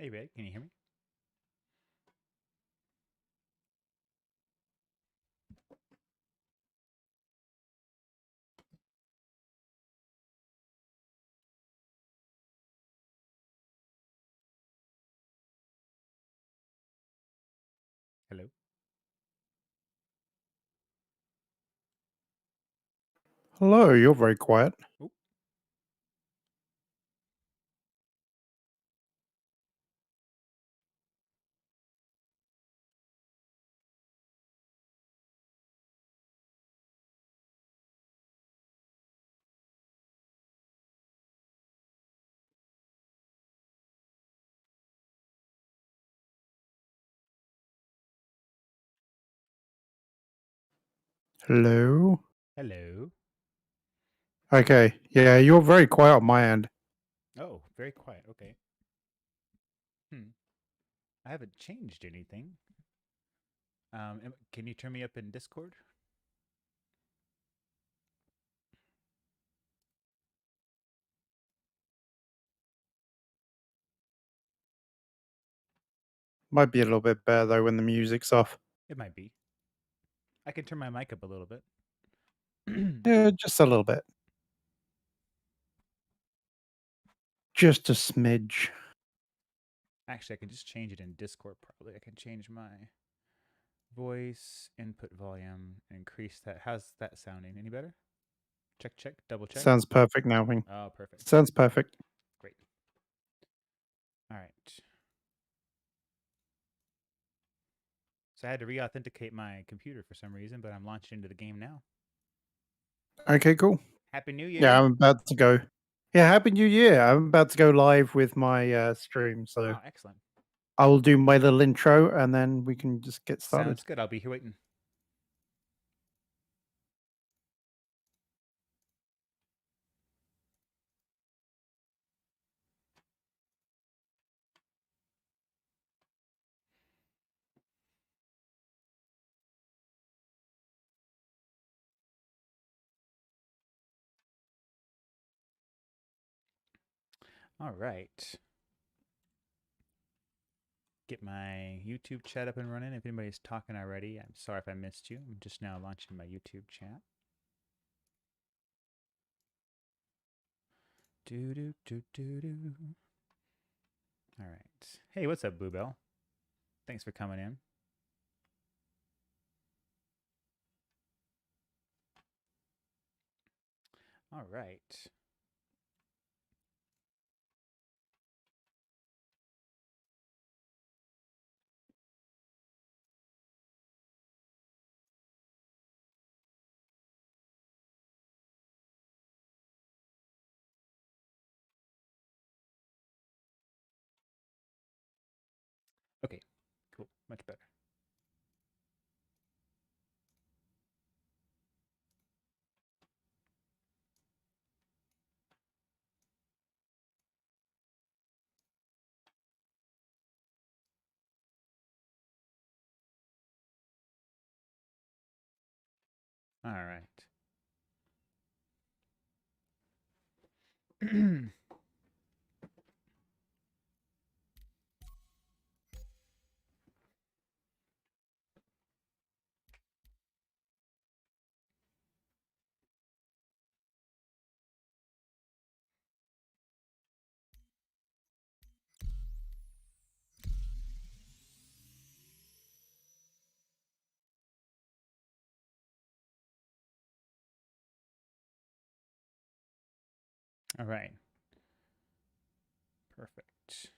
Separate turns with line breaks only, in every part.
Hey, Ray, can you hear me? Hello?
Hello, you're very quiet.
Oh,
Hello?
hello.
Okay, yeah, you're very quiet on my end.
Oh, very quiet. Okay. I haven't changed anything. Can you turn me up in Discord?
Might be a little bit better though when the music's off.
It might be. I can turn my mic up a little bit.
Yeah, just a little bit. Just a smidge.
Actually, I can just change it in Discord probably. I can change my voice input volume and increase that. How's that sounding? Any better? Check, check, double check.
Sounds perfect now.
Oh, perfect.
Sounds perfect.
Great. All right. So I had to re-authenticate my computer for some reason, but I'm launched into the game now.
Okay, cool.
Happy New
Yeah,
Year.
I'm about to go. Yeah, Happy New Year. I'm about to go live with my stream, so
Oh, excellent.
I will do my little intro and then we can just get started.
Sounds good. I'll be here waiting. All right. Get my YouTube chat up and running. If anybody's talking already, I'm sorry if I missed you. I'm just now launching my YouTube chat. Do do do do do. All right. Hey, what's up, Bluebell? Thanks for coming in. All right. Okay. Cool. Much better. All right. All right. Perfect.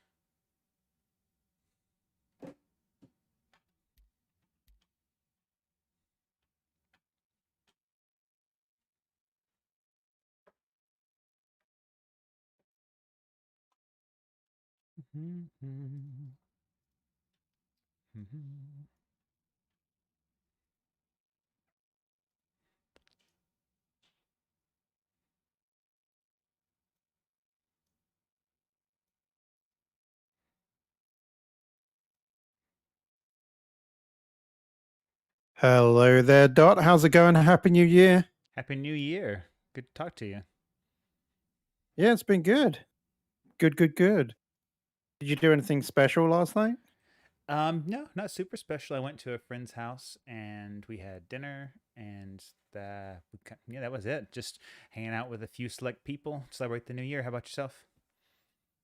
Hello there, Dot. How's it going? Happy New Year.
Happy New Year. Good to talk to you.
Yeah, it's been good. Good. Did you do anything special last night?
No, not super special. I went to a friend's house and we had dinner, and yeah, that was it. Just hanging out with a few select people, celebrate the new year. How about yourself?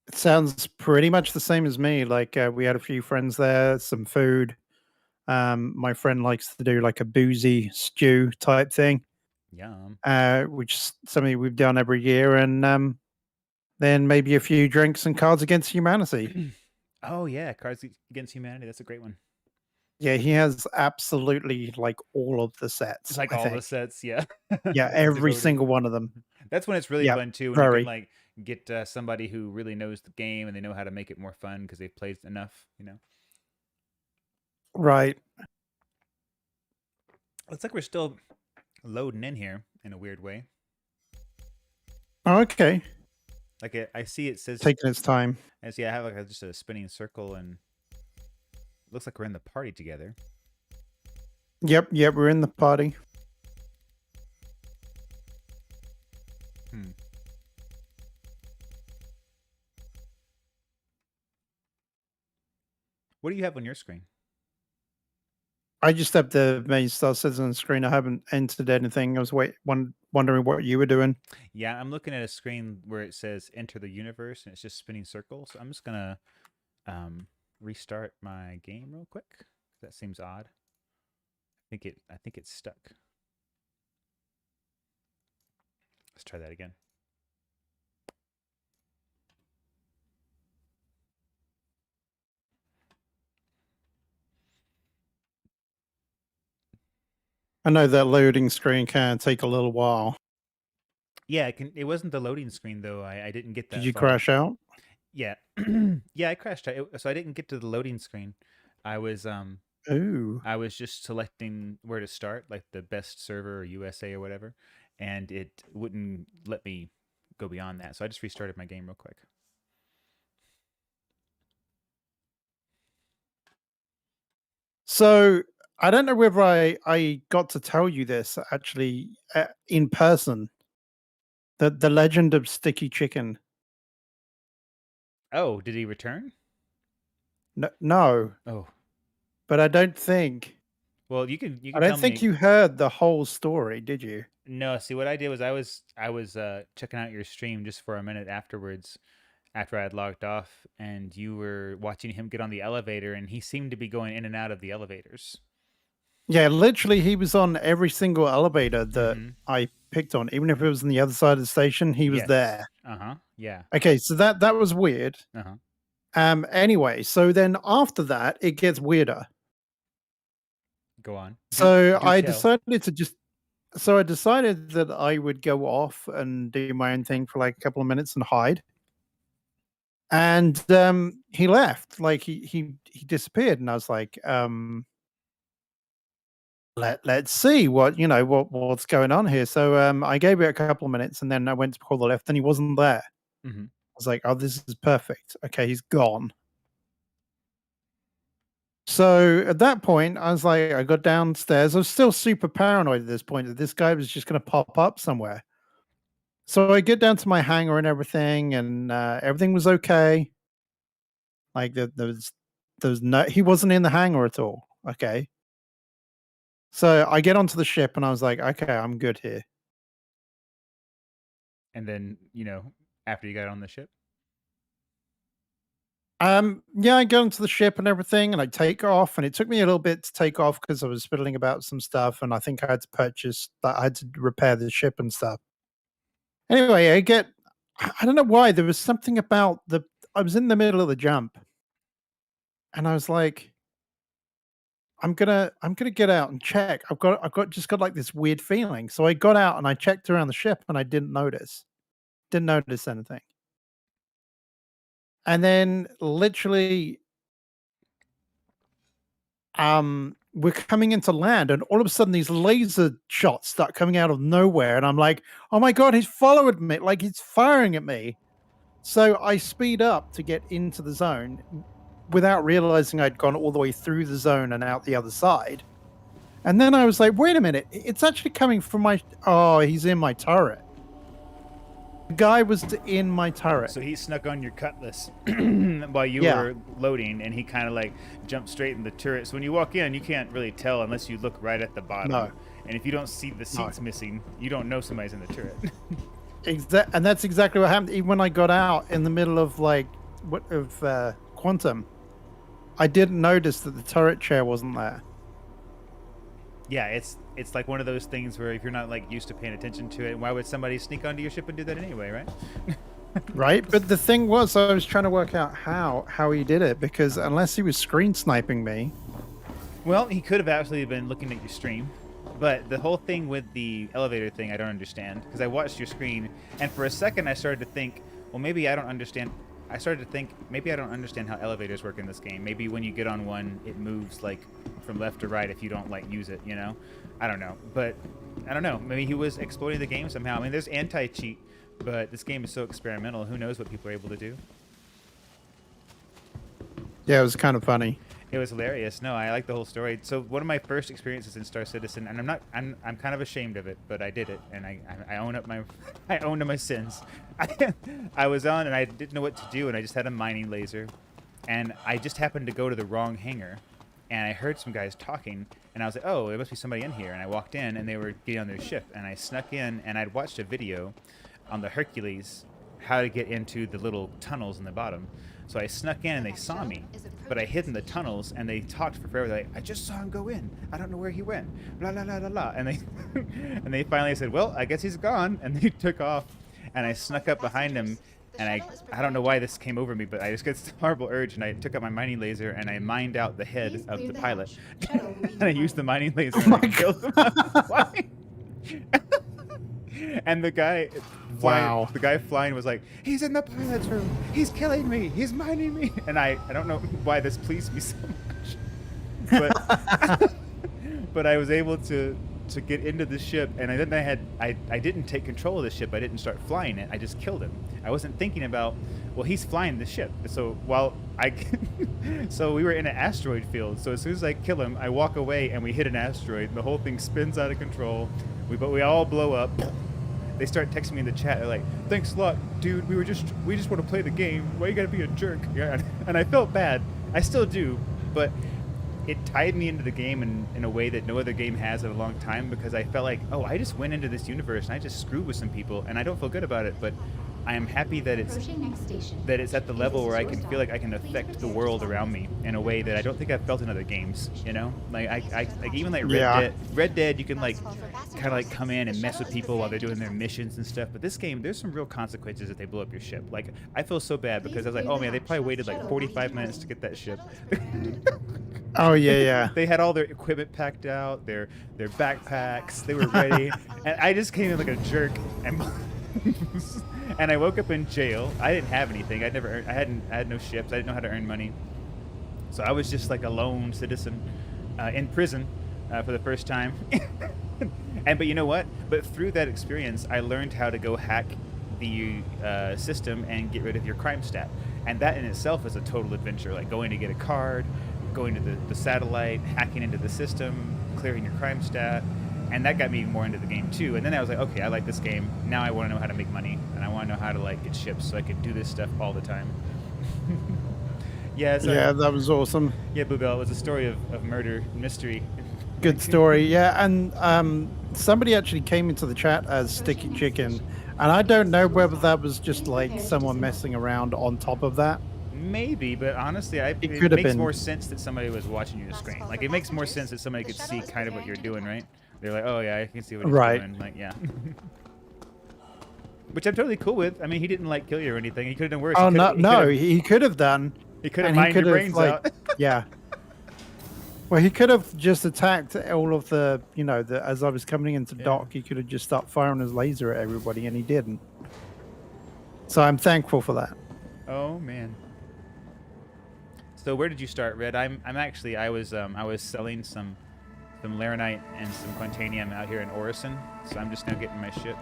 It sounds pretty much the same as me. Like we had a few friends there, some food. My friend likes to do like a boozy stew type thing,
Yum.
which is something we've done every year, and then maybe a few drinks and Cards Against Humanity.
Oh yeah, Cards Against Humanity. That's a great one.
Yeah, he has absolutely like all of the
It's
sets.
like
I
all the
think.
sets, yeah.
Yeah,
He's
every
devoted.
single one of them.
That's when it's really
Yeah,
fun too, when you can
very
like get somebody who really knows the game and they know how to make it more fun because they've played enough.
right.
Looks like we're still loading in here in a weird way.
Okay,
Like I see it says,
taking its time.
I see I have like just a spinning circle, and it looks like we're in the party together.
Yep, we're in the party.
Hmm. What do you have on your screen?
I just have the main Star Citizen screen. I haven't entered anything. I was wondering what you were doing.
Yeah, I'm looking at a screen where it says "Enter the Universe" and it's just spinning circles. So I'm just gonna restart my game real quick. That seems odd. I think it's stuck. Let's try that again.
I know that loading screen can take a little while.
Yeah, it can. It wasn't the loading screen though. I didn't get
Did
that
you
far.
crash out?
Yeah, yeah, I crashed. So I didn't get to the loading screen. I was um
Ooh.
I was just selecting where to start, like the best server or USA or whatever, and it wouldn't let me go beyond that. So I just restarted my game real quick.
So I don't know whether I got to tell you this actually in person. The legend of Sticky Chicken.
Oh, did he return?
No,
Oh,
but I don't think.
well, you
I
can
don't
tell
think
me.
you heard the whole story, did you?
No, see what I did was I was checking out your stream just for a minute afterwards, after I had logged off, and you were watching him get on the elevator, and he seemed to be going in and out of the elevators.
Yeah, literally, he was on every single elevator that
Mm-hmm.
I picked on, even if it was on the other side of the station. He was
Yes.
there.
Uh-huh. Yeah.
Okay, so that was weird.
Uh-huh.
Anyway, so then after that, it gets weirder.
Go on.
So
Do
I
tell.
decided to just so I decided that I would go off and do my own thing for like a couple of minutes and hide. And he left. Like he disappeared. And I was like, let's see what's going on here. So I gave it a couple of minutes and then I went to pull the left and he wasn't there.
Mm-hmm.
I was like, oh, this is perfect. Okay, he's gone. So at that point, I was like, I got downstairs. I was still super paranoid at this point that this guy was just going to pop up somewhere. So I get down to my hangar and everything, and everything was okay. Like there was no, he wasn't in the hangar at all. Okay. So I get onto the ship and I was like, okay, I'm good here.
And then, after you got on the ship.
Yeah, I get onto the ship and everything, and I take off, and it took me a little bit to take off because I was fiddling about some stuff, and I think I had to purchase that. I had to repair the ship and stuff. Anyway, I don't know why there was something about I was in the middle of the jump, and I was like, I'm gonna get out and check. I've got like this weird feeling. So I got out and I checked around the ship and I didn't notice anything. And then literally, we're coming into land, and all of a sudden these laser shots start coming out of nowhere, and I'm like, oh my god, he's followed me, like he's firing at me. So I speed up to get into the zone without realizing I'd gone all the way through the zone and out the other side. And then I was like, wait a minute, it's actually coming from my. Oh, he's in my turret. The guy was in my turret.
So he snuck on your cutlass while you
Yeah.
were loading, and he kind of like jumped straight in the turret. So when you walk in, you can't really tell unless you look right at the bottom.
No.
And if you don't see the seats missing, you don't know somebody's in the turret.
And that's exactly what happened. Even when I got out in the middle of Quantum, I didn't notice that the turret chair wasn't there.
Yeah, it's like one of those things where if you're not like used to paying attention to it, why would somebody sneak onto your ship and do that anyway, right?
Right? But the thing was, I was trying to work out how he did it, because unless he was screen sniping me,
Well, he could have actually been looking at your stream, but the whole thing with the elevator thing, I don't understand, because I watched your screen, and for a second I started to think, well, maybe I don't understand. I started to think maybe I don't understand how elevators work in this game. Maybe when you get on one, it moves like from left to right if you don't like use it, you know? I don't know, but I don't know. Maybe he was exploiting the game somehow. I mean, there's anti-cheat, but this game is so experimental. Who knows what people are able to do?
yeah, it was kind of funny.
It was hilarious. No, I like the whole story. So one of my first experiences in Star Citizen, and I'm kind of ashamed of it, but I did it, and I own up my I own to my sins. I was on and I didn't know what to do, and I just had a mining laser, and I just happened to go to the wrong hangar, and I heard some guys talking, and I was like, oh, there must be somebody in here, and I walked in, and they were getting on their ship, and I snuck in, and I'd watched a video on the Hercules how to get into the little tunnels in the bottom. So I snuck in and they saw me, but I hid in the tunnels and they talked for forever. They're like, I just saw him go in. I don't know where he went. Blah, blah, blah, blah, blah. And they, and they finally said, well, I guess he's gone. And they took off, and I snuck up behind him. And I don't know why this came over me, but I just got this horrible urge, and I took out my mining laser and I mined out the head of the pilot. And I used the mining laser and I killed him. Why? And the guy
Wow.
the guy flying was like, he's in the pilot's room, he's killing me, he's mining me. And I don't know why this pleased me so much, but I was able to get into the ship, and then I didn't take control of the ship. I didn't start flying it. I just killed him. I wasn't thinking about, well, he's flying the ship. So so we were in an asteroid field. So as soon as I kill him, I walk away and we hit an asteroid, and the whole thing spins out of control. But we all blow up. They start texting me in the chat. They're like, thanks a lot, dude. We just want to play the game. Why you gotta be a jerk? Yeah. And I felt bad. I still do, but it tied me into the game in a way that no other game has in a long time, because I felt like, oh, I just went into this universe and I just screwed with some people, and I don't feel good about it, but I am happy that it's at the level where I can feel like I can affect the world around me in a way that I don't think I've felt in other games, you know? Like I like even like Red Dead, you can like kind of like come in and mess with people while they're doing their missions and stuff, but this game, there's some real consequences if they blow up your ship. Like, I feel so bad because I was like, oh man, they probably waited like 45 minutes to get that ship.
Oh yeah.
They had all their equipment packed out, their backpacks, they were ready, and I just came in like a jerk and I woke up in jail. I didn't have anything. I had no ships. I didn't know how to earn money. So I was just like a lone citizen in prison for the first time. But you know what? But through that experience, I learned how to go hack the system and get rid of your crime stat. And that in itself is a total adventure. Like going to get a card, going to the satellite, hacking into the system, clearing your crime stat. And that got me more into the game too. And then I was like, okay, I like this game. Now I want to know how to make money, and I want to know how to like get ships so I could do this stuff all the time. Yeah,
that was awesome.
Yeah, Bluebell, it was a story of murder, mystery.
Good story. Yeah, and somebody actually came into the chat as Sticky Chicken, and I don't know whether that was just like someone messing around on top of that.
Maybe, but honestly, it
could have
makes
been.
more sense that somebody was watching your screen. Like, it makes more sense that somebody could see kind of what you're doing, right? They're like, oh yeah, I can see what he's doing. Like, yeah. Which I'm totally cool with. I mean, he didn't like kill you or anything. He could have done worse.
Oh no, he could have done.
He could have mined your brains out.
Yeah. Well, he could have just attacked all of the, as I was coming into dock, he could have just started firing his laser at everybody, and he didn't. So I'm thankful for that.
Oh man. So where did you start, Red? I was selling some Laranite and some Quantanium out here in Orison, so I'm just now getting my ship.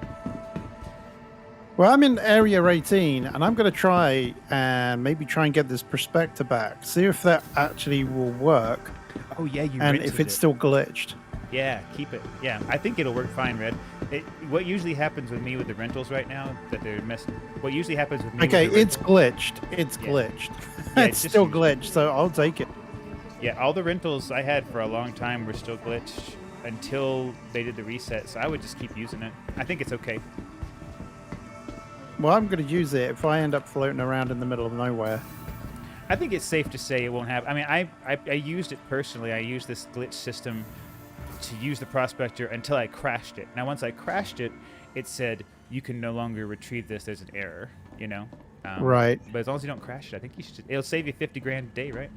Well, I'm in Area 18, and I'm going to try and get this Prospector back. See if that actually will work.
Oh yeah, you
and
rented
if it's
it.
still glitched.
Yeah, keep it. Yeah, I think it'll work fine, Red. What usually happens with me with the rentals right now that they're messed. What usually happens with me?
Okay,
with the
it's glitched. It's
Yeah.
glitched.
Yeah,
it's
just
still
usually.
glitched, so I'll take it.
Yeah, all the rentals I had for a long time were still glitched until they did the reset. So I would just keep using it. I think it's okay.
Well, I'm going to use it if I end up floating around in the middle of nowhere.
I think it's safe to say it won't happen. I mean, I used it personally. I used this glitch system to use the prospector until I crashed it. Now, once I crashed it, it said you can no longer retrieve this. There's an error, you know.
Right.
But as long as you don't crash it, I think you should. It'll save you 50 grand a day, right?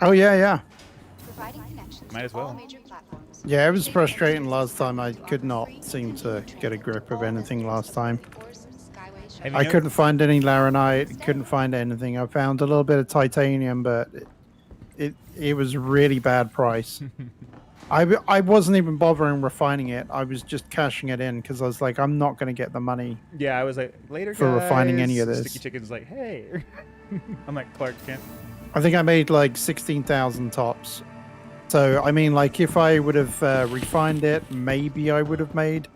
Oh yeah, yeah.
Providing connections
Might as
to all
well.
major platforms.
Yeah, it was frustrating last time. I could not seem to get a grip of anything last time.
Have you
I
know-
couldn't find any laranite, couldn't find anything. I found a little bit of titanium, but it was really bad price. I wasn't even bothering refining it. I was just cashing it in because I was like, I'm not going to get the money.
Yeah, I was like, later,
For refining any of
guys.
this.
Sticky Chicken's like, hey. I'm like Clark Kent.
I think I made like 16,000 tops. So, I mean, like if I would have refined it, maybe I would have made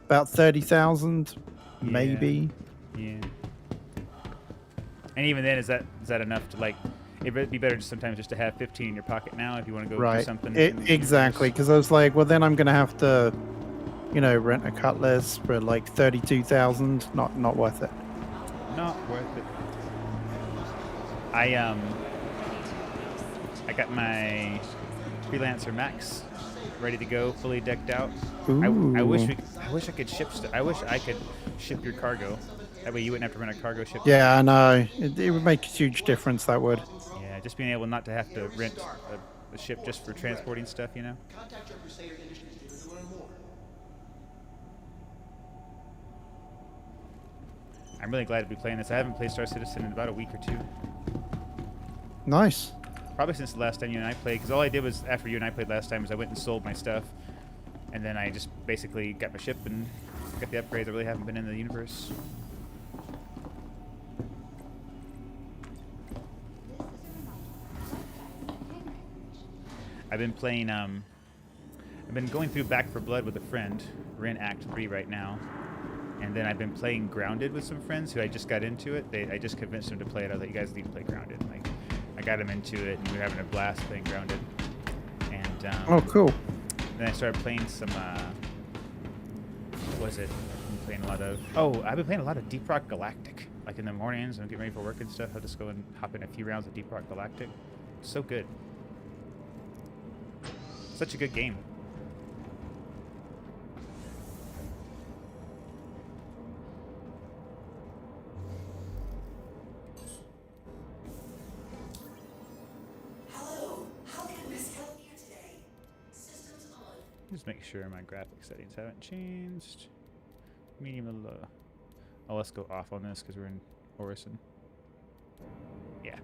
about 30,000.
Yeah.
Maybe.
Yeah. And even then, is that enough to like? It'd be better just sometimes just to have 15 in your pocket now if you want to go do
Right.
something.
Exactly. Because I was like, well, then I'm going to have to, you know, rent a cutlass for like 32,000. Not worth it.
Not worth it. I got my Freelancer Max ready to go, fully decked out. I wish I could ship. I wish I could ship your cargo. That way you wouldn't have to rent a cargo ship.
Yeah, I know. It would make a huge difference, that would.
Yeah, just being able not to have to rent a ship just for transporting stuff, you know. I'm really glad to be playing this. I haven't played Star Citizen in about a week or two.
Nice.
Probably since the last time you and I played, because all I did was, after you and I played last time, is I went and sold my stuff. And then I just basically got my ship and got the upgrades. I really haven't been in the universe. I've been playing, I've been going through Back 4 Blood with a friend. We're in Act 3 right now. And then I've been playing Grounded with some friends who I just got into it. I just convinced them to play it. I was like, you guys need to play Grounded. Like, I got them into it, and we were having a blast playing Grounded. And
Oh, cool.
then I started playing some, what was it? I've been playing a lot of, I've been playing a lot of Deep Rock Galactic. Like in the mornings, when I'm getting ready for work and stuff, I'll just go and hop in a few rounds of Deep Rock Galactic. So good. Such a good game.
Hello, how can Miss help you today? Systems on.
Just make sure my graphic settings haven't changed. Medium and low. Oh, let's go off on this because we're in Orison. Yeah.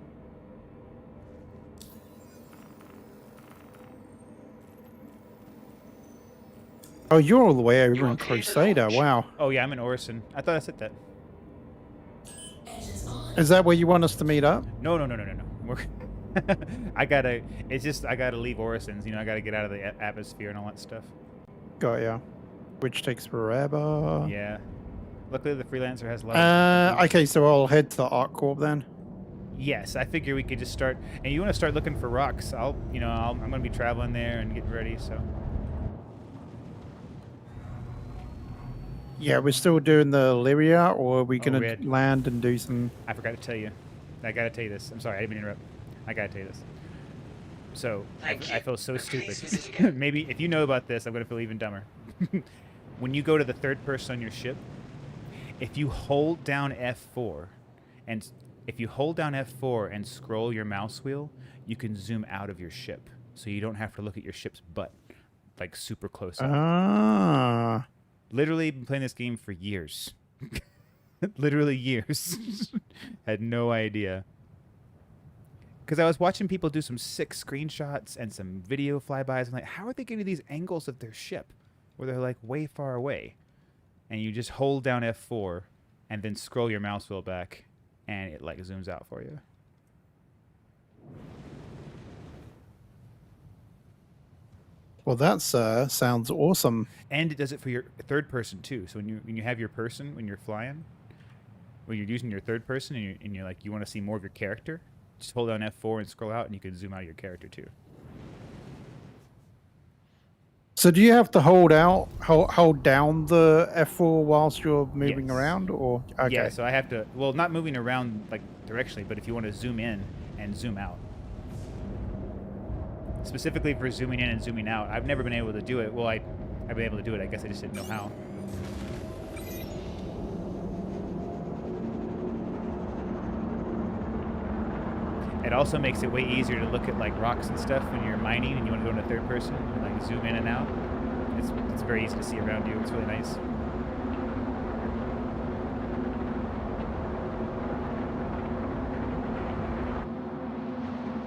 Oh, you're all the way over in Crusader. Wow.
Oh yeah, I'm in Orison. I thought I said that.
Engines on.
Is that where you want us to meet up?
No. We're I gotta. It's just I gotta leave Orisons. You know, I gotta get out of the atmosphere and all that stuff.
Got ya. Which takes forever.
Yeah. Luckily, the freelancer has a lot. Of
Okay, so I'll head to ArcCorp then.
Yes, I figure we could just start. And you want to start looking for rocks? I'm gonna be traveling there and getting ready. So.
Yeah, we're still doing the Lyria, or are we gonna
Red.
land and do some?
I forgot to tell you. I gotta tell you this. I'm sorry, I didn't mean to interrupt. I gotta tell you this. So I feel so stupid. Maybe if you know about this, I'm gonna feel even dumber. When you go to the third person on your ship, if you hold down F4 and scroll your mouse wheel, you can zoom out of your ship, so you don't have to look at your ship's butt, like super close up.
Ah.
Literally been playing this game for years. Literally years. Had no idea. Because I was watching people do some sick screenshots and some video flybys. I'm like, how are they getting these angles of their ship where they're like way far away? And you just hold down F4 and then scroll your mouse wheel back and it like zooms out for you.
Well, that sounds awesome.
And it does it for your third person too. So when you have your person when you're flying, when you're using your third person and you're like you want to see more of your character, just hold down F4 and scroll out, and you can zoom out your character too.
So do you have to hold down the F4 whilst you're moving
Yes.
around, or okay?
Yeah, so I have to. Well, not moving around like directionally, but if you want to zoom in and zoom out. Specifically for zooming in and zooming out, I've never been able to do it. Well, I've been able to do it. I guess I just didn't know how. It also makes it way easier to look at like rocks and stuff when you're mining and you want to go into third person, like zoom in and out. It's very easy to see around you. It's really nice.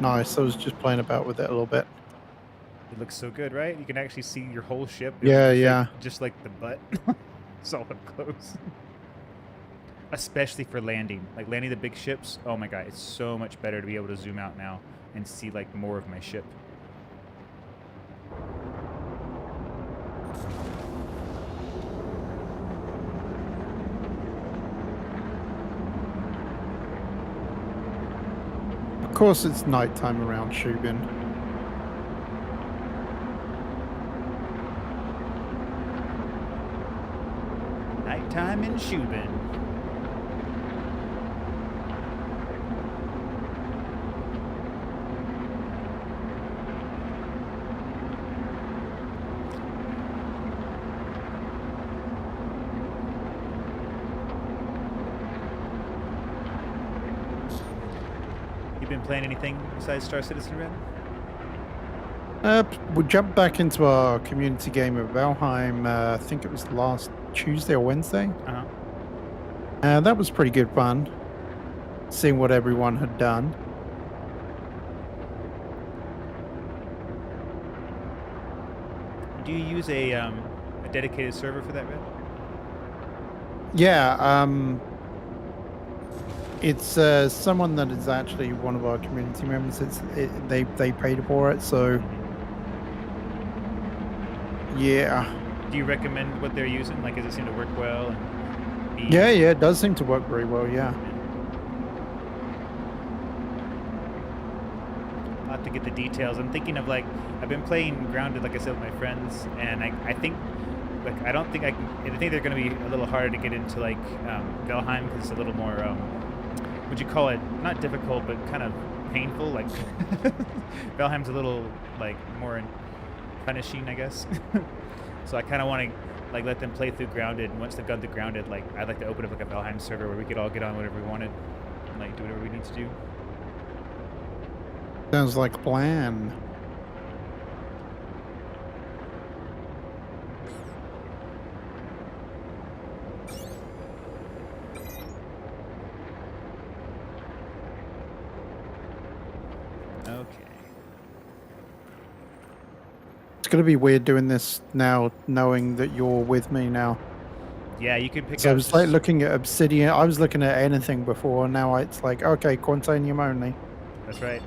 Nice. I was just playing about with it a little bit.
It looks so good, right? You can actually see your whole ship.
Yeah,
Just
yeah.
Like, just like the butt. It's all up close. Especially for landing. Like landing the big ships. Oh my god, it's so much better to be able to zoom out now and see like more of my ship.
Of course, it's nighttime around Shubin.
Nighttime in Shubin. You been playing anything besides Star Citizen, Red?
We jumped back into our community game of Valheim. I think it was last Tuesday or Wednesday.
Uh-huh.
That was pretty good fun. Seeing what everyone had done.
Do you use a dedicated server for that, Red?
Yeah, it's someone that is actually one of our community members. They paid for it, so yeah.
Do you recommend what they're using? Like, does it seem to work well? And be-
Yeah, it does seem to work very well. Yeah.
I'll have to get the details. I'm thinking of like I've been playing Grounded, like I said, with my friends, and I think like I don't think I can. I think they're going to be a little harder to get into like Valheim because it's a little more would you call it not difficult but kind of painful. Like Valheim's a little like more punishing, I guess. So I kind of want to like let them play through Grounded, and once they've gone through Grounded, like I'd like to open up like a Valheim server where we could all get on whatever we wanted and like do whatever we need to do.
Sounds like a plan.
Okay.
It's gonna be weird doing this now, knowing that you're with me now.
Yeah, you can pick
So I
up.
was like looking at Obsidian. I was looking at anything before. Now it's like, okay, Quantanium only.
That's right.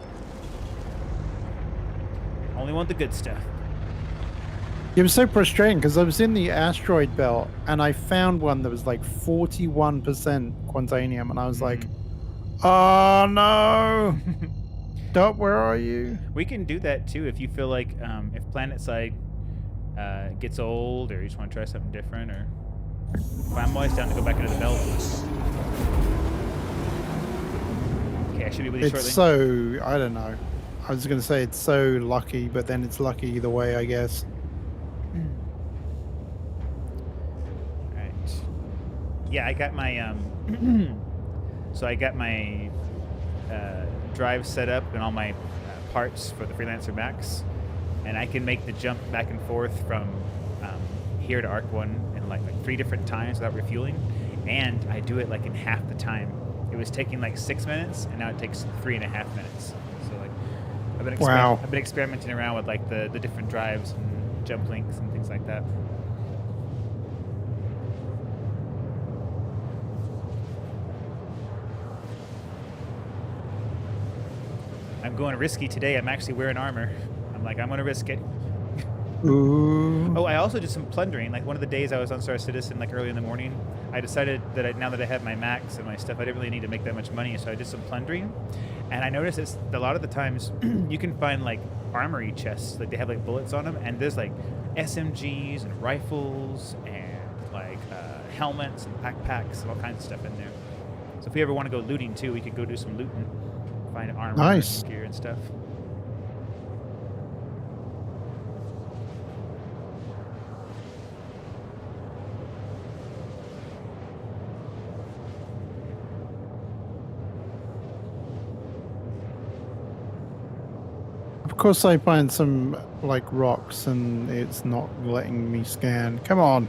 Only want the good stuff.
It was so frustrating because I was in the asteroid belt and I found one that was like 41% Quantanium, and I was like, oh no! Dot, where are you?
We can do that too if you feel like if PlanetSide gets old or you just want to try something different. Or well, I'm always down to go back into the belt. Okay, I should be with you
It's
shortly.
so, I don't know. I was going to say it's so lucky, but then it's lucky either way, I guess.
Alright. Yeah, I got my so I got my drive set up and all my parts for the Freelancer Max, and I can make the jump back and forth from here to Arc 1 in like 3 different times without refueling, and I do it like in half the time. It was taking like 6 minutes, and now it takes 3.5 minutes. So like
Wow.
I've been experimenting around with like the different drives and jump links and things like that. I'm going risky today. I'm actually wearing armor. I'm like, I'm gonna risk it.
Ooh.
Oh, I also did some plundering. Like one of the days I was on Star Citizen, like early in the morning, I decided that now that I had my max and my stuff, I didn't really need to make that much money, so I did some plundering. And I noticed it's a lot of the times you can find like armory chests, like they have like bullets on them, and there's like SMGs and rifles and like helmets and backpacks and all kinds of stuff in there. So if we ever want to go looting too, we could go do some looting, find armor
Nice.
and gear and stuff.
Of course, I find some like rocks, and it's not letting me scan. Come on.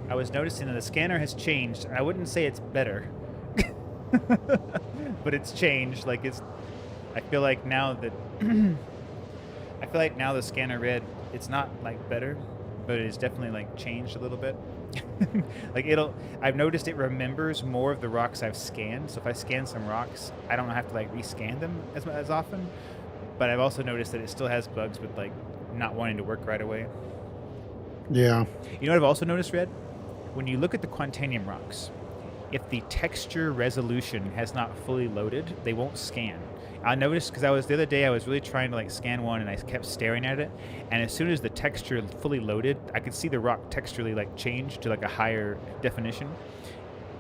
I was noticing that the scanner has changed. I wouldn't say it's better, but it's changed. Like I feel like now that I feel like now the scanner read, it's not like better, but it's definitely like changed a little bit. Like I've noticed it remembers more of the rocks I've scanned. So if I scan some rocks, I don't have to like rescan them as often. But I've also noticed that it still has bugs with like not wanting to work right away.
Yeah.
You know what I've also noticed, Red? When you look at the Quantanium rocks, if the texture resolution has not fully loaded, they won't scan. I noticed because the other day I was really trying to like scan one and I kept staring at it, and as soon as the texture fully loaded, I could see the rock texturally like change to like a higher definition.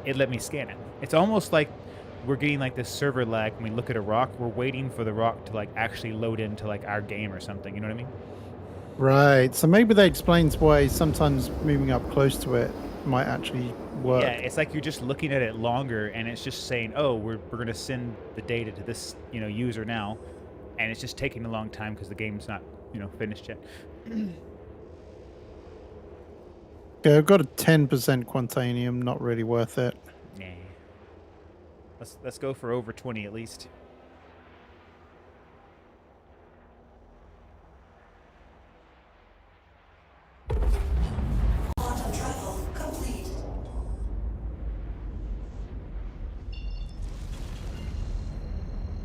It let me scan it. It's almost like we're getting like this server lag when we look at a rock. We're waiting for the rock to like actually load into like our game or something. You know what I mean?
Right. So maybe that explains why sometimes moving up close to it might actually work.
Yeah, it's like you're just looking at it longer, and it's just saying, "Oh, we're going to send the data to this user now," and it's just taking a long time because the game's not finished yet.
Okay, I've got a 10% Quantanium. Not really worth it.
Nah. Let's go for over 20 at least.
Quantum travel complete.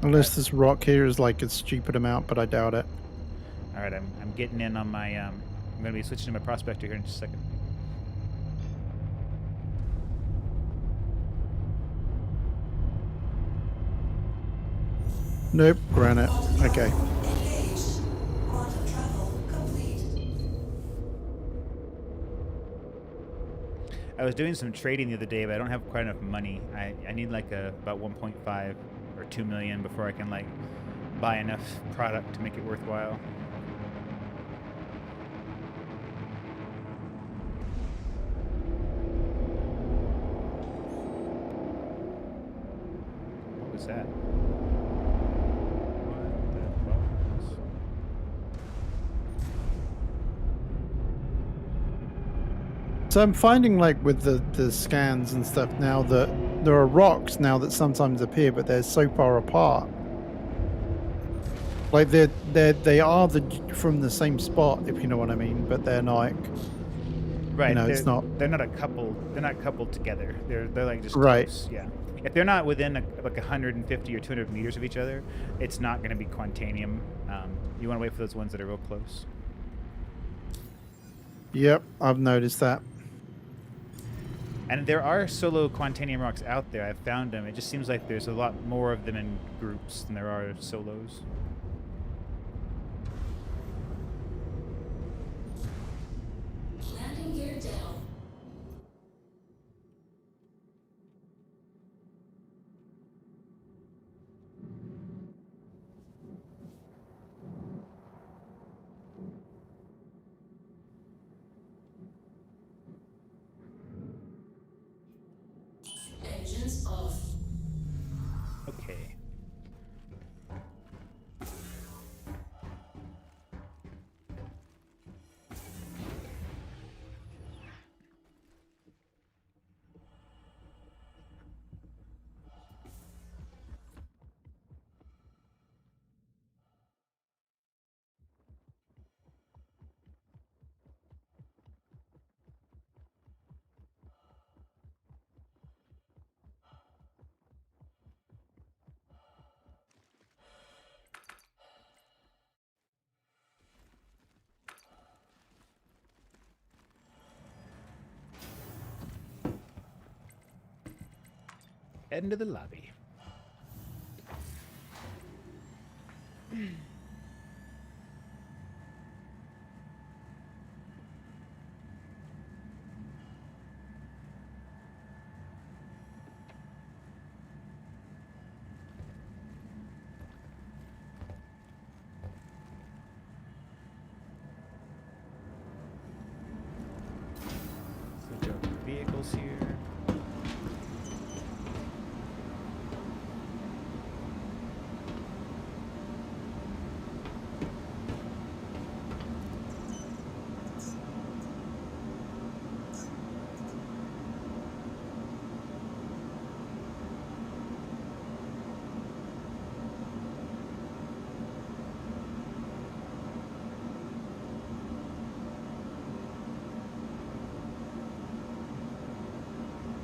Unless this rock here is like a stupid amount, but I doubt it.
All right, I'm getting in on my I'm going to be switching to my prospector here in just a second.
Nope, granite. Okay.
Engaged. Quantum travel complete.
I was doing some trading the other day, but I don't have quite enough money. I need like about 1.5 or 2 million before I can like buy enough product to make it worthwhile. What was that? What the fuck was-
So I'm finding like with the scans and stuff now that there are rocks now that sometimes appear, but they're so far apart. Like they are from the same spot, if you know what I mean, but they're like
Right.
it's not
They're not a couple. They're not coupled together. They're like just
Right.
close. Yeah. If they're not within like 150 or 200 meters of each other, it's not going to be Quantanium. You want to wait for those ones that are real close.
Yep, I've noticed that.
And there are solo Quantanium rocks out there. I've found them. It just seems like there's a lot more of them in groups than there are solos.
Landing gear down. Engines off.
Okay. Head into the lobby. Switch over vehicles here.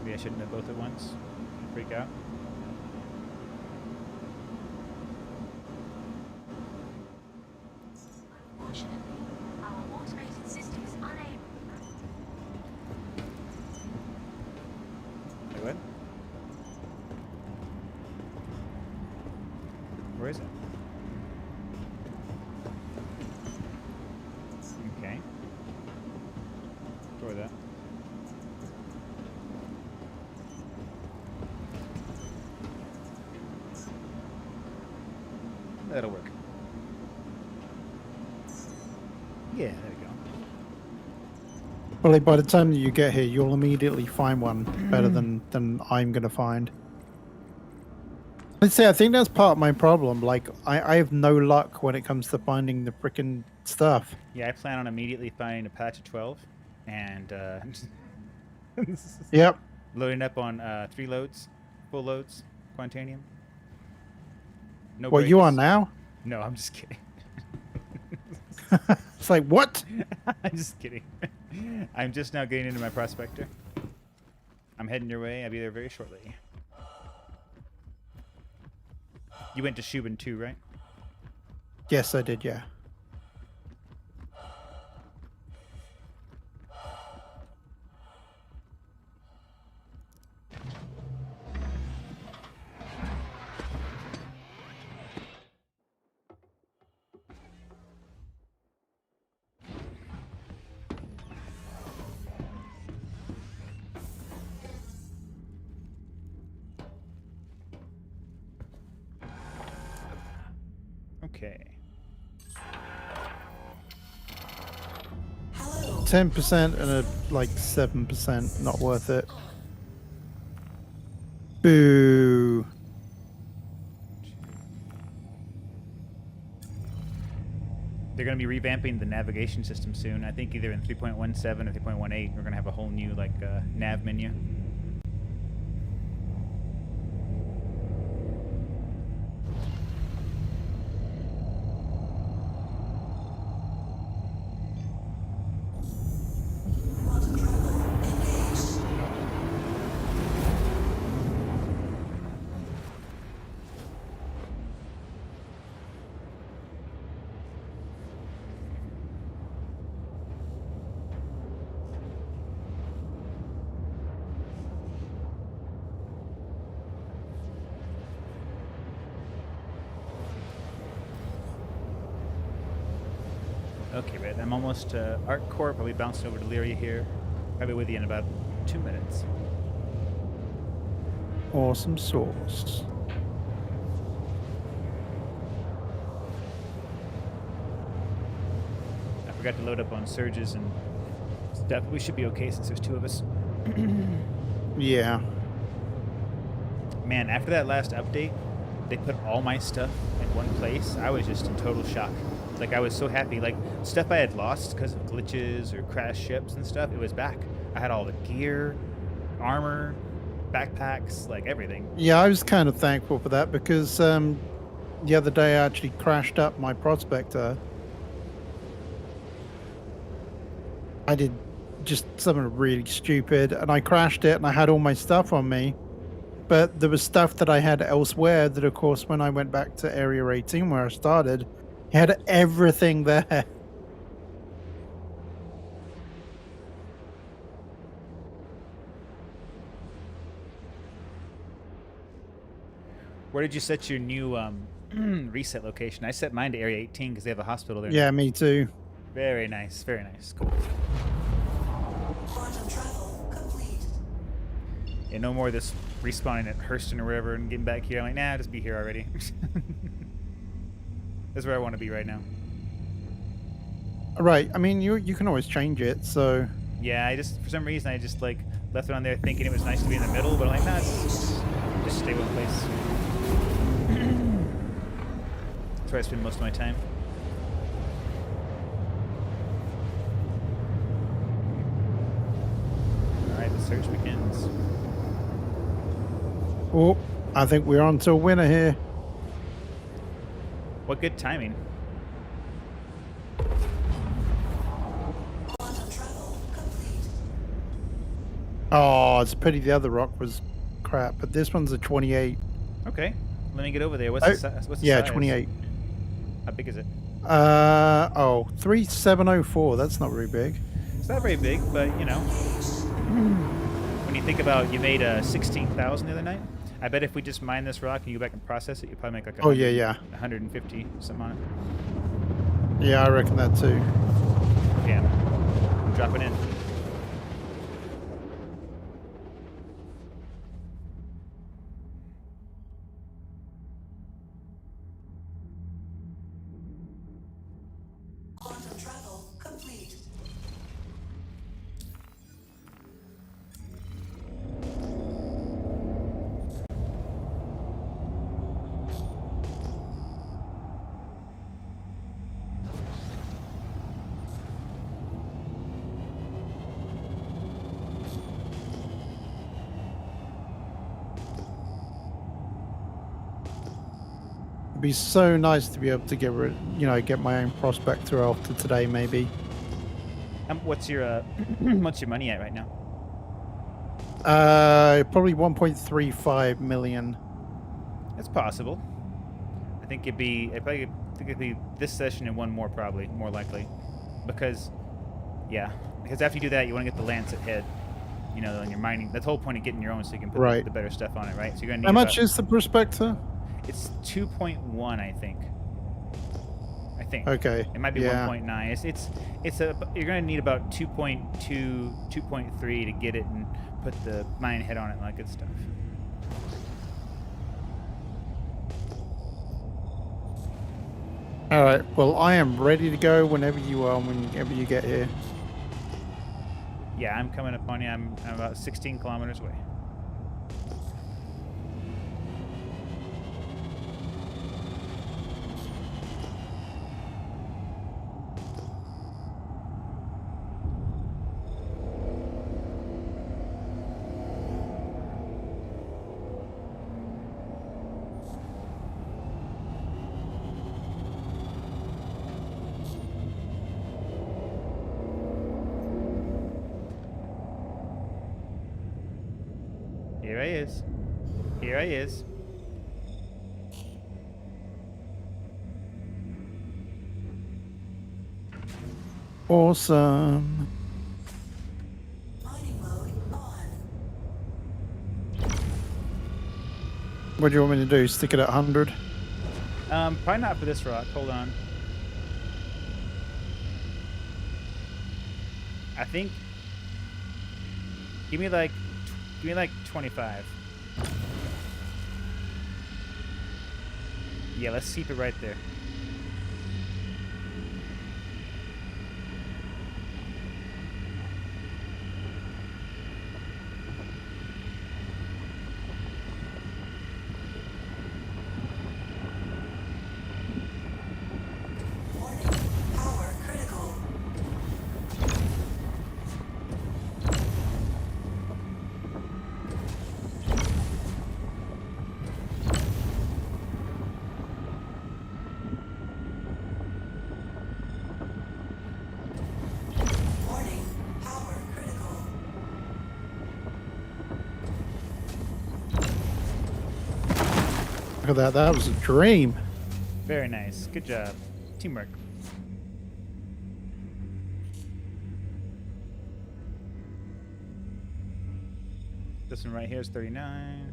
Maybe I shouldn't have both at once. Freak out.
Unfortunately, our automated system is unable.
Wait, what? Where is it? Okay. Destroy that. That'll work. Yeah, there we go.
Well, by the time that you get here, you'll immediately find one better than I'm gonna find. I'd say I think that's part of my problem. Like, I have no luck when it comes to finding the frickin' stuff.
Yeah, I plan on immediately finding a patch of 12 and
Yep.
loading up on 3 loads, full loads, Quantanium. No
What you
breaks.
on now?
No, I'm just kidding.
It's like, what?
I'm just kidding. I'm just now getting into my prospector. I'm heading your way. I'll be there very shortly. You went to Shubin too, right?
Yes, I did, yeah.
Okay.
10% and a like 7%, not worth it. Boo.
They're going to be revamping the navigation system soon. I think either in 3.17 or 3.18, we're going to have a whole new like nav menu. Okay, but I'm almost to Arc Corp. I'll be bouncing over to Lyria here. I'll be with you in about 2 minutes.
Awesome sauce.
I forgot to load up on surges and stuff. We should be okay since there's 2 of us.
Yeah.
Man, after that last update, they put all my stuff in one place. I was just in total shock. Like, I was so happy. Like, stuff I had lost because of glitches or crashed ships and stuff, it was back. I had all the gear, armor, backpacks, like everything.
Yeah, I was kind of thankful for that because the other day I actually crashed up my Prospector. I did just something really stupid and I crashed it and I had all my stuff on me. But there was stuff that I had elsewhere that, of course, when I went back to Area 18 where I started, I had everything there.
Where did you set your new reset location? I set mine to Area 18 because they have a hospital there.
Yeah, me too.
Very nice. Very nice. Cool.
Quantum travel complete.
Yeah, no more of this respawning at Hurston or wherever and getting back here. I'm like, nah, just be here already. That's where I want to be right now.
Right. I mean, you can always change it. So
Yeah, I just, for some reason, I just like left it on there thinking it was nice to be in the middle, but I'm like, nah, just stay one place. That's where I spend most of my time. Alright, the search begins.
oh, I think we're on to a winner here.
What good timing.
Quantum travel complete.
Oh, it's a pity the other rock was crap, but this one's a 28.
Okay, let me get over there. What's
Oh,
the size? What's the
Yeah,
size?
28.
How big is it?
3704. That's not very big.
It's not very big, but you know, when you think about you made 16,000 the other night, I bet if we just mine this rock and you go back and process it, you probably make like
Oh, yeah.
150 something on it.
Yeah, I reckon that too.
Yeah, drop it in.
Quantum travel complete.
It'd be so nice to be able to get my own prospector after today, maybe.
What's your what's your money at right now?
Probably 1.35 million.
It's possible. I think I probably think it'd be this session and one more probably, more likely, because after you do that, you want to get the Lancet head. You know, and you're mining. That's the whole point of getting your own, so you can put
Right.
the better stuff on it, right? So you're gonna need
How much
about-
is the prospector?
It's 2.1, I think.
Okay.
It might be
yeah.
1.9. You're gonna need about 2.2, 2.3 to get it and put the mine head on it and all that good stuff.
All right. Well, I am ready to go whenever you are, whenever you get here.
Yeah, I'm coming up on you. I'm about 16 kilometers away. Here I is. Here I is.
Awesome.
Mining mode on.
What do you want me to do? Stick it at 100?
Probably not for this rock. Hold on. I think. Give me like 25. Yeah, let's keep it right there.
Warning. Power critical. Warning. Power critical.
Look at that. That was a dream.
Very nice. Good job. Teamwork. This one right here is 39.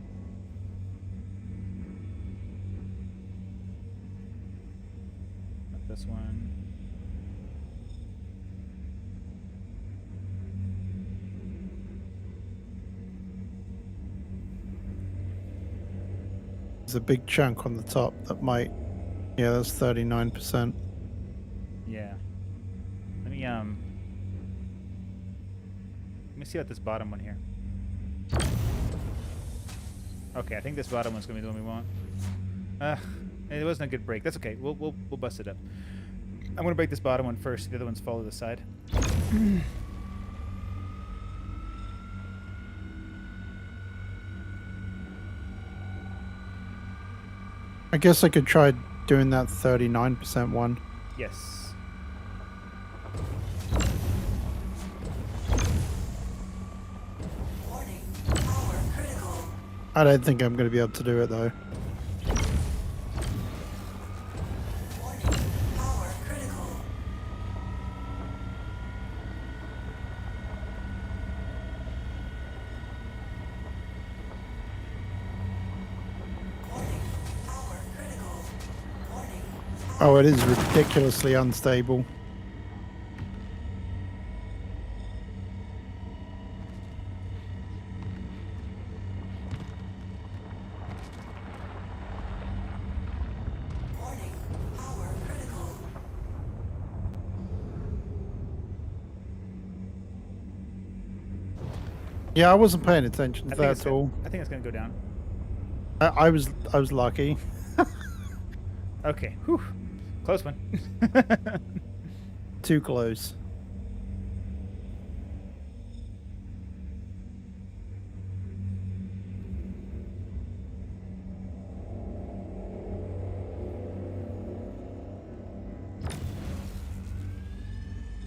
this one.
There's a big chunk on the top that might. Yeah, that's 39%.
Yeah. Let me see what this bottom one here. Okay, I think this bottom one's gonna be the one we want. It wasn't a good break. That's okay. We'll bust it up. I'm gonna break this bottom one first. The other ones follow the side.
I guess I could try doing that 39% one.
Yes.
Warning. Power critical.
I don't think I'm going to be able to do it though.
Warning. Power critical. Warning. Power critical. Warning.
Oh, it is ridiculously unstable.
Warning. Power critical.
Yeah, I wasn't paying attention to that
it's
at all.
I think it's gonna go down.
I was lucky.
Okay. Whew. Close one.
Too close.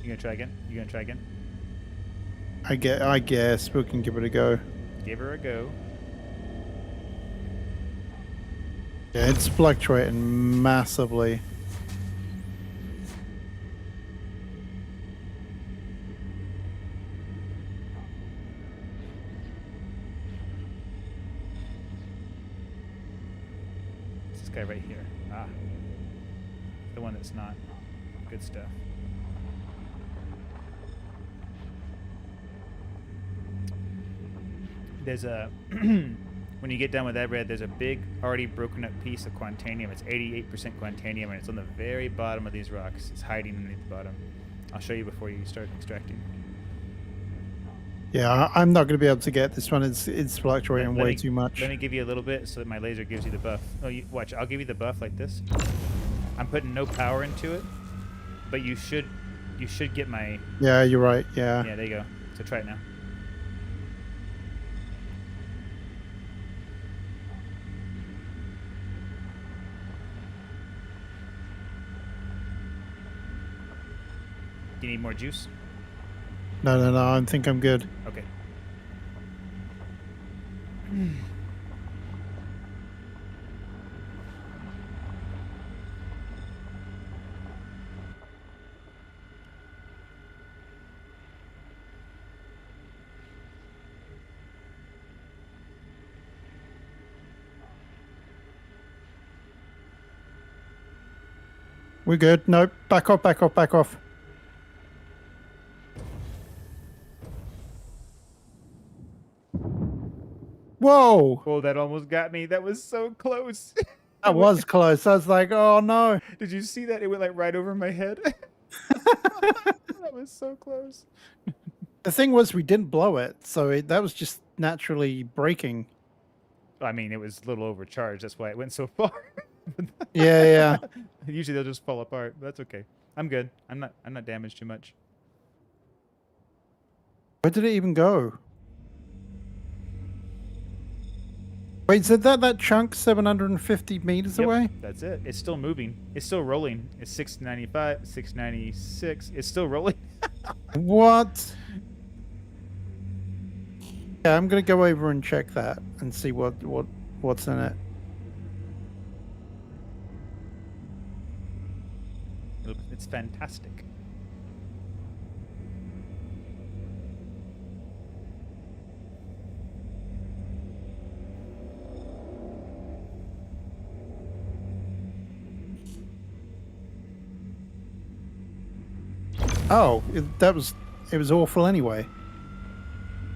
You gonna try again? You gonna try again?
I guess we can give it a go.
Give her a go.
Yeah, it's fluctuating massively.
It's this guy right here. Ah. The one that's not. Good stuff. There's a when you get done with that red, there's a big already broken up piece of Quantanium. It's 88% Quantanium, and it's on the very bottom of these rocks. It's hiding underneath the bottom. I'll show you before you start extracting.
Yeah, I'm not going to be able to get this one. It's fluctuating way too much.
Let me give you a little bit so that my laser gives you the buff. Oh, watch. I'll give you the buff like this. I'm putting no power into it, but you should get my.
Yeah, you're right. Yeah.
Yeah, there you go. So try it now. Do you need more juice?
No. I think I'm good.
Okay.
We're good. Nope. Back off. Back off. Back off. Whoa!
Oh, that almost got me. That was so close.
That was close. I was like, oh no.
Did you see that? It went like right over my head. That was so close.
The thing was, we didn't blow it, so that was just naturally breaking.
I mean, it was a little overcharged. That's why it went so far.
Yeah.
Usually they'll just fall apart. But that's okay. I'm good. I'm not damaged too much.
Where did it even go? Wait, so that chunk 750 meters
Yep,
away?
that's it. It's still moving. It's still rolling. It's 695, 696. It's still rolling.
What? Yeah, I'm gonna go over and check that and see what's in it.
It's fantastic.
Oh, it was awful anyway.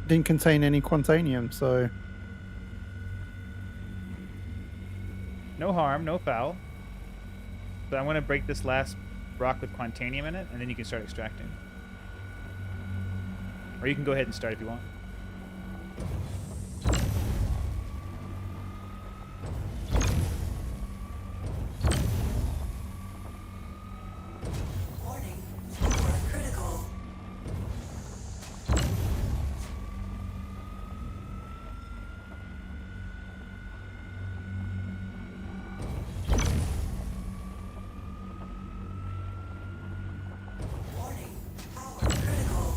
Didn't contain any quantanium, so
No harm, no foul. So I'm gonna break this last rock with quantanium in it, and then you can start extracting. Or you can go ahead and start if you want.
Warning. Power critical. Warning. Power critical.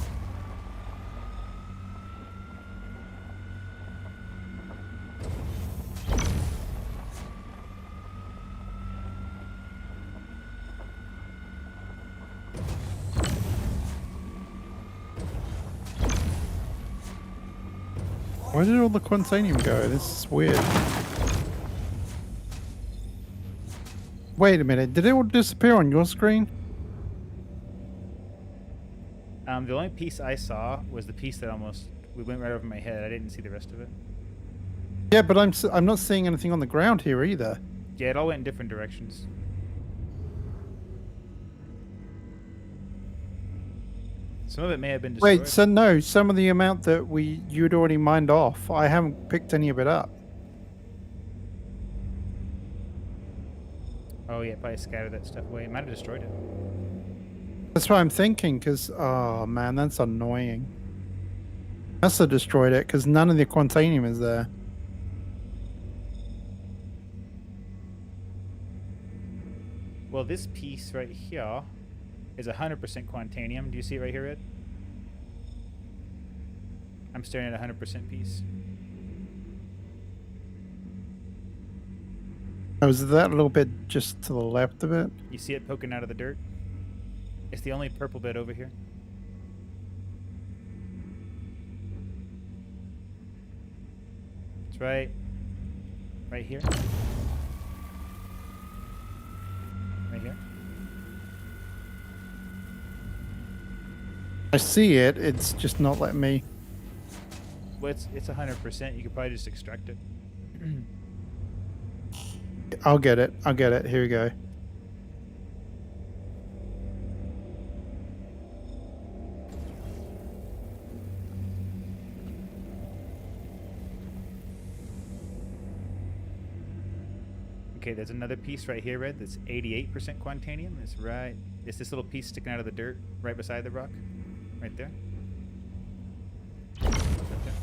where did all the quantanium go? This is weird. Wait a minute, did it all disappear on your screen?
The only piece I saw was the piece that we went right over my head. I didn't see the rest of it.
Yeah, but I'm not seeing anything on the ground here either.
Yeah, it all went in different directions. Some of it may have been destroyed.
Wait, so no, some of the amount that you'd already mined off, I haven't picked any of it up.
Oh yeah, probably scattered that stuff away. It might have destroyed it.
That's what I'm thinking, because, oh man, that's annoying. Must have destroyed it, because none of the quantanium is there.
Well, this piece right here is 100% quantanium. Do you see it right here, Ed? I'm staring at a 100% piece.
Oh, is that a little bit just to the left of it?
You see it poking out of the dirt? It's the only purple bit over here. It's right here. Right here.
I see it, it's just not letting me.
Well, it's 100%. You could probably just extract it.
I'll get it. Here we go.
Okay, there's another piece right here, Red, that's 88% quantanium. It's this little piece sticking out of the dirt right beside the rock. Right there. Right there.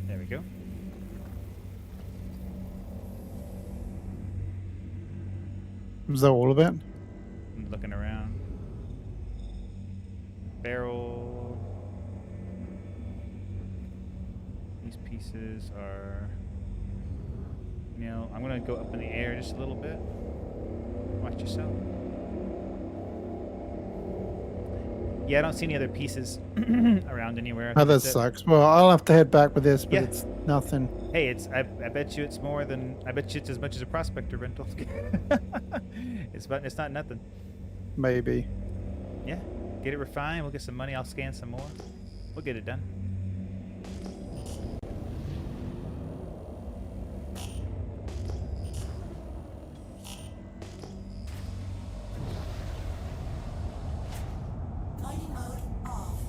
There we go.
Was that all of it?
I'm looking around. Barrel. These pieces are... You know, I'm going to go up in the air just a little bit. Watch yourself. Yeah, I don't see any other pieces around anywhere.
Oh, that sucks. Well, I'll have to head back with this, but
Yeah.
it's nothing.
Hey, I bet you it's more than... I bet you it's as much as a prospector rental. It's not nothing.
Maybe.
Yeah, get it refined. We'll get some money. I'll scan some more. We'll get it done.
Mining mode off.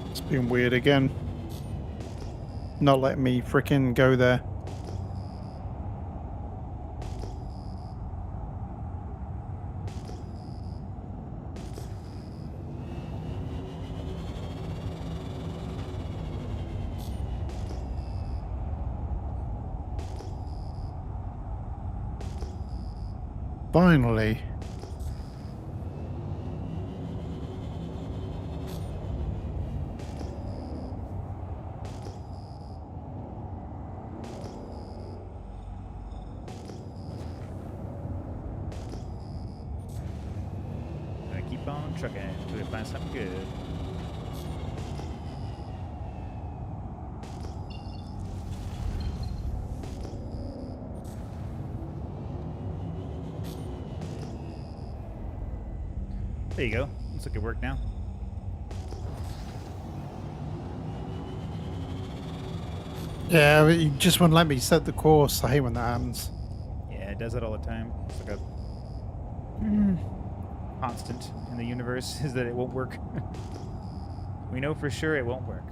It's being weird again. Not letting me frickin' go there. Finally.
trucking until we find something good. There you go. Looks like it worked now.
Yeah, but you just wouldn't let me set the course. I hate when that happens.
Yeah, it does that all the time. It's like a constant in the universe is that it won't work. We know for sure it won't work.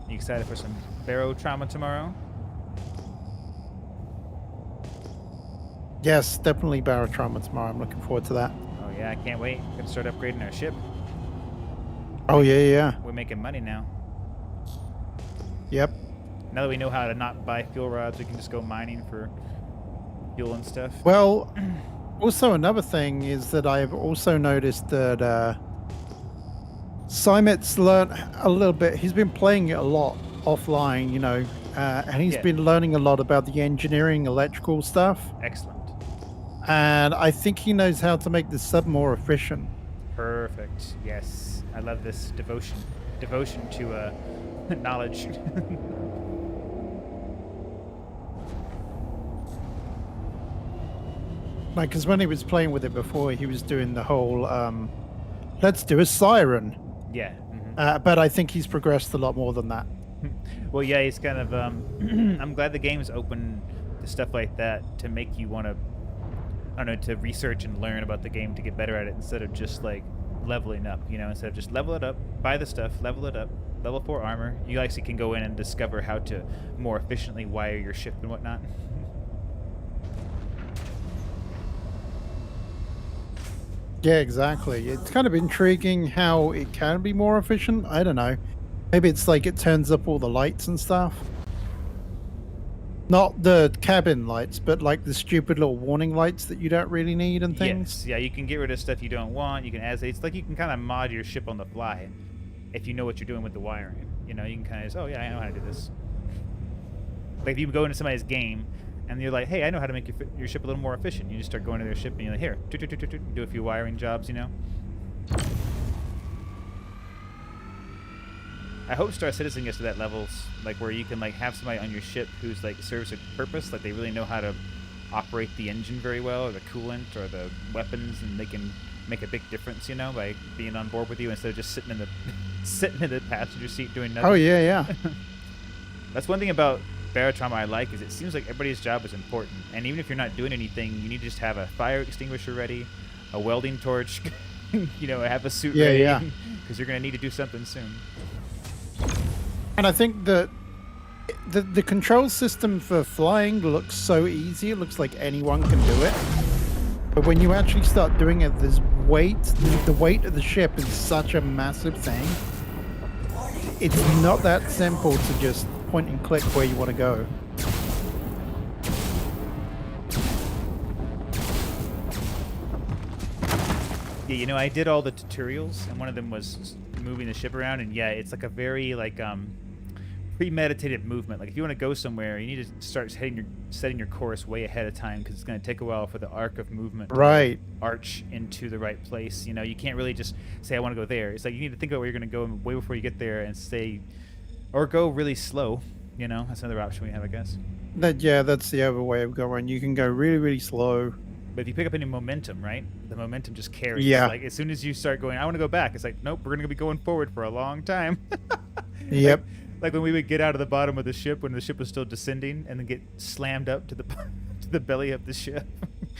You excited for some Barotrauma tomorrow?
Yes, definitely Barotrauma tomorrow. I'm looking forward to that.
Oh yeah, I can't wait. Gonna start upgrading our ship.
Oh, yeah, yeah.
We're making money now.
Yep.
Now that we know how to not buy fuel rods, we can just go mining for fuel and stuff.
Well, also another thing is that I've also noticed that Simet's learned a little bit. He's been playing it a lot offline, you know, and he's
Yeah.
been learning a lot about the engineering, electrical stuff.
Excellent.
And I think he knows how to make the sub more efficient.
Perfect. Yes. I love this devotion to knowledge.
Like, because when he was playing with it before, he was doing the whole, let's do a siren.
Yeah. Mhm.
But I think he's progressed a lot more than that.
Well, yeah, he's kind of. I'm glad the game's open to stuff like that to make you want to, I don't know, to research and learn about the game to get better at it instead of just like leveling up. You know, instead of just level it up, buy the stuff, level it up, level 4 armor. You actually can go in and discover how to more efficiently wire your ship and whatnot.
Yeah, exactly. It's kind of intriguing how it can be more efficient. I don't know. Maybe it's like it turns up all the lights and stuff. Not the cabin lights, but like the stupid little warning lights that you don't really need and things.
Yes, yeah, you can get rid of stuff you don't want. You can add, it's like you can kind of mod your ship on the fly if you know what you're doing with the wiring. You know, you can kind of say, oh yeah, I know how to do this. Like if you go into somebody's game and you're like, hey, I know how to make your ship a little more efficient. You just start going to their ship and you're like, here, do a few wiring jobs, you know? I hope Star Citizen gets to that levels, like where you can like have somebody on your ship who's like serves a purpose, like they really know how to operate the engine very well, or the coolant, or the weapons, and they can make a big difference, you know, by being on board with you instead of just sitting in the sitting in the passenger seat doing nothing.
Oh yeah, yeah.
That's one thing about Barotrauma I like, is it seems like everybody's job is important, and even if you're not doing anything, you need to just have a fire extinguisher ready, a welding torch, you know, have a suit
Yeah,
ready,
yeah.
because you're gonna need to do something soon.
And I think that the control system for flying looks so easy. It looks like anyone can do it. But when you actually start doing it, there's weight. The weight of the ship is such a massive thing. It's not that simple to just point and click where you want to go.
Yeah, you know, I did all the tutorials, and one of them was moving the ship around, and yeah, it's like a very like premeditated movement. Like if you want to go somewhere, you need to start setting your course way ahead of time, because it's going to take a while for the arc of movement
Right.
to arch into the right place. You know, you can't really just say I want to go there. It's like you need to think about where you're going to go way before you get there, and stay, or go really slow. You know, that's another option we have, I guess.
Yeah, that's the other way of going. You can go really, really slow.
But if you pick up any momentum, right, the momentum just carries.
Yeah.
Like as soon as you start going, I want to go back. It's like, nope, we're going to be going forward for a long time.
Yep.
Like when we would get out of the bottom of the ship when the ship was still descending, and then get slammed up to the to the belly of the ship.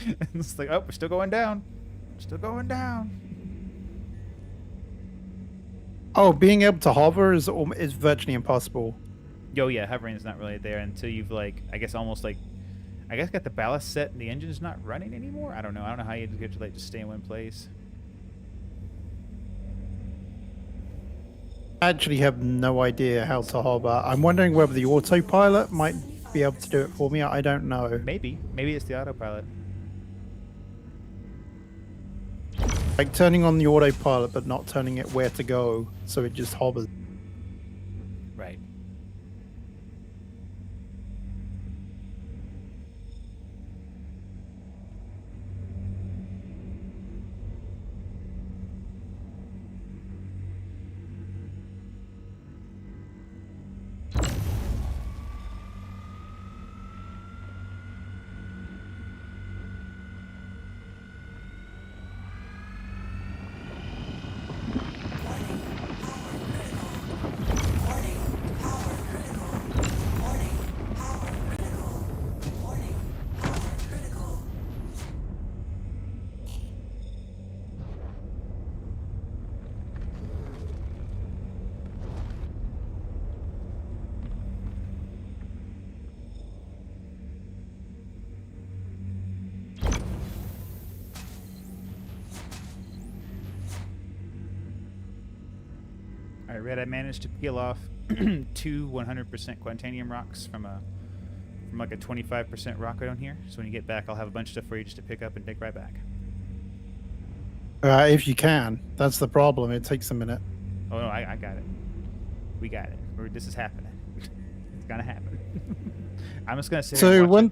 And it's like, oh, we're still going down. Still going down.
Oh, being able to hover is virtually impossible.
Yo, yeah, hovering's not really there until you've like, I guess got the ballast set and the engine's not running anymore. I don't know how you get to like just stay in one place.
I actually have no idea how to hover. I'm wondering whether the autopilot might be able to do it for me. I don't know.
Maybe it's the autopilot.
Like turning on the autopilot but not turning it where to go, so it just hovers.
All right, Red. I managed to peel off 2 100% Quantanium rocks from like a 25% rock down here. So when you get back, I'll have a bunch of stuff for you just to pick up and take right back.
If you can. That's the problem. It takes a minute.
Oh no, I got it. We got it. This is happening. It's gonna happen. I'm just gonna sit here
So
and watch
one,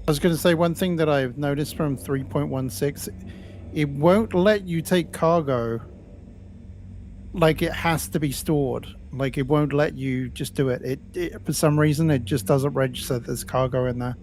I was going to say one thing that I've noticed from 3.16, it won't let you take cargo. Like it has to be stored. Like it won't let you just do it. It for some reason it just doesn't register that there's cargo in there.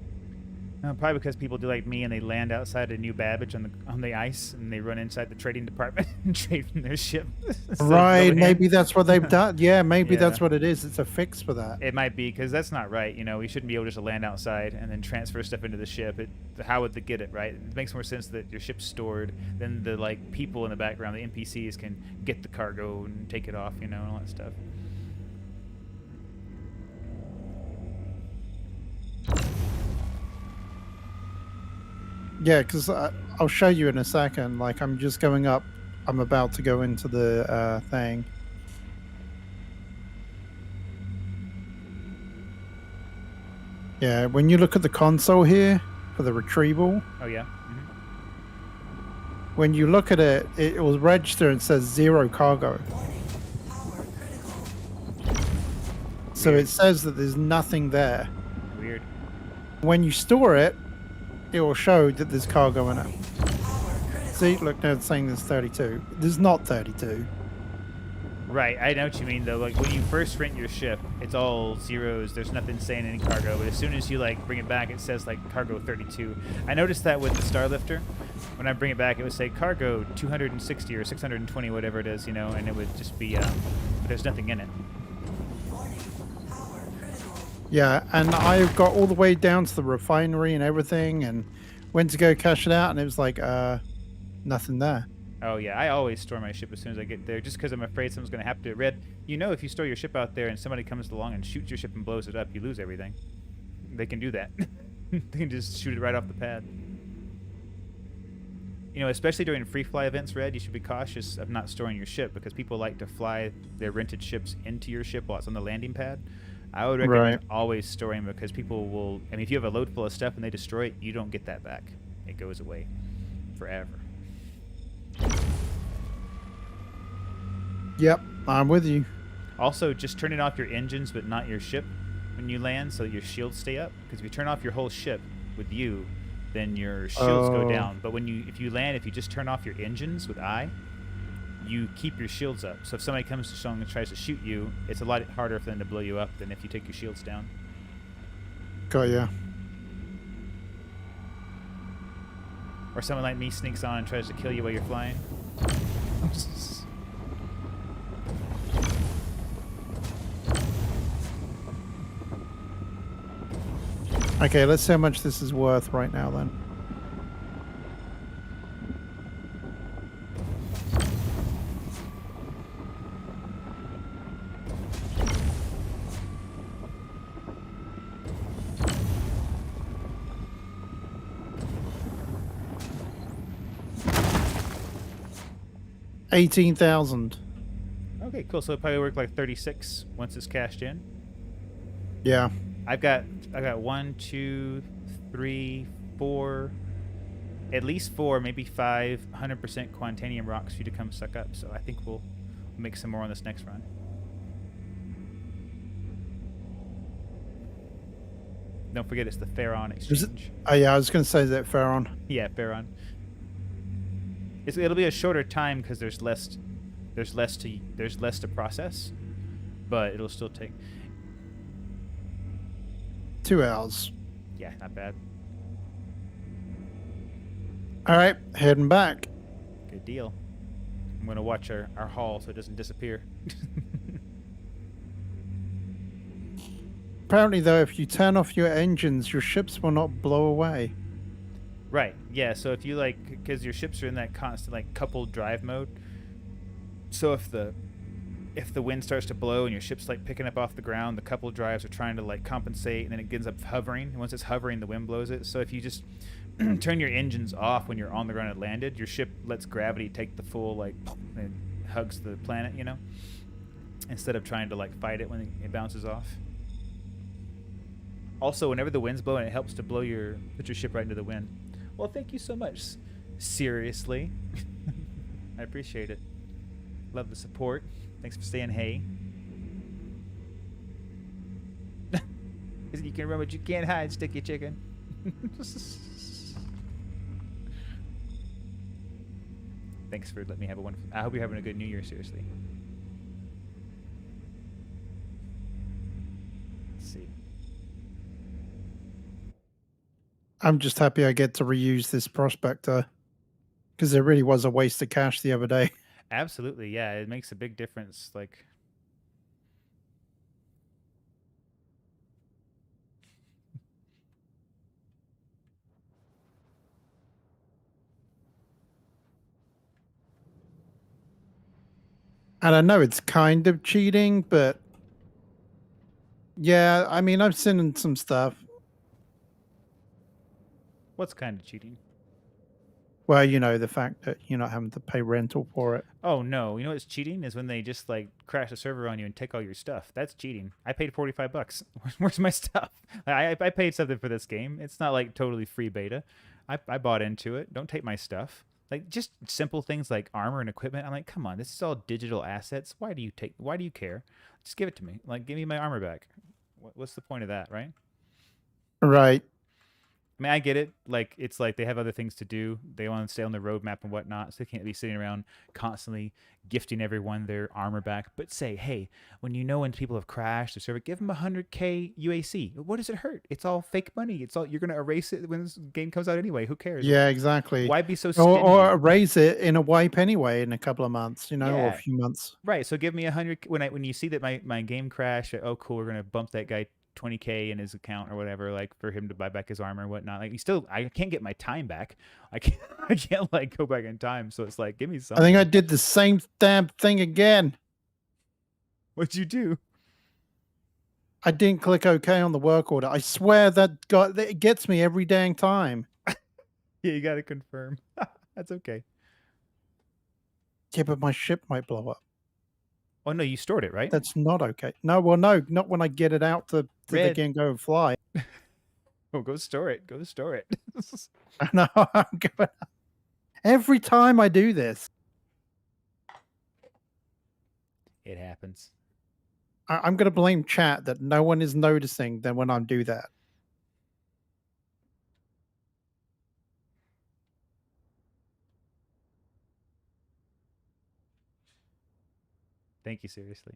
Probably because people do like me and they land outside of New Babbage on the ice and they run inside the trading department and trade from their ship. So
Right,
over here-
maybe that's what they've done. Yeah, maybe
Yeah.
that's what it is. It's a fix for that.
It might be because that's not right. You know, we shouldn't be able just to land outside and then transfer stuff into the ship. How would they get it right? It makes more sense that your ship's stored. Then the like people in the background, the NPCs, can get the cargo and take it off. You know, and all that stuff.
Yeah, because I'll show you in a second. Like I'm just going up. I'm about to go into the thing. Yeah, when you look at the console here for the retrieval,
Oh yeah.
when you look at it, it will register and says 0 cargo. So
Weird.
it says that there's nothing there.
Weird.
When you store it, it will show that there's cargo in it. See, look, now it's saying there's 32. There's not 32.
Right, I know what you mean though. Like when you first rent your ship, it's all zeros. There's nothing saying any cargo. But as soon as you like bring it back, it says like cargo 32. I noticed that with the Starlifter. When I bring it back, it would say cargo 260 or 620, whatever it is, you know, and it would just be. But there's nothing in it.
Yeah, and I got all the way down to the refinery and everything, and went to go cash it out, and it was like, nothing there.
Oh yeah, I always store my ship as soon as I get there, just because I'm afraid something's gonna happen to it. Red, you know, if you store your ship out there and somebody comes along and shoots your ship and blows it up, you lose everything. They can do that. They can just shoot it right off the pad. You know, especially during free fly events, Red, you should be cautious of not storing your ship because people like to fly their rented ships into your ship while it's on the landing pad. I would recommend always storing because people will. I mean, if you have a load full of stuff and they destroy it, you don't get that back. It goes away forever.
Yep, I'm with you.
Also, just turning off your engines but not your ship when you land so that your shields stay up. Because if you turn off your whole ship with you, then your shields go
Oh.
down. But if you land, if you just turn off your engines with I, you keep your shields up. So if somebody comes along and tries to shoot you, it's a lot harder for them to blow you up than if you take your shields down.
Got ya.
Or someone like me sneaks on and tries to kill you while you're flying.
Okay, let's see how much this is worth right now then. $18,000.
Okay, cool. So it'll probably work like 36 once it's cashed in.
Yeah.
I got 1, 2, 3, 4, at least 4, maybe 5 100% Quantanium rocks for you to come suck up. So I think we'll make some more on this next run. Don't forget it's the Pharaon
Is it?
exchange.
Oh yeah, I was going to say that Pharaon.
Yeah, Pharaon. It'll be a shorter time because there's less to process, but it'll still take.
2 hours.
Yeah, not bad.
All right, heading back.
Good deal. I'm gonna watch our haul so it doesn't disappear.
Apparently, though, if you turn off your engines, your ships will not blow away.
Right. Yeah. So if you because your ships are in that constant coupled drive mode. So if the wind starts to blow and your ship's picking up off the ground, the coupled drives are trying to compensate, and then it ends up hovering. And once it's hovering, the wind blows it. So if you just turn your engines off when you're on the ground and landed, your ship lets gravity take the full hugs the planet, you know, instead of trying to like fight it when it bounces off. Also, whenever the wind's blowing, it helps to put your ship right into the wind. Well, thank you so much. Seriously, I appreciate it. Love the support. Thanks for saying hey. You can run, but you can't hide, sticky chicken. Thanks for letting me have a wonderful. I hope you're having a good New Year. Seriously. Let's see.
I'm just happy I get to reuse this prospector because it really was a waste of cash the other day.
Absolutely, yeah. It makes a big difference. Like,
And I know it's kind of cheating, but yeah, I mean, I've seen some stuff.
what's kind of cheating?
Well, you know, the fact that you're not having to pay rental for it.
Oh no, you know what's cheating is when they just like crash the server on you and take all your stuff. That's cheating. I paid $45. Where's my stuff? I paid something for this game. It's not like totally free beta. I bought into it. Don't take my stuff. Like just simple things like armor and equipment. I'm like, come on, this is all digital assets. Why do you care? Just give it to me. Like, give me my armor back. What's the point of that, right?
Right.
I mean, I get it. Like, it's like they have other things to do. They want to stay on the roadmap and whatnot, so they can't be sitting around constantly gifting everyone their armor back. But say, hey, when people have crashed the server, give them 100K UAC. What does it hurt? It's all fake money. It's all you're gonna erase it when this game comes out anyway. Who cares?
Yeah, exactly.
Why be so stingy?
Or raise it in a wipe anyway in a couple of months, you know, or a
Yeah.
few months.
Right. So give me 100 when you see that my game crashed. Oh, cool. We're gonna bump that guy 20K in his account or whatever, like for him to buy back his armor and whatnot. Like I can't get my time back. I can't like go back in time. So it's like, give me
I
something.
think I did the same damn thing again.
What'd you do?
I didn't click OK on the work order. I swear that it gets me every dang time.
Yeah, you gotta confirm. That's okay.
Yeah, but my ship might blow up.
Oh no, you stored it, right?
That's not okay. No, well, no, not when I get it out to the
Red.
game go and fly.
Oh, go store it. Go store it.
I know. I'm going. Every time I do this,
It happens.
I'm going to blame chat that no one is noticing then when I do that.
Thank you, seriously.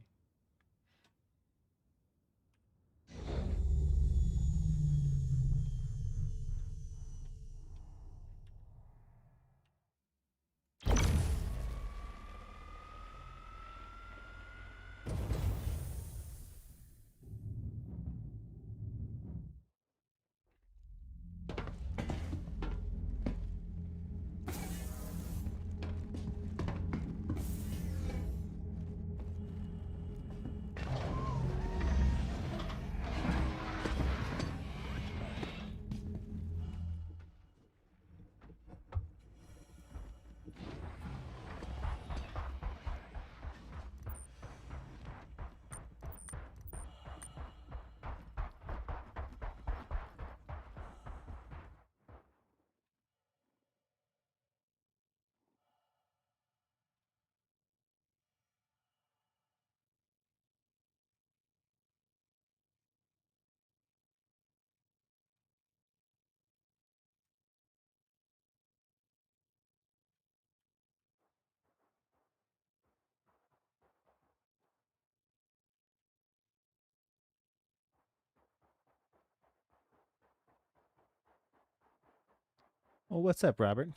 Well, what's up, Robert?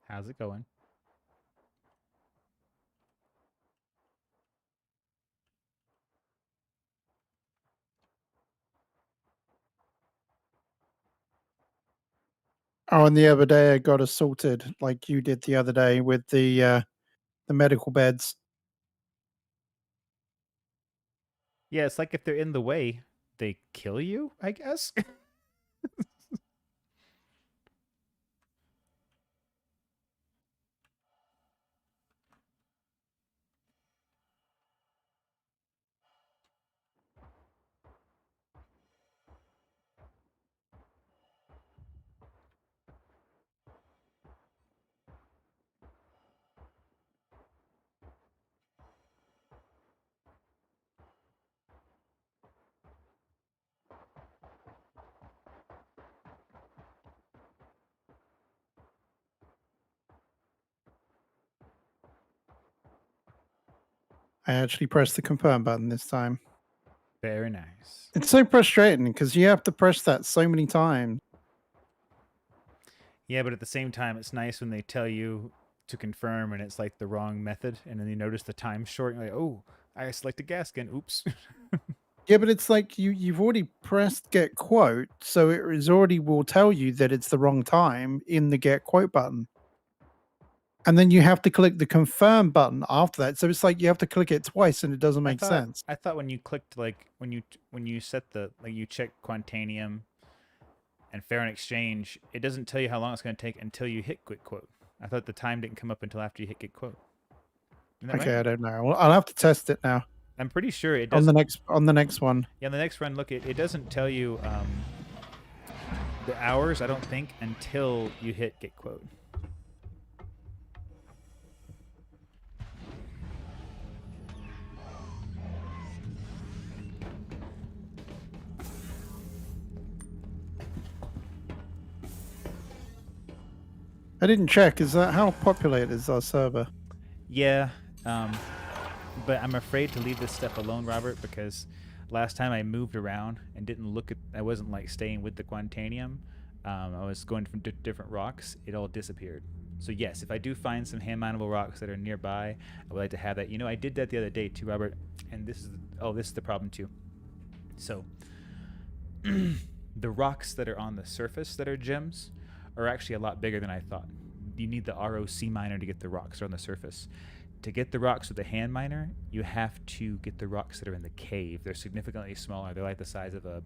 How's it going?
Oh, and the other day I got assaulted like you did the other day with the medical beds.
Yeah, it's like if they're in the way, they kill you, I guess.
I actually pressed the confirm button this time.
Very nice.
It's so frustrating because you have to press that so many times.
Yeah, but at the same time, it's nice when they tell you to confirm and it's like the wrong method, and then you notice the time short. And you're like, oh, I selected gas gun. Oops.
Yeah, but it's like you've already pressed get quote, so it is already will tell you that it's the wrong time in the get quote button. And then you have to click the confirm button after that. So it's like you have to click it twice and it doesn't make sense.
I thought when you clicked like when you set the like you check Quantanium and Fair and Exchange, it doesn't tell you how long it's going to take until you hit quick quote. I thought the time didn't come up until after you hit get quote. Isn't that
Okay,
right?
I don't know. Well, I'll have to test it now
I'm pretty sure it
on
doesn't.
the next one.
Yeah, on the next run, look, it doesn't tell you the hours, I don't think, until you hit get quote.
I didn't check. Is that how populated is our server?
Yeah, but I'm afraid to leave this stuff alone, Robert, because last time I moved around and didn't look at, I wasn't like staying with the Quantanium. I was going from different rocks. It all disappeared. So yes, if I do find some hand mineable rocks that are nearby, I would like to have that. You know, I did that the other day too, Robert, and this is the problem too. So the rocks that are on the surface that are gems are actually a lot bigger than I thought. You need the ROC miner to get the rocks that are on the surface. To get the rocks with the hand miner, you have to get the rocks that are in the cave. They're significantly smaller. They're like the size of a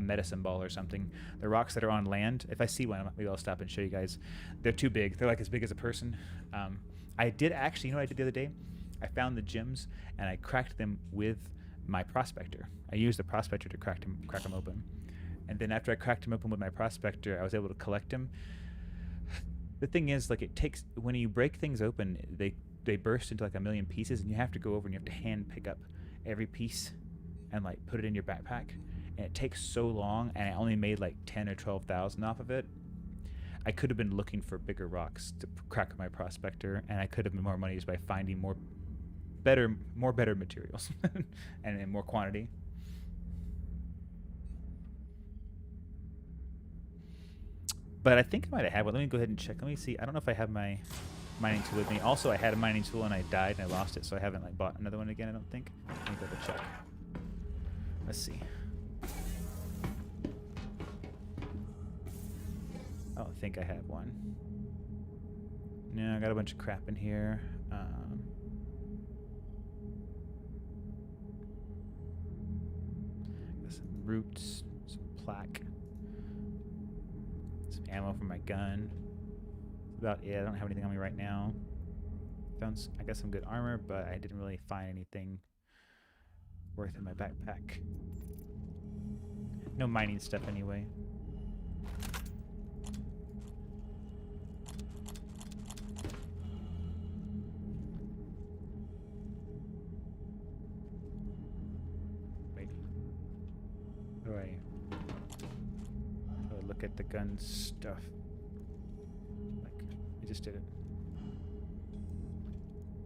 medicine ball or something. The rocks that are on land, if I see one, maybe I'll stop and show you guys. They're too big. They're like as big as a person. I did actually, you know what I did the other day? I found the gems and I cracked them with my prospector. I used the prospector to crack them open. And then after I cracked them open with my prospector, I was able to collect them. The thing is, like, it takes, when you break things open, they burst into like a million pieces, and you have to go over and you have to hand pick up every piece and like put it in your backpack. And it takes so long, and I only made like 10 or 12,000 off of it. I could have been looking for bigger rocks to crack with my prospector, and I could have made more money just by finding more better materials and in more quantity. But I think I might have had one. Let me go ahead and check. Let me see. I don't know if I have my mining tool with me. Also, I had a mining tool and I died and I lost it, so I haven't like bought another one again, I don't think. Let me double check. Let's see. I don't think I have one. No, I got a bunch of crap in here. Got some roots, some plaque. Ammo for my gun. That's about it. I don't have anything on me right now. I got some good armor, but I didn't really find anything worth in my backpack. No mining stuff anyway. Wait. How do I look at the gun stuff? Like, I just did it.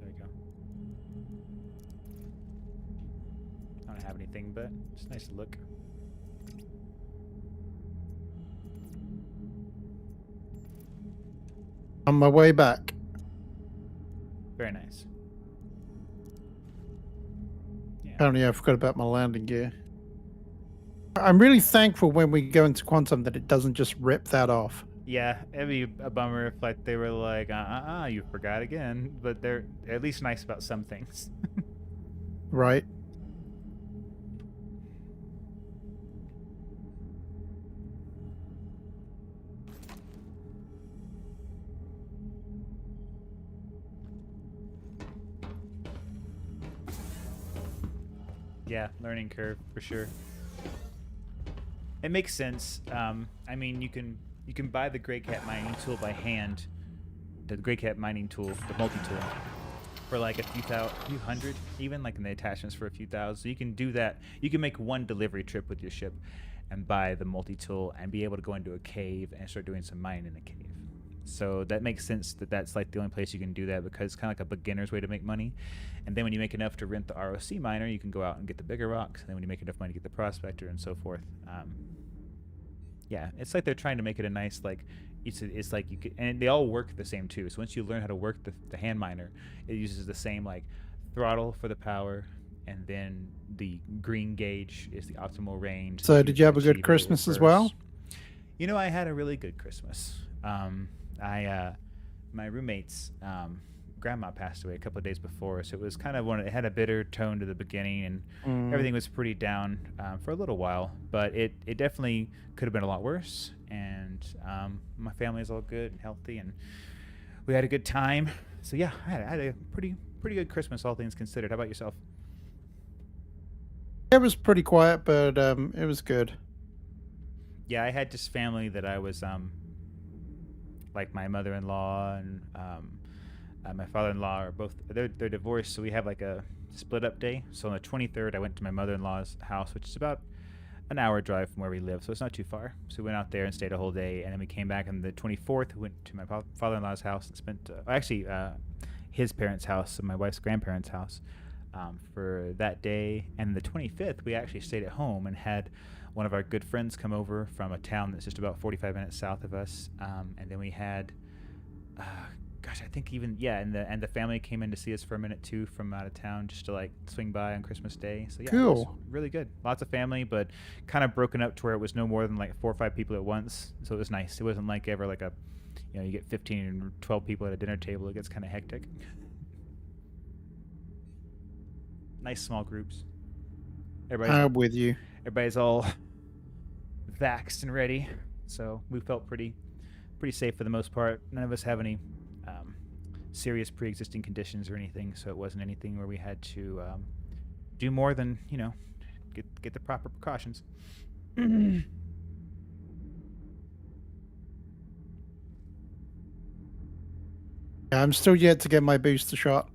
There we go. I don't have anything, but it's nice to look.
On my way back.
Very nice. Yeah.
Apparently I forgot about my landing gear. I'm really thankful when we go into Quantum that it doesn't just rip that off.
Yeah, it'd be a bummer if like they were like, you forgot again. But they're at least nice about some things.
Right.
Yeah, learning curve for sure. It makes sense. I mean, you can buy the Grey Cat mining tool by hand, the Grey Cat mining tool, the multi-tool, for like a few hundred, even like in the attachments for a few thousand. So you can do that. You can make one delivery trip with your ship and buy the multi-tool and be able to go into a cave and start doing some mining in the cave. So that makes sense that that's like the only place you can do that, because it's kind of like a beginner's way to make money. And then when you make enough to rent the ROC miner, you can go out and get the bigger rocks. And then when you make enough money to get the prospector and so forth. Yeah, it's like they're trying to make it a nice, like, it's like you could, and they all work the same too. So once you learn how to work the hand miner, it uses the same like throttle for the power, and then the green gauge is the optimal range.
So
that
did
can
you have a good
achieve
Christmas as well?
reverse. You know, I had a really good Christmas. My roommate's grandma passed away a couple of days before, so it was kind of it had a bitter tone to the beginning, and everything was pretty down for a little while. But it definitely could have been a lot worse. And my family is all good and healthy, and we had a good time. So yeah, I had a pretty good Christmas, all things considered. How about yourself?
It was pretty quiet, but it was good.
Yeah, I had just family that I was like my mother-in-law and my father-in-law are both they're divorced, so we have like a split up day. So on the 23rd, I went to my mother-in-law's house, which is about an hour drive from where we live, so it's not too far. So we went out there and stayed a whole day, and then we came back on the 24th. We went to my father-in-law's house and spent his parents' house, so my wife's grandparents' house, for that day. And the 25th, we actually stayed at home and had one of our good friends come over from a town that's just about 45 minutes south of us. And then we had, I think even, and the family came in to see us for a minute too from out of town, just to like swing by on Christmas Day. So yeah, it was
Cool.
really good. Lots of family, but kind of broken up to where it was no more than like 4 or 5 people at once. So it was nice. It wasn't like ever like you get 15 or 12 people at a dinner table. It gets kind of hectic. Nice small groups.
I'm with you.
Everybody's all vaxxed and ready, so we felt pretty safe for the most part. None of us have any serious pre-existing conditions or anything, so it wasn't anything where we had to do more than get the proper precautions.
I'm still yet to get my booster shot.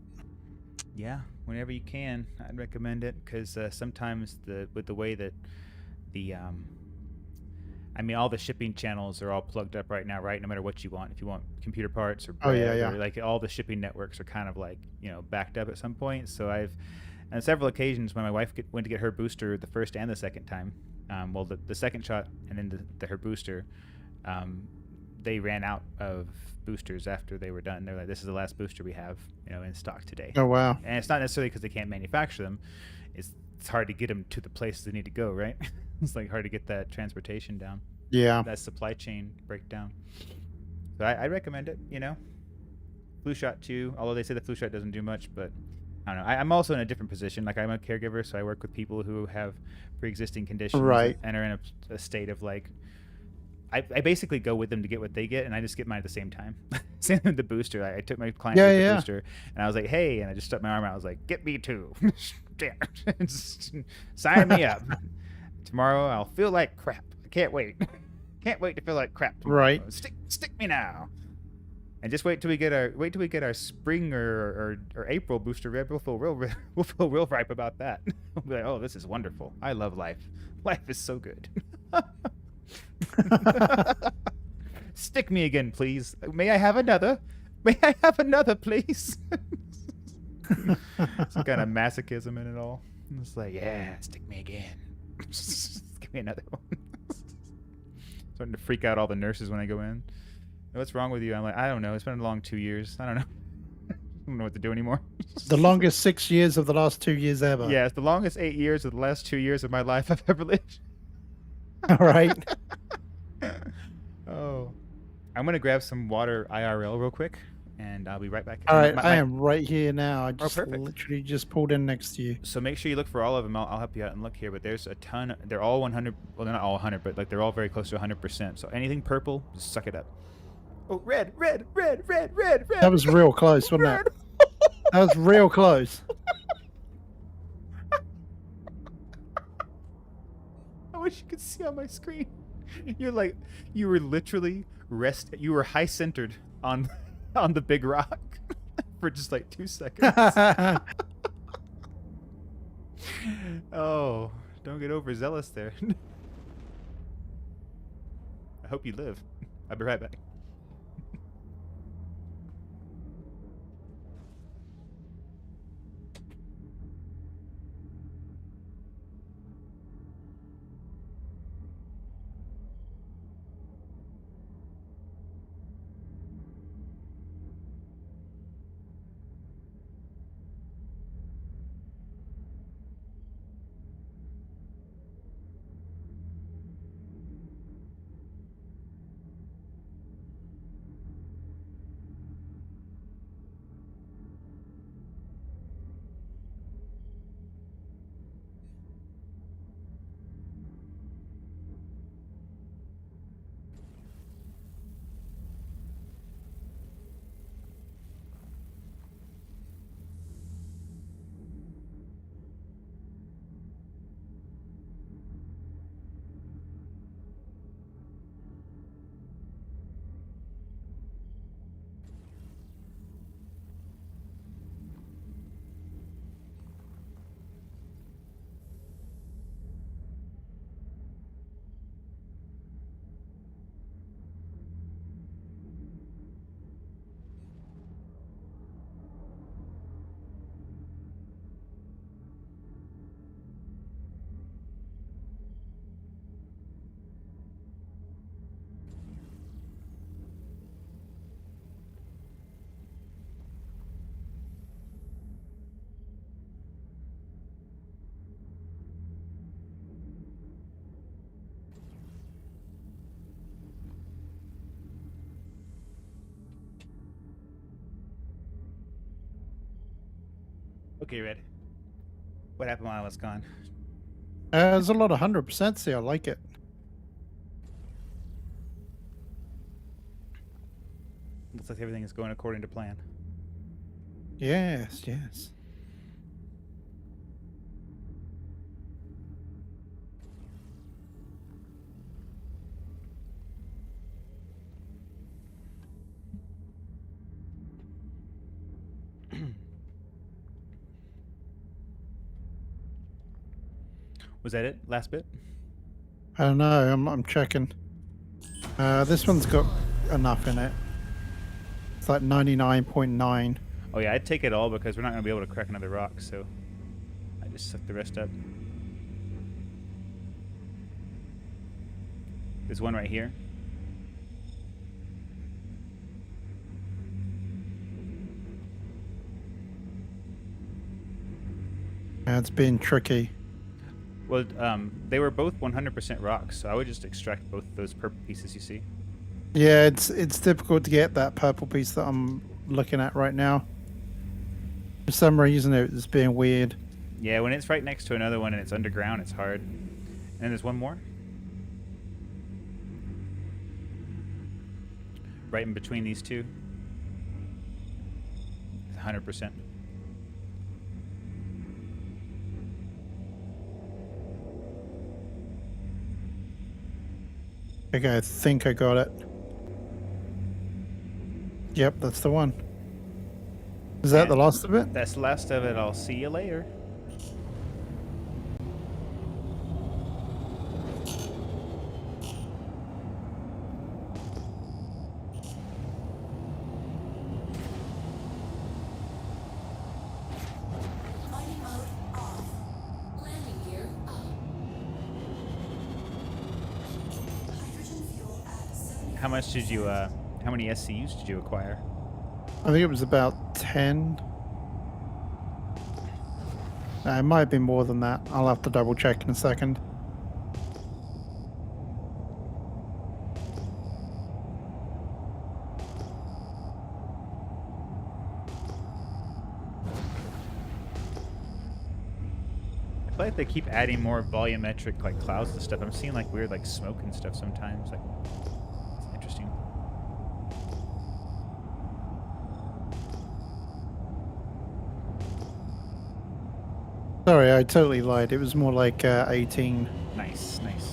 Yeah, whenever you can, I'd recommend it, because sometimes with the way that the all the shipping channels are all plugged up right now, right? No matter what you want, if you want computer parts or bread,
Oh, yeah.
or like all the shipping networks are kind of like backed up at some point. So I've on several occasions when my wife went to get her booster the first and the second time, the second shot and then her booster, they ran out of boosters after they were done. They're like, this is the last booster we have in stock today.
Oh wow.
And it's not necessarily because they can't manufacture them. It's hard to get them to the places they need to go, right? It's like hard to get that transportation down.
Yeah.
That supply chain breakdown. So I recommend it. Flu shot too. Although they say the flu shot doesn't do much, but I don't know. I'm also in a different position. Like I'm a caregiver, so I work with people who have pre-existing conditions,
Right.
and are in a state of like. I basically go with them to get what they get, and I just get mine at the same time. Same with the booster. I took my client to get the booster, and I was like, "Hey," and I just stuck my arm out. I was like, "Get me too." Sign me up. Tomorrow I'll feel like crap. I can't wait. Can't wait to feel like crap tomorrow.
Right.
Stick me now. And just wait till we get our spring or April booster. We'll feel real ripe about that. We'll be like, oh, this is wonderful. I love life. Life is so good. Stick me again, please. May I have another? May I have another, please? Some kind of masochism in it all. It's like, yeah, stick me again. Give me another one. Starting to freak out all the nurses when I go in. What's wrong with you? I'm like, I don't know. It's been a long 2 years. I don't know. I don't know what to do anymore.
The longest 6 years of the last 2 years ever.
Yeah, it's the longest 8 years of the last 2 years of my life I've ever lived.
All right.
Oh. I'm going to grab some water IRL real quick, and I'll be right back.
All right. I am right here now. I just
perfect.
literally just pulled in next to you.
So make sure you look for all of them. I'll help you out and look here, but there's a ton. They're all 100. Well, they're not all 100, but like they're all very close to 100%. So anything purple, just suck it up. Oh, red.
That was real close, wasn't it? That was real close.
I wish you could see on my screen. You were literally you were high centered on the big rock for just like 2 seconds. Oh, don't get overzealous there. I hope you live. I'll be right back. Okay, Red. What happened while I was gone?
There's a lot of 100% here. I like it.
Looks like everything is going according to plan.
Yes, yes.
Was that it? Last bit?
I don't know. I'm checking. This one's got enough in it. It's like 99.9.
Oh yeah, I'd take it all because we're not going to be able to crack another rock, so I just suck the rest up. There's one right here.
Yeah, it's been tricky.
Well, they were both 100% rocks, so I would just extract both those purple pieces you see.
Yeah, it's difficult to get that purple piece that I'm looking at right now. For some reason, it's being weird.
Yeah, when it's right next to another one and it's underground, it's hard. And then there's one more. Right in between these two. It's 100%.
Okay, I think I got it. Yep, that's the one. Is that the last of it?
That's the last of it. I'll see you later.
Mining mode off. Landing gear up. Hydrogen fuel at 70.
How much did you, how many SCUs did you acquire?
I think it was about 10. It might have been more than that. I'll have to double check in a second.
I feel like they keep adding more volumetric like clouds and stuff. I'm seeing like weird like smoke and stuff sometimes. Like it's interesting.
Sorry, I totally lied. It was more like 18.
Nice, nice.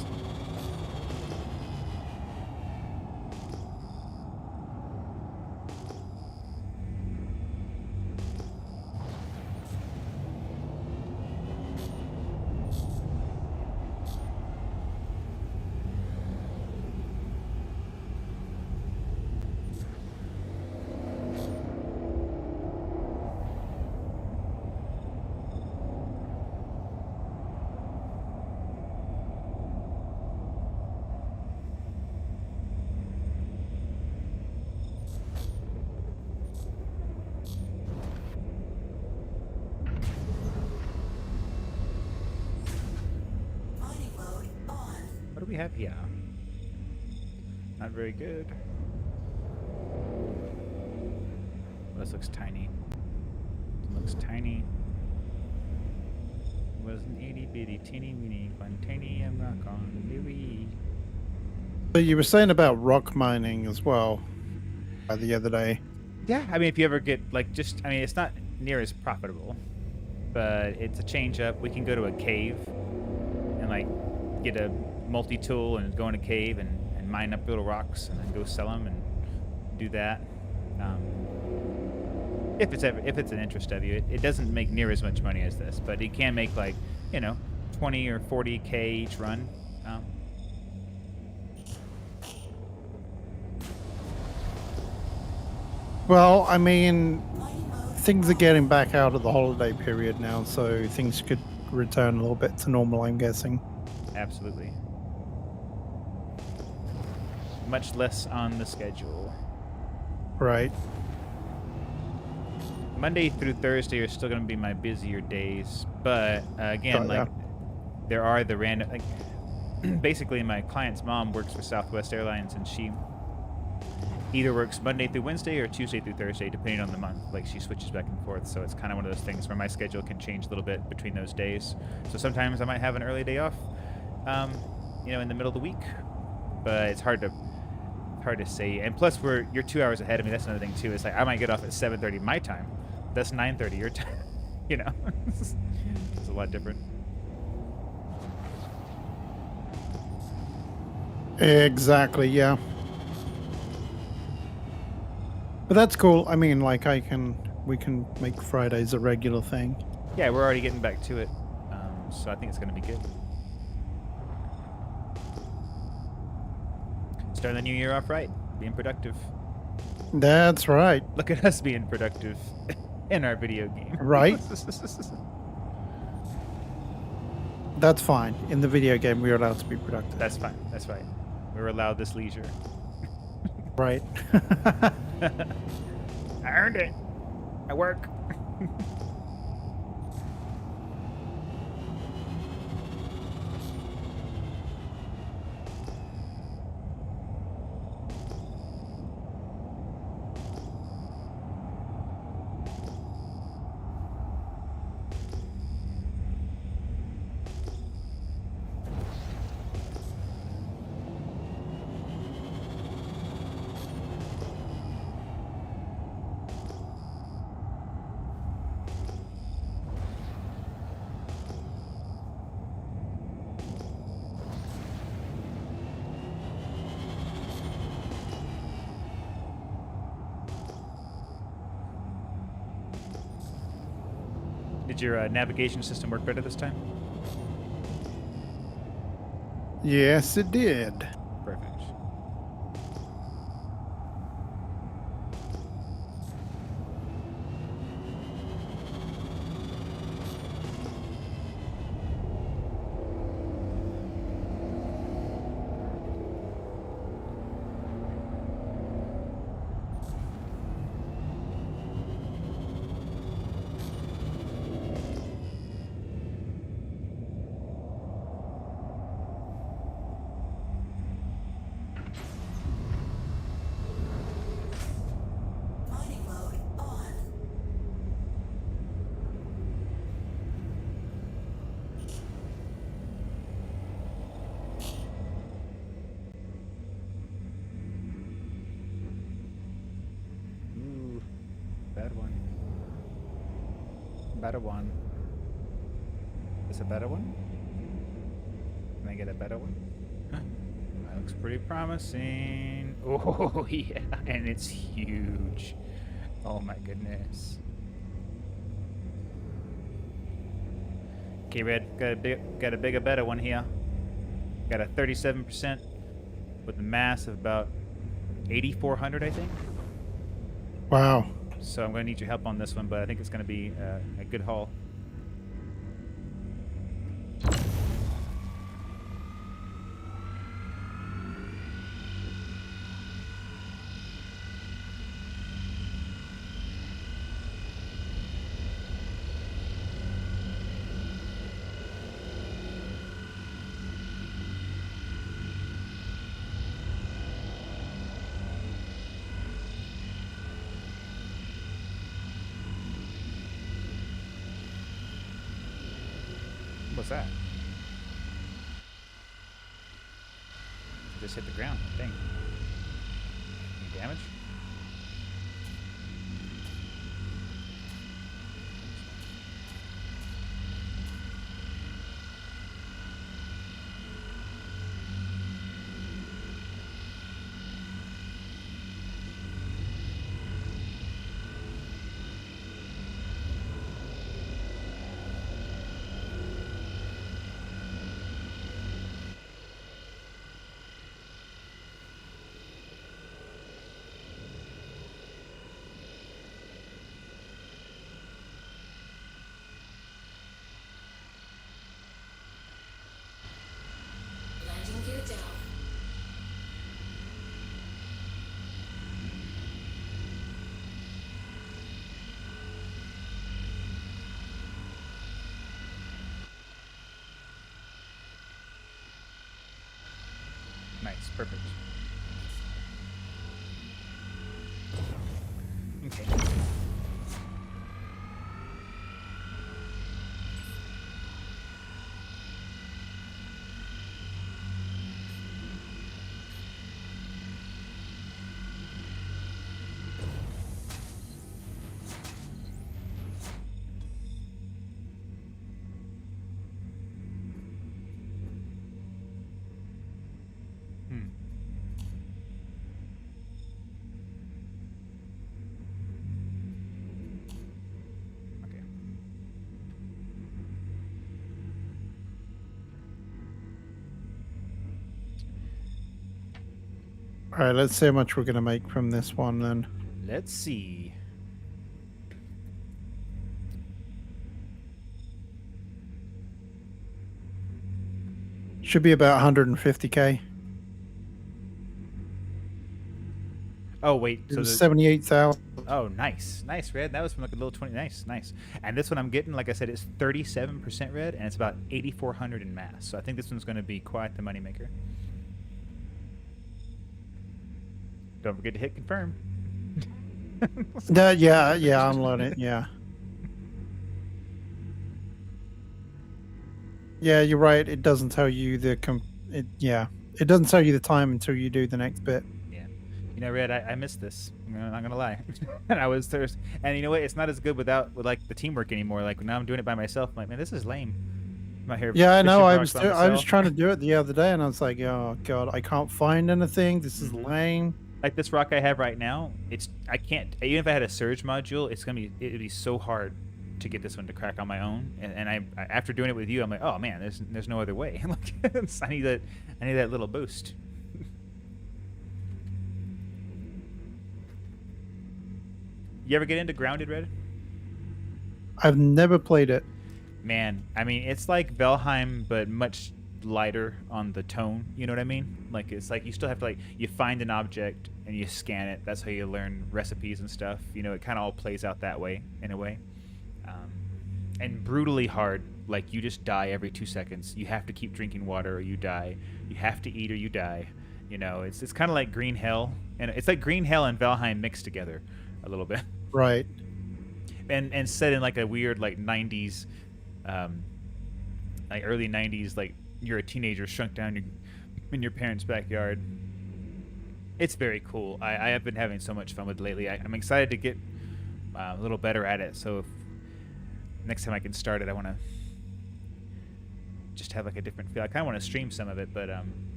Mining mode on.
What do we have here? Not very good. Well, this looks tiny. It looks tiny. Was an itty bitty teeny weeny quantanium rock on Louis.
So you were saying about rock mining as well the other day.
Yeah, I mean, if you ever get like just, I mean, it's not near as profitable, but it's a change up. We can go to a cave and like get a multi-tool and go in a cave and mine up little rocks and then go sell them and do that. If it's an interest of you, it doesn't make near as much money as this, but it can make like, you know, 20 or 40K each run.
Well, I mean, things are getting back out of the holiday period now, so things could return a little bit to normal, I'm guessing.
Absolutely. Much less on the schedule.
Right.
Monday through Thursday are still going to be my busier days, but again,
Oh, yeah.
like there are the random, like basically my client's mom works for Southwest Airlines, and she either works Monday through Wednesday or Tuesday through Thursday, depending on the month. Like she switches back and forth, so it's kind of one of those things where my schedule can change a little bit between those days. So sometimes I might have an early day off, you know, in the middle of the week, but it's hard to say. And plus, you're 2 hours ahead of me. That's another thing too. It's like I might get off at 7:30 my time. That's 9:30 your time. You know, it's a lot different.
Exactly, yeah. But that's cool. I mean, like we can make Fridays a regular thing.
Yeah, we're already getting back to it, so I think it's going to be good. Starting the new year off right, being productive.
That's right.
Look at us being productive in our video game.
Right. That's fine. In the video game, we're allowed to be productive.
That's fine. That's right. We're allowed this leisure.
Right.
I earned it. I work. Did your navigation system work better this time?
Yes, it did.
Perfect.
Mining mode on.
Ooh, bad one. Better one. Is a better one? Can I get a better one? That looks pretty promising. Oh yeah, and it's huge. Oh my goodness. Okay, Red, got a bigger, better one here. Got a 37% with a mass of about 8,400, I think.
Wow.
So I'm going to need your help on this one, but I think it's going to be a good haul. What's that? Just hit the ground. Dang. Any damage?
Landing gear down.
Nice. Perfect. Hmm. Okay.
All right, let's see how much we're going to make from this one then.
Let's see.
Should be about 150k.
Oh wait, so the,
78,000.
oh nice, nice red. That was from like a little 20. Nice, nice. And this one I'm getting, like I said, it's 37% red, and it's about 8,400 in mass. So I think this one's going to be quite the moneymaker. Don't forget to hit confirm.
Yeah, I'm loading it. Yeah. Yeah, you're right. It doesn't tell you the it doesn't tell you the time until you do the next bit.
Yeah. You know, Red, I missed this. I'm not gonna lie. And I was thirsty. And you know what? It's not as good with like the teamwork anymore. Like now I'm doing it by myself. I'm like, man, this is lame. I'm out here
Yeah, I know.
fishing rocks by
I was
myself.
trying to do it the other day, and I was like, oh god, I can't find anything. This is
Mhm.
lame.
Like this rock I have right now, I can't, even if I had a surge module, it'd be so hard to get this one to crack on my own. And I after doing it with you, I'm like, oh man, there's no other way. Like I need that little boost. You ever get into Grounded, Red?
I've never played it.
Man, I mean, it's like Valheim, but much lighter on the tone. You know what I mean? Like, it's like you still have to, like, you find an object and you scan it. That's how you learn recipes and stuff. You know, it kind of all plays out that way, in a way. And brutally hard. Like, you just die every 2 seconds. You have to keep drinking water or you die. You have to eat or you die. You know, it's kind of like Green Hell. And it's like Green Hell and Valheim mixed together a little bit.
Right.
And set in like a weird like 90s like early 90s, like you're a teenager shrunk down in your parents' backyard. It's very cool. I have been having so much fun with it lately. I'm excited to get a little better at it, so if next time I can start it, I want to just have like a different feel. I kind of want to stream some of it, but I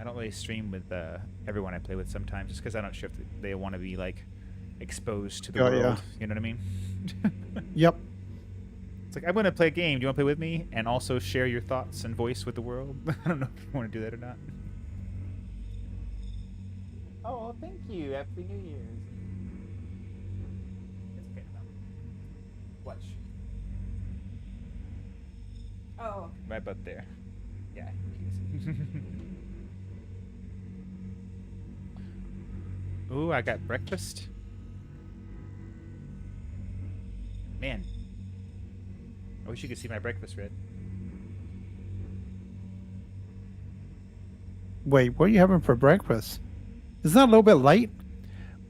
don't really stream with everyone I play with sometimes, just because I'm not sure if they want to be like exposed to the world.
Yeah.
You know what I mean?
Yep.
It's like, I'm going to play a game. Do you want to play with me and also share your thoughts and voice with the world? I don't know if you want to do that or not. Oh, thank you. Happy New Year's. It's okay. Watch.
Oh.
Right about there. Yeah. Ooh, I got breakfast. Man. I wish you could see my breakfast, Red.
Wait, what are you having for breakfast? Isn't that a little bit late?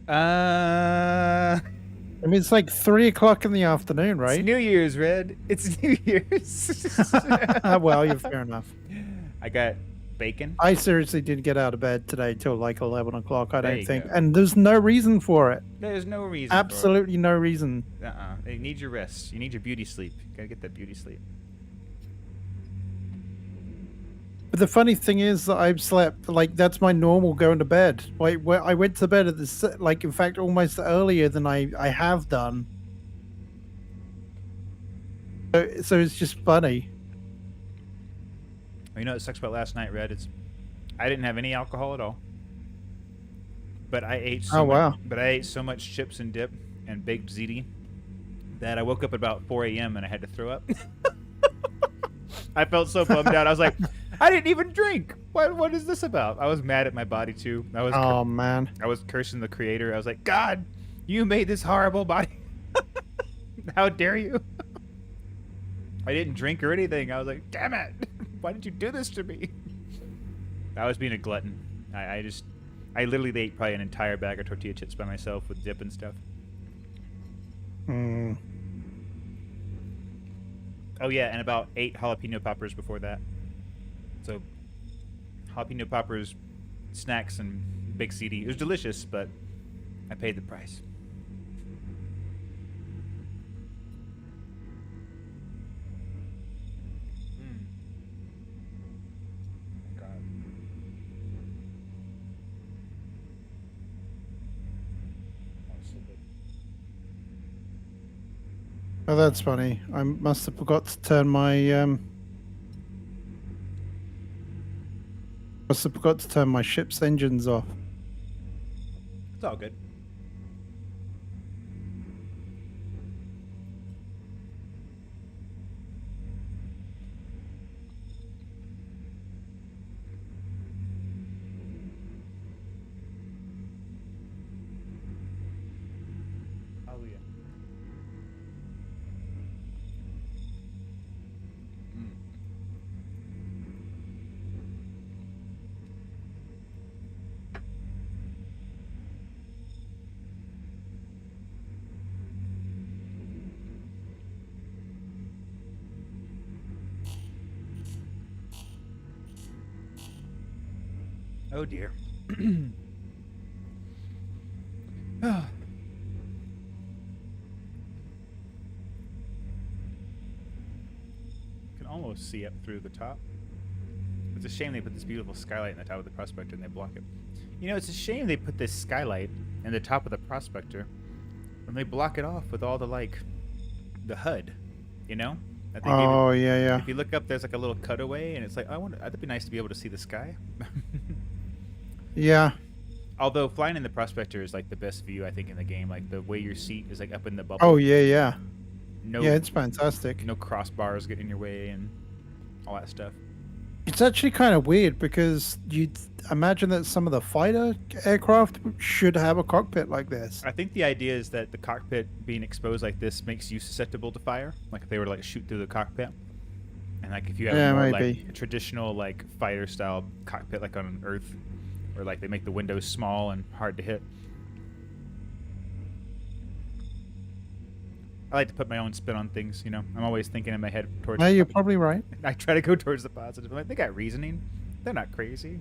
Uh...
I mean, it's like 3 o'clock in the afternoon, right?
It's New Year's, Red. It's New Year's.
Well, you're fair enough.
I got bacon.
I seriously didn't get out of bed today till like 11 o'clock, I
There
don't
you
think.
go.
And there's no reason for it.
There's no reason. for it.
Absolutely no reason.
You need your rest. You need your beauty sleep. You gotta get that beauty sleep.
But the funny thing is that I've slept, like, that's my normal going to bed. Like, I went to bed at this, like, in fact, almost earlier than I have done. So it's just funny.
Well, you know what sucks about last night, Red? I didn't have any alcohol at all. But I ate so
Oh, wow.
much, but I ate so much chips and dip and baked ziti that I woke up at about 4 a.m. and I had to throw up. I felt so bummed out. I was like, I didn't even drink. What is this about? I was mad at my body too.
Oh, man.
I was cursing the creator. I was like, God, you made this horrible body. How dare you? I didn't drink or anything. I was like, damn it. Why did you do this to me? I was being a glutton. I literally ate probably an entire bag of tortilla chips by myself with dip and stuff.
Mm.
Oh yeah, and about 8 jalapeno poppers before that. So jalapeno poppers, snacks, and big CD. It was delicious, but I paid the price. God. So good.
Oh, that's funny. I must have forgot to turn my ship's engines off.
It's all good. Hallelujah. Oh dear. Ah. Can almost see up through the top. It's a shame they put this beautiful skylight in the top of the prospector and they block it. You know, it's a shame they put this skylight in the top of the prospector and they block it off with all the the HUD. You know? That they gave it.
Oh, yeah, yeah.
If you look up, there's like a little cutaway, and it's like, I wonder. That'd be nice to be able to see the sky.
Yeah.
Although flying in the prospector is like the best view I think in the game. Like the way your seat is like up in the bubble.
Oh, yeah, yeah.
No,
Yeah, it's fantastic.
no crossbars getting in your way and all that stuff.
It's actually kind of weird because you'd imagine that some of the fighter aircraft should have a cockpit like this.
I think the idea is that the cockpit being exposed like this makes you susceptible to fire. Like if they were to like shoot through the cockpit, and like if you have
Yeah,
a more
maybe.
like a traditional like fighter style cockpit like on Earth, where like they make the windows small and hard to hit. I like to put my own spin on things, you know. I'm always thinking in my head towards.
No, you're probably right.
I try to go towards the positive. I'm like, they got reasoning. They're not crazy.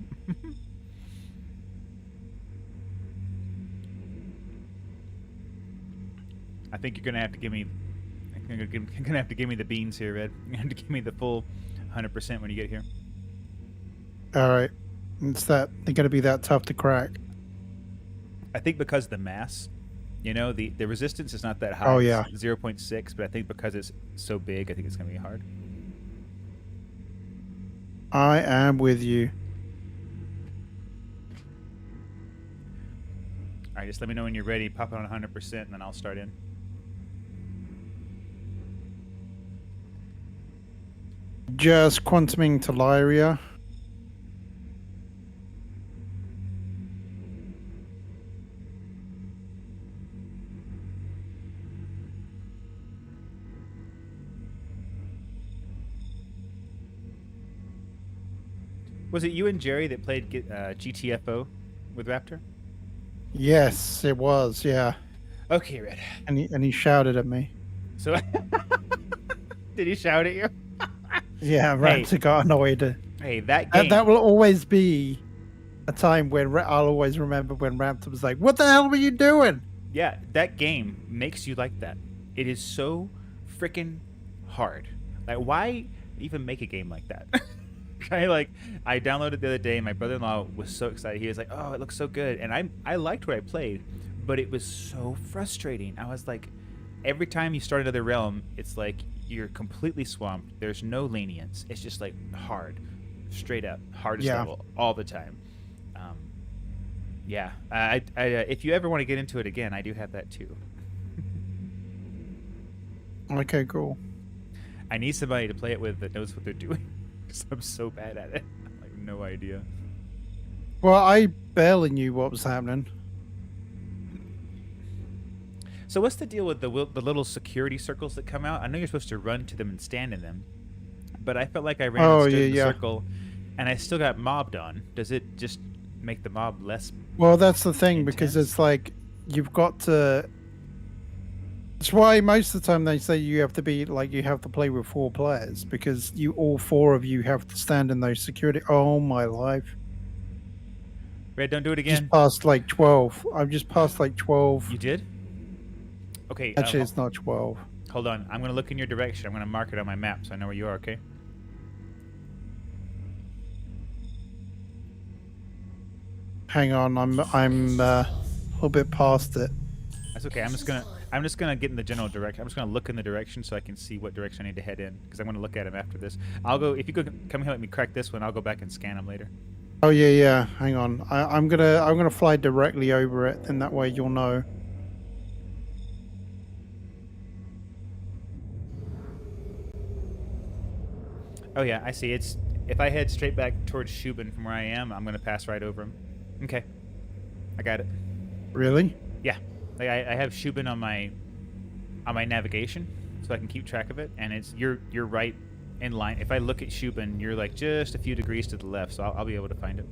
I think you're gonna have to give me. You're gonna have to give me the beans here, Red. You're gonna have to give me the full 100% when you get here.
All right. They're going to be that tough to crack.
I think because the mass, you know, the resistance is not that high.
Oh, yeah.
It's 0.6, but I think because it's so big, I think it's gonna be hard.
I am with you.
All right, just let me know when you're ready. Pop it on 100%, and then I'll start in.
Just quantuming to Lyria.
Was it you and Jerry that played GTFO with Raptor?
Yes, it was. Yeah.
Okay, Red.
And he shouted at me.
So, did he shout at you?
Yeah,
Hey.
Raptor got annoyed.
Hey, that game.
That will always be a time when I'll always remember when Raptor was like, "What the hell were you doing?"
Yeah, that game makes you like that. It is so freaking hard. Like, why even make a game like that? I downloaded the other day, and my brother-in-law was so excited. He was like, "Oh, it looks so good," and I liked what I played, but it was so frustrating. I was like, every time you start another realm, it's like you're completely swamped. There's no lenience. It's just like hard, straight up hardest
Yeah.
level all the time. Yeah, if you ever want to get into it again, I do have that too.
Okay, cool.
I need somebody to play it with that knows what they're doing, because I'm so bad at it. I have no idea.
Well, I barely knew what was happening.
So what's the deal with the little security circles that come out? I know you're supposed to run to them and stand in them, but I felt like I ran
Oh,
and stood
yeah,
in the
yeah.
circle, and I still got mobbed on. Does it just make the mob less?
Well, that's the thing because
Intense.
it's like you've got to That's why most of the time they say you have to be like you have to play with 4 players because you all 4 of you have to stand in those security. Oh my life!
Red, don't do it
Just
again.
passed like 12. I've just passed like 12.
You did? Okay.
Actually, it's not 12.
Hold on. I'm gonna look in your direction. I'm gonna mark it on my map so I know where you are. Okay.
Hang on, I'm a little bit past it.
That's okay. I'm just gonna get in the general direction. I'm just gonna look in the direction so I can see what direction I need to head in because I'm gonna look at him after this. I'll go if you go come here, let me crack this one. I'll go back and scan him later.
Oh yeah. Hang on. I'm gonna fly directly over it, and that way you'll know.
Oh yeah, I see. It's if I head straight back towards Shubin from where I am, I'm gonna pass right over him. Okay, I got it.
Really?
Yeah, like I have Shubin on my navigation, so I can keep track of it. And it's you're right in line. If I look at Shubin, you're like just a few degrees to the left, so I'll be able to find it.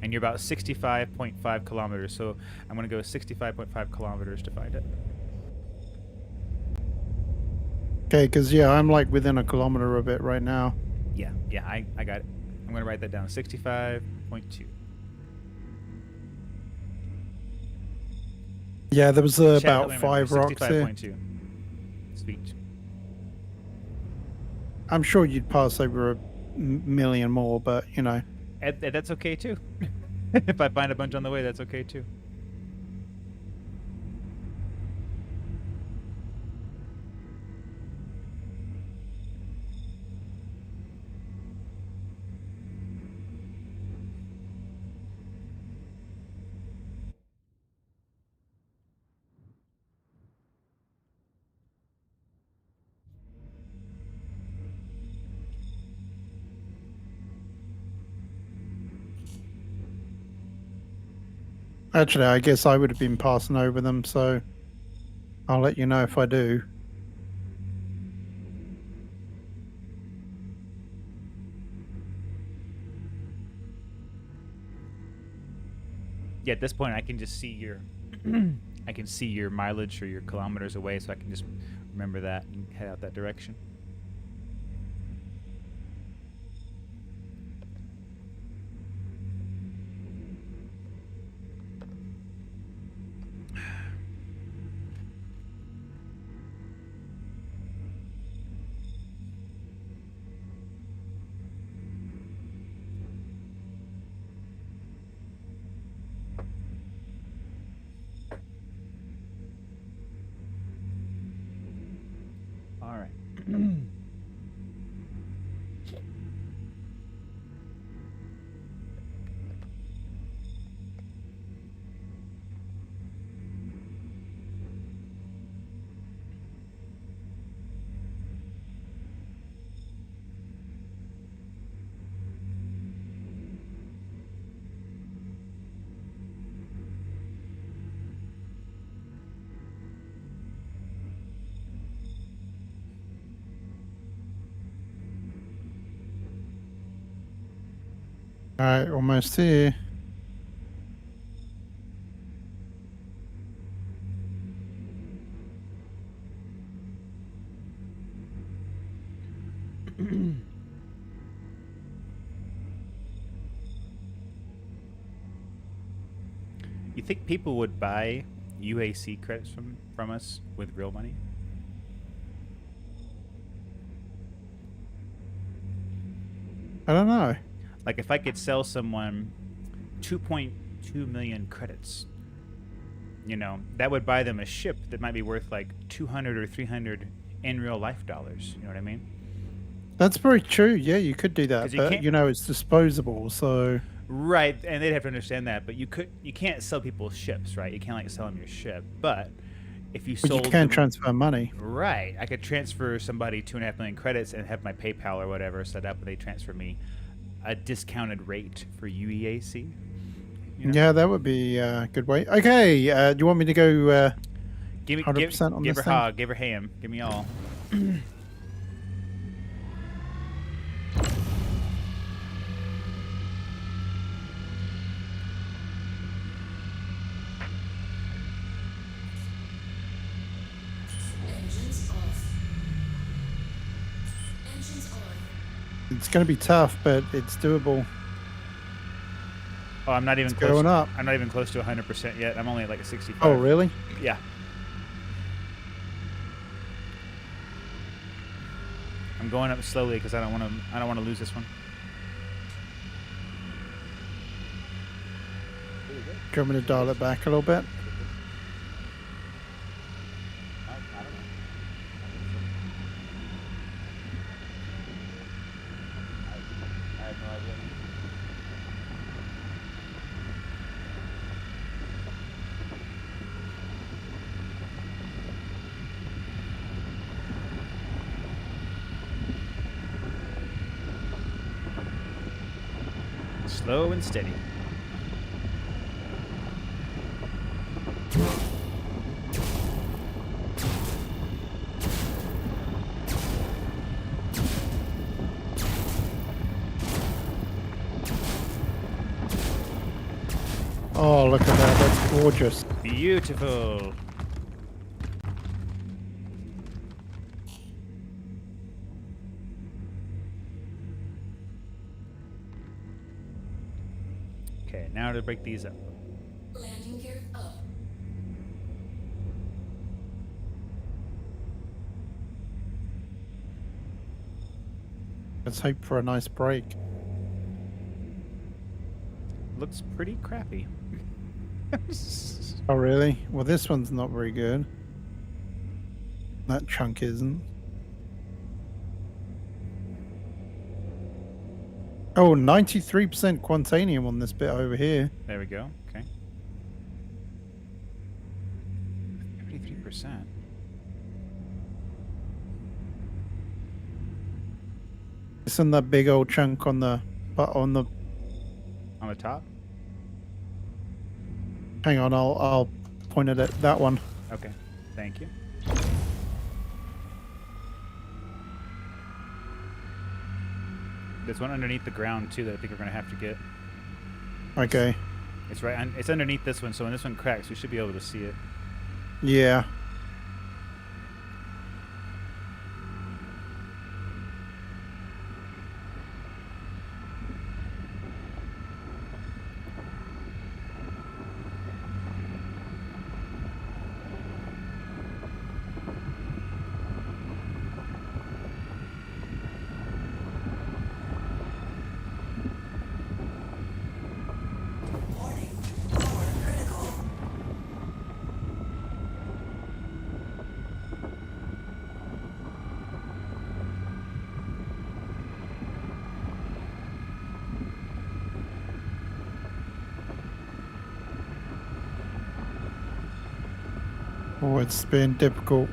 And you're about 65.5 kilometers, so I'm gonna go 65.5 kilometers to find it.
Okay, because yeah, I'm like within a kilometer of it right now.
Yeah, I got it. I'm gonna write that down. 65.2.
Yeah, there was
Chat, help
about
me
5
remember.
rocks here.
65.2. Sweet.
I'm sure you'd pass over a million more, but you know.
And that's okay too. If I find a bunch on the way, that's okay too.
Actually, I guess I would have been passing over them, so I'll let you know if I do.
Yeah, at this point, I can just see your, I can see your mileage or your kilometers away, so I can just remember that and head out that direction. All right.
All right, almost here.
You think people would buy UAC credits from us with real money?
I don't know.
Like if I could sell someone 2.2 million credits, you know, that would buy them a ship that might be worth like 200 or 300 in real life dollars. You know what I mean?
That's very true. Yeah, you could do that,
'Cause you
but
can't-
you know it's disposable, so
Right, and they'd have to understand that. But you can't sell people ships, right? You can't like sell them your ship. But if you
but you
sold
can
them-
transfer money.
Right, I could transfer somebody 2.5 million credits and have my PayPal or whatever set up, and they transfer me a discounted rate for UEAC. You know?
Yeah, that would be a good way. Okay, do you want me to go?
Give me
100% on
give
this
her
thing?
hog, give her ham, give me all.
It's going to be tough, but it's doable.
Oh, I'm not even
It's
close.
going up.
I'm not even close to 100% yet. I'm only at like a 65.
Oh, really?
Yeah. I'm going up slowly because I don't want to lose this one.
Do you want me to dial it back a little bit?
Slow and steady.
Oh, look at that. That's gorgeous.
Beautiful. Okay, now to break these up.
Landing gear up.
Let's hope for a nice break.
Looks pretty crappy.
Oh, really? Well, this one's not very good. That chunk isn't. Oh, 93% Quantanium on this bit over here.
There we go. Okay. 33%.
Isn't that big old chunk on the
On the top?
Hang on, I'll point it at that one.
Okay. Thank you. There's one underneath the ground too that I think we're gonna have to get.
Okay.
It's right. It's underneath this one, so when this one cracks, we should be able to see it.
Yeah.
Warning. Power critical.
Oh, it's been difficult.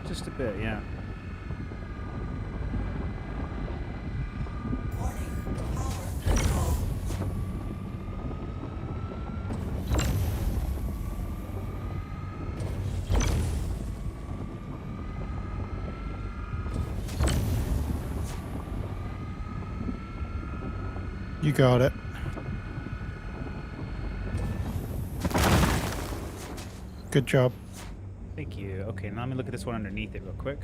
Just a bit, yeah.
Warning. Power critical.
You got it. Good job.
Thank you. Okay, now let me look at this one underneath it real quick.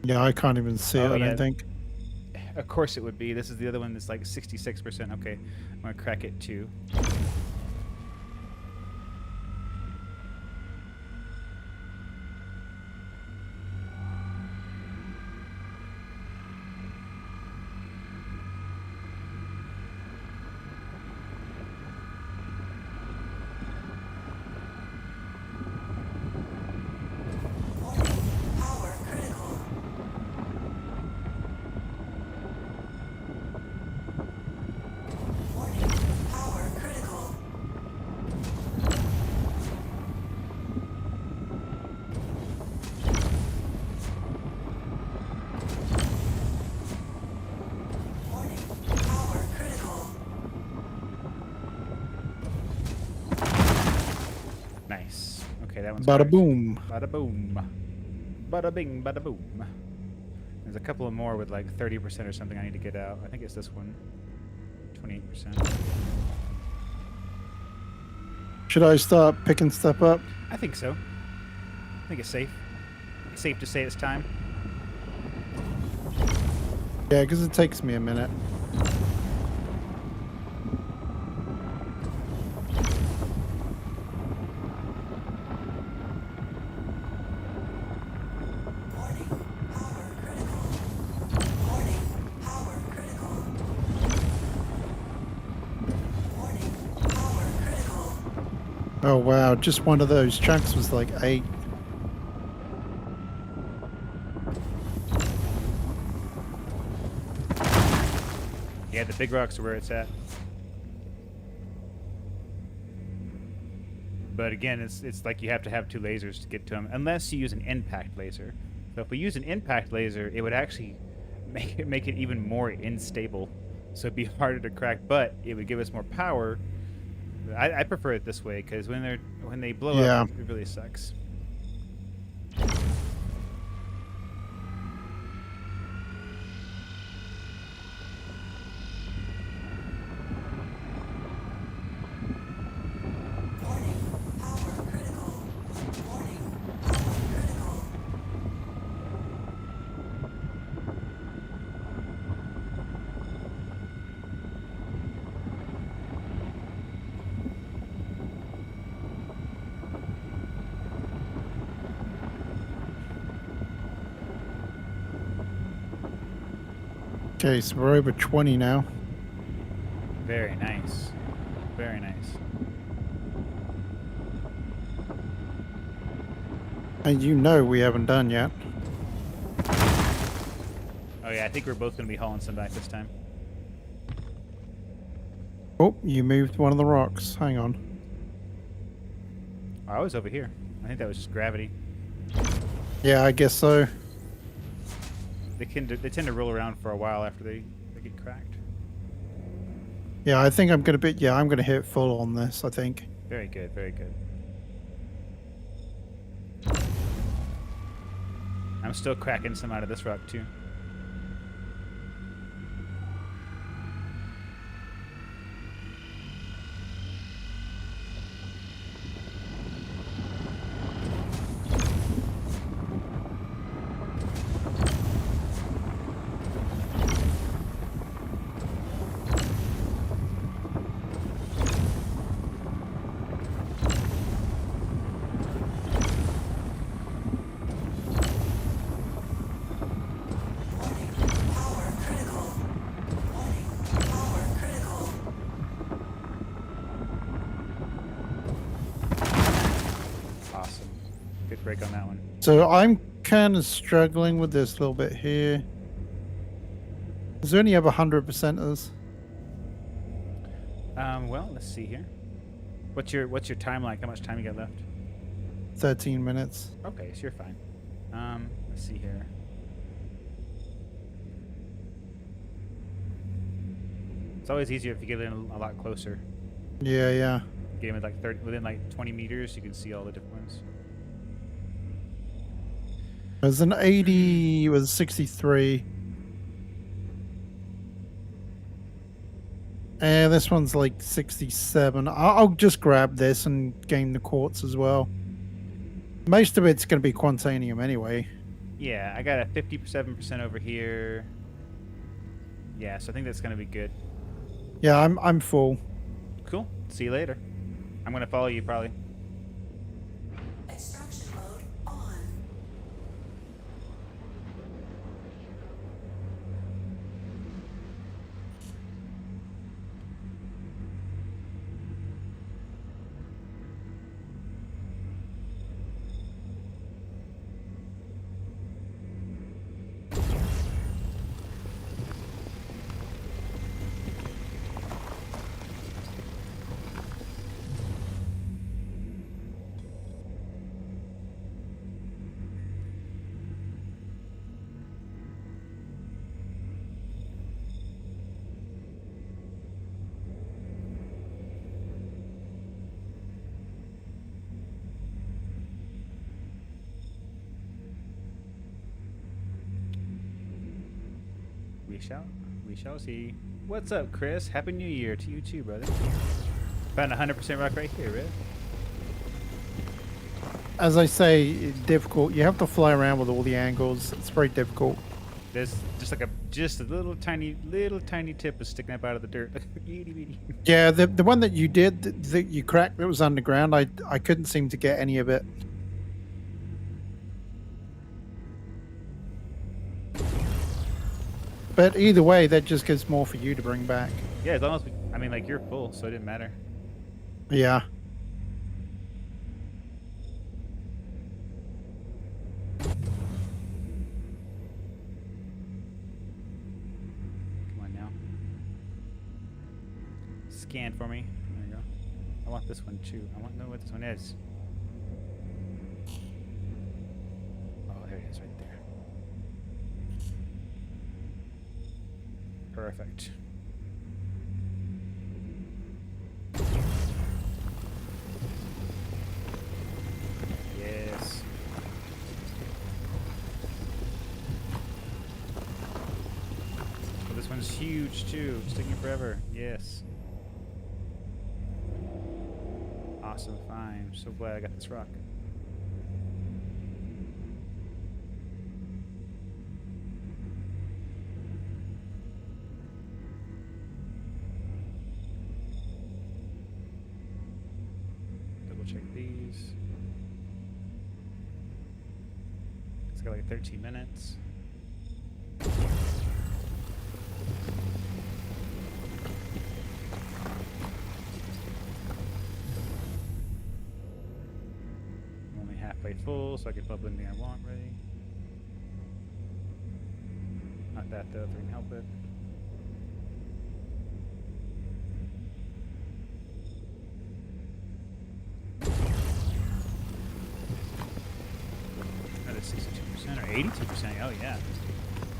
Yeah, I can't even see it,
Oh,
I
yeah.
don't think.
Of course it would be. This is the other one that's like 66%. Okay, I'm gonna crack it too.
Warning. Power critical. Warning. Power critical. Warning. Power critical.
Nice. Okay, that one's
Bada
cracked.
boom.
Bada boom. Bada bing, bada boom. There's a couple of more with like 30% or something I need to get out. I think it's this one. 28%.
Should I start picking stuff up?
I think so. I think it's safe. It's safe to say it's time.
Yeah, because it takes me a minute. Oh wow, just one of those chunks was like 8.
Yeah, the big rocks are where it's at. But again, it's like you have to have 2 lasers to get to them, unless you use an impact laser. So if we use an impact laser, it would actually make it even more unstable. So it'd be harder to crack, but it would give us more power. I prefer it this way because when they blow
Yeah.
up, it really sucks.
Okay, so we're over 20 now.
Very nice. Very nice.
And you know we haven't done yet.
Oh yeah, I think we're both going to be hauling some back this time.
Oh, you moved one of the rocks. Hang on.
Oh, I was over here. I think that was just gravity.
Yeah, I guess so.
They tend to roll around for a while after they get cracked.
Yeah, I think I'm gonna be. Yeah, I'm gonna hit full on this. I think.
Very good, very good. I'm still cracking some out of this rock too. Awesome. Good break on that one.
So I'm kind of struggling with this a little bit here. Is there any other 100%ers?
Well, let's see here. What's your time like? How much time you got left?
13 minutes.
Okay, so you're fine. Let's see here. It's always easier if you get in a lot closer.
Yeah, yeah.
Get in like within like 20 meters, you can see all the different ones.
There's an 80. It was 63. And this one's like 67. I'll just grab this and gain the quartz as well. Most of it's going to be quantanium anyway.
Yeah, I got a 57% over here. Yeah, so I think that's gonna be good.
Yeah, I'm full.
Cool. See you later. I'm gonna follow you probably.
Extraction mode on.
We shall see. What's up, Chris? Happy New Year to you too, brother. Found a 100% rock right here, Red.
as I say, difficult. You have to fly around with all the angles. It's very difficult.
There's just a little tiny tip is sticking up out of the dirt. Itty bitty.
Yeah, the one that you did, that you cracked, that was underground. I couldn't seem to get any of it. But either way, that just gives more for you to bring back.
Yeah, as long as I mean, like, you're full, so it didn't matter.
Yeah.
Come on now. Scan for me. There you go. I want this one too. I want to know what this one is. Oh, there it is right there. Perfect. Yes. Oh, this one's huge too. It's taking forever. Yes. Awesome. Fine. I'm so glad I got this rock. Double check these. It's got like 13 minutes. I'm only halfway full, so I can pop anything I want ready. Not that though, if I can help it. That is 62% or 82%. Oh yeah.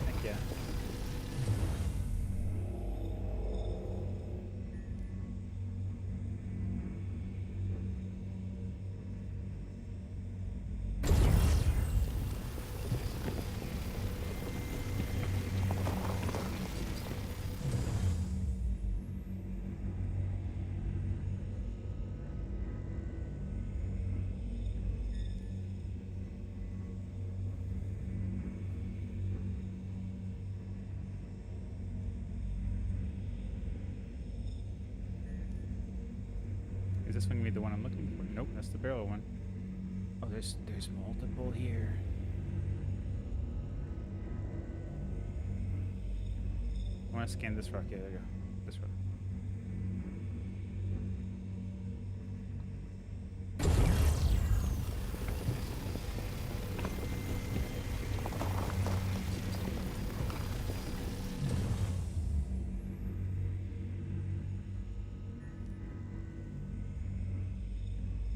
Heck yeah. Is this one gonna be the one I'm looking for? Nope, that's the barrel one. Oh, there's multiple here. I want to scan this rock. Yeah, there you go. This rock.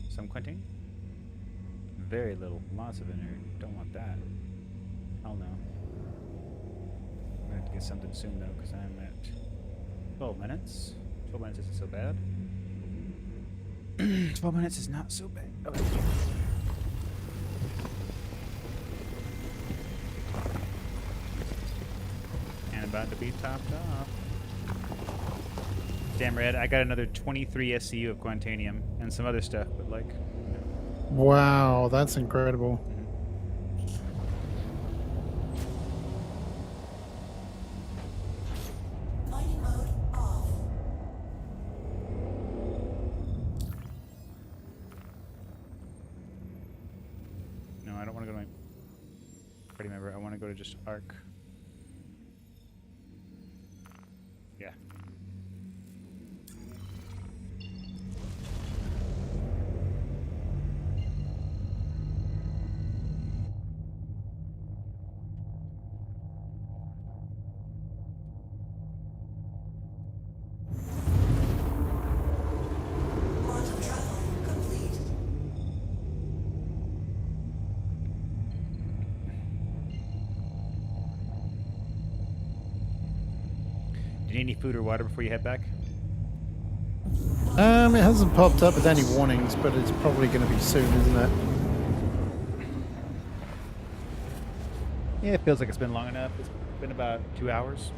Some quinting? Very little. Lots of inert. Don't want that. Hell no. I'm gonna have to get something soon though, because I'm at 12 minutes. 12 minutes isn't so bad. 12 minutes is not so bad. Okay. And about to be topped off. Damn, Red, I got another 23 SCU of Quantanium and some other stuff, but like...
Wow, that's incredible.
Mining mode off.
No, I don't want to go to my party member. I want to go to just Arc. Yeah.
Quantum travel complete.
Do you need any food or water before you head back?
It hasn't popped up with any warnings, but it's probably going to be soon, isn't it?
Yeah, it feels like it's been long enough. It's been about 2 hours.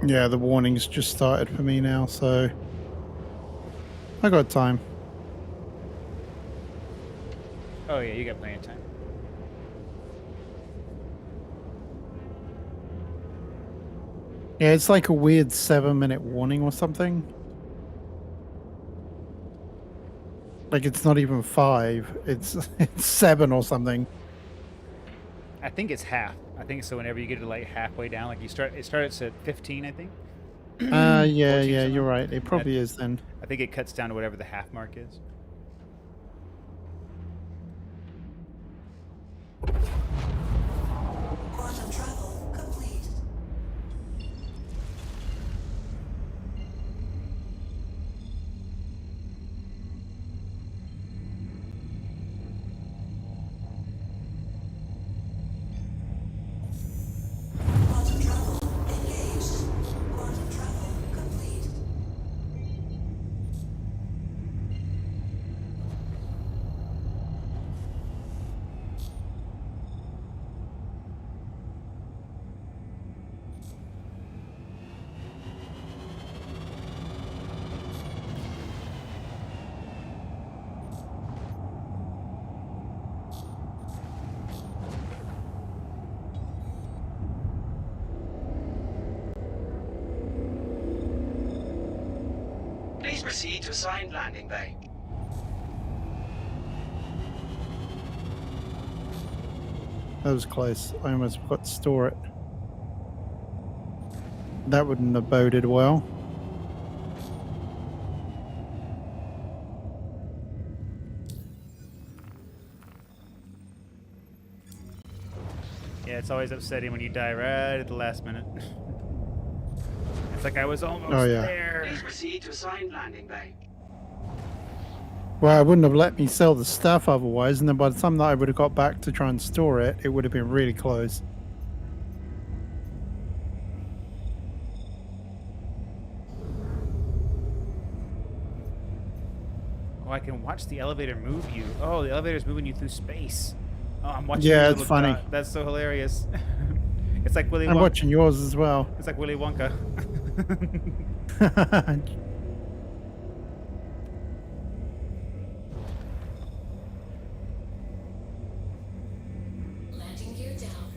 Yeah, the warnings just started for me now, so I got time.
Oh yeah, you got plenty of time.
Yeah, it's like a weird 7-minute warning or something. Like it's not even 5; it's it's 7 or something.
I think it's half. I think so. Whenever you get to like halfway down, like it starts at 15, I think.
Yeah,
14
yeah,
something.
you're right. It
And
probably is then.
I think it cuts down to whatever the half mark is.
Quantum travel complete. Quantum travel engaged. Quantum travel complete.
Please proceed to assigned landing bay.
That was close. I almost forgot to store it. That wouldn't have boded well.
Yeah, it's always upsetting when you die right at the last minute. It's like I was almost
Oh, yeah.
there.
Please proceed to assigned landing bay.
Well, it wouldn't have let me sell the stuff otherwise, and then by the time that I would have got back to try and store it, it would have been really close.
Oh, I can watch the elevator move you. Oh, the elevator's moving you through space. Oh, I'm watching.
Yeah,
your
it's
little
funny.
dot. That's so hilarious. It's like Willy
I'm
Wonka.
watching yours as well.
It's like Willy Wonka.
Landing gear down.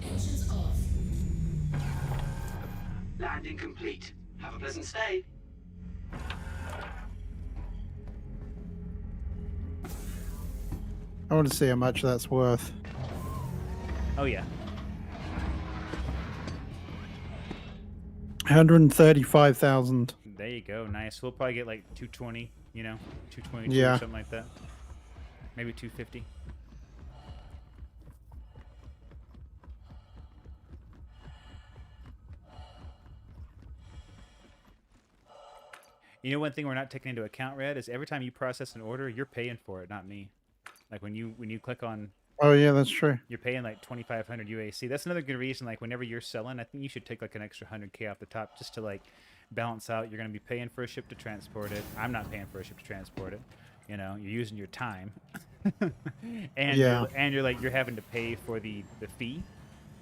Engines off.
Landing complete. Have a pleasant stay.
I want to see how much that's worth.
Oh yeah.
135,000.
There you go. Nice. We'll probably get like 220. You know, 222
Yeah.
or something like that. Maybe 250. You know, one thing we're not taking into account, Red, is every time you process an order, you're paying for it, not me. Like when you click on,
Oh yeah, that's true.
you're paying like 2,500 UAC. That's another good reason. Like whenever you're selling, I think you should take like an extra 100K off the top just to like balance out. You're gonna be paying for a ship to transport it. I'm not paying for a ship to transport it. You know, you're using your time, and
Yeah.
you're having to pay for the fee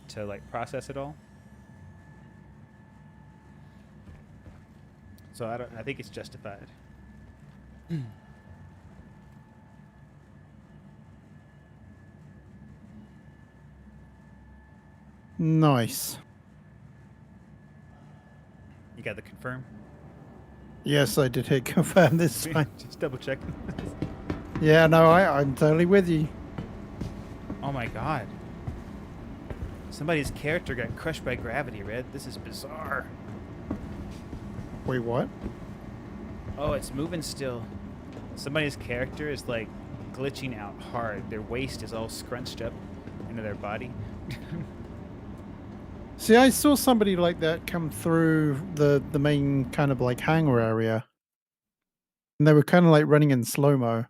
to like process it all. So I think it's justified.
Nice.
You got the confirm.
Yes, I did hit confirm this time.
Just double check.
Yeah, no, I'm totally with you.
Oh my god. Somebody's character got crushed by gravity, Red. This is bizarre.
Wait, what?
Oh, it's moving still. Somebody's character is like glitching out hard. Their waist is all scrunched up into their body.
See, I saw somebody like that come through the main kind of like hangar area. And they were kind of like running in slow-mo.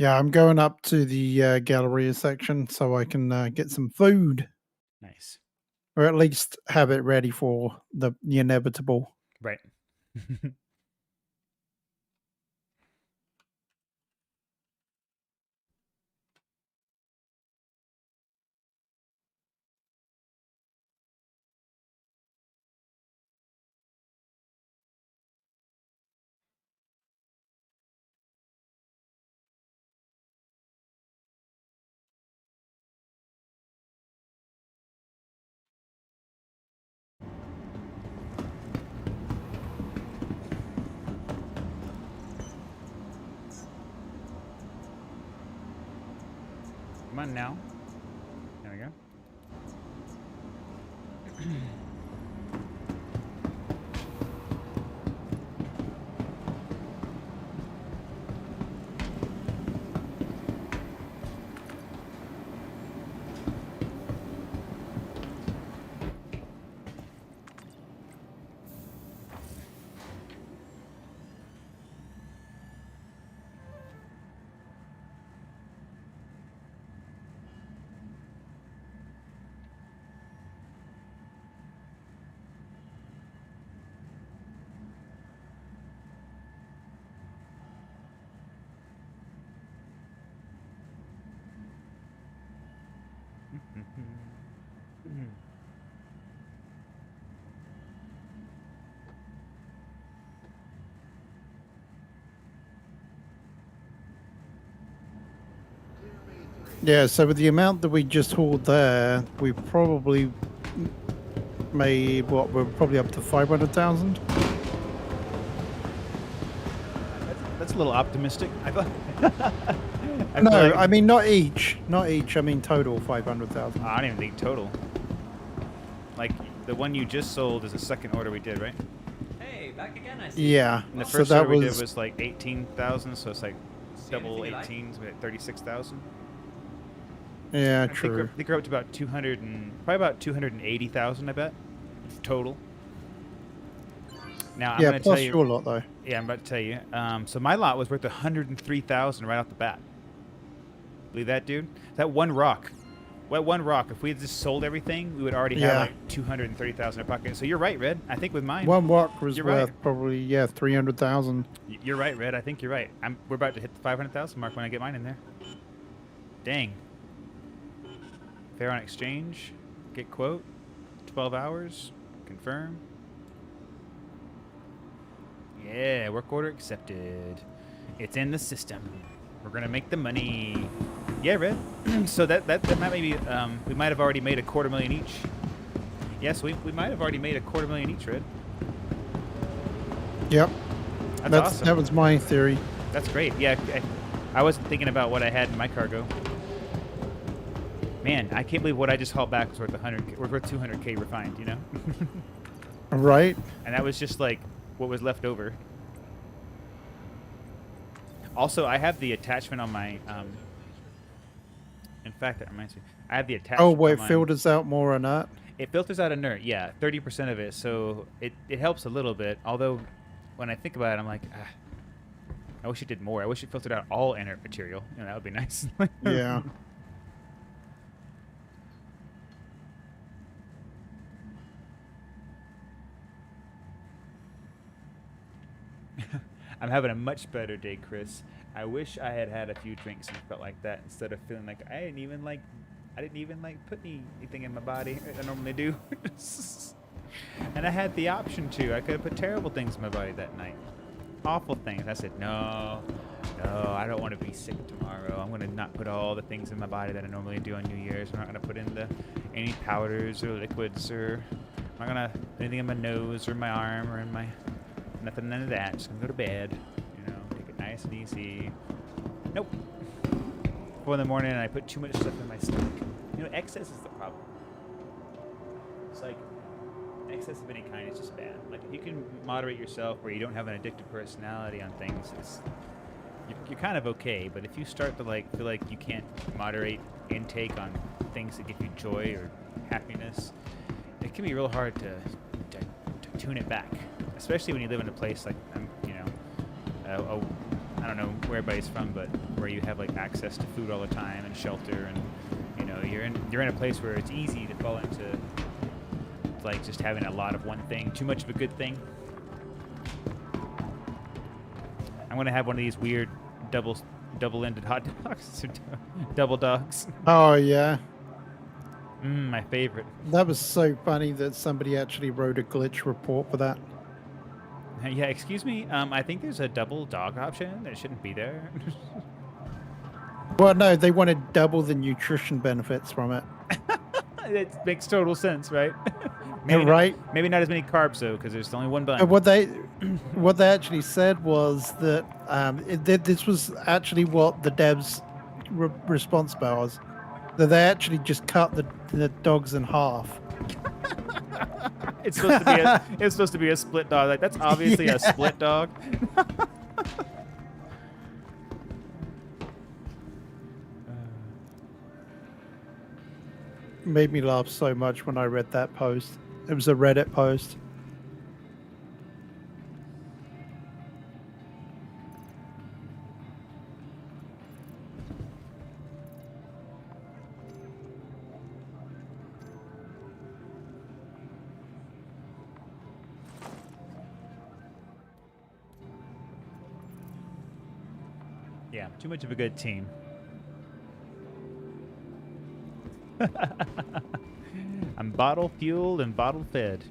Yeah, I'm going up to the Galleria section so I can get some food,
Nice.
or at least have it ready for the inevitable.
Right. Come on now. There we go.
Yeah, so with the amount that we just hauled there, we probably made what? We're probably up to 500,000.
That's a little optimistic. I thought. I
No,
feel like-
I mean not each. Not each. I mean total 500,000.
I don't even think total. Like the one you just sold is the second order we did, right?
Hey, back again, I see.
Yeah.
And the
So
first
that
order we did
was
was like 18,000, so it's like
See
double
anything you like?
18, so we had 36,000.
yeah,
I think
true.
I think we're up to about 200 and probably about 280,000, I bet, total. Now I'm
Yeah,
gonna tell
plus
you.
your lot though.
Yeah, I'm about to tell you. So my lot was worth 103,000 right off the bat. Believe that, dude? That one rock. What one rock? If we had just sold everything, we would already have
Yeah.
like 230,000 in our pocket. So you're right, Red. I think with mine.
One rock was
You're
worth
right.
probably 300,000.
You're right, Red. I think you're right. We're about to hit the 500,000 mark when I get mine in there. Dang. Fair on exchange. Get quote. 12 hours. Confirm. Yeah, work order accepted. It's in the system. We're gonna make the money. Yeah, Red. So that might maybe we might have already made a $250,000 each. Yes, we might have already made a $250,000 each, Red.
Yep.
That's awesome.
That was my theory.
That's great. Yeah, I wasn't thinking about what I had in my cargo. Man, I can't believe what I just hauled back was worth 100. Worth 200K refined, you know.
Right?
And that was just like what was left over. Also, I have the attachment on my. In fact, that reminds me. I have the attachment.
Oh, wait,
on my-
filters out more or not?
It filters out inert, yeah, 30% of it. So it helps a little bit. Although, when I think about it, I'm like, I wish it did more. I wish it filtered out all inert material. You know, that would be nice.
Yeah.
I'm having a much better day, Chris. I wish I had had a few drinks and felt like that instead of feeling like I didn't even put anything in my body as I normally do. And I had the option to. I could have put terrible things in my body that night. Awful things. I said, no, I don't want to be sick tomorrow. I'm going to not put all the things in my body that I normally do on New Year's. I'm not going to put in any powders or liquids, or I'm not going to put anything in my nose or my arm or in my... Nothing, none of that. Just gonna go to bed. You know, take it nice and easy. Nope. 4 in the morning, and I put too much stuff in my stomach. You know, excess is the problem. It's like excess of any kind is just bad. Like if you can moderate yourself, where you don't have an addictive personality on things, you're kind of okay. But if you start to like feel like you can't moderate intake on things that give you joy or happiness, it can be real hard to tune it back. Especially when you live in a place like, you know, I don't know where everybody's from, but where you have like access to food all the time and shelter, and you know you're in a place where it's easy to fall into like just having a lot of one thing, too much of a good thing. I'm gonna have one of these weird double-ended hot dogs, double dogs.
Oh yeah,
My favorite.
that was so funny that somebody actually wrote a glitch report for that.
Yeah, excuse me. I think there's a double dog option that shouldn't be there.
Well, no, they wanted double the nutrition benefits from it.
It makes total sense, right?
Yeah, right.
Maybe not as many carbs though, because there's only one bun.
And what they actually said was that this was actually what the devs' response was, that they actually just cut the dogs in half.
It's supposed to be a split dog. Like that's obviously a split dog.
Made me laugh so much when I read that post. It was a Reddit post.
Yeah, too much of a good team. I'm bottle fueled and bottle fed.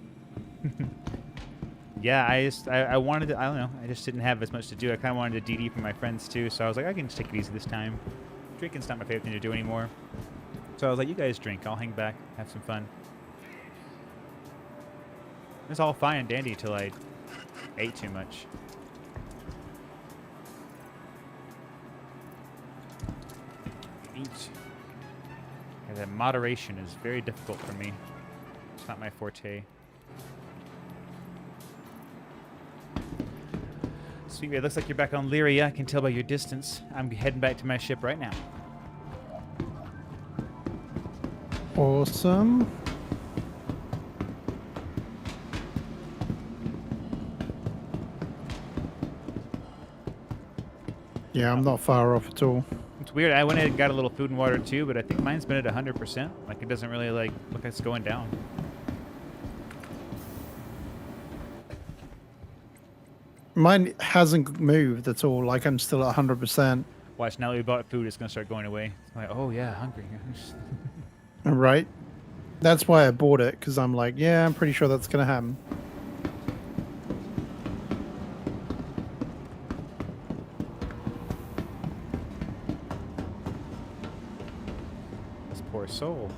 Yeah, I wanted to, I don't know, I just didn't have as much to do. I kind of wanted to DD for my friends too, so I was like, I can just take it easy this time. Drinking's not my favorite thing to do anymore. So I was like, you guys drink, I'll hang back, have some fun. It was all fine and dandy till I ate too much. Eat. Yeah, that moderation is very difficult for me. It's not my forte. Sweet, it looks like you're back on Lyria. I can tell by your distance. I'm heading back to my ship right now.
Awesome. Yeah, I'm not far off at all.
It's weird. I went ahead and got a little food and water too, but I think mine's been at 100%. Like it doesn't really like look like it's going down.
Mine hasn't moved at all. Like I'm still at 100%.
Watch, now that we bought food, it's gonna start going away. I'm like, oh yeah, hungry.
Right? That's why I bought it, because I'm like, yeah, I'm pretty sure that's going to happen.
This poor soul.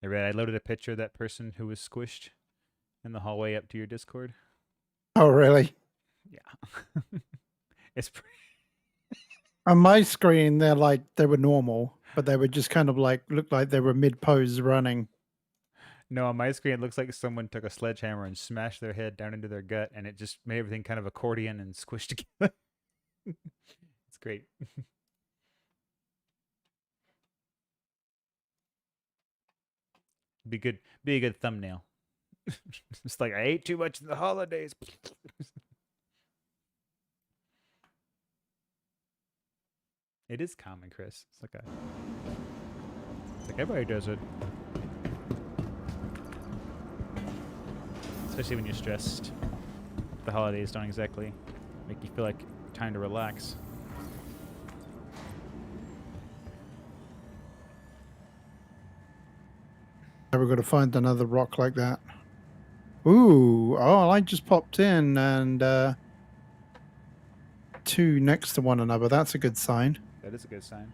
I read. I loaded a picture of that person who was squished in the hallway up to your Discord.
Oh, really?
Yeah, it's.
On my screen, they were normal, but they were just kind of like, looked like they were mid-pose running.
No, on my screen, it looks like someone took a sledgehammer and smashed their head down into their gut, and it just made everything kind of accordion and squished together. It's great. Be good. Be a good thumbnail. It's like I ate too much in the holidays. It is common, Chris. It's like everybody does it. Especially when you're stressed. The holidays don't exactly make you feel like time to relax.
We're going to find another rock like that. Ooh, oh, I just popped in and two next to one another. That's a good sign.
That is a good sign.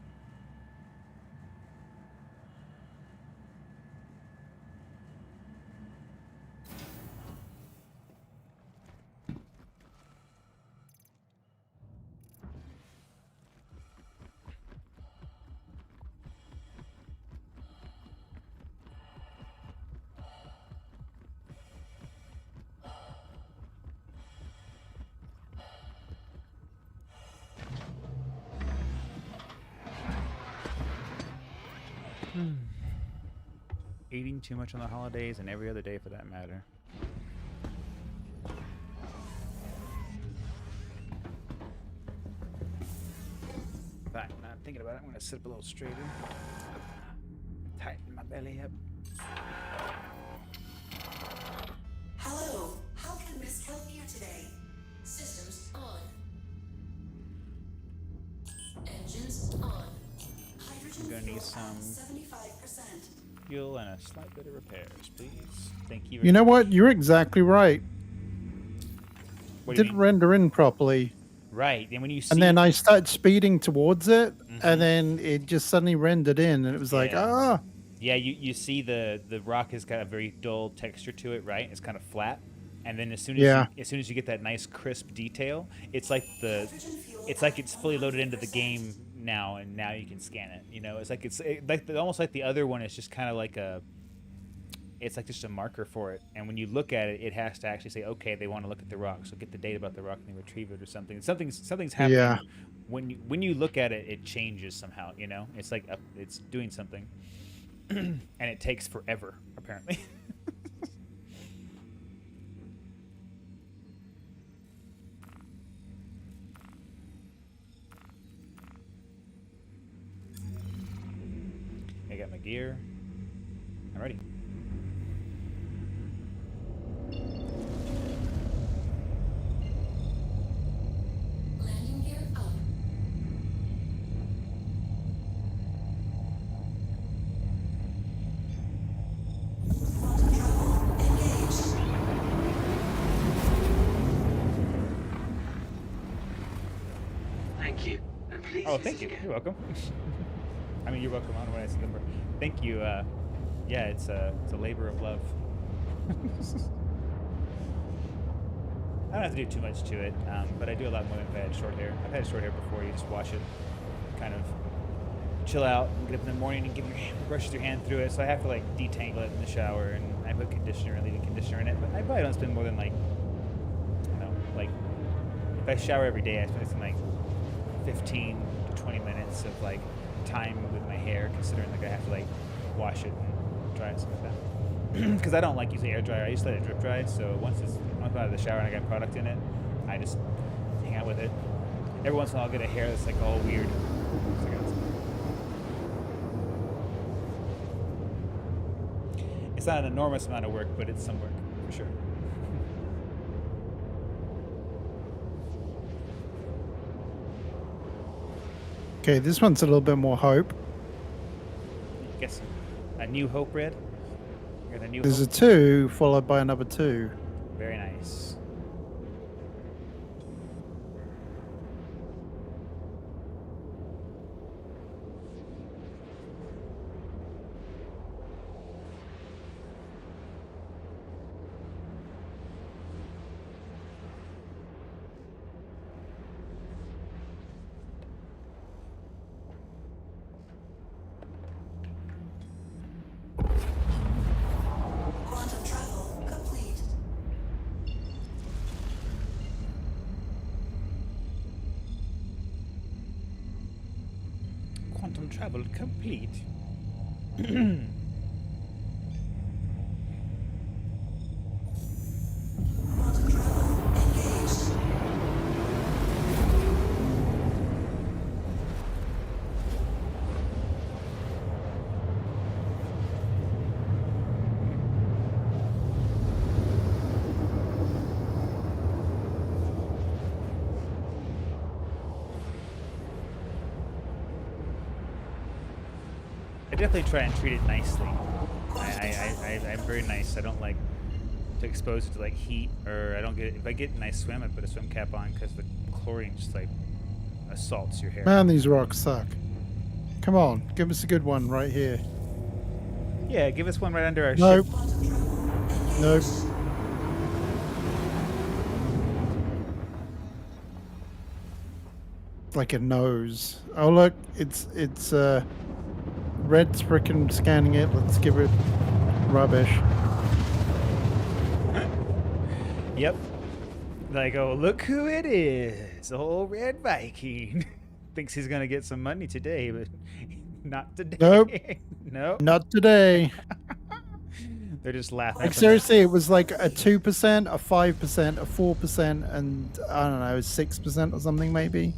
Eating too much on the holidays and every other day for that matter. Fine, now I'm thinking about it. I'm gonna sit up a little straighter. Tighten my belly up.
Hello, how can Miss help you today? Systems on. Engines on. Hydrogen
I'm gonna
fuel
need
at
some
75%.
fuel and a slight bit of repairs, please. Thank you.
You know what? You're exactly right.
What do you
Didn't
mean?
render in properly.
Right, and when you see,
And then I started speeding towards it,
Mhm.
and then it just suddenly rendered in, and it was like,
Yeah.
ah,
yeah, you see the rock has got a very dull texture to it, right? It's kind of flat, and then as soon as
Yeah.
as soon as you get that nice crisp detail, it's like
Hydrogen fuel
it's like it's fully loaded into the game now, and now you can scan it. You know, it's like almost like the other one is just kind of like it's like just a marker for it. And when you look at it, it has to actually say, okay, they want to look at the rock, so get the data about the rock and they retrieve it or something. Something's happening.
Yeah.
When you look at it, it changes somehow. You know, it's like it's doing something, and it takes forever apparently. I got my gear. I'm ready.
landing gear up. Quantum travel engaged.
Thank you. And please
Oh,
use
thank
it
you.
again.
You're welcome. I mean, you're welcome. I don't know what I said, but thank you. Yeah, it's a labor of love. I don't have to do too much to it, but I do a lot more than if I had short hair. I've had short hair before. You just wash it, kind of chill out, and get up in the morning and brush your hand through it. So I have to like detangle it in the shower, and I put conditioner and leave-in conditioner in it. But I probably don't spend more than like, I don't know, like if I shower every day, I spend something like 15 to 20 minutes of like time with my hair, considering like I have to like wash it and dry it, stuff like that. Because I don't like using air dryer. I used to let it drip dry. So once I'm out of the shower and I got product in it, I just hang out with it. Every once in a while, I'll get a hair that's like all weird. So I got it's not an enormous amount of work, but it's some work for sure.
okay, this one's a little bit more hope.
Guess a New Hope red. You got a New
There's a
Hope.
2 followed by another 2.
Very nice.
Quantum travel complete.
Quantum travel complete.
Quantum travel engaged.
I definitely try and treat it nicely. I'm very nice. I don't like to expose it to like heat, or I don't get. If I get a nice swim, I put a swim cap on because the chlorine just like assaults your hair.
Man, these rocks suck. Come on, give us a good one right here.
Yeah, give us one right under our
Nope.
ship.
Quantum travel engaged.
Nope. Like a nose. Oh look, it's Red's frickin' scanning it. Let's give it rubbish.
Yep. Like, oh, look who it is! Old Red Viking. Thinks he's gonna get some money today, but Not today.
Nope.
Nope.
Not today.
They're just laughing.
Like
up in
seriously, it was like a 2%, a 5%, a 4%, and I don't know, 6% or something maybe.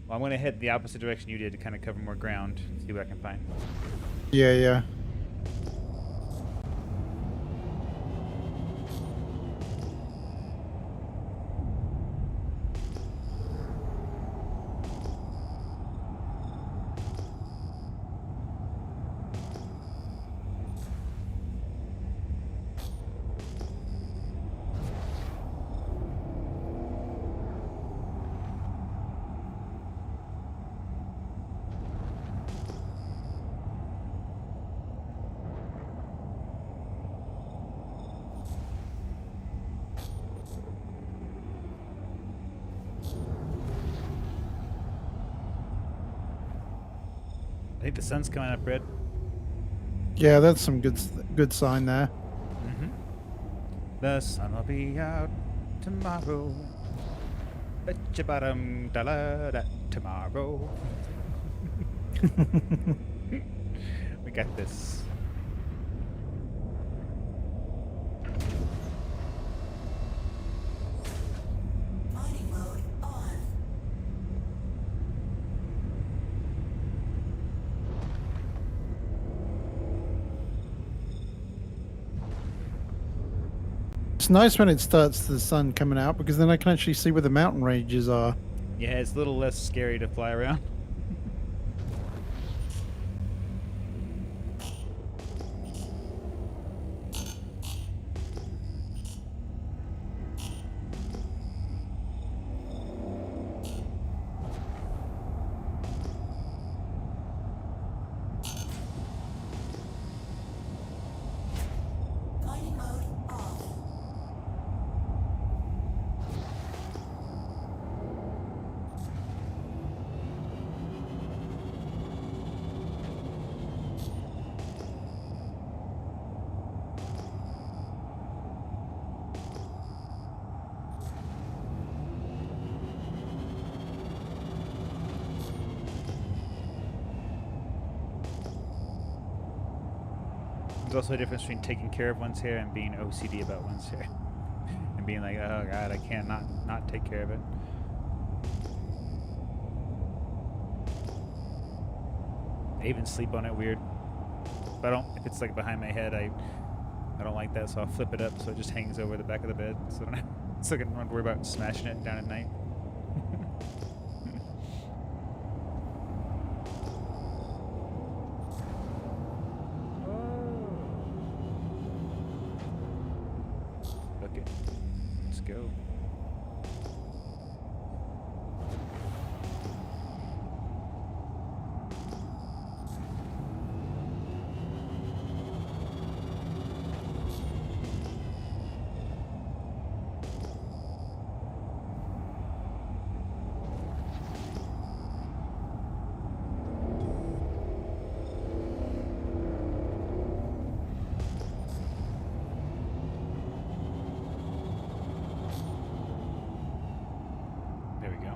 Well, I'm gonna head the opposite direction you did to kind of cover more ground. See what I can find.
Yeah, yeah.
I think the sun's coming up, Red.
Yeah, that's some good sign there.
Mm-hmm. The sun will be out tomorrow. Bet your bottom dollar that tomorrow. We got this.
Mining mode on.
It's nice when it starts the sun coming out because then I can actually see where the mountain ranges are.
Yeah, it's a little less scary to fly around.
Mining mode off.
There's also a difference between taking care of one's hair and being OCD about one's hair. And being like, oh god, I can't not take care of it. I even sleep on it weird. If it's like behind my head, I don't like that, so I'll flip it up so it just hangs over the back of the bed, so I don't have, so I don't have to worry about smashing it down at night. Okay, let's go. There we go.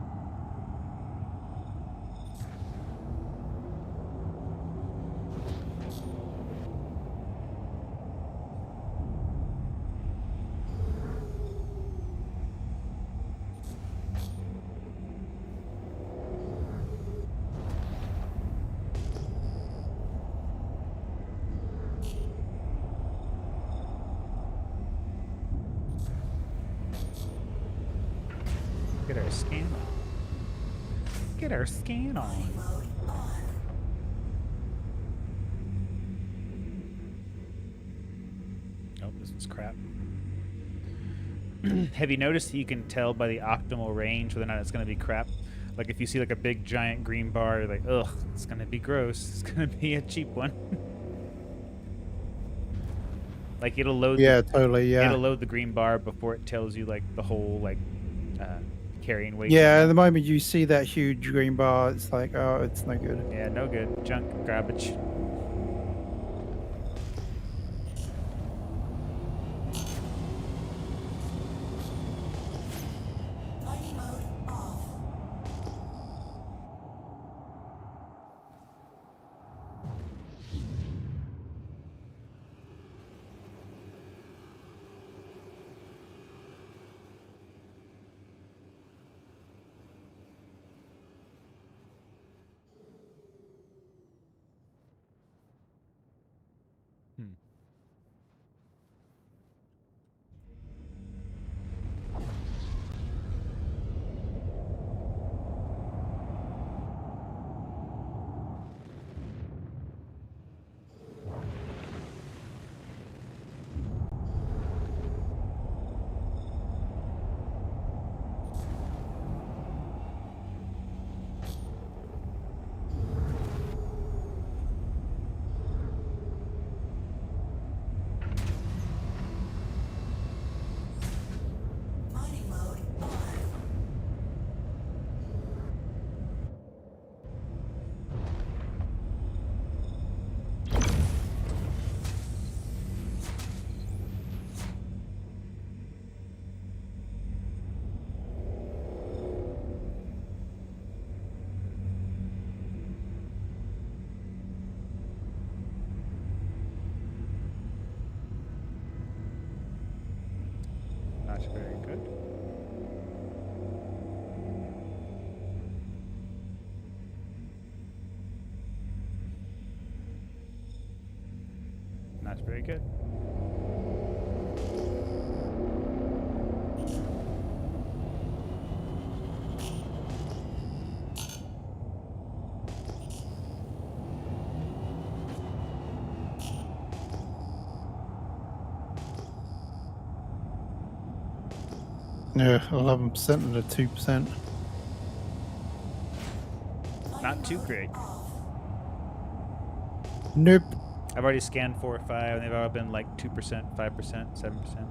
Get our scan on. Get our scan on.
Mode on.
Nope, this is crap. Have you noticed that you can tell by the optimal range whether or not it's going to be crap? Like if you see like a big giant green bar, you're like, ugh, it's going to be gross. It's going to be a cheap one. Like it'll load.
Yeah, totally. Yeah.
It'll load the green bar before it tells you like the whole like carrying weight.
Yeah, the moment you see that huge green bar, it's like, oh, it's no good.
Yeah, no good. Junk, garbage.
Mining mode off.
Not very good. Not very good.
Yeah, 11% and a 2%.
Not too great.
Nope.
I've already scanned 4 or 5, and they've all been like 2%, 5%, 7%.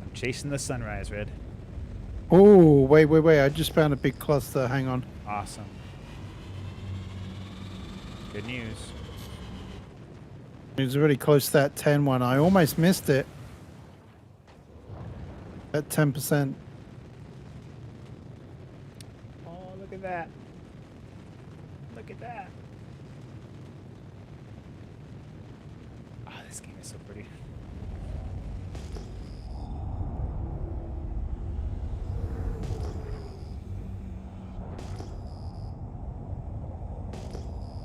I'm chasing the sunrise, Red.
Oh, wait. I just found a big cluster. Hang on.
Awesome. Good news.
It was really close to that 10 one. I almost missed it. At 10%.
Oh, look at that. Look at that. Oh, this game is so pretty.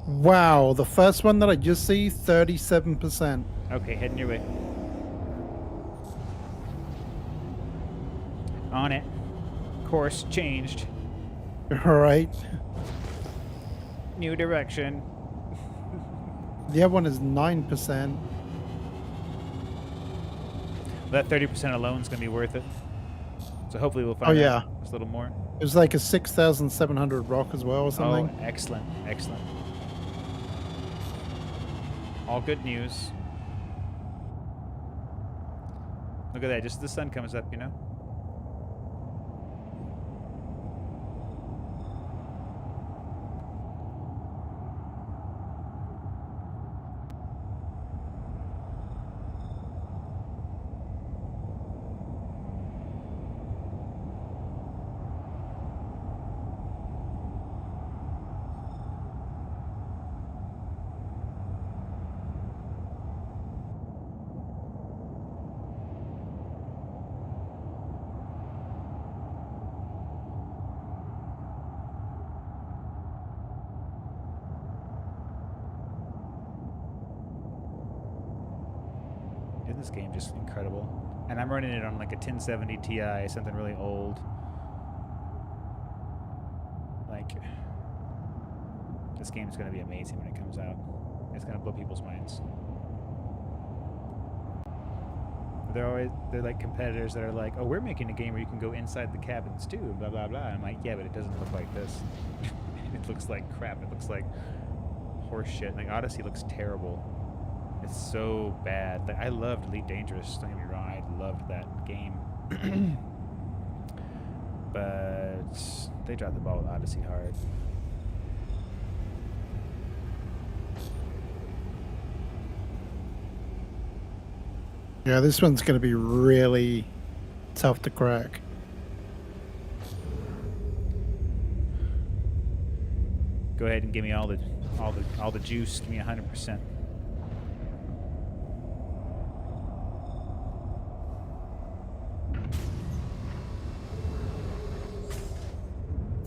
Wow, the first one that I just see, 37%.
Okay, heading your way. On it. Course changed.
All right.
New direction.
The other one is 9%.
That 30% alone is going to be worth it. So hopefully we'll find
Oh, yeah.
out just a little more.
It was like a 6,700 rock as well or something.
Oh, excellent. Excellent. All good news. Look at that. Just the sun comes up, you know? Isn't this game just incredible? And I'm running it on like a 1070 Ti, something really old. Like, this game is going to be amazing when it comes out. It's going to blow people's minds. They're like competitors that are like, oh, we're making a game where you can go inside the cabins too, blah blah blah. I'm like, yeah, but it doesn't look like this. It looks like crap. It looks like horse shit. Like Odyssey looks terrible. It's so bad. Like I loved Elite Dangerous. Don't get me wrong. I loved that game. But they dropped the ball with Odyssey hard.
Yeah, this one's going to be really tough to crack.
Go ahead and give me all the juice. Give me 100%.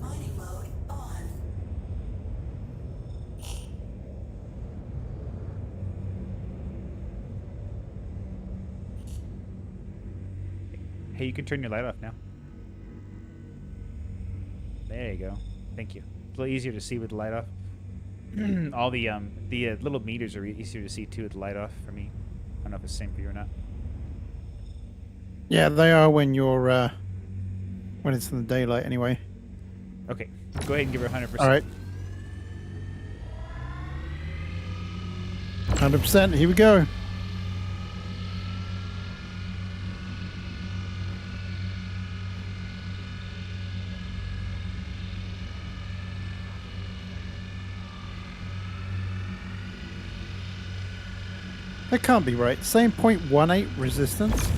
Mining mode on.
Hey, you can turn your light off now. There you go. Thank you. It's a little easier to see with the light off. All the little meters are easier to see too with the light off for me. I don't know if it's the same for you or not.
Yeah, they are when you're when it's in the daylight anyway.
Okay, go ahead and give her 100%.
All right. 100%. Here we go. That can't be right. Same 0.18 resistance.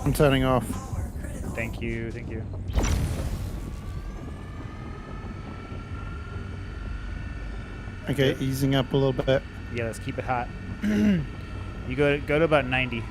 I'm turning off.
Thank you, thank you.
Okay, easing up a little bit.
Yeah, let's keep it hot. You go to about 90.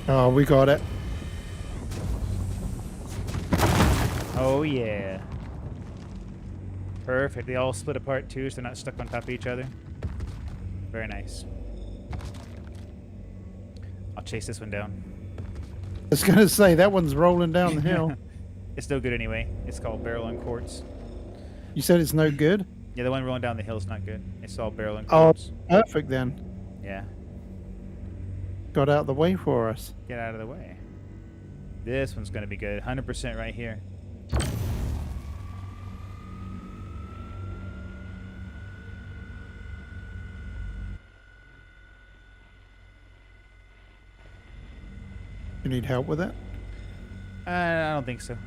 Oh, we got it.
Oh yeah. Perfect. They all split apart too, so they're not stuck on top of each other. Very nice. I'll chase this one down.
I was gonna say that one's rolling down the hill.
It's no good anyway. It's called barrel and quartz.
You said it's no good?
Yeah, the one rolling down the hill is not good. It's all barrel and
Oh,
quartz.
perfect then.
Yeah.
Got out of the way for us.
Get out of the way. This one's gonna be good. 100% right here.
You need help with it?
I don't think so.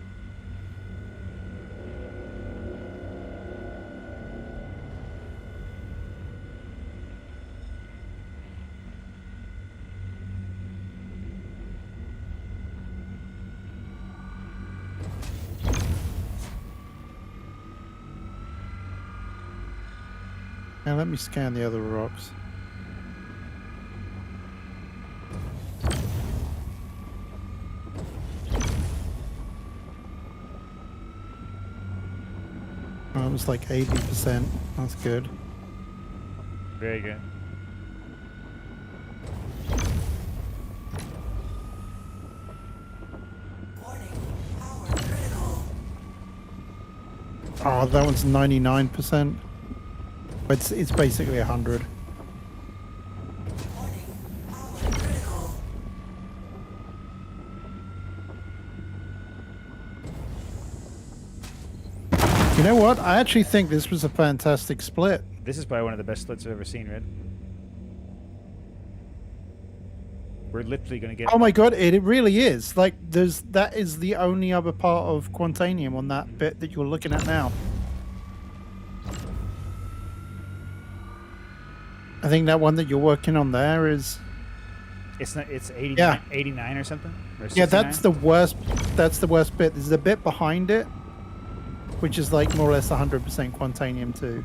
Now let me scan the other rocks. Oh, it was like 80%. That's good.
Very good.
Oh, that one's 99%. It's basically 100. You know what? I actually think this was a fantastic split.
This is probably one of the best splits I've ever seen, Red. We're literally gonna get.
Oh my god, it really is. Like, that is the only other part of Quantanium on that bit that you're looking at now. I think that one that you're working on there is...
It's not. It's 89,
Yeah.
89 or something. Or
Yeah, that's
69?
the worst. That's the worst bit. There's a bit behind it, which is like more or less 100% Quantanium too.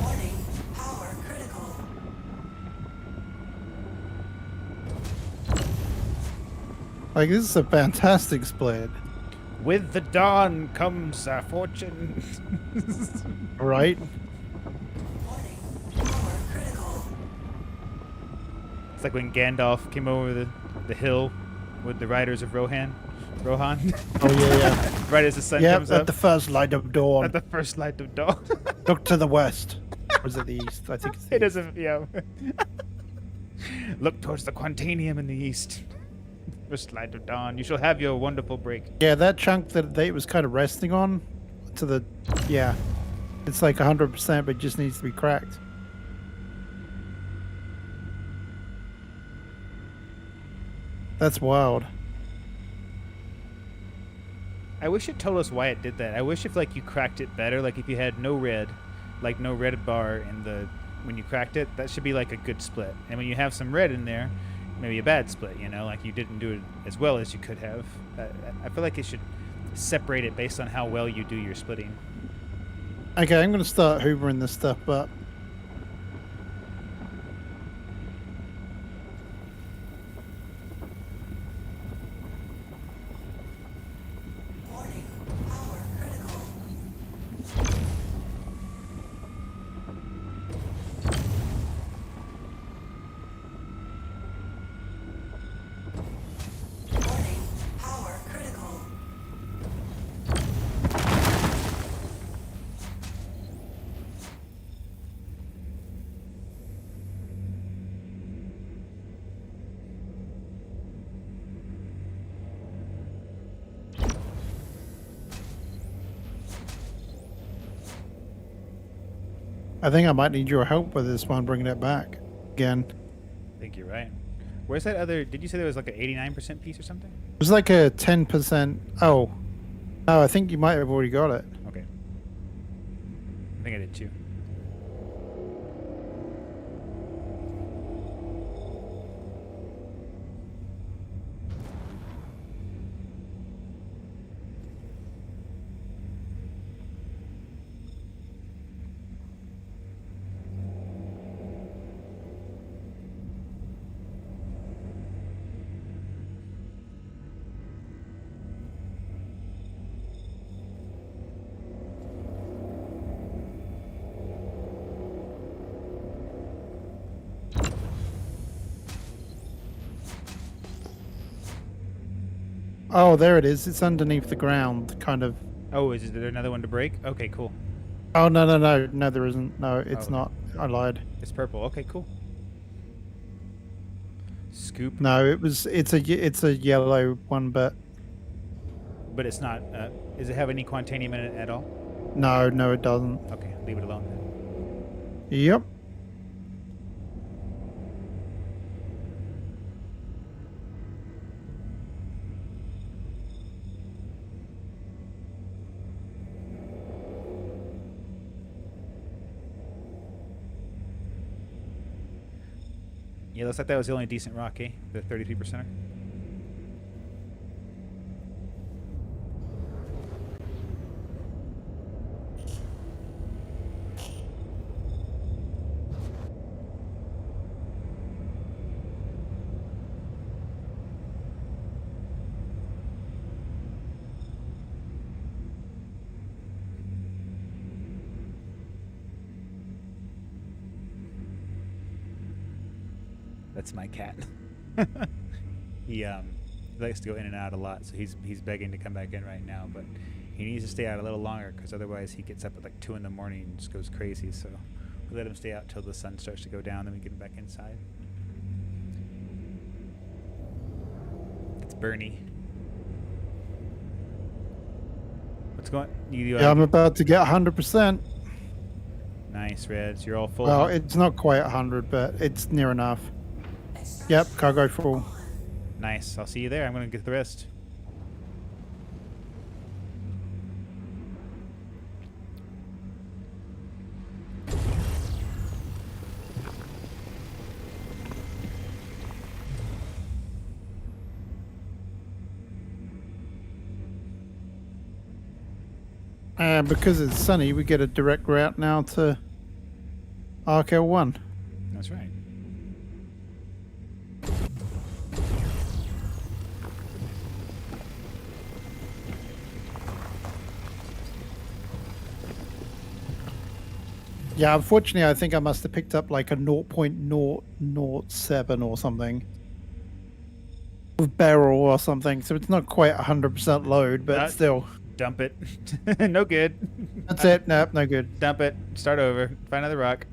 Warning, power critical.
Like, this is a fantastic split,
With the dawn comes our fortune.
right?
Warning, power critical.
It's like when Gandalf came over the hill with the riders of Rohan. Rohan.
Oh yeah, yeah.
Right as the sun
Yeah,
comes
at
up.
the first light of
At
dawn.
the first light of dawn.
Look to the west. Or is it the east? I think it's the
It
east.
doesn't. Yeah. Look towards the Quantanium in the east. First light of dawn. You shall have your wonderful break.
Yeah, that chunk that it was kind of resting on, to the, yeah, it's like 100%, but it just needs to be cracked. That's wild.
I wish it told us why it did that. I wish if like you cracked it better, like if you had no red, like no red bar in the when you cracked it, that should be like a good split. And when you have some red in there, maybe a bad split. You know, like you didn't do it as well as you could have. I feel like it should separate it based on how well you do your splitting.
Okay, I'm going to start hoovering this stuff up.
Warning, power critical.
I think I might need your help with this one, bringing it back again.
I think you're right. Where's that other? Did you say there was like an 89% piece or something?
It was like a 10%. Oh, no, I think you might have already got it.
Okay. I think I did too.
Oh, there it is. It's underneath the ground, kind of.
Oh, is there another one to break? Okay, cool.
Oh, no, there isn't. No, it's
Oh.
not. I lied.
It's purple. Okay, cool. Scoop,
No, it's a yellow one, but
but it's not. Does it have any quantanium in it at all?
no, it doesn't.
Okay, leave it alone then.
Yep.
Yeah, looks like that was the only decent rock, eh? The 33%er. That's my cat. He likes to go in and out a lot, so he's begging to come back in right now, but he needs to stay out a little longer because otherwise he gets up at like 2 in the morning and just goes crazy. So we let him stay out till the sun starts to go down, then we get him back inside. It's Bernie. What's going?
Yeah, I'm about to get 100%.
Nice, Reds. You're all full.
Well,
huh?
it's not quite 100, but it's near enough. Yep, cargo full.
Nice. I'll see you there. I'm gonna get the rest.
And because it's sunny, we get a direct route now to Arc L1.
That's right.
Yeah, unfortunately, I think I must have picked up like a 0.007 or something. With barrel or something, so it's not quite 100% load, but
That-
still.
Dump it. No good.
That's it. Nope, no good.
Dump it. Start over. Find another rock.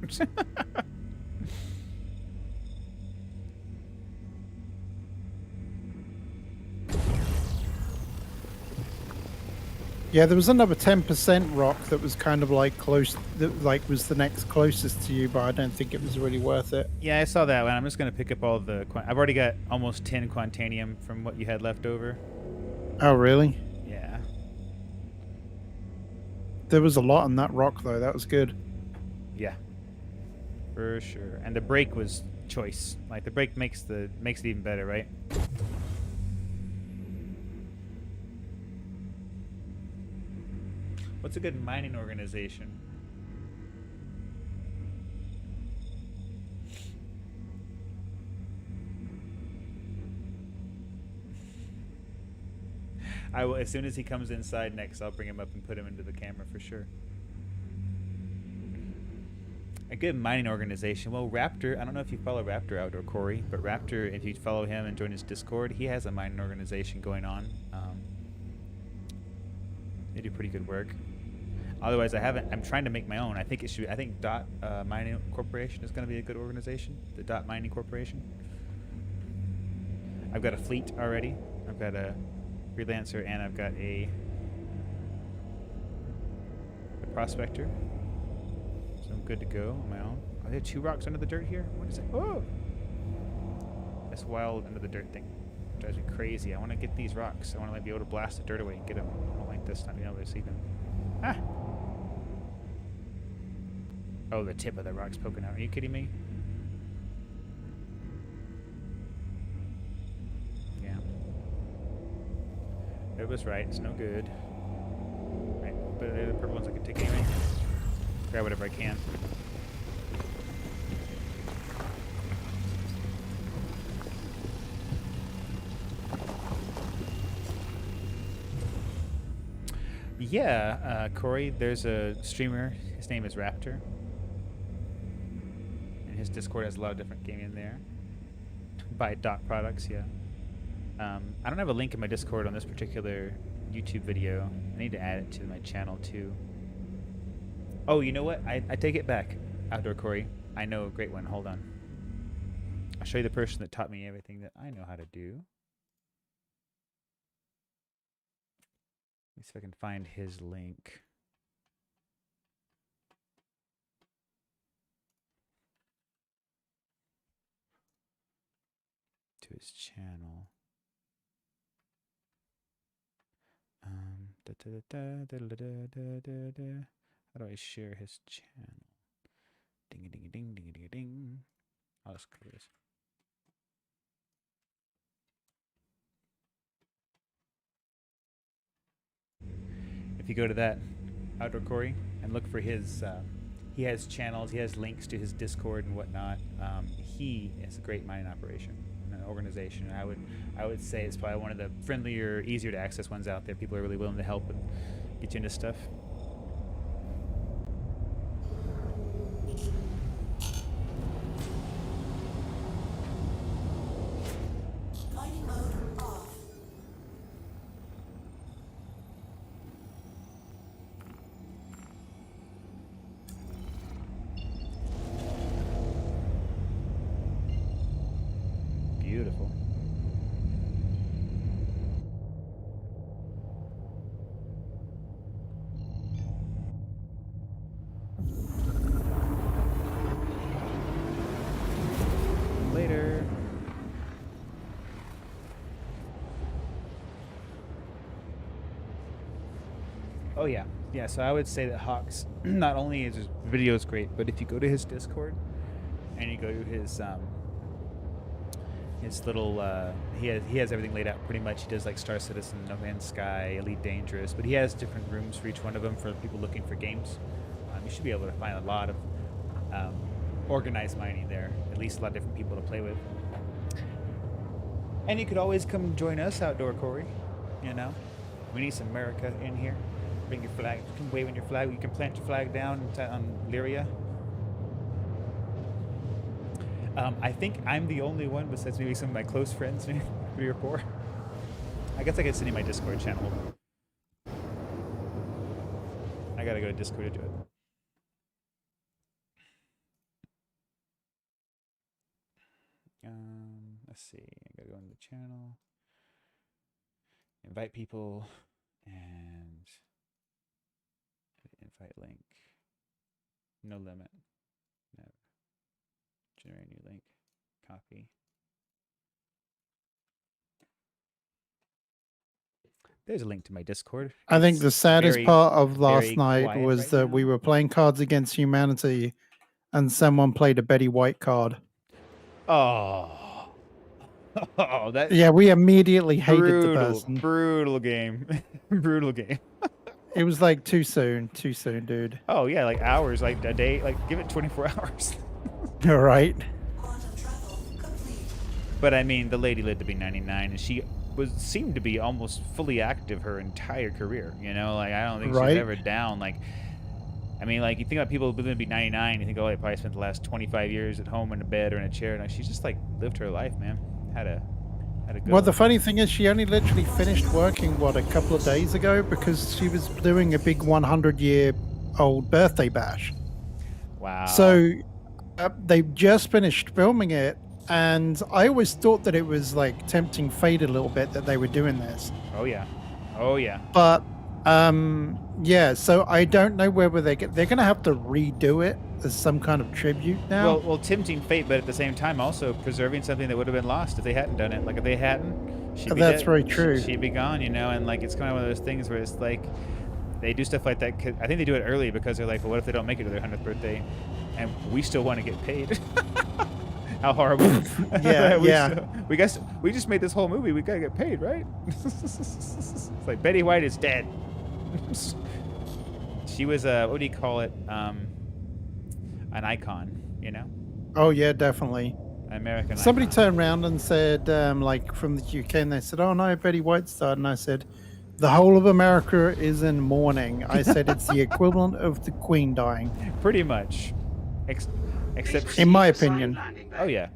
Yeah, there was another 10% rock that was kind of like close, that like was the next closest to you, but I don't think it was really worth it.
Yeah, I saw that one. I'm just going to pick up all the... I've already got almost 10 quantanium from what you had left over.
Oh, really?
Yeah.
There was a lot on that rock, though. That was good.
Yeah. For sure. And the break was choice. Like, the break makes it even better, right? What's a good mining organization? I will, as soon as he comes inside next, I'll bring him up and put him into the camera for sure. A good mining organization. Well, Raptor, I don't know if you follow Raptor Outdoor, Corey, but Raptor, if you follow him and join his Discord, he has a mining organization going on. They do pretty good work. Otherwise, I'm trying to make my own. I think Dot Mining Corporation is going to be a good organization. The Dot Mining Corporation. I've got a fleet already. I've got a freelancer and I've got a prospector. So I'm good to go on my own. Are there 2 rocks under the dirt here? What is it? Oh! This wild under the dirt thing drives me crazy. I want to get these rocks. I want to like be able to blast the dirt away and get them. I don't like this, not being able to see them. Ah! Oh, the tip of the rock's poking out. Are you kidding me? Yeah. It was right. It's no good. Right, but the purple ones I can take anyway. Grab whatever I can. Yeah, Corey, there's a streamer. His name is Raptor. And his Discord has a lot of different gaming in there. By Dot Products, yeah. I don't have a link in my Discord on this particular YouTube video. I need to add it to my channel too. Oh, you know what? I take it back. Outdoor Corey. I know a great one. Hold on. I'll show you the person that taught me everything that I know how to do. Let me see if I can find his link. To his channel. How do I share his channel? Ding ding ding ding ding ding. I'll just click this. If you go to that, Outdoor Corey, and look for his, he has channels, he has links to his Discord and whatnot. He is a great mining operation, an organization. I would say it's probably one of the friendlier, easier to access ones out there. People are really willing to help and get you into stuff.
Mining mode off.
Beautiful. Later. Oh yeah. Yeah, so I would say that Hawks, not only is his videos great, but if you go to his Discord and you go to his little he has everything laid out pretty much. He does like Star Citizen, No Man's Sky, Elite Dangerous, but he has different rooms for each one of them for people looking for games. You should be able to find a lot of organized mining there, at least a lot of different people to play with. And you could always come join us, Outdoor Corey. You know, we need some America in here. Bring your flag. You can wave on your flag. You can plant your flag down on Lyria. I think I'm the only one besides maybe some of my close friends, maybe 3 or 4. I guess I could send you my Discord channel. I gotta go to Discord to do it. Let's see. I gotta go into the channel, invite people, and invite link. No limit. No. Generate new link. Copy. There's a link to my Discord.
I think
It's
the saddest
very,
part of
very
last night
quiet
was
right
that we
now.
were playing Cards Against Humanity and someone played a Betty White card.
Oh. Oh, that
Yeah, we immediately hated the
brutal,
person.
brutal game. Brutal game.
It was like too soon, dude.
Oh yeah, like hours, like a day, like give it 24 hours.
All right.
Quantum travel complete.
But I mean, the lady lived to be 99, and she seemed to be almost fully active her entire career. You know, like I don't think
Right.
she's ever down. Like, I mean, like you think about people who live to be 99, you think, oh, they probably spent the last 25 years at home in a bed or in a chair. No, she's just like lived her life, man. Had a good
Well, the
one.
funny thing is, she only literally finished working, a couple of days ago, because she was doing a big 100-year-old birthday bash.
Wow.
So they just finished filming it, and I always thought that it was like tempting fate a little bit that they were doing this.
Oh yeah. Oh yeah.
But yeah, so I don't know whether they're going to have to redo it as some kind of tribute now.
Well, tempting fate, but at the same time also preserving something that would have been lost if they hadn't done it. Like if they hadn't, she'd be
That's
dead.
very true.
She'd be gone, you know. And like it's kind of one of those things where it's like they do stuff like that. I think they do it early because they're like, well, what if they don't make it to their 100th birthday, and we still want to get paid? How horrible!
Yeah,
we
yeah.
we just made this whole movie. We gotta get paid, right? It's like Betty White is dead. She was a what do you call it? An icon, you know.
Oh yeah, definitely.
American.
Somebody
icon.
turned around and said, like from the UK, and they said, "Oh no, Betty White's died," and I said, "The whole of America is in mourning." I said, "It's the equivalent of the Queen dying."
Pretty much, except
In my
Proceed to
opinion.
assigned landing bay.
oh yeah,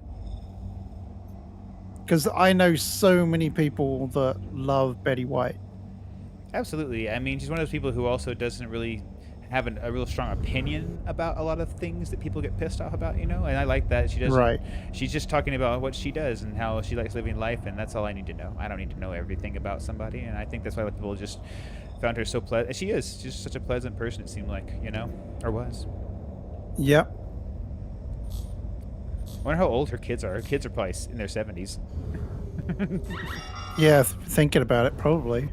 Because I know so many people that love Betty White.
absolutely. I mean, she's one of those people who also doesn't really have a real strong opinion about a lot of things that people get pissed off about, you know. And I like that she doesn't.
Right.
She's just talking about what she does and how she likes living life, and that's all I need to know. I don't need to know everything about somebody, and I think that's why people just found her so pleasant. She is just such a pleasant person. It seemed like, you know, or was.
Yep.
I wonder how old her kids are. Her kids are probably in their 70s.
Yeah, thinking about it, probably.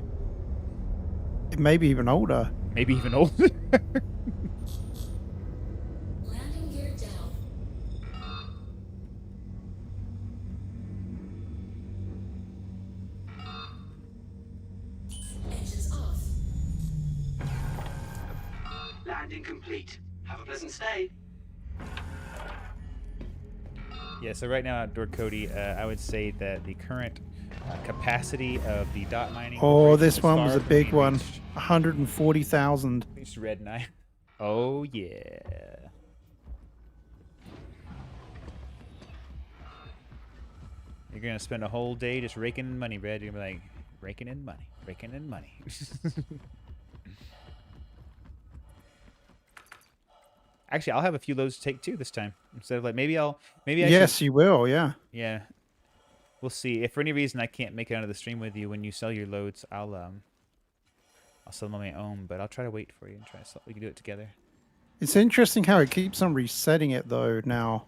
Maybe even older.
Maybe even older.
Landing gear down. Engines off.
Landing complete. Have a pleasant stay.
Yeah, so right now, Outdoor Cody, I would say that the current capacity of the dot mining.
Oh,
operation
this
is
one was
far
a
from
big
being
one.
reached.
140,000.
Reached red knife. Oh yeah. You're gonna spend a whole day just raking in money, Brad. You're gonna be like, raking in money, raking in money. Actually, I'll have a few loads to take too this time. Instead of like maybe I
Yes, you will. Yeah.
yeah. We'll see. If for any reason I can't make it onto the stream with you when you sell your loads, I'll sell them on my own, but I'll try to wait for you and try to we can do it together.
It's interesting how it keeps on resetting it though. Now,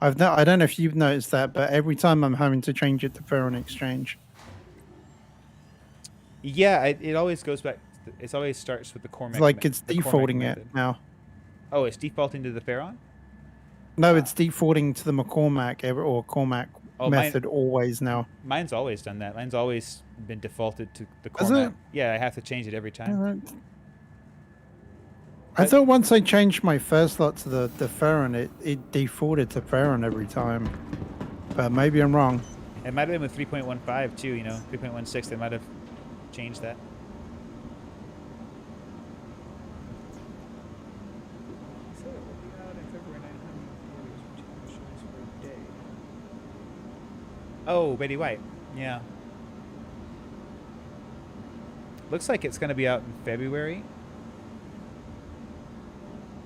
I don't know if you've noticed that, but every time I'm having to change it to Foreign Exchange.
Yeah, it always goes back. It always starts with the Cormac.
It's like it's
the Cormac
defaulting it
method.
now.
Oh, it's defaulting to the Pharaon?
No, it's defaulting to the McCormack or Cormac
Oh, mine-
method always now.
Mine's always done that. Mine's always been defaulted to the
Has
Cormac.
it?
Yeah, I have to change it every time.
Alright. I thought once I changed my first lot to the Farron, it defaulted to Farron every time. But maybe I'm wrong.
It might have been with 3.15 too, you know, 3.16. They might have changed that. Oh, Betty White. Yeah. Looks like it's going to be out in February.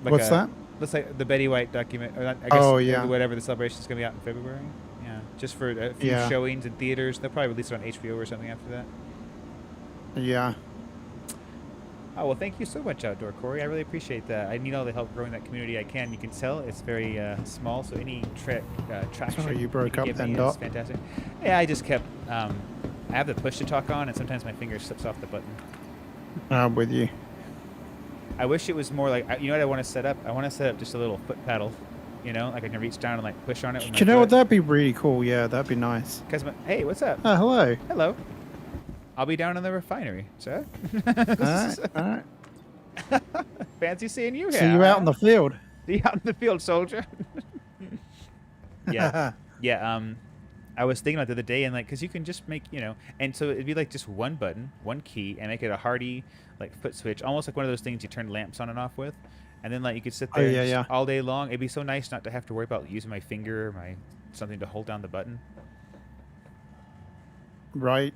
Like
What's that?
Looks like the Betty White document. Or not, I guess
Oh, yeah.
whatever the celebration is going to be out in February. Yeah, just for a few
Yeah.
showings in theaters. They'll probably release it on HBO or something after that.
Yeah.
Oh, well, thank you so much, Outdoor Corey. I really appreciate that. I need all the help growing that community I can. You can tell it's very small, so any traction
Sorry, you broke
can
up
give
then,
me
Doc.
is fantastic. Yeah, I just kept. I have the push to talk on, and sometimes my finger slips off the button.
I'm with you.
I wish it was more like, you know what I want to set up? I want to set up just a little foot pedal, you know, like I can reach down and like push on it.
Do you know what? That'd be really cool. Yeah, that'd be nice.
Because hey, what's up?
Oh, hello.
Hello. I'll be down in the refinery, sir.
All right. All right.
Fancy seeing you here.
See you out in the field.
See you out in the field, soldier. Yeah. Yeah. I was thinking about the other day, and like, because you can just make, you know, and so it'd be like just one button, one key, and make it a hardy, like, foot switch, almost like one of those things you turn lamps on and off with. And then, like, you could sit
Oh,
there
yeah,
just
yeah.
all day long. It'd be so nice not to have to worry about using my finger or my something to hold down the button.
Right.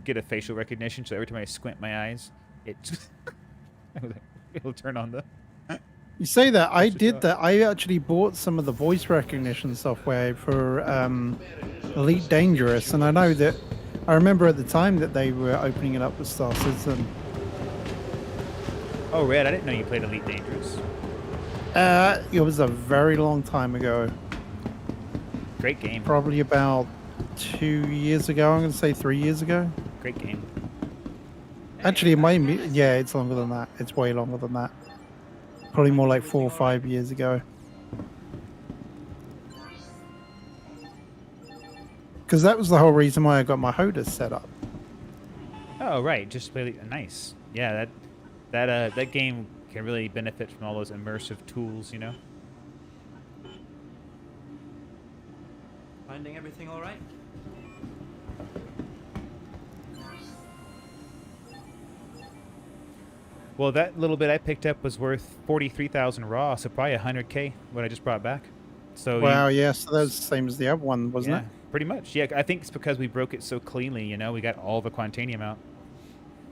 Get a facial recognition, so every time I squint my eyes, it'll turn on the.
You say that. I
That's
did
what's
that. I actually bought some of the voice recognition software for Elite Dangerous, and I know that I remember at the time that they were opening it up with Star Citizen.
Oh, Red, I didn't know you played Elite Dangerous.
It was a very long time ago.
Great game.
Probably about 2 years ago. I'm going to say 3 years ago.
Great game.
Actually, it might be, yeah, it's longer than that. It's way longer than that. Probably more like 4 or 5 years ago. Because that was the whole reason why I got my HOTAS set up.
Oh, right. Just play. Nice. Yeah, that game can really benefit from all those immersive tools, you know?
Finding everything all right?
Well, that little bit I picked up was worth 43,000 raw, so probably 100K what I just brought back. So
Wow, yeah, so that was the same as the other one, wasn't
yeah,
it?
pretty much. Yeah, I think it's because we broke it so cleanly, you know? We got all the Quantanium out.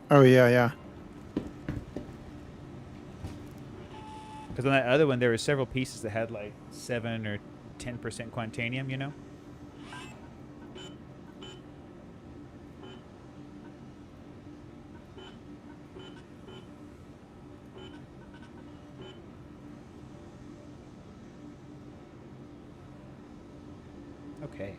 Oh, yeah, yeah.
Because on that other one, there were several pieces that had like 7 or 10% Quantanium, you know? Okay.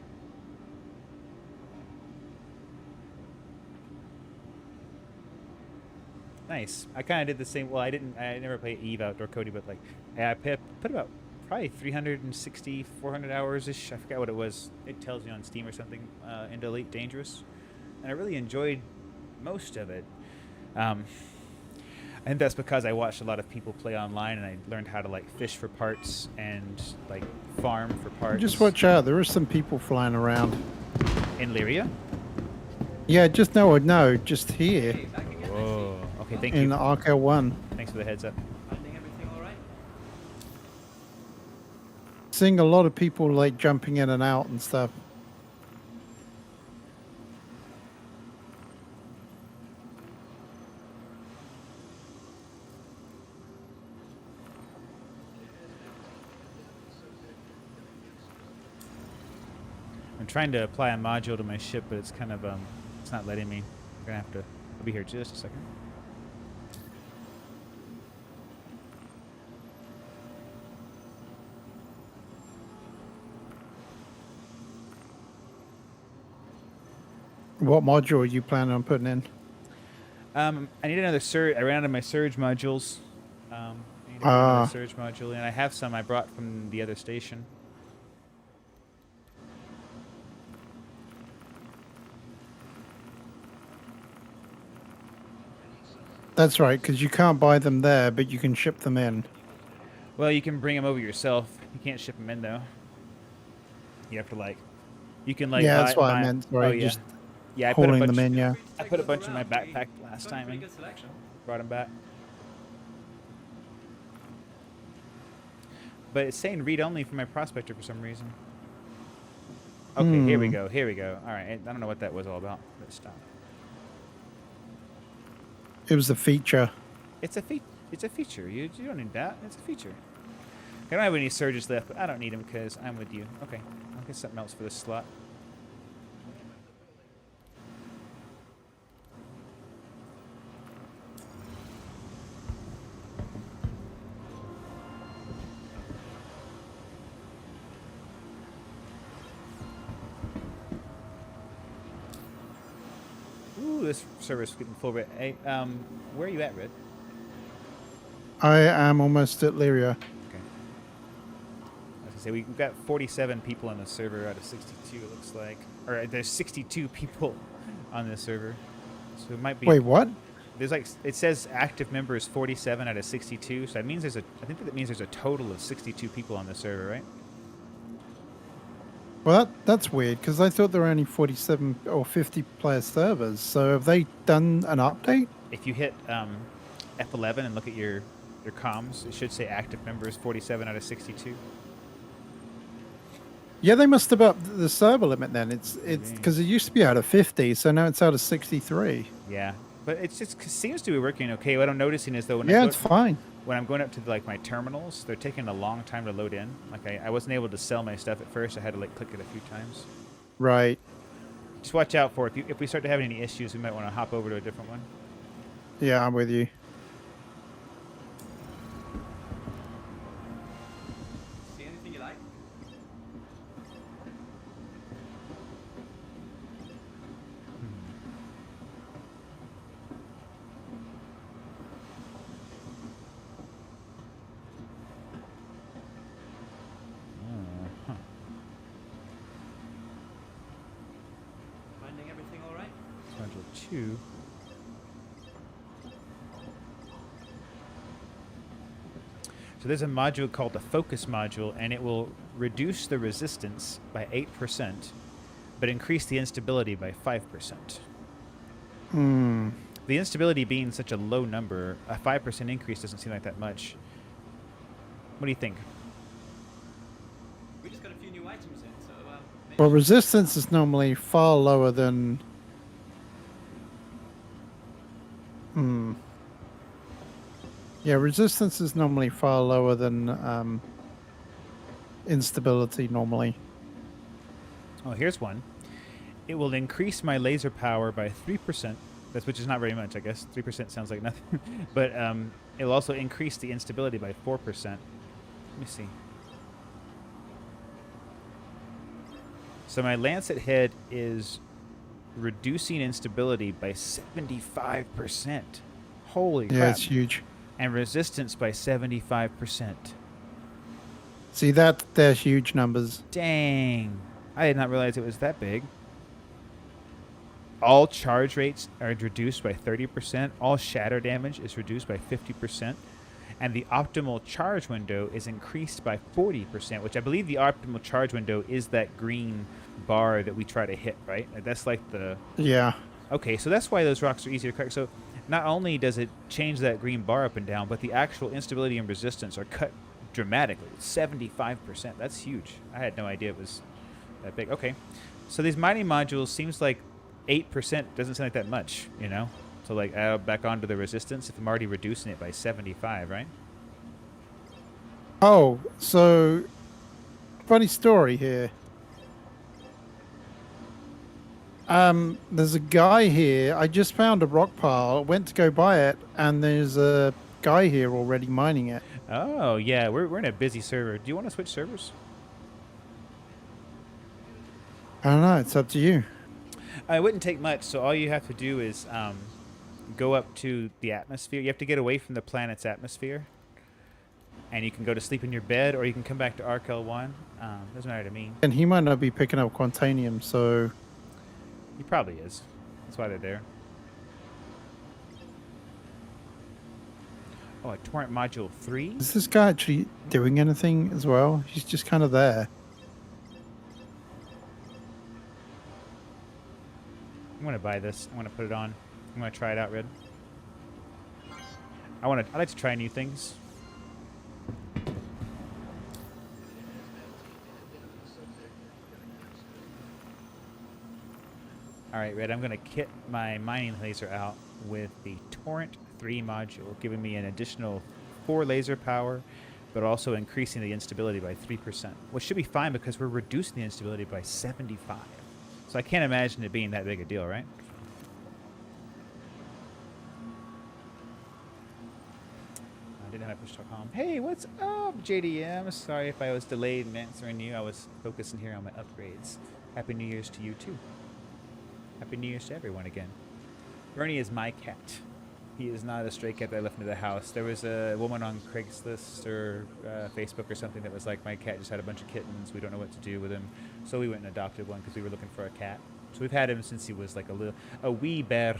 Nice. I kind of did the same. Well, I never played Eve Outdoor Cody, but like, I put about probably 360, 400 hours ish. I forgot what it was. It tells you on Steam or something. Into Elite Dangerous, and I really enjoyed most of it. I think that's because I watched a lot of people play online, and I learned how to like fish for parts and like farm for parts.
Just watch out. There are some people flying around.
In Lyria.
Yeah, just just here
Hey, back again, I
Whoa. Okay, thank
in
you.
Arco 1.
see.
Thanks for the heads up.
Finding everything all right?
Seeing a lot of people like jumping in and out and stuff.
I'm trying to apply a module to my ship, but it's kind of it's not letting me. I'm gonna have to. I'll be here just a second.
What module are you planning on putting in?
I need another surge. I ran out of my surge modules. I need to get another surge module, and I have some I brought from the other station.
That's right, because you can't buy them there, but you can ship them in.
Well, you can bring them over yourself. You can't ship them in though. You have to like. You can like.
Yeah,
buy,
that's what I
buy-
meant. Sorry,
oh, yeah.
just
Yeah, I put a
hauling
bunch.
them in. Yeah.
I put a bunch in my backpack last time
Pretty
and
good selection.
brought them back. But it's saying read only for my prospector for some reason. Okay, here we go. Here we go. All right, I don't know what that was all about. Let's stop.
It was a feature.
It's a feature. You don't need that. It's a feature. I don't have any surges left, but I don't need them because I'm with you. Okay, I'll get something else for this slot. Ooh, this server's getting full. Hey, where are you at, Red?
I am almost at Lyria.
Okay. I was gonna say we've got 47 people on the server out of 62. It looks like, or there's 62 people on this server, so it might be.
Wait, what?
There's like it says active members 47 out of 62, so that means I think that means there's a total of 62 people on the server, right?
Well, that's weird because I thought there were only 47 or 50 player servers. So have they done an update?
If you hit F11 and look at your comms, it should say active members 47 out of 62.
Yeah, they must have upped the server limit then. It's because it used to be out of 50, so now it's out of 63.
Yeah, but it seems to be working okay. What I'm noticing is though when
Yeah, it's fine.
when I'm going up to like my terminals, they're taking a long time to load in. Like I wasn't able to sell my stuff at first. I had to like click it a few times.
Right.
Just watch out for if we start to have any issues, we might want to hop over to a different one.
Yeah, I'm with you.
2. So there's a module called the focus module, and it will reduce the resistance by 8%, but increase the instability by 5%.
Hmm.
The instability being such a low number, a 5% increase doesn't seem like that much. What do you think?
We just got a few new items in, so maybe
Well, resistance is normally far lower than. Hmm. Yeah, resistance is normally far lower than instability normally.
Oh, here's one. It will increase my laser power by 3%. That's, which is not very much, I guess. 3% sounds like nothing. But it'll also increase the instability by 4%. Let me see. So my Lancet head is reducing instability by 75%. Holy
Yeah,
crap.
it's huge.
And resistance by 75%.
See that? They're huge numbers.
Dang. I did not realize it was that big. All charge rates are reduced by 30%. All shatter damage is reduced by 50%. And the optimal charge window is increased by 40%, which I believe the optimal charge window is that green bar that we try to hit, right? That's like the...
Yeah.
Okay, so that's why those rocks are easier to crack. So not only does it change that green bar up and down, but the actual instability and resistance are cut dramatically. 75%. That's huge. I had no idea it was that big. Okay. So these mining modules seems like 8% doesn't sound like that much, you know? So like add back onto the resistance if I'm already reducing it by 75, right?
Oh, so funny story here. There's a guy here. I just found a rock pile, went to go buy it, and there's a guy here already mining it.
Oh, yeah, we're in a busy server. Do you want to switch servers?
I don't know. It's up to you.
It wouldn't take much, so all you have to do is go up to the atmosphere. You have to get away from the planet's atmosphere. And you can go to sleep in your bed, or you can come back to Arc L1. Doesn't matter to me.
And he might not be picking up Quantanium, so
He probably is. That's why they're there. Oh, a torrent module 3?
is this guy actually doing anything as well? He's just kind of there.
I'm gonna buy this. I'm gonna put it on. I'm gonna try it out, Red. I like to try new things. Alright, Red, I'm going to kit my mining laser out with the Torrent 3 module, giving me an additional 4 laser power, but also increasing the instability by 3%, which should be fine because we're reducing the instability by 75. So I can't imagine it being that big a deal, right? I didn't have push.com. Hey, what's up, JDM? Sorry if I was delayed in answering you. I was focusing here on my upgrades. Happy New Year's to you, too. Happy New Year's to everyone again. Bernie is my cat. He is not a stray cat that I left into the house. There was a woman on Craigslist or Facebook or something that was like, my cat just had a bunch of kittens. We don't know what to do with him. So we went and adopted one because we were looking for a cat. So we've had him since he was like a wee bear.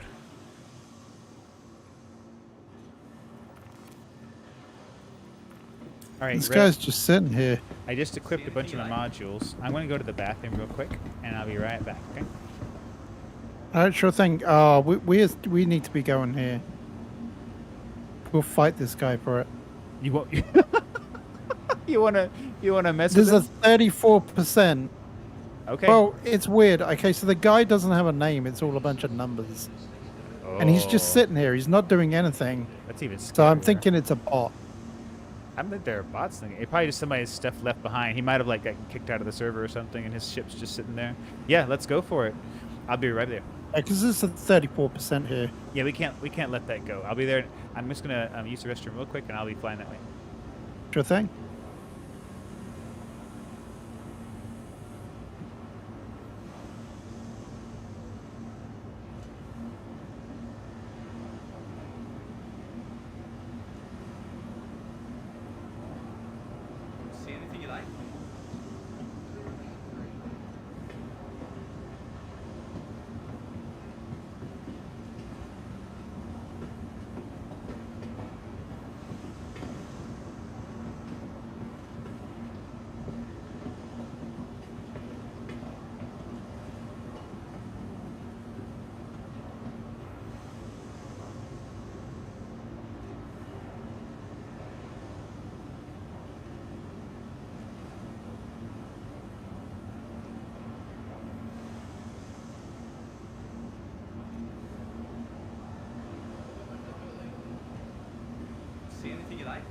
All right,
This
Red,
guy's just sitting here.
I just equipped a bunch of my modules. I'm going to go to the bathroom real quick, and I'll be right back, okay?
All right, sure thing. We need to be going here. We'll fight this guy for it.
You won't... you wanna mess
There's a
with him?
34%.
Okay.
Well, it's weird. Okay, so the guy doesn't have a name. It's all a bunch of numbers. And he's just
Oh,
sitting here. He's not doing anything.
That's even
So I'm
scarier.
thinking it's a bot.
I don't think there are bots. It's probably just somebody's stuff left behind. He might have like gotten kicked out of the server or something, and his ship's just sitting there. Yeah, let's go for it. I'll be right there.
Because it's a 34% here.
Yeah, we can't let that go. I'll be there. I'm just gonna use the restroom real quick, and I'll be flying that way.
Sure thing.
See anything you like? like.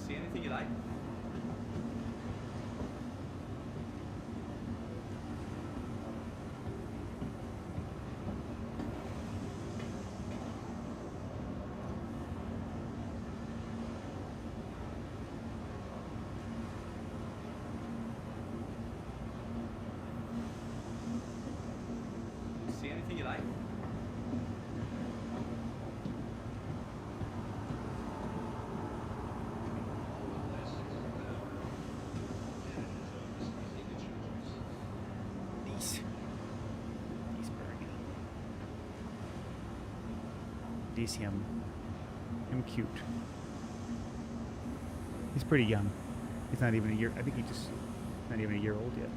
See anything you like? See anything you like?
DCM. I'm cute. He's pretty young. He's not even a year. I think he just not even a year old yet.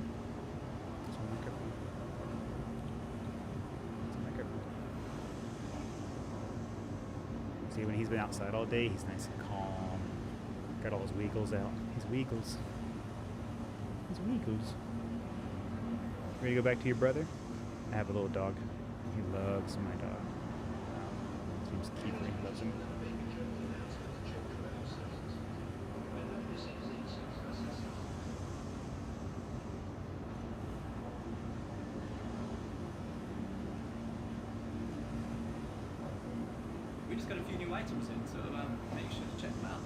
That's my microphone. That's my microphone. See, when he's been outside all day, he's nice and calm. Got all his wiggles out. His wiggles. His wiggles. Ready to go back to your brother? I have a little dog. He loves my dog. Seems Kiefer loves him.
We just got a few new items in, so make sure to check them out.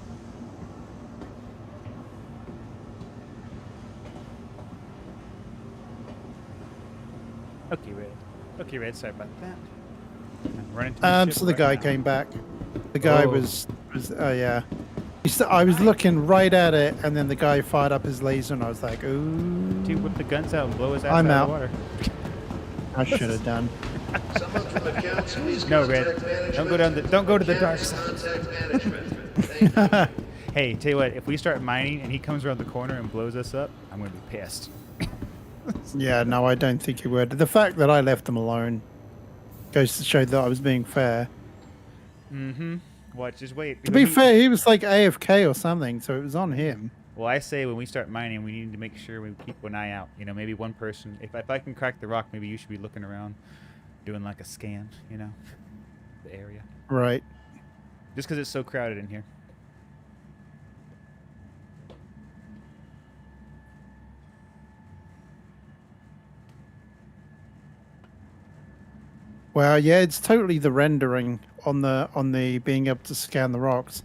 Okay, Red. Okay, Red. Sorry about that. I'm running to my ship
So the
right
guy
now.
came back. The guy
Oh.
was yeah. I was looking right at it, and then the guy fired up his laser, and I was like, ooh,
Dude, whip the guns out and blow his ass
I'm
out of
out.
the water.
I should have done.
Someone from accounts, please
No,
contact
Red.
management.
Don't go to the dark
Accounts,
side.
contact management. Thank you.
Hey, tell you what, if we start mining and he comes around the corner and blows us up, I'm gonna be pissed.
Yeah, no, I don't think he would. The fact that I left him alone goes to show that I was being fair.
Mm-hmm. Watch, just wait.
To be fair, he was like AFK or something, so it was on him.
Well, I say when we start mining, we need to make sure we keep an eye out. You know, maybe one person. If I can crack the rock, maybe you should be looking around, doing like a scan. You know, the area.
Right.
Just because it's so crowded in here.
Well, yeah, it's totally the rendering on the being able to scan the rocks.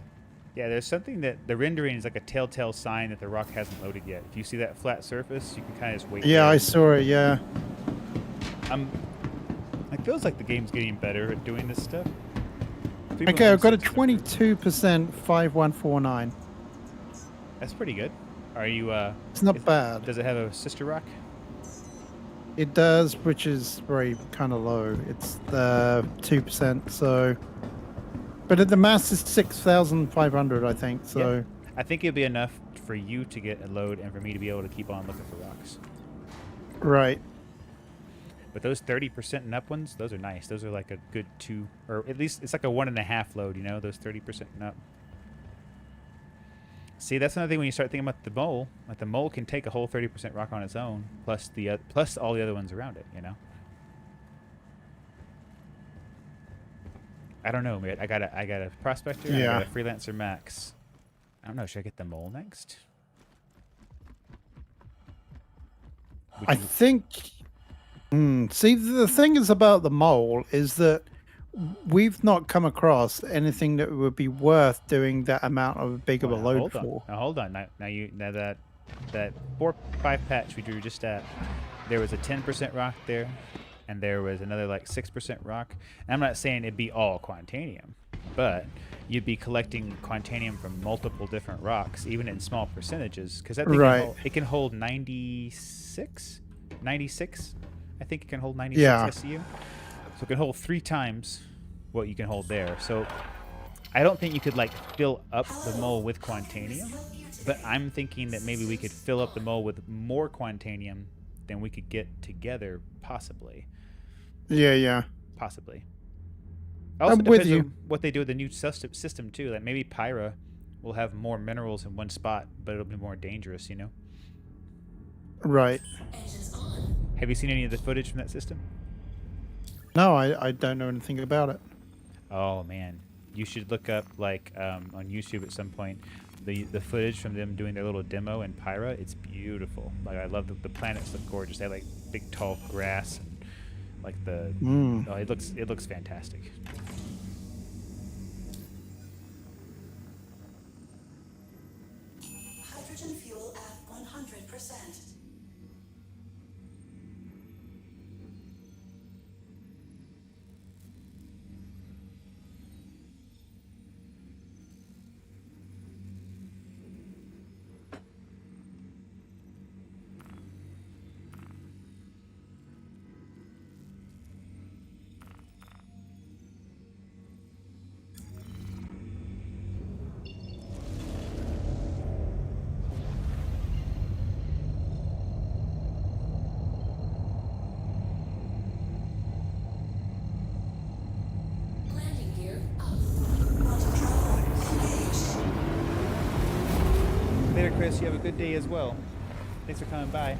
Yeah, there's something that the rendering is like a telltale sign that the rock hasn't loaded yet. If you see that flat surface, you can kind of just wait.
Yeah,
there.
I saw it. Yeah.
It feels like the game's getting better at doing this stuff.
Okay, I've got a 22% 5149.
That's pretty good. Are you?
It's not bad.
Does it have a sister rock?
It does, which is very kind of low. It's 2%. So, but the mass is 6,500, I think. So,
Yeah. I think it'd be enough for you to get a load and for me to be able to keep on looking for rocks.
right.
But those 30% and up ones, those are nice. Those are like a good 2, or at least it's like a 1.5 load. You know, those 30% and up. See, that's another thing when you start thinking about the mole. Like the mole can take a whole 30% rock on its own, plus plus all the other ones around it. You know. I don't know, man. I got a prospector. And I
Yeah.
got a freelancer max. I don't know. Should I get the mole next? Would
I
you-
think. See, the thing is about the mole is that we've not come across anything that would be worth doing that amount of big of a
Well,
load
hold on.
for.
Now hold on. Now that 4-5 patch we drew just at, there was a 10% rock there, and there was another like 6% rock. And I'm not saying it'd be all Quantanium, but you'd be collecting Quantanium from multiple different rocks, even in small percentages, because that thing
Right.
it can hold 96. I think it can hold 96
Yeah.
SCU. So it can hold 3 times what you can hold there. So I don't think you could like fill up the mole with Quantanium, but I'm thinking that maybe we could fill up the mole with more Quantanium than we could get together, possibly.
Yeah.
Possibly. Also
I'm with
depends
you.
on what they do with the new system too. Like maybe Pyra will have more minerals in one spot, but it'll be more dangerous, you know?
Right.
Engines on.
Have you seen any of the footage from that system?
No, I don't know anything about it.
Oh man, you should look up like on YouTube at some point the footage from them doing their little demo in Pyra. It's beautiful. Like I love the planets look gorgeous. They have like big tall grass and like the oh, it looks fantastic.
Hydrogen fuel at 100%. Landing gear up. Quantum travel engaged.
Later, Chris. You have a good day as well. Thanks for coming by.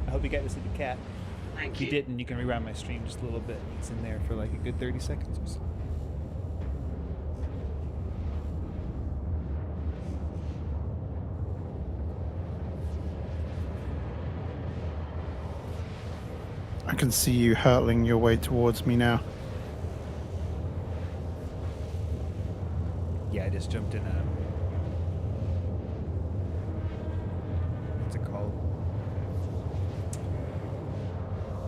I hope you got to see the cat.
Thank
If you didn't, you can rewind my stream just a little bit. It's in there for like a good 30 seconds or so.
I can see you hurtling your way towards me now.
Yeah, I just jumped in a. What's it called?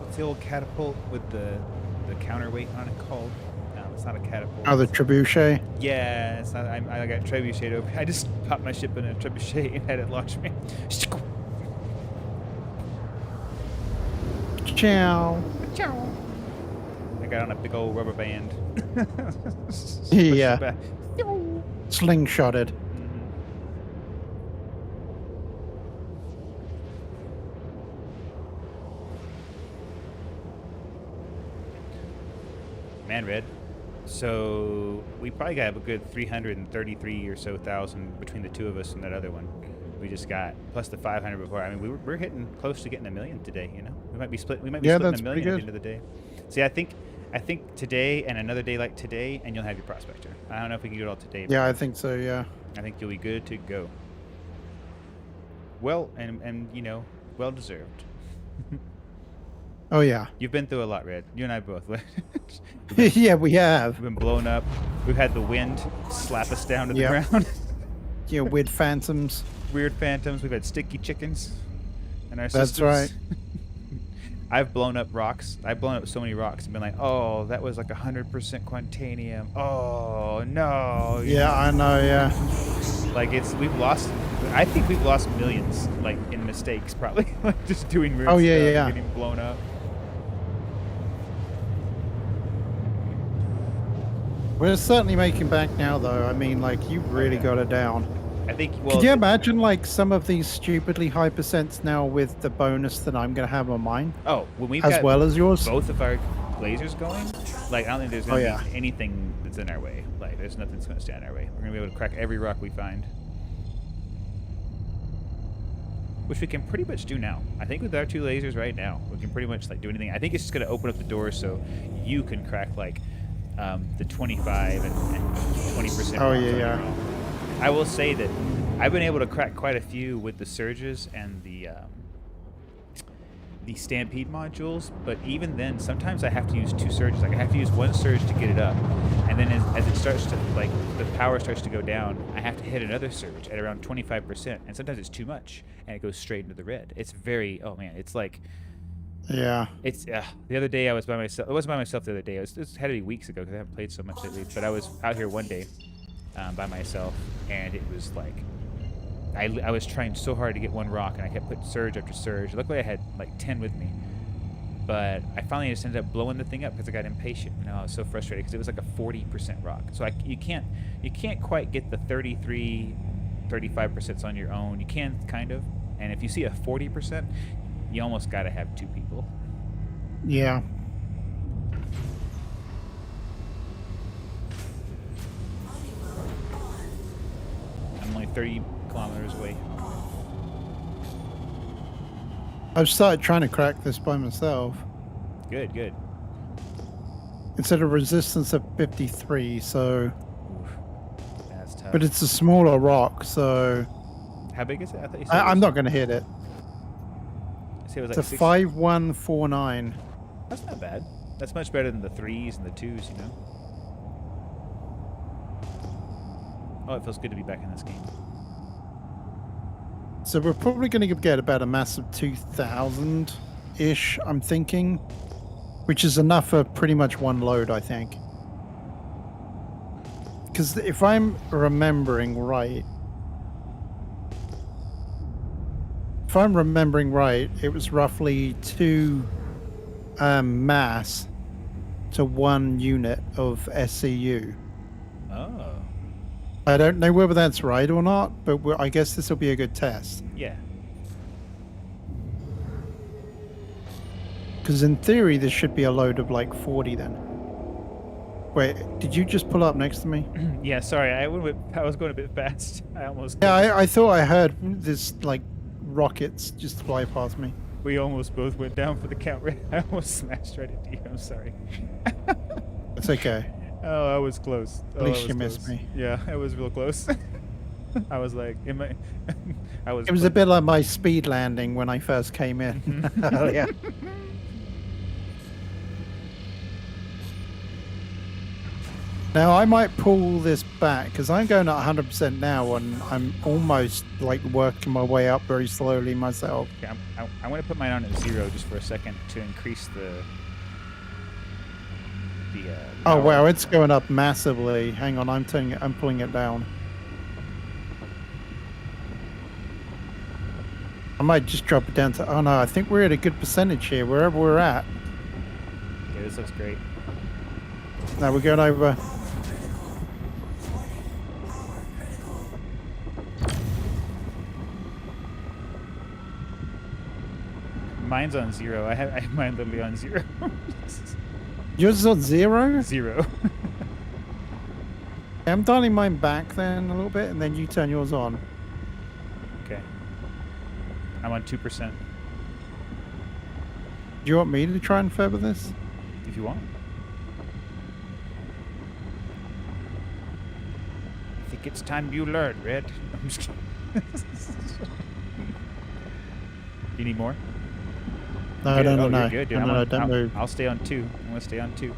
What's the old catapult with the counterweight on it called? No, it's not a catapult.
Oh, the trebuchet.
Yeah, it's not. I got trebuchet over. I just popped my ship in a trebuchet and had it launch me.
Ciao.
I got on a big old rubber band. Pushed
Yeah.
it back.
Slingshotted.
Man, Red. So we probably got a good 333 or so thousand between the two of us and that other one we just got, plus the 500 before. I mean, we're hitting close to getting $1 million today. You know, we might be splitting
Yeah,
$1
that's
million
pretty
at the
good.
end of the day. See, I think today and another day like today, and you'll have your prospector. I don't know if we can do it all today.
Yeah, I think so. Yeah.
I think you'll be good to go. Well, and you know, well deserved.
Oh yeah.
You've been through a lot, Red. You and I both.
Yeah, we have.
We've been blown up. We've had the wind slap us down to the
Yep.
ground.
Yeah, weird phantoms.
Weird phantoms. We've had sticky chickens in our
That's
systems.
right.
I've blown up rocks. I've blown up so many rocks and been like, oh, that was like 100% Quantanium. Oh, no.
Yeah, I know. Yeah.
Like, we've lost, I think we've lost millions, like, in mistakes, probably. Like, just doing weird
Oh, yeah,
stuff and
yeah.
getting blown up.
We're certainly making back now, though. I mean, like, you really got it down.
I think, well,
Could you imagine, like, some of these stupidly high percents now with the bonus that I'm going to have on mine,
oh, when we've
as
got
well as yours?
both of our lasers going, like, I don't think there's going to
Oh, yeah.
be anything that's in our way. Like, there's nothing that's going to stand in our way. We're going to be able to crack every rock we find. which we can pretty much do now. I think with our 2 lasers right now, we can pretty much like do anything. I think it's just gonna open up the door so you can crack like the 25 and 20%.
Oh,
rocks
yeah,
on your
yeah.
own. I will say that I've been able to crack quite a few with the surges and the stampede modules, but even then, sometimes I have to use 2 surges. Like I have to use 1 surge to get it up, and then as it starts to like the power starts to go down, I have to hit another surge at around 25%, and sometimes it's too much, and it goes straight into the red. It's very it's like
Yeah.
it's the other day I was by myself. It wasn't by myself the other day. It had to be weeks ago because I haven't played so much lately. But I was out here one day by myself, and it was like I was trying so hard to get 1 rock, and I kept putting surge after surge. Luckily, I had like 10 with me, but I finally just ended up blowing the thing up because I got impatient. You know, I was so frustrated because it was like a 40% rock. So you can't quite get the 33, 35% on your own. You can kind of, and if you see a 40%, you almost got to have 2 people.
Yeah.
I'm only 30 kilometers away.
I've started trying to crack this by myself.
Good, good.
It's at a resistance of 53, so...
Oof. That's tough.
But it's a smaller rock, so...
How big is it? I thought you said
I'm not going to hit it.
It was
It's
like
a 5149.
That's not bad. That's much better than the 3s and the 2s, you know? Oh, it feels good to be back in this game.
So we're probably going to get about a massive 2,000-ish, I'm thinking. Which is enough for pretty much 1 load, I think. Because if I'm remembering right... If I'm remembering right, it was roughly 2 mass to 1 unit of SCU.
Oh.
I don't know whether that's right or not, but I guess this will be a good test.
Yeah.
Because in theory, this should be a load of like 40 then. Wait, did you just pull up next to me?
Yeah, sorry. I was going a bit fast. I almost...
Yeah, I thought I heard this like rockets just fly past me.
We almost both went down for the count. I almost smashed right into you. I'm sorry.
It's okay.
Oh, I was close.
At least you missed me.
Yeah, I was real close. I was like, It
was a bit like my speed landing when I first came in. Oh, yeah. Now I might pull this back because I'm going at 100% now, and I'm almost like working my way up very slowly myself.
Okay, I want to put mine on at 0 just for a second to increase the
Oh
power.
wow, it's going up massively. Hang on, I'm pulling it down. I might just drop it down to... Oh no, I think we're at a good percentage here, wherever we're at.
Yeah, this looks great.
Now we're going over...
Mine's on 0. I have mine literally on 0.
Yours is on 0?
0.
I'm dialing mine back then a little bit, and then you turn yours on.
Okay. I'm on 2%.
Do you want me to try and feather this?
If you want. I think it's time you learn, Red. I'm just kidding. You need more?
No,
Good.
no,
Oh,
no, no.
you're good, dude.
No,
I'm
no,
on-
don't
I'll-
move.
I'll stay on 2. I'm gonna stay on 2.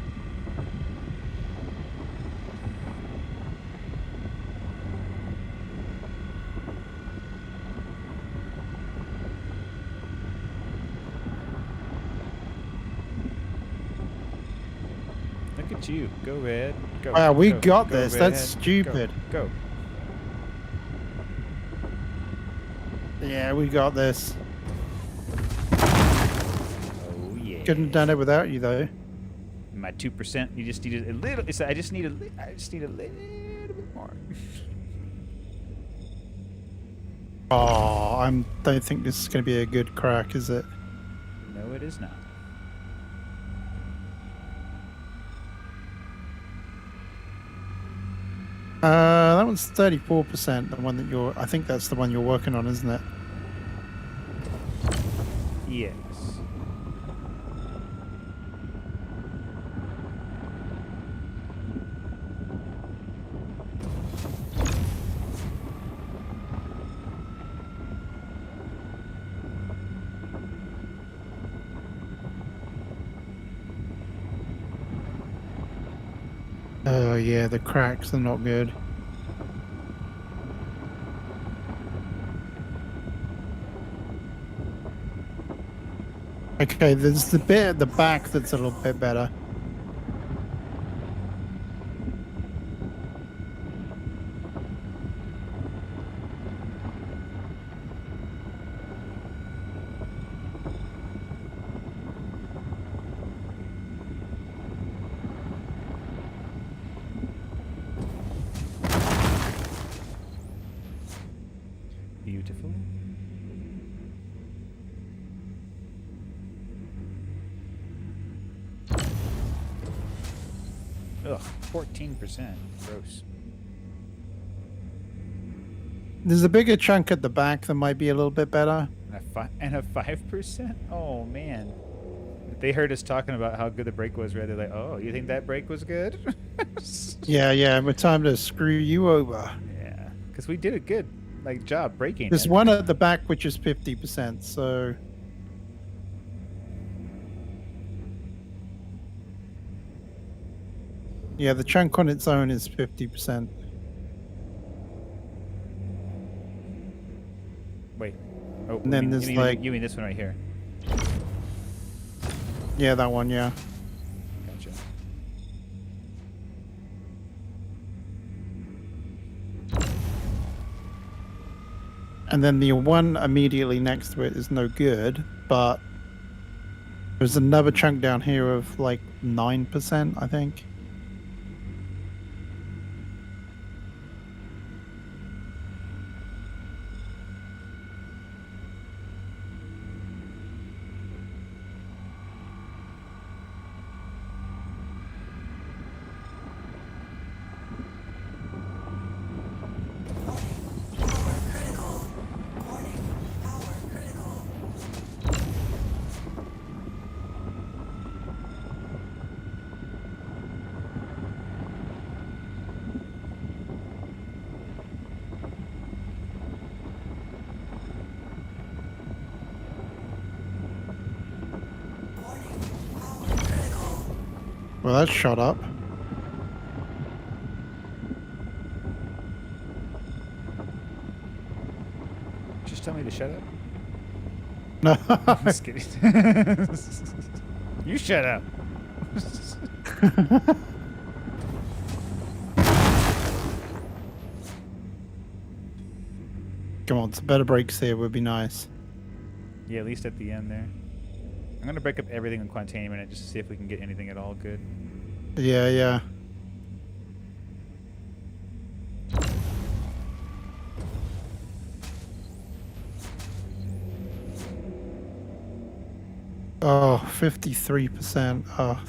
Look at you. Go, Red. Go.
Wow, we
go,
got
go,
this.
Red.
That's
Go,
stupid.
Go.
Yeah, we got this.
Oh, yeah.
Couldn't have done it without you, though.
My 2%. You just need a little. I just need a little bit more.
Oh, I don't think this is going to be a good crack, is it?
No, it is not.
That one's 34%. The one that you're... I think that's the one you're working on, isn't it?
Yes.
Oh yeah, the cracks are not good. Okay, there's the bit at the back that's a little bit better.
Beautiful. Ugh, 14%. Gross.
There's a bigger chunk at the back that might be a little bit better.
And a 5%? Oh man. If they heard us talking about how good the brake was, right? They're like, "Oh, you think that brake was good?"
Yeah, but time to screw you over.
Yeah, because we did a good job braking.
There's
it.
one at the back which is 50%, so yeah, the chunk on its own is 50%.
Wait. Oh,
And then
you
there's,
mean,
like-
you mean this one right here?
Yeah, that one, yeah.
Gotcha.
And then the one immediately next to it is no good, but there's another chunk down here of like 9%, I think. Well, that's shot up.
Just tell me to shut up.
No.
I'm just kidding. You shut up.
Come on, some better brakes here would be nice.
Yeah, at least at the end there. I'm gonna break up everything in Quantanium in it just to see if we can get anything at all good.
Yeah. Oh, 53%. Oh.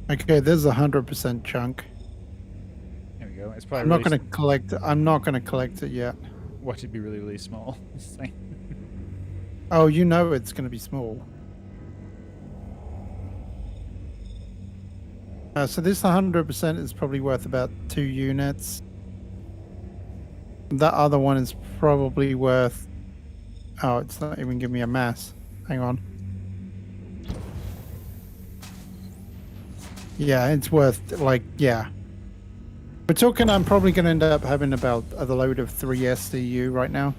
Okay, there's a 100% chunk.
There we go. It's probably
I'm not
really
going to collect it. I'm not going to collect it yet.
watch it be really, really small. It's like-
Oh, you know it's going to be small. So this 100% is probably worth about 2 units. That other one is probably worth... Oh, it's not even giving me a mass. Hang on. Yeah, it's worth, like, yeah. We're talking I'm probably going to end up having about a load of 3 SDU right now.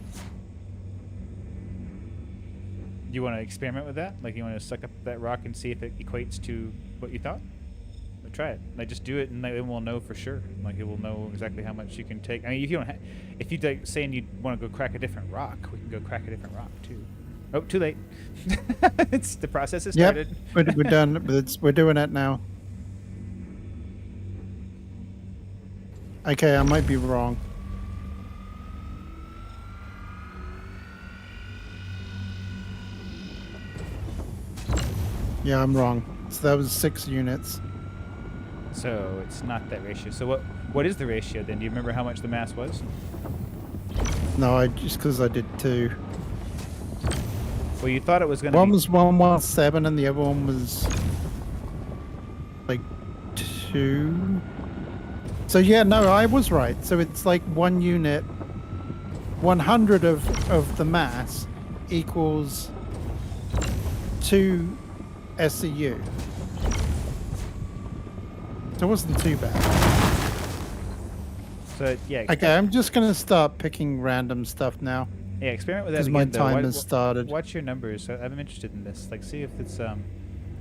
You want to experiment with that? Like, you want to suck up that rock and see if it equates to what you thought? Like, try it. Like, just do it, and it will know for sure. Like, it will know exactly how much you can take. I mean, if you don't, if you like saying you want to go crack a different rock, we can go crack a different rock too. Oh, too late. It's the process has started.
Yep, we're done. We're doing it now. Okay, I might be wrong. Yeah, I'm wrong. So that was 6 units.
So it's not that ratio. So what is the ratio then? Do you remember how much the mass was?
No, I just because I did two.
Well, you thought it was going to
One
be.
was 117 and the other one was like 2. So yeah, no, I was right. So it's like 1 unit, 100 of the mass equals 2 SCU. So it wasn't too bad.
So yeah.
Okay, I'm just gonna start picking random stuff now
Yeah, experiment with that
because my
again, though.
time has started.
Watch your numbers. I'm interested in this. Like, see if it's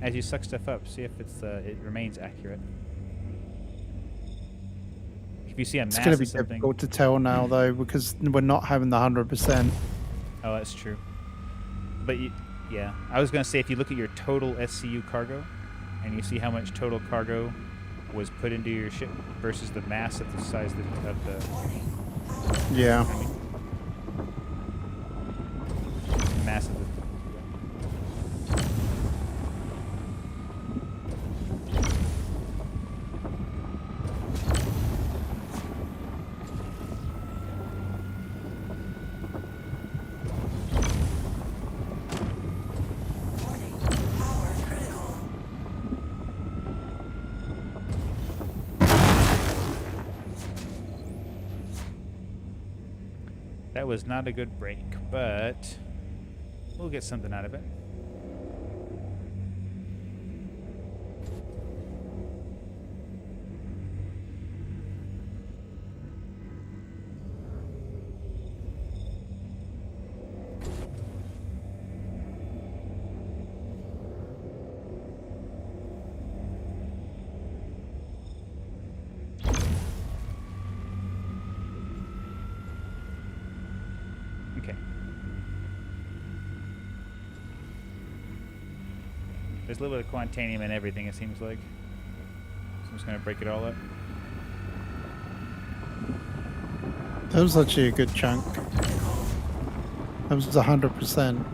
as you suck stuff up, see if it's it remains accurate. If you see a mass
It's gonna
of
be
something.
difficult to tell now though because we're not having the 100%.
Oh, that's true. But yeah, I was gonna say if you look at your total SCU cargo, and you see how much total cargo was put into your ship versus the mass of the size of the
Yeah.
mass of the.
Power critical.
That was not a good break, but we'll get something out of it. Okay. There's a little bit of quantanium in everything, it seems like. So I'm just going to break it all up.
That was actually a good chunk. That was 100%.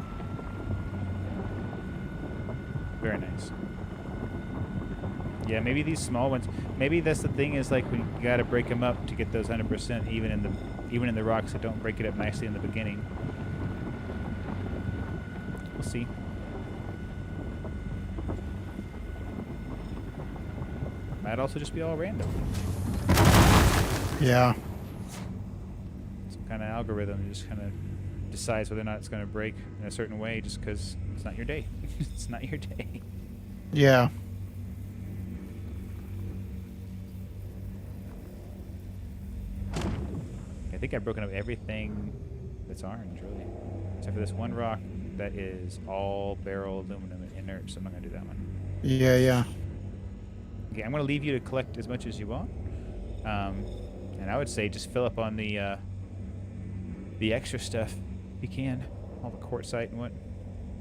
Very nice. Yeah, maybe these small ones. Maybe that's the thing is like we got to break them up to get those 100%, even in the rocks that don't break it up nicely in the beginning. We'll see. Might also just be all random.
Yeah.
Some kind of algorithm that just kind of decides whether or not it's going to break in a certain way just because it's not your day. It's not your day.
Yeah.
I think I've broken up everything that's orange, really. Except for this one rock that is all barrel aluminum and inert, so I'm not going to do that one.
Yeah, yeah.
Okay, I'm going to leave you to collect as much as you want. And I would say just fill up on the extra stuff if you can. All the quartzite and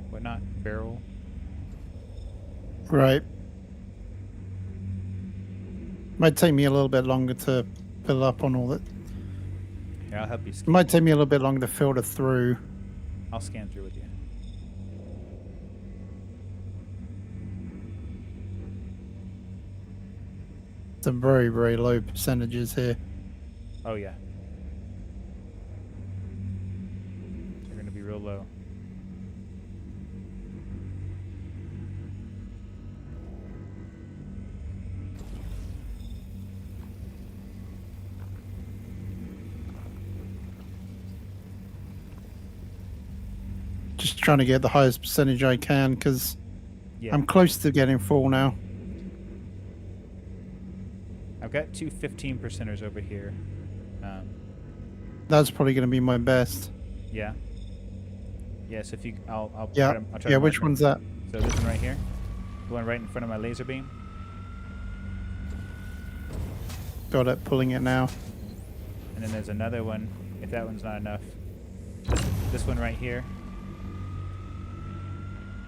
whatnot. Barrel.
Right. Might take me a little bit longer to fill up on all that.
Here, I'll help you
It
scan.
might take me a little bit longer to filter through.
I'll scan through with you.
Some very, very low percentages here.
Oh, yeah. They're going to be real low.
Just trying to get the highest percentage I can because
Yeah.
I'm close to getting full now.
I've got two 15%ers over here.
That's probably going to be my best.
Yeah. Yeah, so if you... I'll
Yeah.
try to
Yeah,
mark
which
them.
one's that?
So this one right here. The one right in front of my laser beam.
Got it. Pulling it now.
And then there's another one, if that one's not enough. This one right here.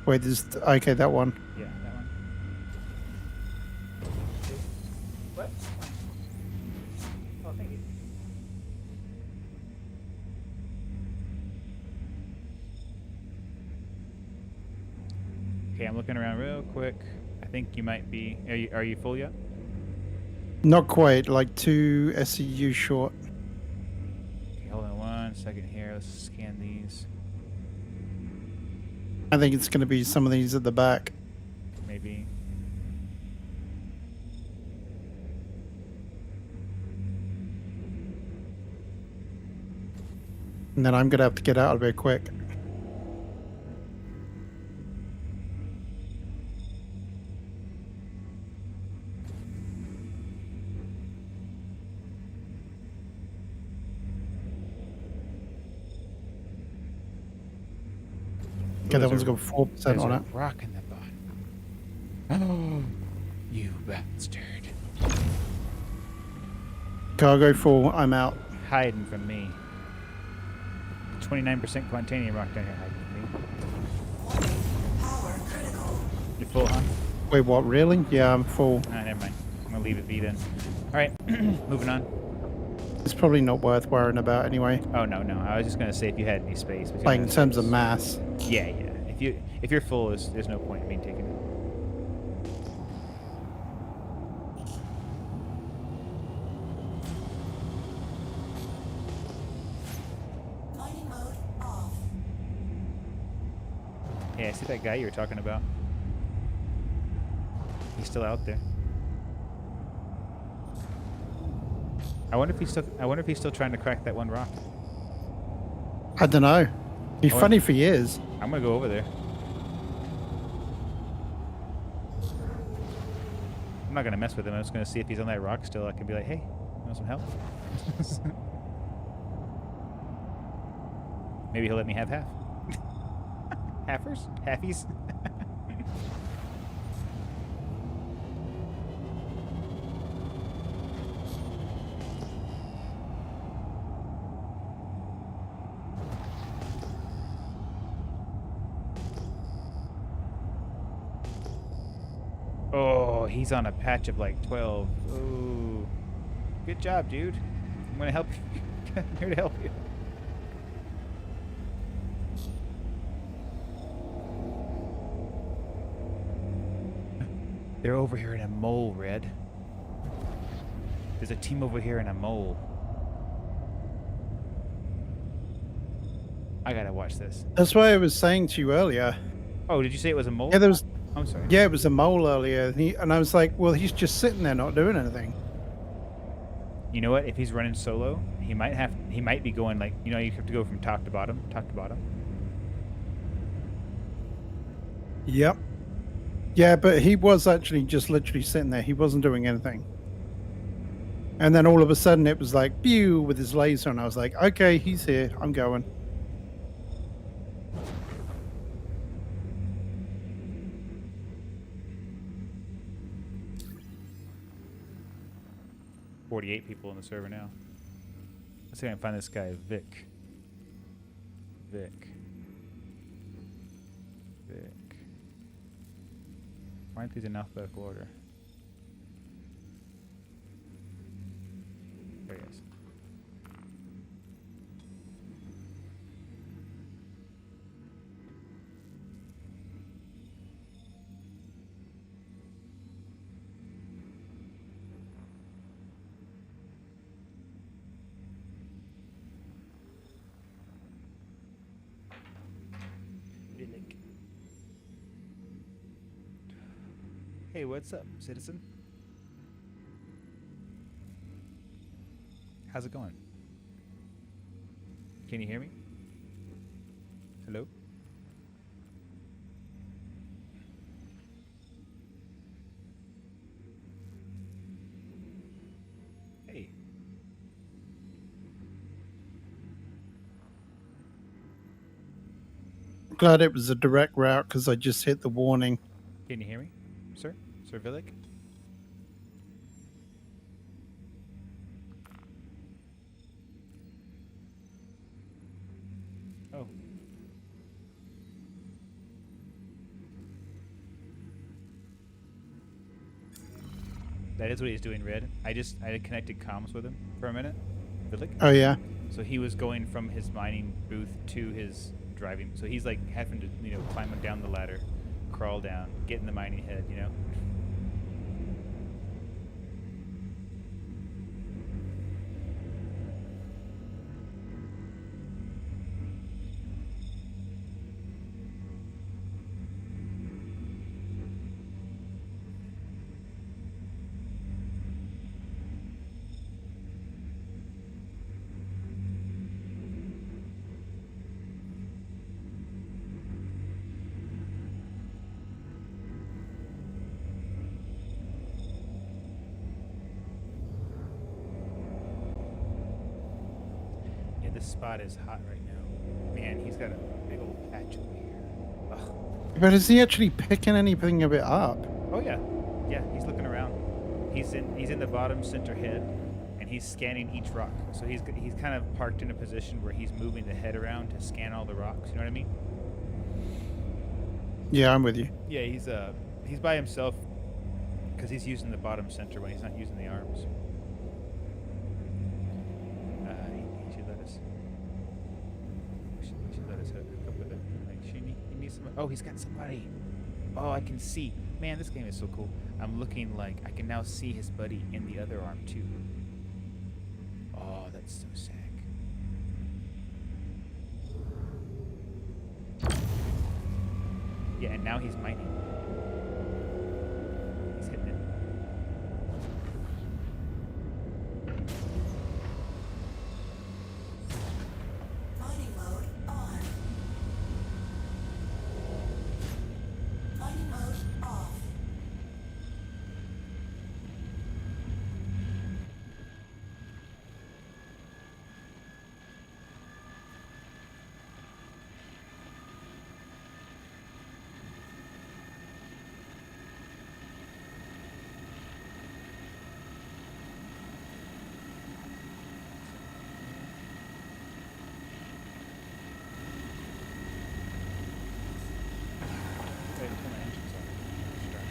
Wait, there's... Okay, that one.
Yeah, that one. What? Oh, thank you. Okay, I'm looking around real quick. I think you might be... Are you full yet?
Not quite, like 2 SCU short.
Okay, hold on 1 second here. Let's scan these.
I think it's going to be some of these at the back.
Maybe.
And then I'm going to have to get out of here quick. Okay, that one's got 4%
There's
on
a
it.
rock in the bottom. Oh, you bastard.
Cargo full, I'm out.
Hiding from me. 29% quantanium rock down here hiding from me.
Power critical.
You full, huh?
Wait, what, really? Yeah, I'm full.
Ah, never mind. I'm gonna leave it be then. Alright, moving on.
It's probably not worth worrying about anyway.
Oh no, no. I was just gonna say if you had any space. but you
Like,
don't
in
have
terms of
space.
mass.
Yeah, yeah. If you're full, there's no point in me taking it.
Mining mode off.
Yeah, I see that guy you were talking about. He's still out there. I wonder if he's still trying to crack that one rock.
I don't know. Be
I
funny if he is.
I'm gonna go over there. I'm not gonna mess with him. I'm just gonna see if he's on that rock still. I can be like, hey, you want some help? Maybe he'll let me have half. Halfers? Halfies? Oh, he's on a patch of like 12. Ooh. Good job, dude. I'm gonna help you. I'm here to help you. They're over here in a mole, Red. There's a team over here in a mole. I gotta watch this.
That's why I was saying to you earlier.
Oh, did you say it was a mole?
Yeah, there was.
I'm sorry.
Yeah, it was a mole earlier, and I was like, well, he's just sitting there not doing anything.
You know what? If he's running solo, he might be going like, you know, you have to go from top to bottom,
Yep. Yeah, but he was actually just literally sitting there. He wasn't doing anything. And then all of a sudden it was like, pew, with his laser, and I was like, okay, he's here. I'm going.
.48 people in the server now. Let's see if I can find this guy, Vic. Why aren't these in alphabetical order? There he is. Vilik. Hey, what's up, citizen? How's it going? Can you hear me? Hello? Hey.
Glad it was a direct route because I just hit the warning.
Can you hear me, sir? Sir Vilik? Oh. That is what he's doing, Red. I connected comms with him for a minute. Vilik?
Oh, yeah.
So he was going from his mining booth to his driving. So he's like having to, you know, climb down the ladder, crawl down, get in the mining head, you know. this spot is hot right now. Man, he's got a big old patch over here. Ugh.
But is he actually picking anything of it up?
Oh yeah, yeah. He's looking around. He's in the bottom center head, and he's scanning each rock. So he's kind of parked in a position where he's moving the head around to scan all the rocks. You know what I mean?
Yeah, I'm with you.
Yeah, he's by himself because he's using the bottom center when he's not using the arms. He should let us. He should let us hook up with it. Like, he needs some. Oh, he's got somebody. Oh, I can see. Man, this game is so cool. I'm looking like I can now see his buddy in the other arm too. Oh, that's so sick. Yeah, and now he's mining. He's hitting it.
Mining mode on. Mining mode off.
Wait, turn my engines on. Start.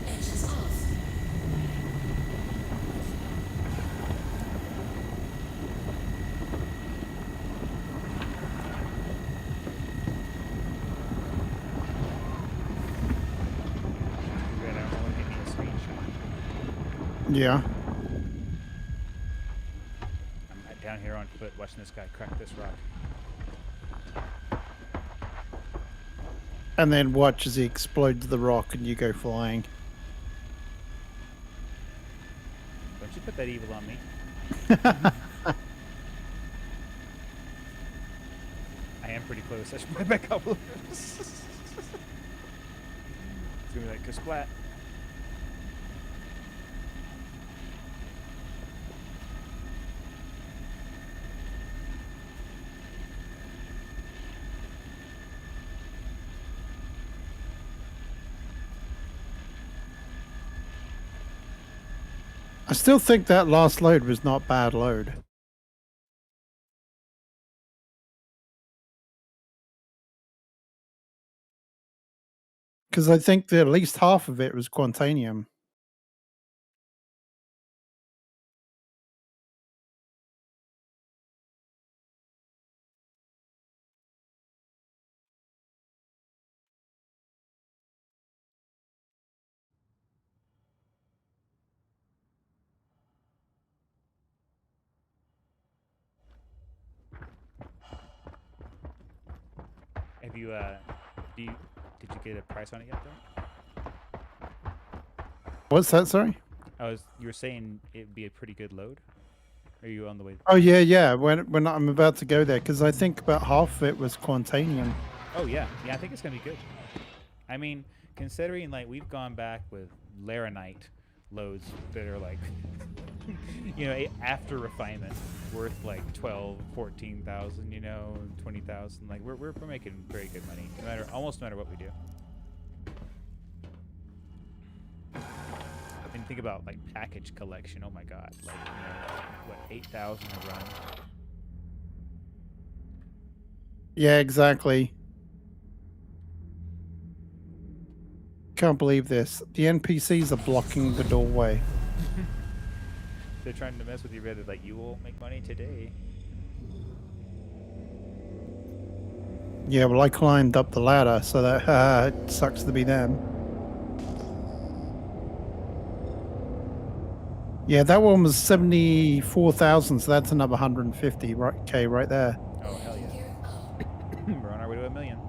Engines off.
Good, I don't want to get me a screenshot.
Yeah.
I'm down here on foot watching this guy crack this rock.
And then watch as he explodes the rock and you go flying.
Don't you put that evil on me. I am pretty close. I should back up a little bit. It's gonna be like kasplat.
I still think that last load was not bad load. Because I think that at least half of it was Quantanium.
Have you did you get a price on it yet though?
What's that, sorry?
You were saying it'd be a pretty good load? Are you on the way?
Oh, yeah. When I'm about to go there, because I think about half of it was Quantanium.
Oh yeah, I think it's gonna be good. I mean, considering like we've gone back with Laranite loads that are like, you know, after refinement, worth like 12, 14,000, you know, 20,000. Like we're making very good money, almost no matter what we do. I mean, think about like package collection. Oh my God, like you know, what 8,000 a run.
Yeah, exactly. Can't believe this. The NPCs are blocking the doorway.
They're trying to mess with you, rather like you will make money today.
Yeah, well, I climbed up the ladder, so that it sucks to be them. Yeah, that one was 74,000, so that's another 150 K right there.
Oh hell yeah!
Gear up.
We're on our way to 1 million.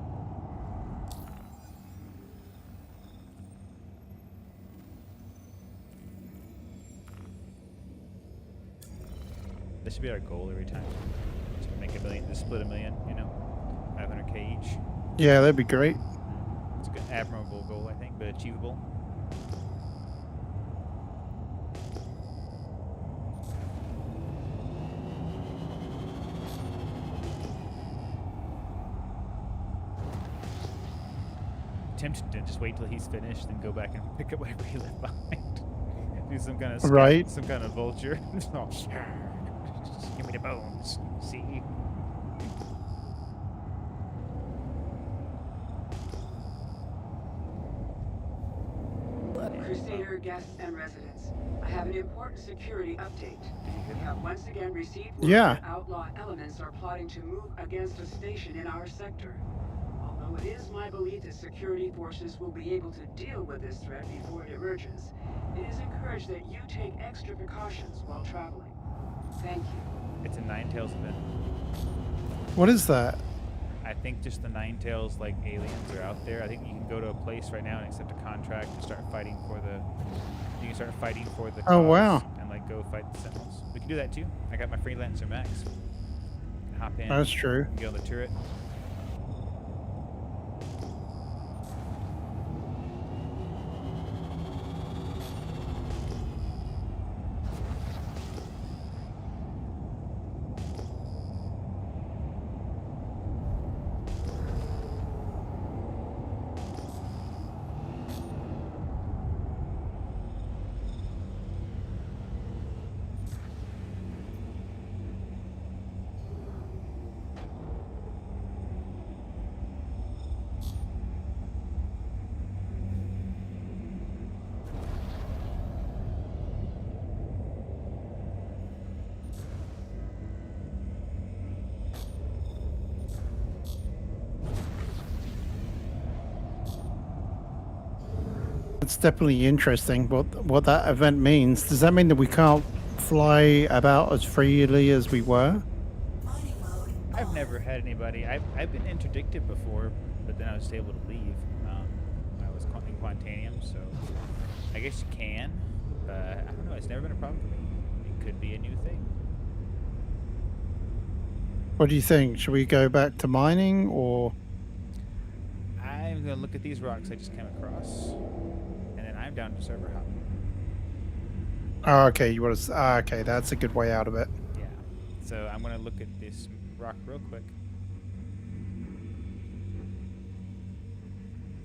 That should be our goal every time. To make $1 million, to split $1 million, you know, 500K each.
Yeah, that'd be great.
It's a good, admirable goal, I think, but achievable. Tempted to just wait till he's finished and go back and pick up whatever he left behind. Do some kind of scout,
Right.
some kind of vulture. Oh, just give me the bones. See.
Crusader guests and residents, I have an important security update. We have once again received word
Yeah.
that outlaw elements are plotting to move against a station in our sector. Although it is my belief that security forces will be able to deal with this threat before it emerges, it is encouraged that you take extra precautions while traveling. Thank you.
It's a Nine Tails event.
What is that?
I think just the Nine Tails like aliens are out there. I think you can go to a place right now and accept a contract and start fighting for the. You can start fighting for the.
Oh,
cause
wow.
And like go fight the Sentinels. We can do that too. I got my freelancer max. Can hop in.
That's true.
Get on the turret.
It's definitely interesting what that event means. Does that mean that we can't fly about as freely as we were?
Mining mode.
I've never had anybody. I've been interdicted before, but then I was able to leave. I was in Quantanium, so I guess you can. But I don't know. It's never been a problem for me. It could be a new thing.
What do you think? Should we go back to mining or?
I'm gonna look at these rocks I just came across, and then I'm down to server hop.
Oh, okay, you want to? Okay, that's a good way out of it.
Yeah. So I'm gonna look at this rock real quick.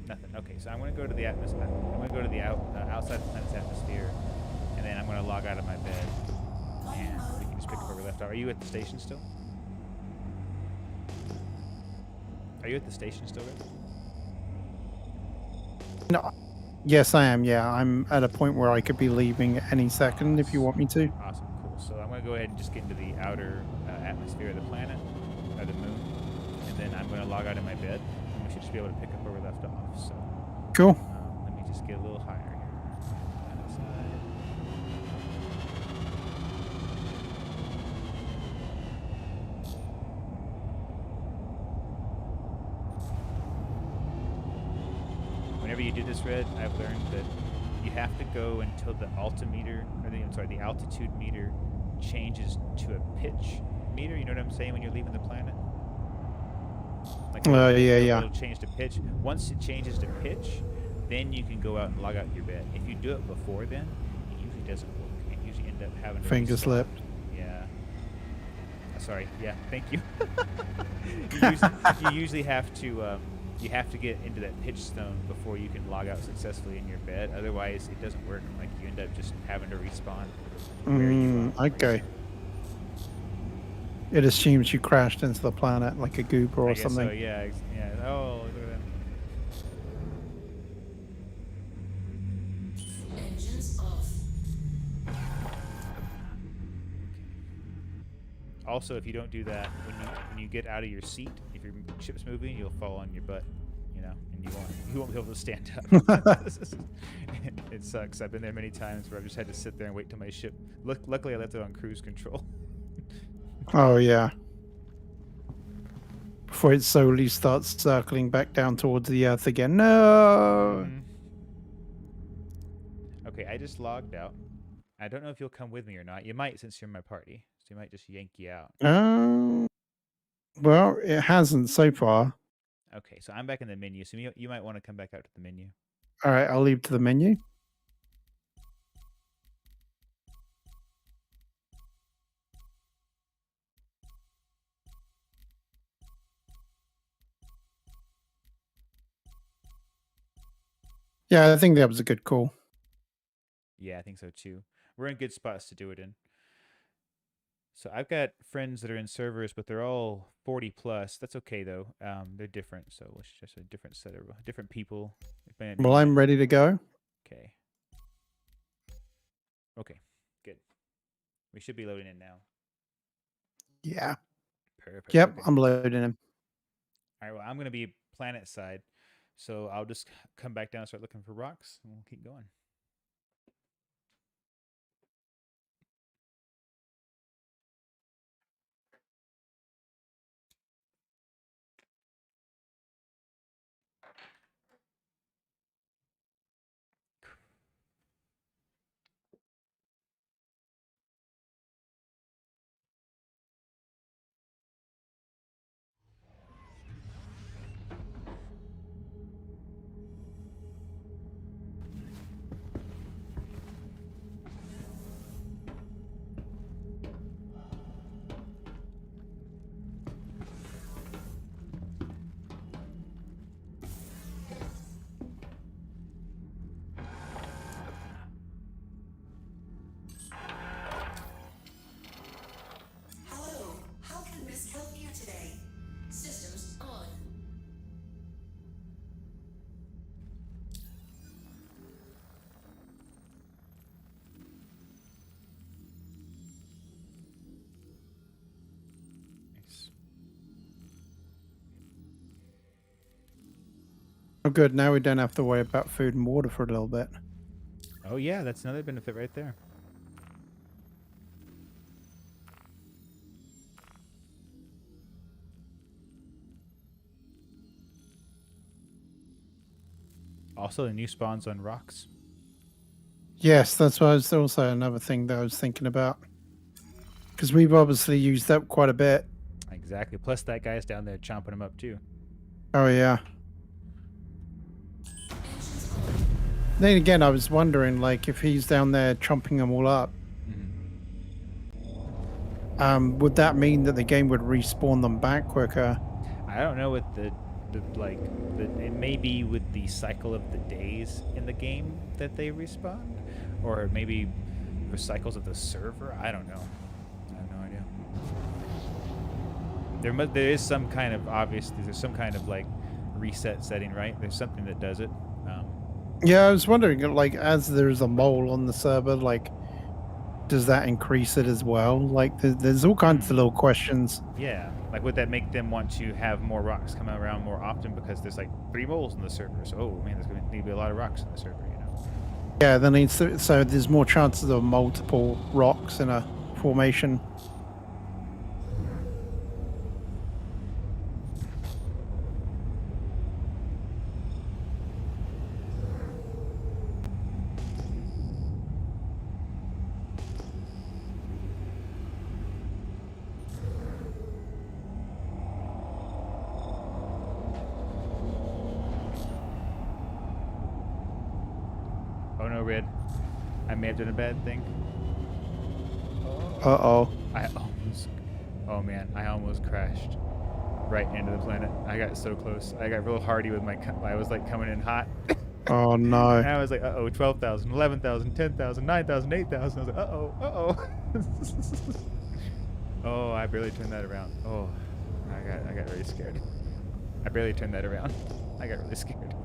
Nothing. Okay, so I'm gonna go to the atmosphere. I'm gonna go to the outside the planet's atmosphere, and then I'm gonna log out of my bed, and we can just pick up where we left off. Are you at the station still? Are you at the station still, Rick?
No. Yes, I am. Yeah, I'm at a point where I could be leaving any second if you want me to.
Awesome, cool. So I'm gonna go ahead and just get into the outer atmosphere of the planet, or the moon, and then I'm gonna log out of my bed, and we should just be able to pick up where we left off. So
Cool.
let me just get a little higher here. Planet side. Whenever you do this, Red, I've learned that you have to go until the altimeter, or the altitude meter changes to a pitch meter. You know what I'm saying? When you're leaving the planet. Like
Yeah.
It'll change to pitch. Once it changes to pitch, then you can go out and log out your bed. If you do it before then, it usually doesn't work. You usually end up having to
Finger
restart.
slipped.
Yeah. Sorry. Yeah. Thank you. you usually have to. You have to get into that pitch zone before you can log out successfully in your bed. Otherwise, it doesn't work. Like you end up just having to respawn. where you
Okay. It assumes you crashed into the planet like a goober or
I guess
something.
So, yeah. Yeah. Oh, look at that.
Engines off.
Also, if you don't do that, when you get out of your seat, if your ship's moving, you'll fall on your butt, you know, and you won't be able to stand up. It sucks. I've been there many times where I've just had to sit there and wait till my ship. Luckily, I left it on cruise control.
Oh yeah. Before it slowly starts circling back down towards the Earth again. No.
Mhm. Okay, I just logged out. I don't know if you'll come with me or not. You might, since you're in my party. So he might just yank you out.
Well, it hasn't so far.
Okay, so I'm back in the menu. So you might want to come back out to the menu.
All right, I'll leave to the menu. Yeah, I think that was a good call.
Yeah, I think so too. We're in good spots to do it in. So I've got friends that are in servers, but they're all 40 plus. That's okay though. They're different, so it's just a different set of different people.
Well, I'm ready to go.
Okay. Okay, good. We should be loading in now.
Yeah.
Perfect.
Yep,
Okay.
I'm loading him.
All right. Well, I'm gonna be planet side, so I'll just come back down and start looking for rocks, and we'll keep going.
Hello, how can Miss help you today? Systems on.
Nice.
Oh, good. Now we don't have to worry about food and water for a little bit.
Oh yeah, that's another benefit right there. Also, the new spawns on rocks.
Yes, that's what I was also another thing that I was thinking about. Because we've obviously used up quite a bit.
Exactly. Plus, that guy's down there chomping them up too.
Oh, yeah.
Engines on.
Then again, I was wondering, like, if he's down there chomping them all up, would that mean that the game would respawn them back quicker?
I don't know what the it may be with the cycle of the days in the game that they respawn, or maybe for cycles of the server. I don't know. I have no idea. There is some kind of there's some kind of like reset setting, right? There's something that does it.
Yeah, I was wondering, like, as there's a mole on the server, like, does that increase it as well? Like, there's all kinds of little questions.
Yeah, like would that make them want to have more rocks coming around more often because there's like 3 moles in the server? So, oh man, there's going to need to be a lot of rocks in the server, you know?
Yeah, then needs to, so there's more chances of multiple rocks in a formation.
Oh no, Red. I may have done a bad thing.
Uh-oh.
Oh man, I almost crashed right into the planet. I got so close. I got real hardy with I was like coming in hot.
Oh, no.
And I was like, uh-oh, 12,000, 11,000, 10,000, 9,000, 8,000. I was like, uh-oh. Oh, I barely turned that around. Oh, I got really scared. I barely turned that around. I got really scared.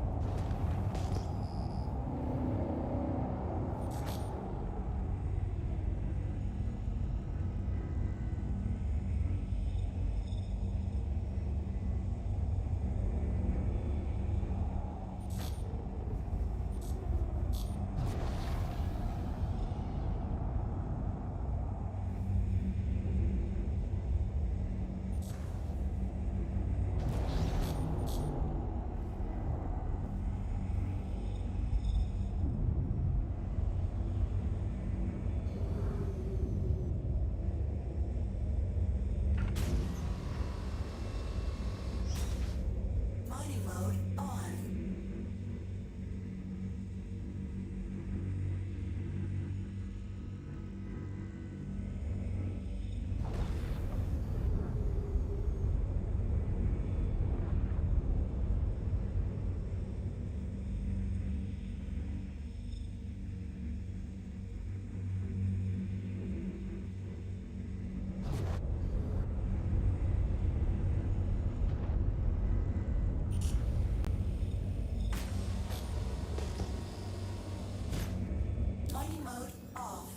Mining mode off.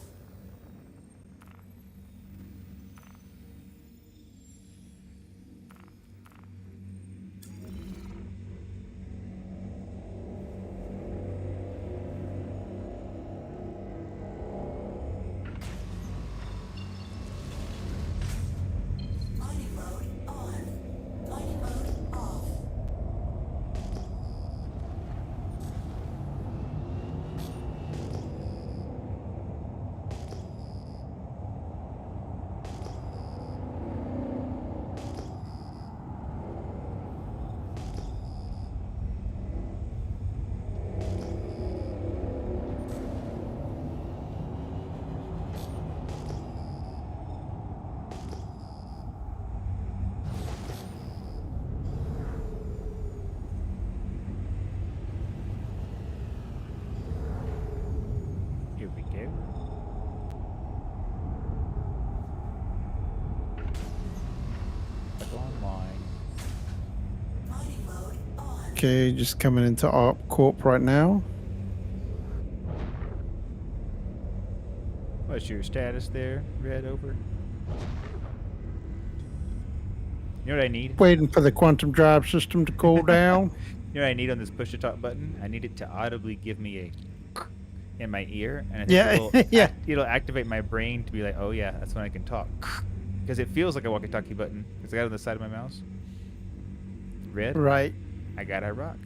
Mining mode on. Mining mode off.
Here we go. Click online.
Mining mode on.
Okay, just coming into Arp Corp right now.
What's your status there, Red? Over. You know what I need?
Waiting for the quantum drive system to cool down.
You know what I need on this push to talk button? I need it to audibly give me a in my ear, and I think
Yeah,
it'll,
yeah.
it'll activate my brain to be like, oh yeah, that's when I can talk. Because it feels like a walkie-talkie button. Because I got it on the side of my mouse. Red,
Right.
I got a rock.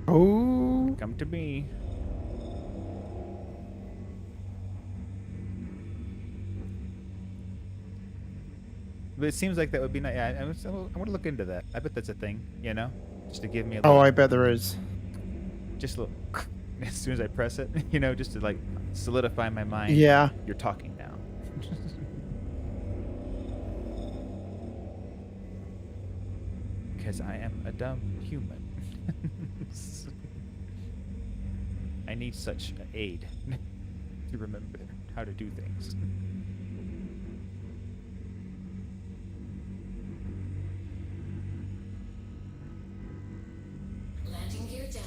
Oh.
Come to me. But it seems like that would be nice. Yeah, I want to look into that. I bet that's a thing, you know? Just to give me a
Oh,
little,
I bet there is.
just a little, as soon as I press it, you know, just to like solidify my mind.
Yeah.
You're talking now. Because I am a dumb human. I need such aid to remember how to do things.
Landing gear down.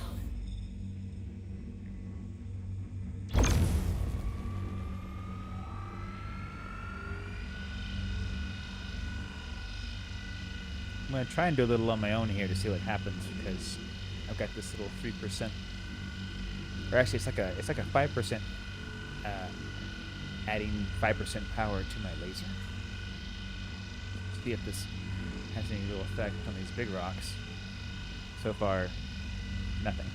I'm gonna try and do a little on my own here to see what happens because I've got this little 3%, or actually it's like a 5%, adding 5% power to my laser. See if this has any real effect on these big rocks. So far, nothing.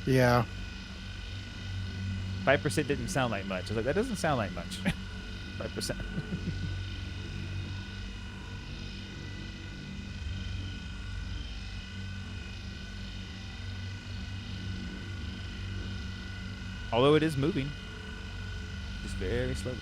Yeah.
5% didn't sound like much. I was like, that doesn't sound like much. 5%. Although it is moving, just very slowly.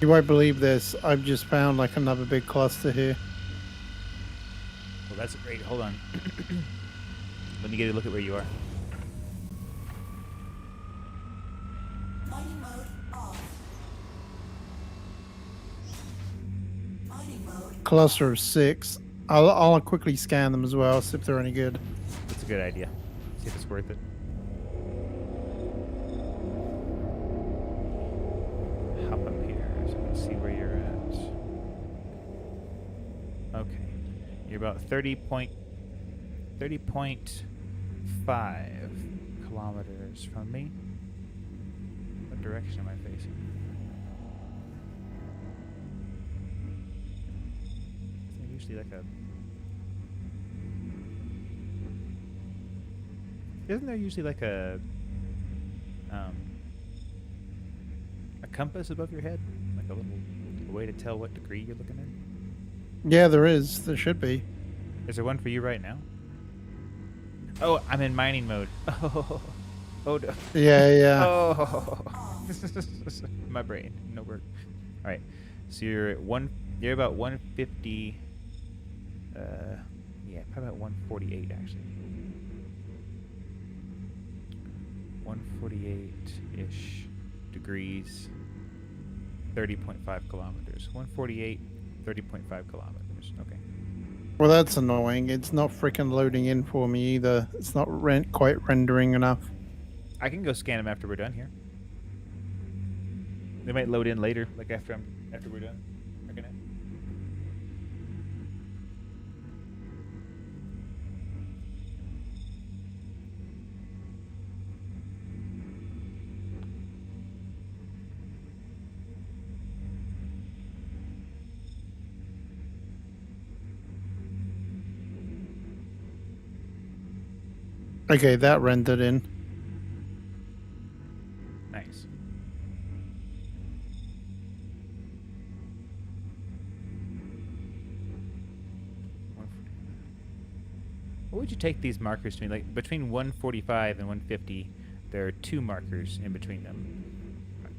You won't believe this. I've just found like another big cluster here.
Well, that's great. Hold on. Let me get a look at where you are.
Mining mode off. Mining mode.
Cluster of 6. I'll quickly scan them as well, see if they're any good.
That's a good idea. See if it's worth it. Hop up here so I can see where you're at. Okay. You're about 30.5 kilometers from me. What direction am I facing? Isn't there usually like a Isn't there usually like a compass above your head, like a little way to tell what degree you're looking in?
Yeah, there is. There should be.
Is there one for you right now? Oh, I'm in mining mode. Oh, oh, no.
Yeah, yeah.
Oh, my brain, no work. All right, so you're at you're about 150. Yeah, probably about 148 actually. 148-ish degrees, 30.5 kilometers. 148, 30.5 kilometers. Okay.
Well, that's annoying. It's not freaking loading in for me either. It's not quite rendering enough.
I can go scan them after we're done here. They might load in later, like after we're done. Recognize.
Okay, that rendered in.
Nice. What would you take these markers to mean? Like between 145 and 150, there are 2 markers in between them.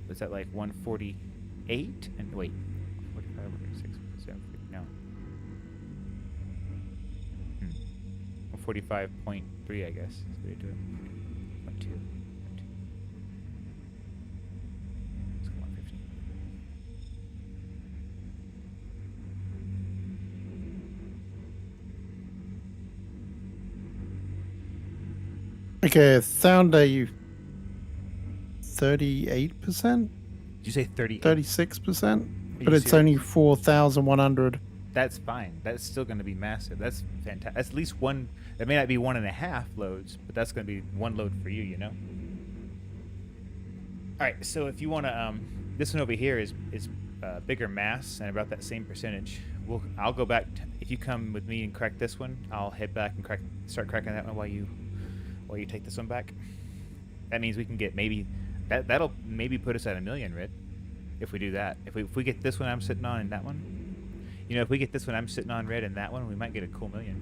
Is that like 148? And wait, 45, 46, 47, no. 145.3, I guess. Is the way to do it. 0.2. Let's go 150.
Okay, sound a 38%?
Did you say 38?
36%?
you
But it's
serious?
only 4,100.
That's fine. That's still going to be massive. That's fantastic. That's at least one. That may not be 1.5 loads, but that's going to be 1 load for you. You know. All right. So if you want to, this one over here is bigger mass and about that same percentage. I'll go back. If you come with me and crack this one, I'll head back and start cracking that one while you take this one back. That means we can get that'll maybe put us at 1 million, Red. If we do that, if we get this one I'm sitting on and that one, you know, if we get this one I'm sitting on, Red, and that one, we might get a cool 1 million.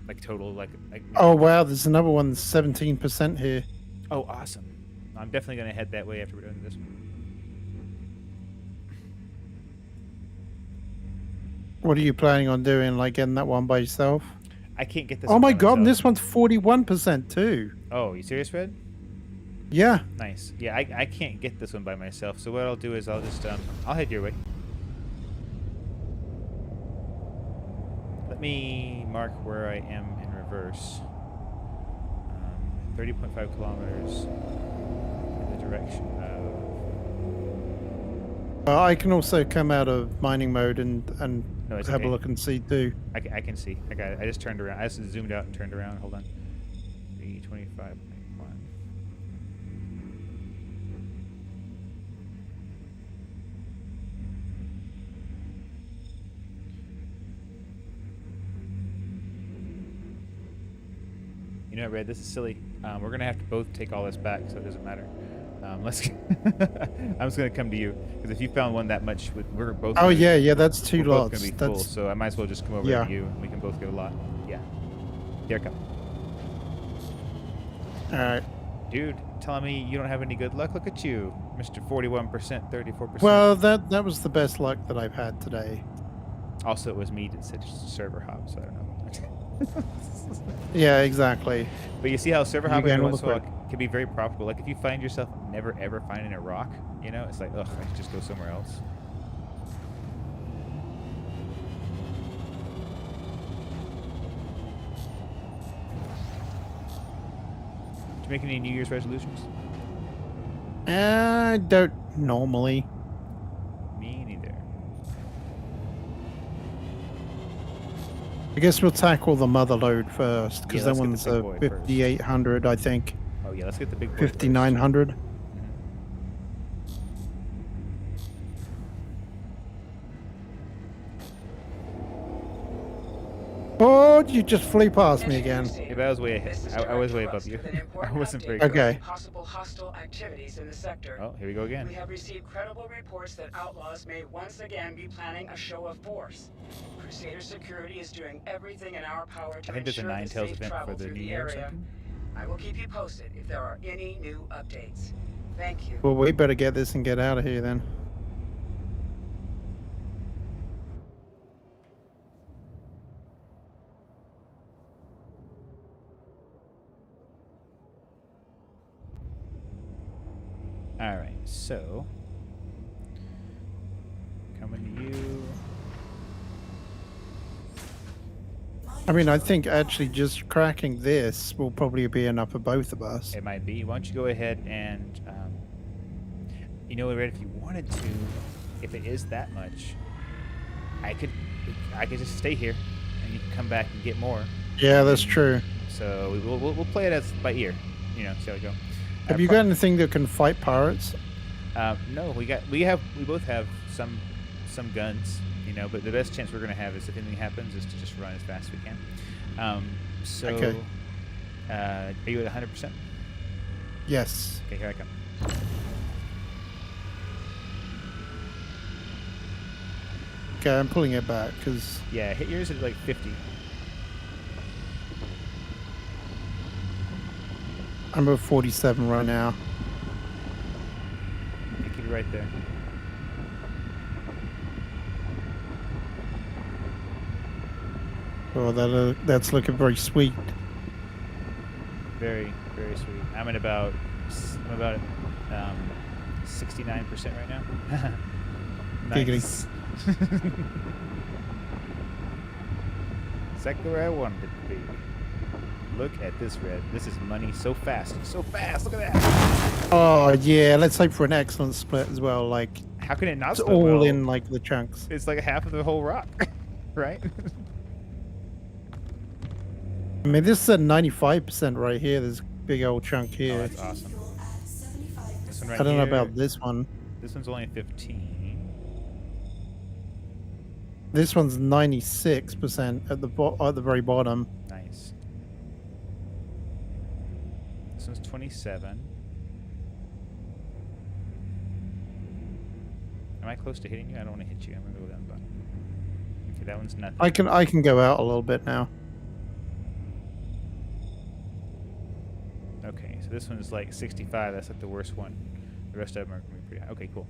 Like total, like.
Oh wow, there's another one, 17% here.
Oh, awesome! I'm definitely gonna head that way after we're done with this one.
What are you planning on doing? Like getting that one by yourself?
I can't get this.
Oh
one
my
by
god, and
myself.
this one's 41% too.
Oh, you serious, Red?
Yeah.
Nice. Yeah, I can't get this one by myself. So what I'll do is I'll just I'll head your way. Let me mark where I am in reverse. 30.5 kilometers in the direction of.
I can also come out of mining mode and
No, it's
have
okay.
a look and see too.
I can see. I got it. I just turned around. I just zoomed out and turned around. Hold on. 325.1. You know, Red, this is silly. We're gonna have to both take all this back, so it doesn't matter. Let's. I'm just gonna come to you because if you found one that much, we're both.
Oh yeah, that's
we're
two
both
lots.
gonna be full.
That's
So I might as well just come over
Yeah.
to you, and we can both get a lot. Yeah. Here I come.
all right.
Dude, telling me you don't have any good luck? Look at you, Mr. 41%, 34%.
Well, that was the best luck that I've had today.
Also, it was me that said server hop, so I don't know.
Yeah, exactly.
But you see how server
You
hopping
gain all
once
the
in a while can be very profitable. Like if you find yourself never ever finding a rock, you know, it's like, ugh, I should just go somewhere else. Did you make any New Year's resolutions?
I don't normally.
Me neither.
I guess we'll tackle the mother load first because
Yeah,
that
let's get the
one's
big boy first.
5,800, I think.
Oh yeah, let's get the big boy first.
5,900. Oh, you just flew past me
Mission
again.
Crusader,
Yeah, but I was way
this is
I was way
Director
above
Rust
you.
with an
I
important
wasn't very
update
close.
Okay.
regarding possible hostile activities in the sector.
Oh, here we go again.
We have received credible reports that outlaws may once again be planning a show of force. Crusader Security is doing everything in our power to
I think there's a
ensure the
Nine Tails
safe
event
travel
for the
through
new
the
year or
area.
something.
I will keep you posted if there are any new updates. Thank you.
Well, we better get this and get out of here then.
All right, so coming to you.
I mean, I think actually just cracking this will probably be enough for both of us.
It might be. Why don't you go ahead and, you know, Red, if you wanted to, if it is that much, I could just stay here, and you can come back and get more.
Yeah, that's true.
So we'll play it as by ear, you know, see how we go.
Have you got anything that can fight pirates?
No, we both have some guns, you know, but the best chance we're gonna have is if anything happens is to just run as fast as we can. So,
Okay.
Are you at 100%?
Yes.
Okay, here I come.
Okay, I'm pulling it back because
Yeah, hit yours at like 50.
I'm at 47 right now.
You keep it right there.
Oh, that's looking very sweet.
Very, very sweet. I'm at about 69% right now.
Giggity.
Nice. Exactly where I wanted it to be. Look at this, Red. This is money so fast. So fast. Look at that.
Oh yeah, let's hope for an excellent split as well. Like
How can it not
it's
split
all
well?
in like the chunks.
It's like half of the whole rock, right?
I mean, this is at 95% right here. There's a big old chunk
Oh,
here.
that's awesome. This one right
I don't know
here,
about this one.
This one's only 15.
This one's 96% at the very bottom.
Nice. This one's 27. Am I close to hitting you? I don't want to hit you. I'm gonna go down the bottom. Okay, that one's nothing.
I can go out a little bit now.
Okay, so this one is like 65. That's like the worst one. The rest of them are gonna be pretty high. Okay, cool.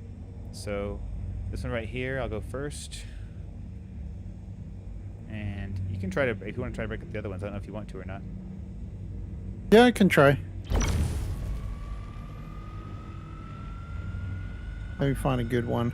So this one right here, I'll go first. And you can try to, if you want to try to break up the other ones, I don't know if you want to or not.
Yeah, I can try. Let me find a good one.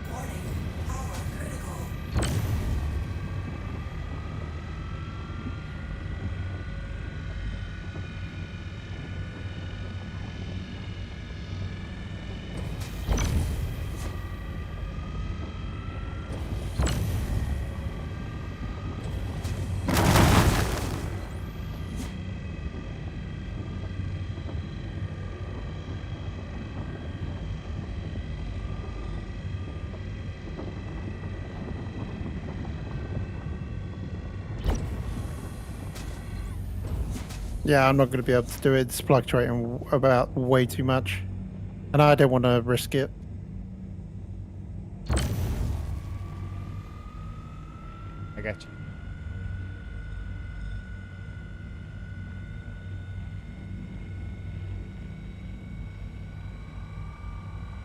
Warning, power critical.
Yeah, I'm not going to be able to do it. It's fluctuating about way too much. And I don't want to risk it.
I got you.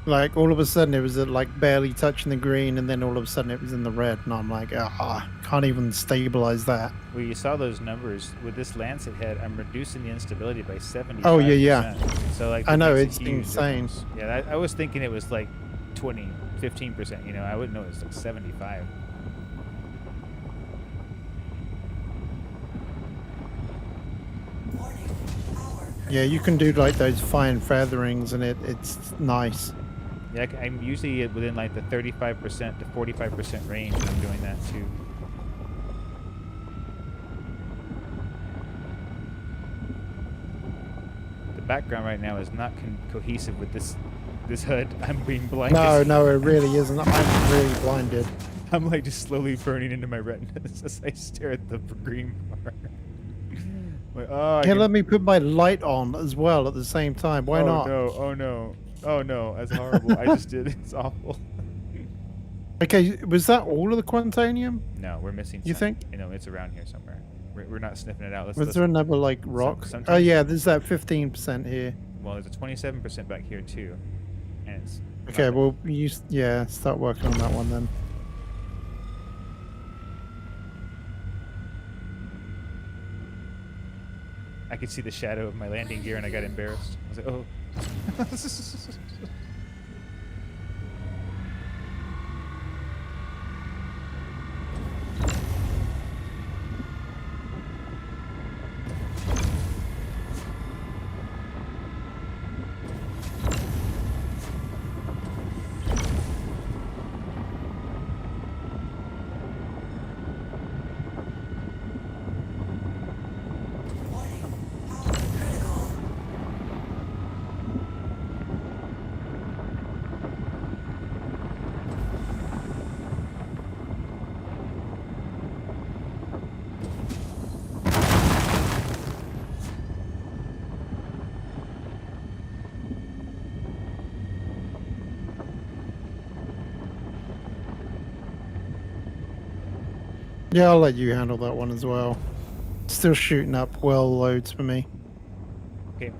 Like, all of a sudden it was at, like, barely touching the green, and then all of a sudden it was in the red. And I'm like, can't even stabilize that.
Well, you saw those numbers. With this Lancet head, I'm reducing the instability by 70%.
Oh, yeah, yeah.
So, like,
I
that
know,
makes
it's
a huge
insane.
difference. Yeah, I was thinking it was like 20, 15%. You know, I wouldn't know it's like 75.
Warning. Power.
Yeah, you can do like those fine featherings, and it's nice.
Yeah, I'm usually within like the 35% to 45% range when I'm doing that too. The background right now is not cohesive with this HUD. I'm being blinded.
No, it really isn't. I'm really blinded.
I'm like just slowly burning into my retinas as I stare at the green bar. Like, oh,
Here, let me put my light on as well at the same time. Why not?
No, oh no, oh no, that's horrible. I just did. It's awful.
Okay, was that all of the Quantanium?
No, we're missing.
You
some.
think?
You know, it's around here somewhere. We're not sniffing it out.
Was there another like rock? Oh
sometimes-
yeah, there's that 15% here.
Well, there's a 27% back here too, and it's.
Okay,
not-
well start working on that one then.
I could see the shadow of my landing gear, and I got embarrassed. I was like, oh.
Warning. Power critical.
Yeah, I'll let you handle that one as well. Still shooting up well loads for me.
Okay.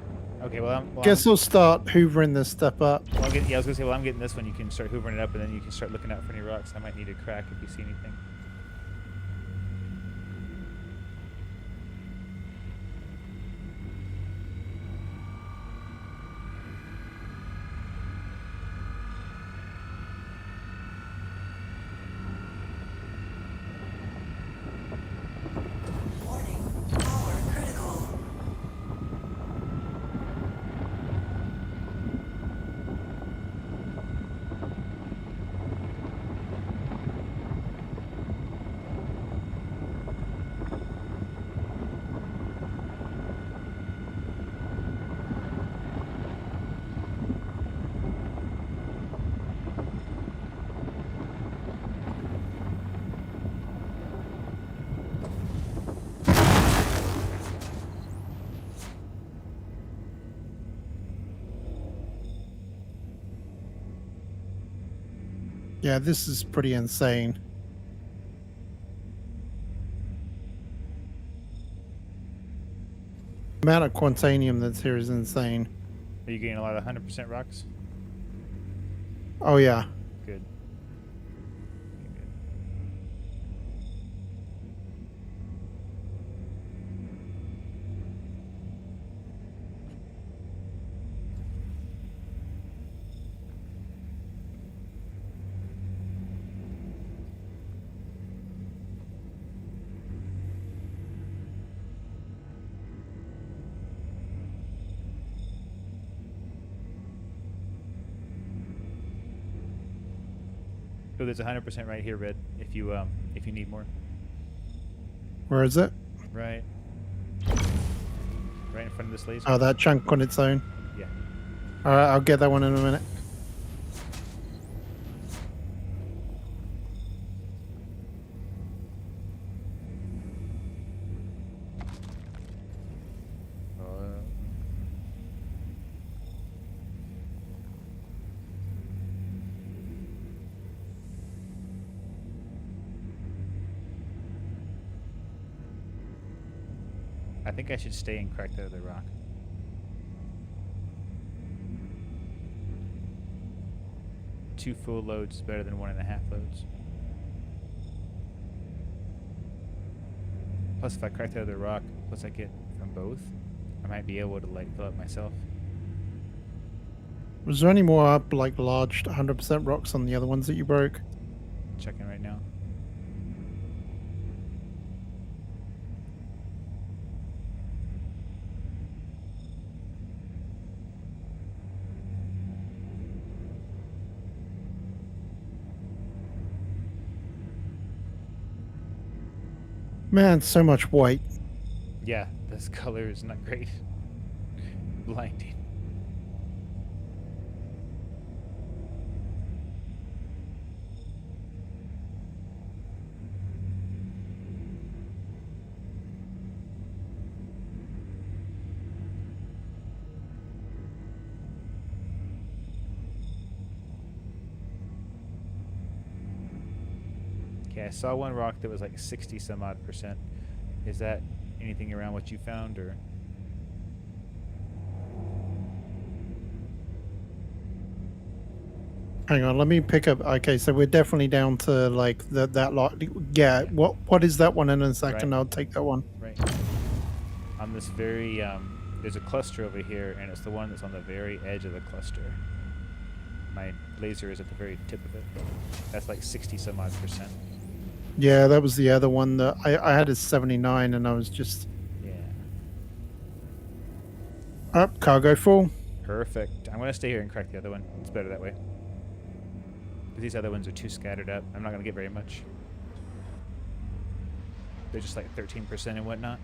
Okay. Well,
Guess I'll start hoovering this stuff up.
I was gonna say, well, I'm getting this one. You can start hoovering it up, and then you can start looking out for any rocks. I might need a crack if you see anything.
Warning. Power critical.
Yeah, this is pretty insane. The amount of Quantanium that's here is insane.
Are you getting a lot of 100% rocks?
Oh yeah.
Good. Okay, good. Oh, there's 100% right here, Red. If you need more.
Where is it?
Right. Right in front of this laser.
Oh, that chunk on its own.
Yeah.
Alright, I'll get that one in a minute.
I think I should stay and crack the other rock. Two full loads is better than 1.5 loads. Plus, if I crack the other rock, plus I get from both, I might be able to like fill up myself.
Was there any more up, like large 100% rocks on the other ones that you broke?
Checking right now.
Man, so much white.
Yeah, this color is not great. Blinding. Okay, I saw one rock that was like 60 some odd percent. Is that anything around what you found, or?
Hang on, let me pick up. Okay, so we're definitely down to like that lot. Yeah, what is that one in a second?
Right.
I'll take that one.
Right. On this very, there's a cluster over here, and it's the one that's on the very edge of the cluster. My laser is at the very tip of it. That's like 60 some odd percent.
Yeah, that was the other one that I had a 79, and I was just
Yeah.
up. Cargo full.
Perfect. I'm going to stay here and crack the other one. It's better that way. Because these other ones are too scattered up. I'm not going to get very much. They're just like 13% and whatnot.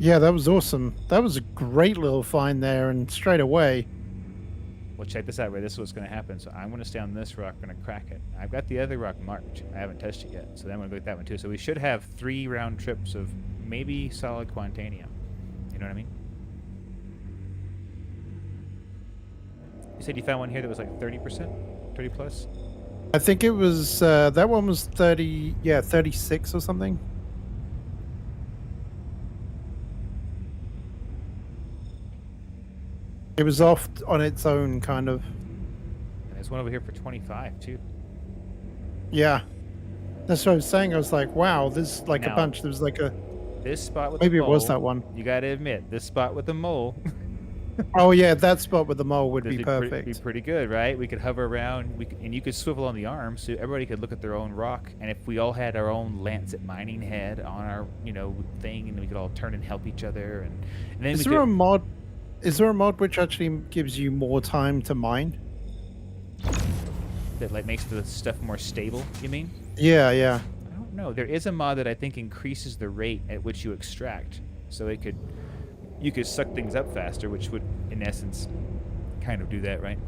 Yeah, that was awesome. That was a great little find there, and straight away.
Well, check this out, Ray. This is what's going to happen. So I'm going to stay on this rock. I'm going to crack it. I've got the other rock marked. I haven't touched it yet. So then I'm going to go get that one too. So we should have 3 round trips of maybe solid Quantanium. You know what I mean? You said you found one here that was like 30%? 30 plus?
I think it was that one was 30. Yeah, 36 or something. It was off on its own, kind of.
And there's one over here for 25 too.
Yeah, that's what I was saying. I was like, wow, there's like
Now-
a bunch. There was like a.
This spot with
Maybe
the
it
mole,
was that one.
You got to admit, this spot with the mole
Oh yeah, that spot with the mole would
would
be
Be
perfect.
pretty good, right? We could hover around, and you could swivel on the arm, so everybody could look at their own rock. And if we all had our own Lancet mining head on our, thing, and we could all turn and help each other, and then
Is
we
there
could,
a mod? Is there a mod which actually gives you more time to mine?
that like makes the stuff more stable. You mean?
Yeah, yeah.
I don't know. There is a mod that I think increases the rate at which you extract, so you could suck things up faster, which would, in essence, kind of do that, right?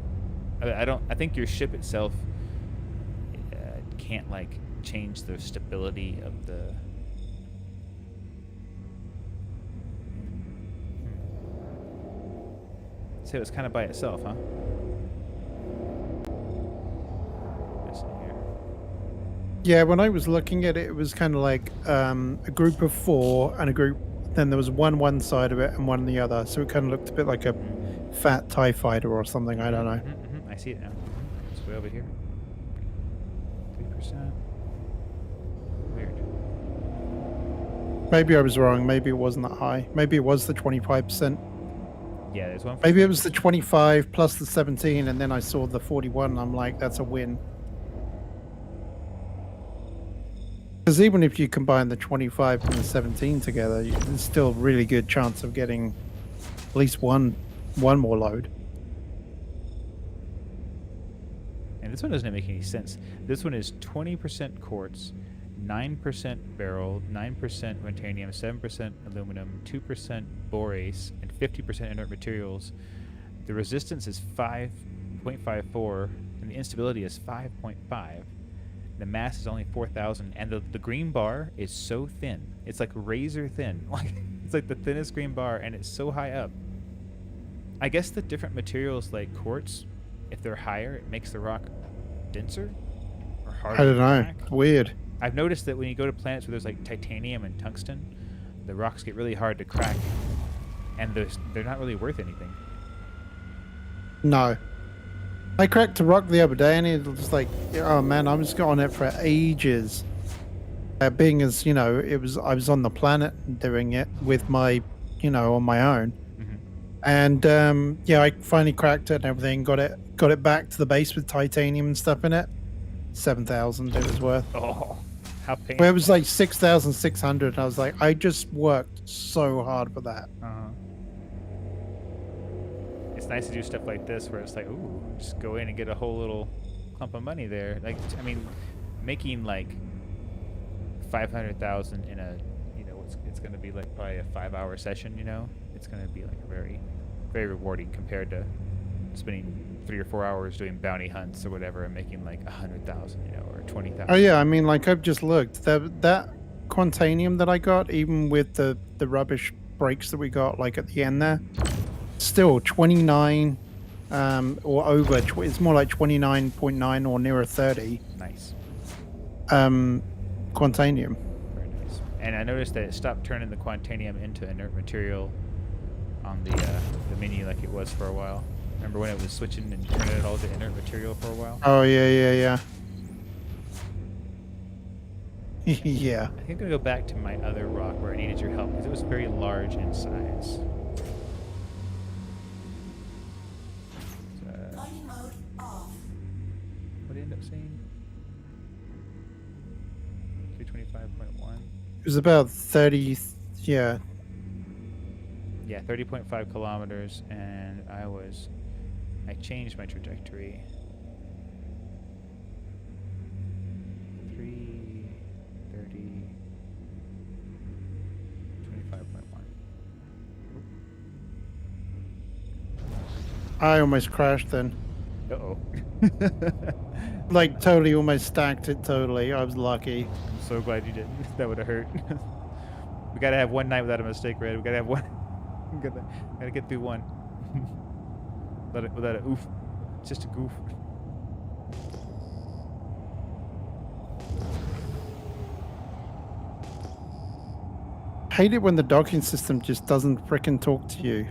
I think your ship itself can't like change the stability of the. So it's kind of by itself, huh? Listen here.
Yeah, when I was looking at it, it was kind of like a group of 4 and a group. Then there was one side of it and one the other, so it kind of looked a bit like a fat TIE fighter or something. I don't know.
I see it now. It's way over here. 3%. Weird.
Maybe I was wrong. Maybe it wasn't that high. Maybe it was the 25%.
Yeah, there's one.
Maybe it was the 25 plus the 17, and then I saw the 41. And I'm like, that's a win. Because even if you combine the 25 and the 17 together, there's still a really good chance of getting at least one more load.
And this one doesn't make any sense. This one is 20% quartz, 9% beryl, 9% ruthenium, 7% aluminum, 2% borace, and 50% inert materials. The resistance is 5.54, and the instability is 5.5. The mass is only 4,000, and the green bar is so thin. It's like razor thin. Like it's like the thinnest green bar, and it's so high up. I guess the different materials like quartz, if they're higher, it makes the rock denser or harder.
I don't
to
know.
crack.
It's weird.
I've noticed that when you go to planets where there's like titanium and tungsten, the rocks get really hard to crack, and they're not really worth anything.
No. I cracked a rock the other day, and it was like, oh man, I'm just on it for ages. being as I was on the planet doing it with my, on my own,
Mhm.
and I finally cracked it and everything. Got it back to the base with titanium and stuff in it. 7,000 it was worth.
Oh, how painful.
Well, it was like 6,600. I was like, I just worked so hard for that.
Uh-huh. It's nice to do stuff like this where it's like, ooh, just go in and get a whole little clump of money there. Like, I mean, making like 500,000 in a, it's going to be like probably a 5-hour session. It's going to be like very, very rewarding compared to spending 3 or 4 hours doing bounty hunts or whatever and making like 100,000, or 20,000.
Oh yeah, I mean, like I've just looked. That Quantanium that I got, even with the rubbish breaks that we got, like at the end there, still 29, or over. It's more like 29.9 or nearer 30.
Nice.
Quantanium.
Very nice. And I noticed that it stopped turning the Quantanium into inert material on the menu like it was for a while. Remember when it was switching and turning it all to inert material for a while?
Oh yeah. Yeah.
I think I'm going to go back to my other rock where I needed your help because it was very large in size.
Mining mode off.
What did I end up saying? 325.1.
It was about 30. Yeah.
Yeah, 30.5 kilometers, and I changed my trajectory. 330, 25.1.
I almost crashed then.
Uh-oh.
Like totally almost stacked it totally. I was lucky.
I'm so glad you didn't. That would have hurt. We gotta have one night without a mistake, Red. We gotta have one. Gotta get through one. Without a oof. It's just a goof.
Hate it when the docking system just doesn't frickin' talk to you.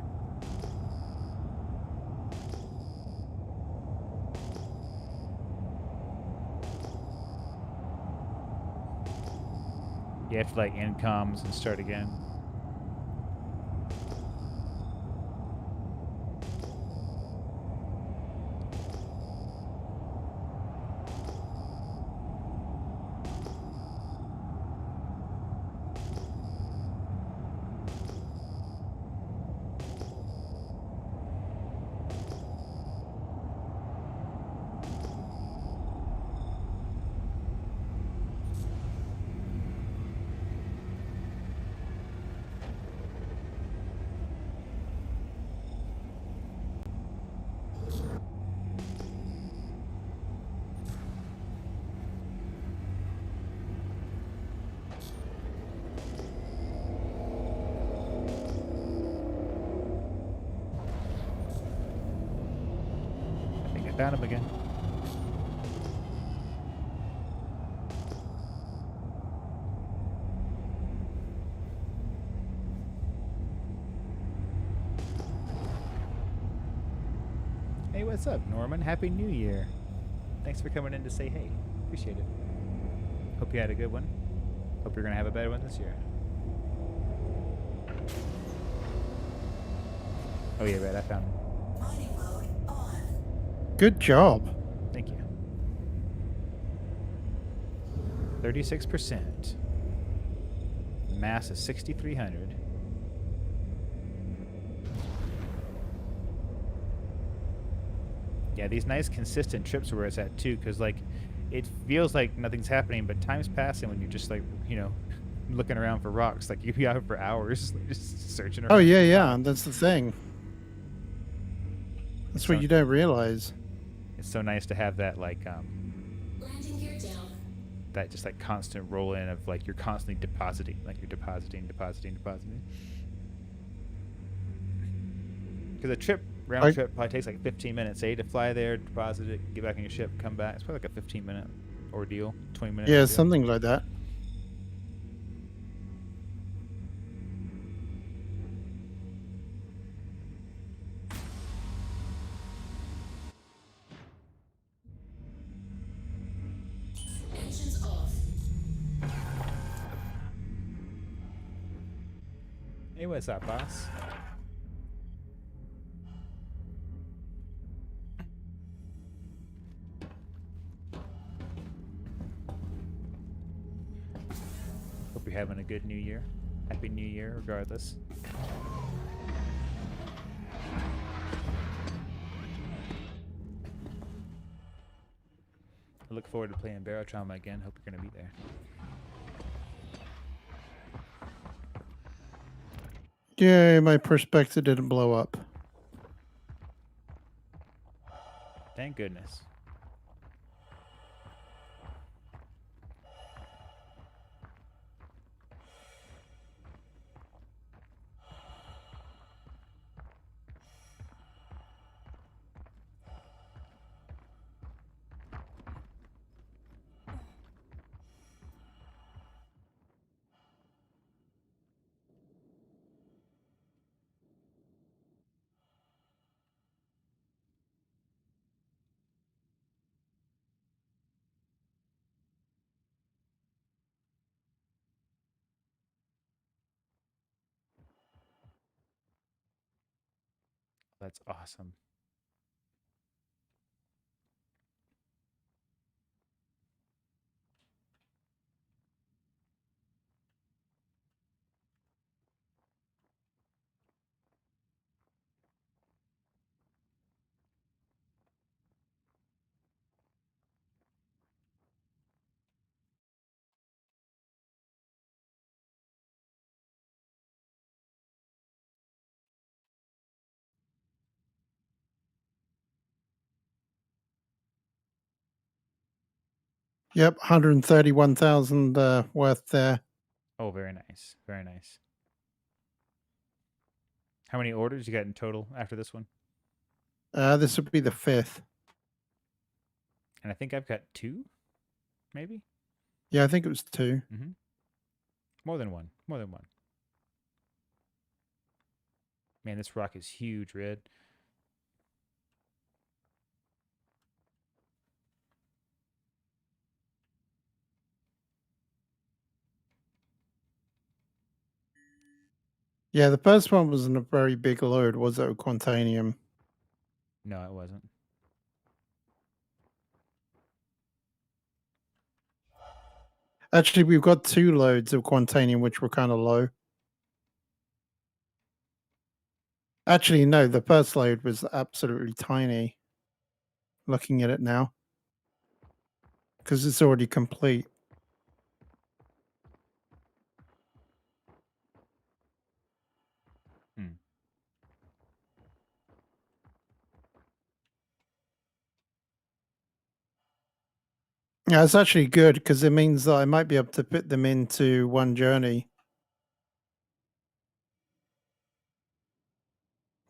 You have to like end comms and start again. I found him again. Hey, what's up, Norman? Happy New Year. Thanks for coming in to say hey. Appreciate it. Hope you had a good one. Hope you're going to have a better one this year. Oh yeah, right, I found him.
Mining mode on.
Good job.
Thank you. 36%. Mass is 6,300. Yeah, these nice consistent trips are where it's at too, because like it feels like nothing's happening, but time's passing when you're just like, looking around for rocks. Like you'd be out for hours, like, just searching around.
Oh yeah, that's the thing. That's what
So-
you don't realize.
It's so nice to have that like
Landing gear down.
that just like constant roll in of like you're constantly depositing, like you're depositing. Because a round trip probably takes like 15 minutes, to fly there, deposit it, get back on your ship, come back. It's probably like a 15-minute ordeal, 20-minute
Yeah,
ordeal.
something like that.
Engines off.
Hey, what's up, boss? Hope you're having a good new year. Happy New Year, regardless. I look forward to playing Barotrauma again. Hope you're going to be there.
Yeah, my perspective didn't blow up.
Thank goodness. That's awesome.
Yep, 131,000 worth there.
Oh, very nice. Very nice. How many orders you got in total after this one?
This would be the 5th.
And I think I've got 2, maybe?
Yeah, I think it was 2.
Mm-hmm. More than one. More than one. Man, this rock is huge, Red.
Yeah, the first one wasn't a very big load, was it? Quantanium.
No, it wasn't.
Actually, we've got 2 loads of Quantanium, which were kind of low. Actually, no, the first load was absolutely tiny. Looking at it now. Because it's already complete.
Hmm.
Yeah, it's actually good because it means that I might be able to fit them into one journey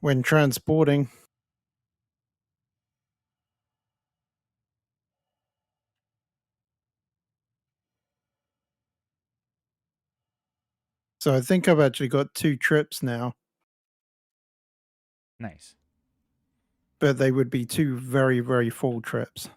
when transporting. So I think I've actually got 2 trips now,
Nice.
but they would be 2 very, very full trips.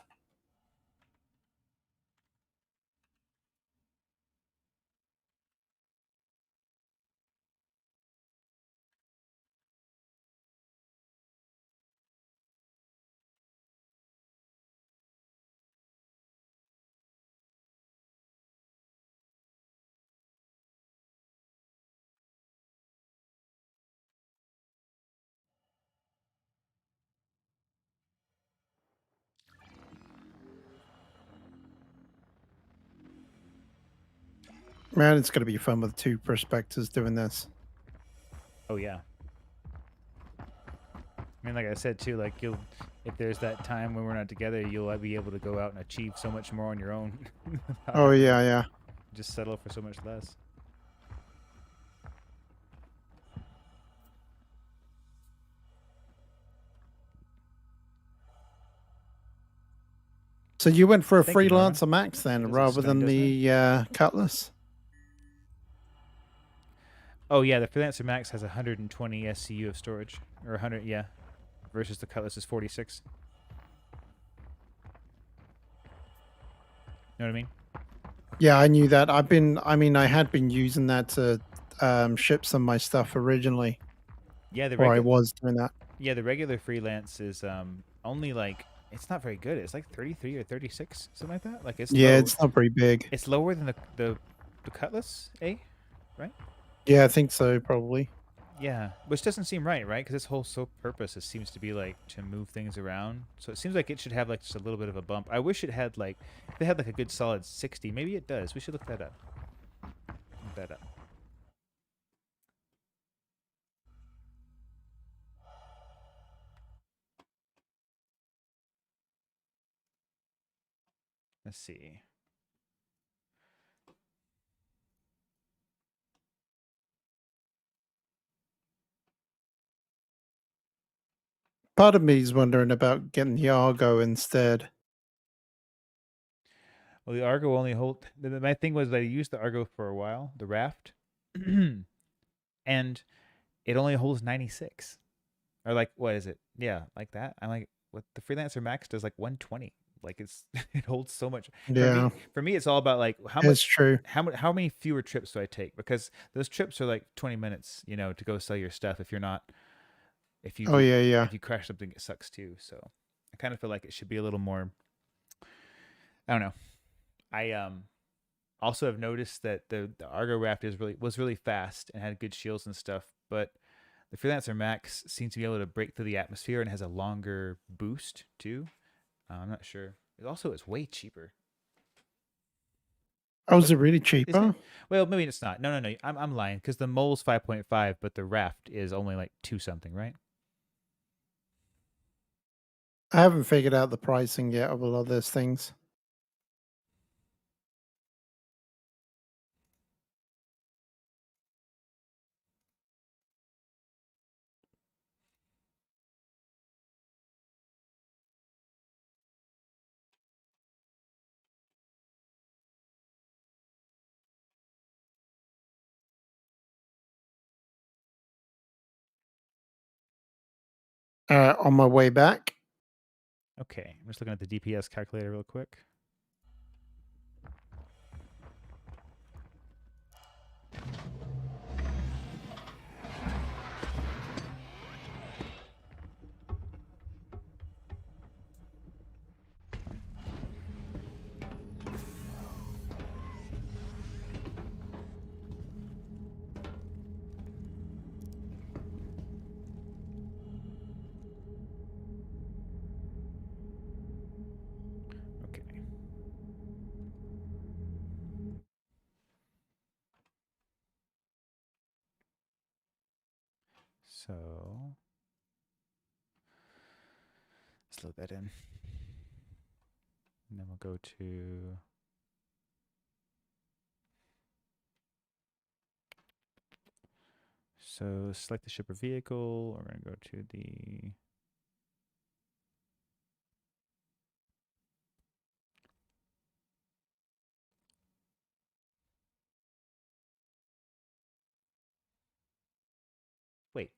Man, it's going to be fun with 2 prospectors doing this.
Oh, yeah. I mean, like I said, too, like, if there's that time when we're not together, you'll be able to go out and achieve so much more on your own.
Oh, yeah, yeah.
Just settle for so much less.
So you went for a
Thank you, Norman.
Freelancer Max then,
Does it
rather
stone
than
doesn't
the Cutlass?
Oh, yeah, the Freelancer Max has 120 SCU of storage. Or 100, yeah. Versus the Cutlass is 46. Know what I mean?
Yeah, I knew that. I had been using that to ship some of my stuff originally,
Yeah, the
or I
regular
was doing that.
the regular freelance is only like it's not very good. It's like 33 or 36, something like that. Like it's
Yeah,
low.
it's not very big.
It's lower than the Cutlass A, right?
Yeah, I think so, probably.
Yeah, which doesn't seem right, right? Because its whole sole purpose seems to be like to move things around. So it seems like it should have like just a little bit of a bump. I wish it had like if it had like a good solid 60. Maybe it does. We should look that up. Look that up. Let's see.
Part of me is wondering about getting the Argo instead.
Well, the Argo only hold. My thing was I used the Argo for a while, the raft, and it only holds 96, or like what is it? Yeah, like that. I'm like, what the Freelancer Max does like 120. Like it's it holds so much.
Yeah,
For me, it's all about like how
it's
much,
true.
how many fewer trips do I take? Because those trips are like 20 minutes, to go sell your stuff. If you're not, if you
Oh yeah, yeah.
if you crash something, it sucks too. So I kind of feel like it should be a little more. I don't know. I also have noticed that the Argo raft was really fast and had good shields and stuff, but the Freelancer Max seems to be able to break through the atmosphere and has a longer boost too. I'm not sure. It's way cheaper.
Oh, is it really
Isn't
cheaper?
it? Well, maybe it's not. No. I'm lying because the mole's 5.5, but the raft is only like 2 something, right?
I haven't figured out the pricing yet of a lot of those things. On my way back.
Okay, I'm just looking at the DPS calculator real quick. Okay. So let's load that in. And then we'll go to select the ship or vehicle. We're going to go to the wait.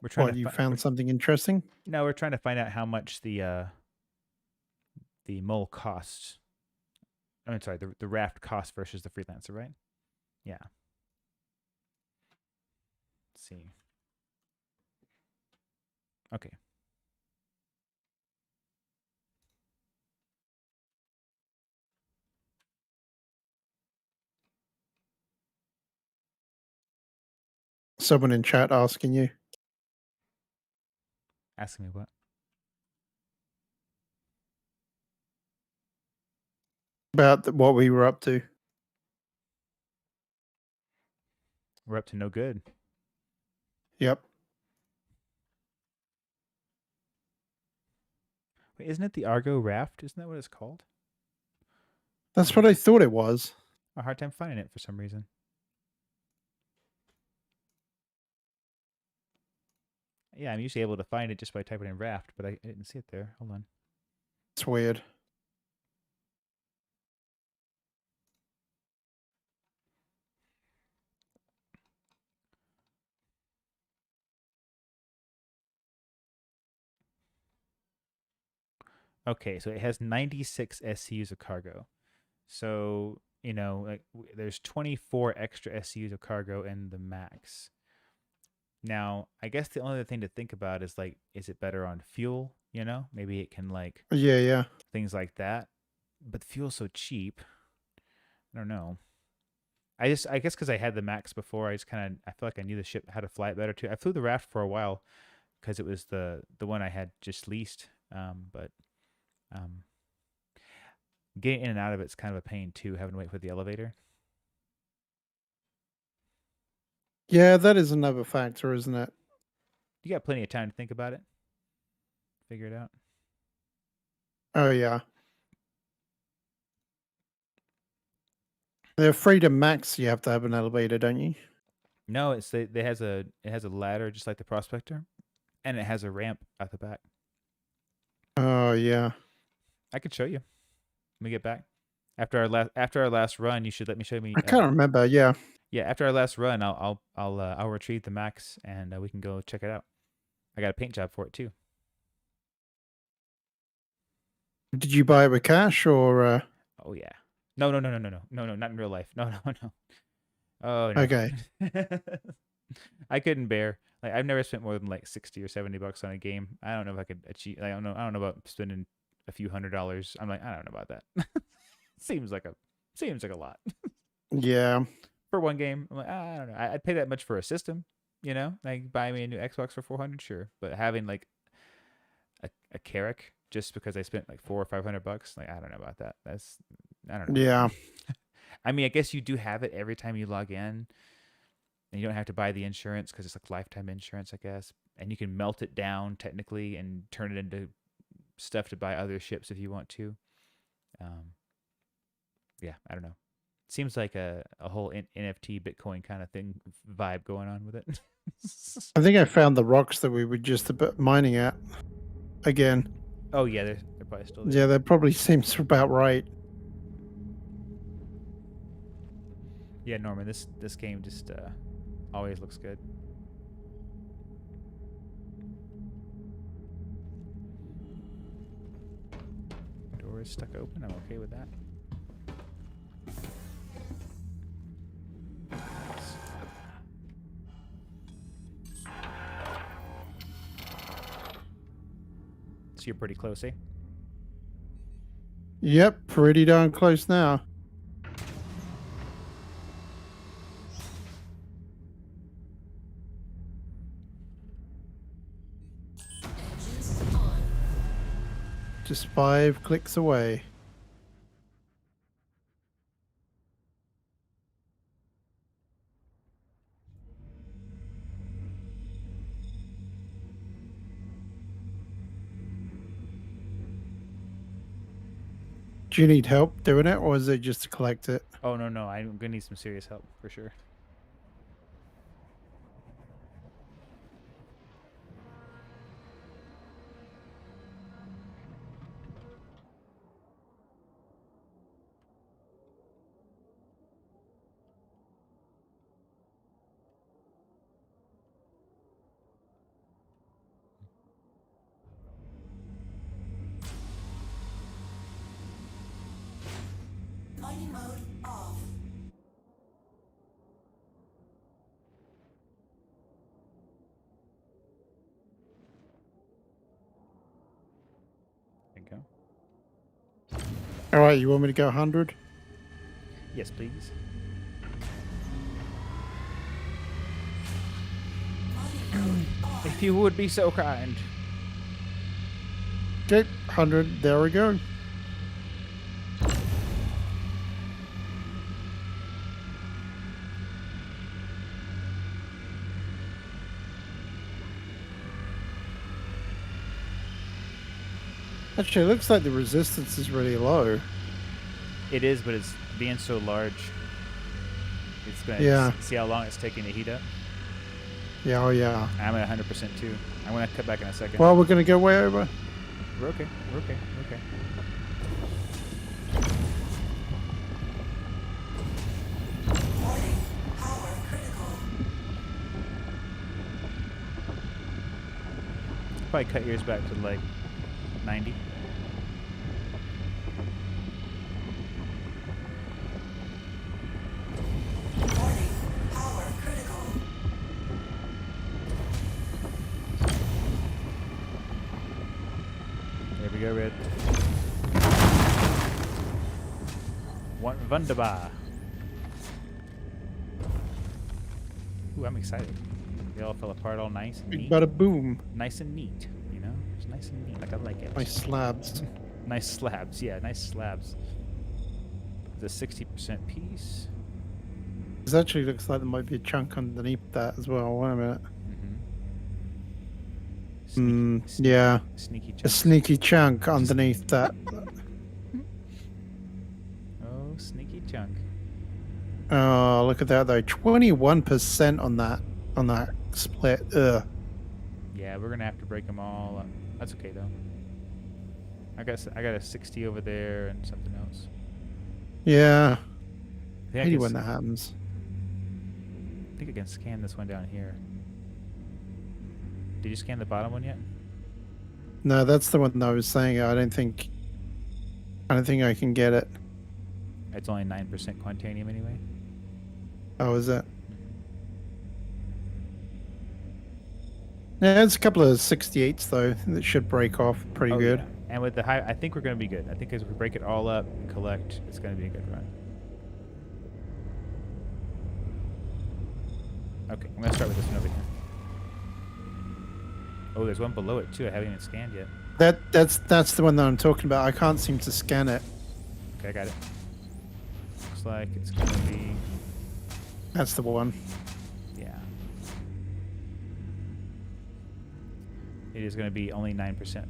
We're trying
What,
to
you
we're-
found something interesting?
No, we're trying to find out how much the mole costs. I'm sorry, the raft cost versus the Freelancer, right? Yeah. Let's see. Okay.
Someone in chat asking you.
Asking me what?
About what we were up to.
We're up to no good.
Yep.
Wait, isn't it the Argo raft? Isn't that what it's called?
That's what I thought it was.
A hard time finding it for some reason. Yeah, I'm usually able to find it just by typing in raft, but I didn't see it there. Hold on.
It's weird.
Okay, so it has 96 SCUs of cargo. So you know, like there's 24 extra SCUs of cargo in the Max. Now, I guess the only other thing to think about is like, is it better on fuel? You know, maybe it can like
Yeah.
things like that. But fuel's so cheap. I don't know. I guess because I had the Max before, I feel like I knew the ship how to fly it better too. I flew the Raft for a while because it was the one I had just leased. But getting in and out of it's kind of a pain too, having to wait for the elevator.
Yeah, that is another factor, isn't it?
You got plenty of time to think about it, figure it out.
Oh yeah. The Freedom Max, you have to have an elevator, don't you?
No, it has a ladder just like the Prospector, and it has a ramp at the back.
Oh yeah.
I could show you. When we get back after our last run, you should let me show me.
I can't remember. Yeah.
Yeah, after our last run, I'll retrieve the Max and we can go check it out. I got a paint job for it too.
Did you buy it with cash or?
Oh yeah. No, not in real life. No. Oh no.
Okay.
I couldn't bear. Like I've never spent more than like $60 or $70 on a game. I don't know if I could achieve. I don't know about spending a few $100s. I'm like, I don't know about that. seems like a lot
Yeah.
for one game. I'm like, I don't know. I'd pay that much for a system. You know, like buy me a new Xbox for $400, sure. But having like a Carrack just because I spent like $400 or $500, like I don't know about that. I don't know.
Yeah.
I mean, I guess you do have it every time you log in, and you don't have to buy the insurance because it's like lifetime insurance, I guess. And you can melt it down technically and turn it into stuff to buy other ships if you want to. Yeah, I don't know. Seems like a whole NFT Bitcoin kind of thing vibe going on with it.
I think I found the rocks that we were just a bit mining at again.
Oh yeah, they're probably still there.
Yeah, that probably seems about right.
Yeah, Norman, this game just always looks good. Door is stuck open. I'm okay with that. So you're pretty close, eh?
Yep, pretty darn close now.
Engines on.
Just 5 clicks away. Do you need help doing it, or is it just to collect it?
Oh no, I'm gonna need some serious help for sure.
Mining mode off.
There you go.
All right, you want me to go 100?
Yes, please. If you would be so kind.
Okay, 100. There we go. Actually, it looks like the resistance is really low.
It is, but it's being so large. It's gonna
Yeah.
see how long it's taking to heat up.
Yeah, oh yeah.
I'm at 100% too. I'm gonna cut back in a second.
Well, we're going to go way over.
We're okay.
Warning. Power critical.
Probably cut yours back to like 90. Wunderbar. Ooh, I'm excited. They all fell apart all nice and
Big
neat.
bada boom.
Nice and neat, you know? It's nice and neat, like I like it.
Nice slabs.
Nice slabs, yeah, nice slabs. The 60% piece.
This actually looks like there might be a chunk underneath that as well. Wait a minute. Yeah.
Sneaky
A
chunk.
sneaky chunk underneath that.
Oh, sneaky chunk.
Oh, look at that though. 21% on that split. Ugh.
Yeah, we're gonna have to break them all up. That's okay though. I got a 60 over there and something else.
Yeah.
I think I
Hate
can
when
s-
that happens.
I think I can scan this one down here. Did you scan the bottom one yet?
No, that's the one that I was saying. I don't think I can get it.
It's only 9% quantanium anyway.
Oh, is it? Yeah, it's a couple of 68s though that should break off pretty
Oh,
good.
yeah. And with the high, I think we're gonna be good. I think as we break it all up and collect, it's gonna be a good run. Okay, I'm gonna start with this one over here. Oh, there's one below it too. I haven't even scanned yet.
That's the one that I'm talking about. I can't seem to scan it.
Okay, I got it. Looks like it's gonna be,
That's the one.
yeah. It is gonna be only 9%.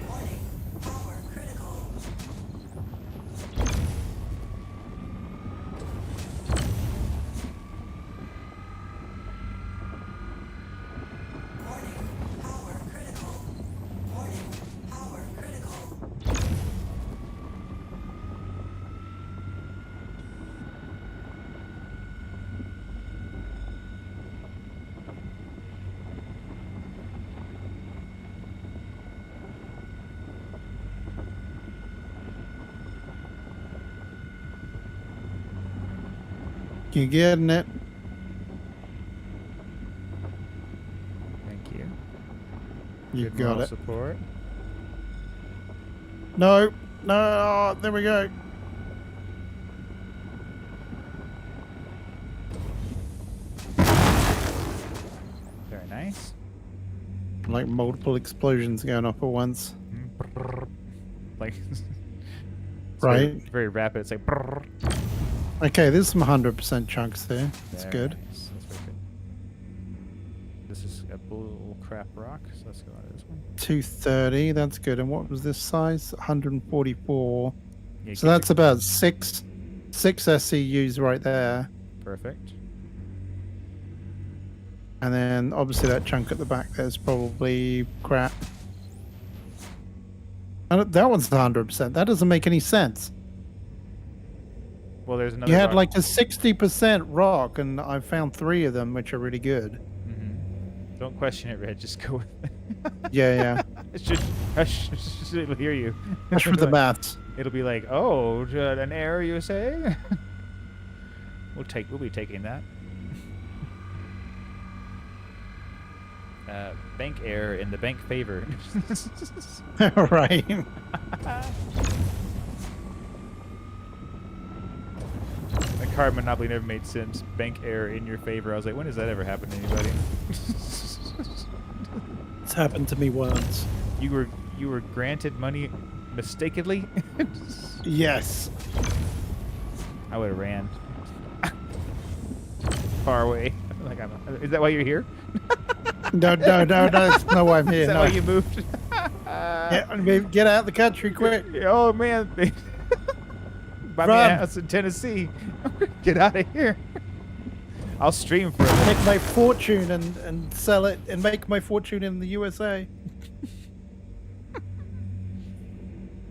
Warning, power critical. Warning, power critical. Warning, power critical.
You getting it?
Thank you.
You
Good
got
moral
it.
support.
No, no. Oh, there we go.
Very nice.
Like multiple explosions going off at once.
Like, it's
Right.
Very, very rapid. It's like. brrr.
Okay, there's some 100% chunks there. That's
Very
good.
nice. That's very good. This is a bull crap rock, so let's go out of this one.
230. That's good. And what was this size? 144.
Yeah,
So that's about six SCUs right there.
perfect.
And then obviously that chunk at the back there's probably crap. And that one's 100%. That doesn't make any sense.
Well, there's another.
You had
rock-
like a 60% rock, and I found 3 of them, which are really good.
Mhm. Don't question it, Red. Just go with it.
Yeah, yeah.
It should it'll hear you.
That's for the maths.
It'll be like, oh, an error, you say? We'll be taking that. Bank error in the bank favor.
Right.
The card monopoly never made sense. Bank error in your favor. I was like, when does that ever happen to anybody?
It's happened to me once.
You were granted money mistakenly.
Yes.
I would have ran far away. Like is that why you're here?
No, that's no why I'm here.
Is that
No.
why you moved?
Yeah, I mean, get out of the country quick.
Oh man, buy me a
Run.
house in Tennessee. Get out of here. I'll stream for a
Make
bit.
my fortune and sell it and make my fortune in the USA.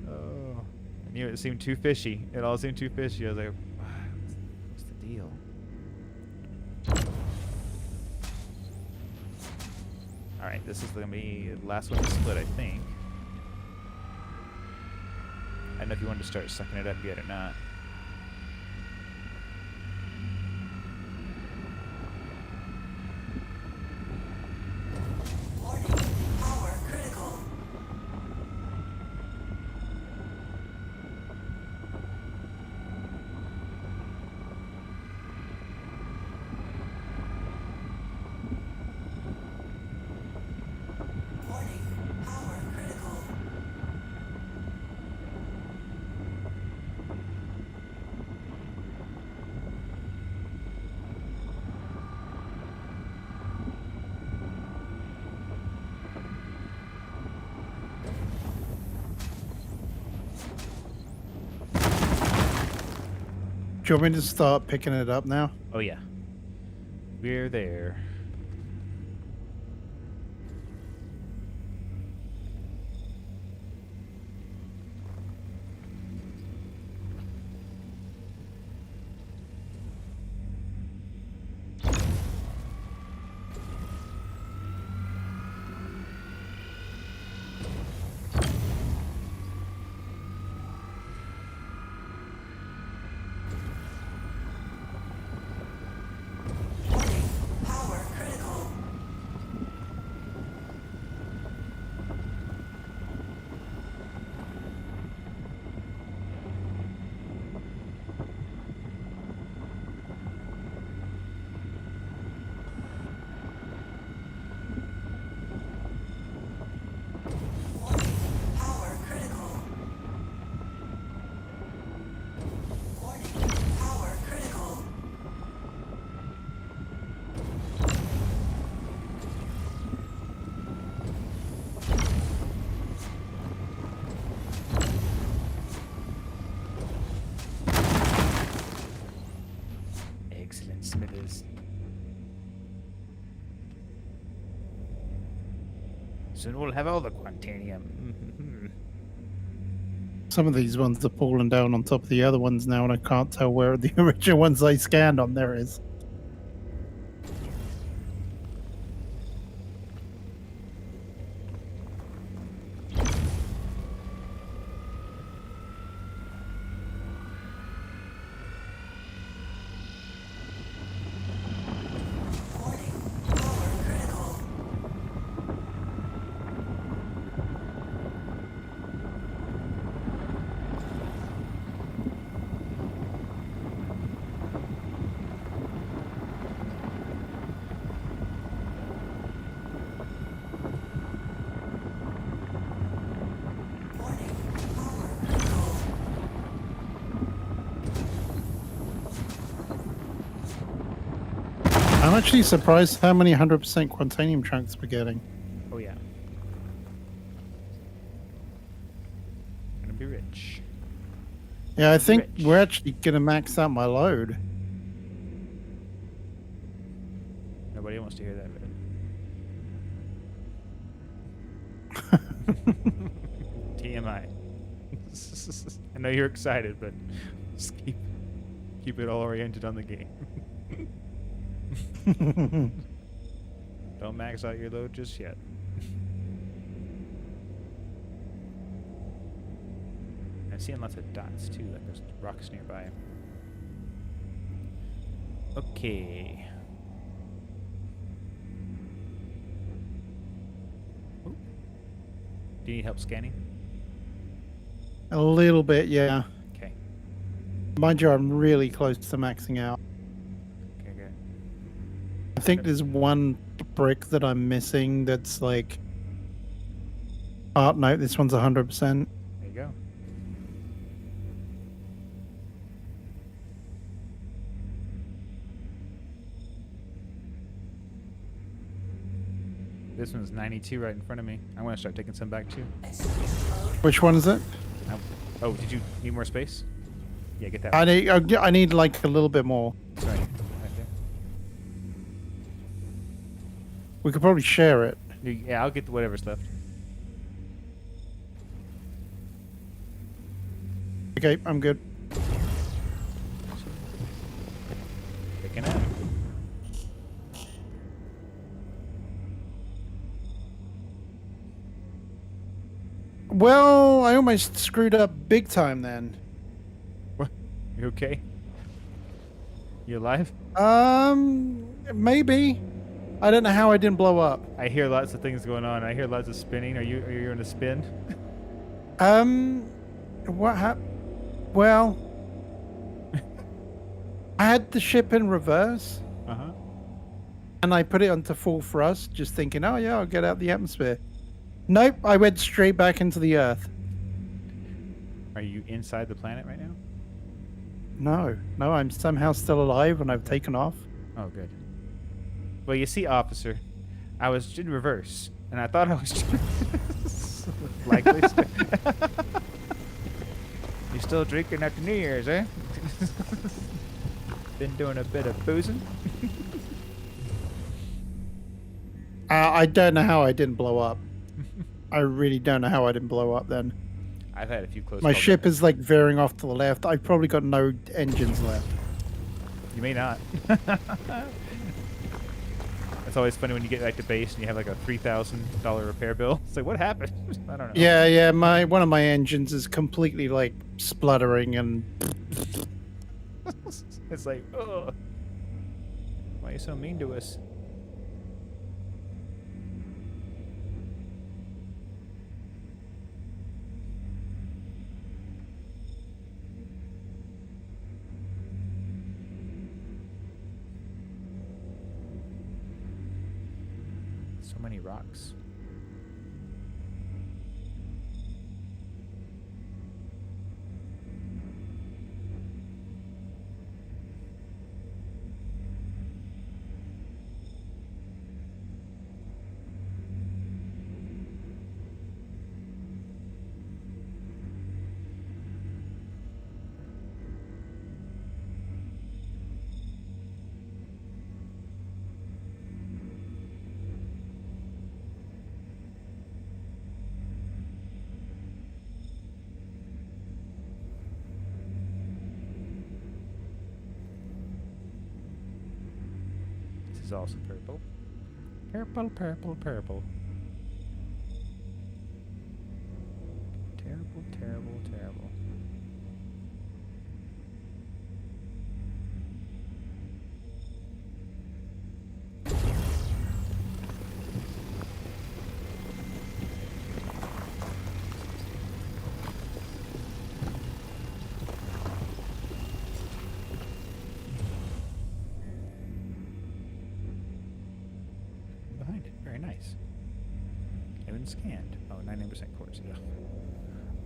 Oh, I knew it seemed too fishy. It all seemed too fishy. I was like, what's the deal? All right, this is gonna be the last one to split, I think. I don't know if you wanted to start sucking it up yet or not.
Warning, power critical. Warning, power critical.
Do you want me to start picking it up now?
Oh yeah. We're there.
Warning, power critical. Warning, power critical. Warning, power critical.
Excellent, Smithers. Soon we'll have all the Quantanium.
Some of these ones are falling down on top of the other ones now, and I can't tell where the original ones I scanned on there is.
Warning, power critical. Warning, power critical.
I'm actually surprised how many 100% Quantanium chunks we're getting.
Oh yeah. Gonna be rich.
Yeah, I think
Rich.
we're actually gonna max out my load.
Nobody wants to hear that. TMI. I know you're excited, but just keep it all oriented on the game. Don't max out your load just yet. I'm seeing lots of dots too, like there's rocks nearby. Okay. Ooh. Do you need help scanning?
A little bit, yeah.
Okay.
Mind you, I'm really close to maxing out.
Okay, good.
I think there's one brick that I'm missing that's like... Oh, no, this one's 100%.
There you go. This one's 92 right in front of me. I want to start taking some back too.
Which one is it?
Oh, did you need more space? Yeah, get that.
I need like a little bit more.
Sorry. Right there.
We could probably share it.
Yeah, I'll get whatever's left.
Okay, I'm good.
Picking up.
Well, I almost screwed up big time then.
You okay? You alive?
Maybe. I don't know how I didn't blow up.
I hear lots of things going on. I hear lots of spinning. Are you in a spin?
What happened? Well, I had the ship in reverse,
Uh-huh.
and I put it onto full thrust, just thinking, oh yeah, I'll get out the atmosphere. Nope, I went straight back into the Earth.
Are you inside the planet right now?
No, I'm somehow still alive and I've taken off.
Oh, good. Well, you see, officer, I was in reverse, and I thought I was likely. You still drinking after New Year's, eh? Been doing a bit of boozing.
I don't know how I didn't blow up. I really don't know how I didn't blow up then.
I've had a few close.
My
calls
ship
like
is like veering off to the left. I've probably got no engines left.
that. You may not. It's always funny when you get back to base and you have like a $3,000 repair bill. It's like, what happened? I don't know.
Yeah. One of my engines is completely like spluttering and.
It's like, oh, why are you so mean to us? So many rocks. This is also purple. Purple, purple, purple. Terrible, terrible, terrible. Behind it. Very nice. Haven't been scanned. Oh, 99% quartz. Ugh.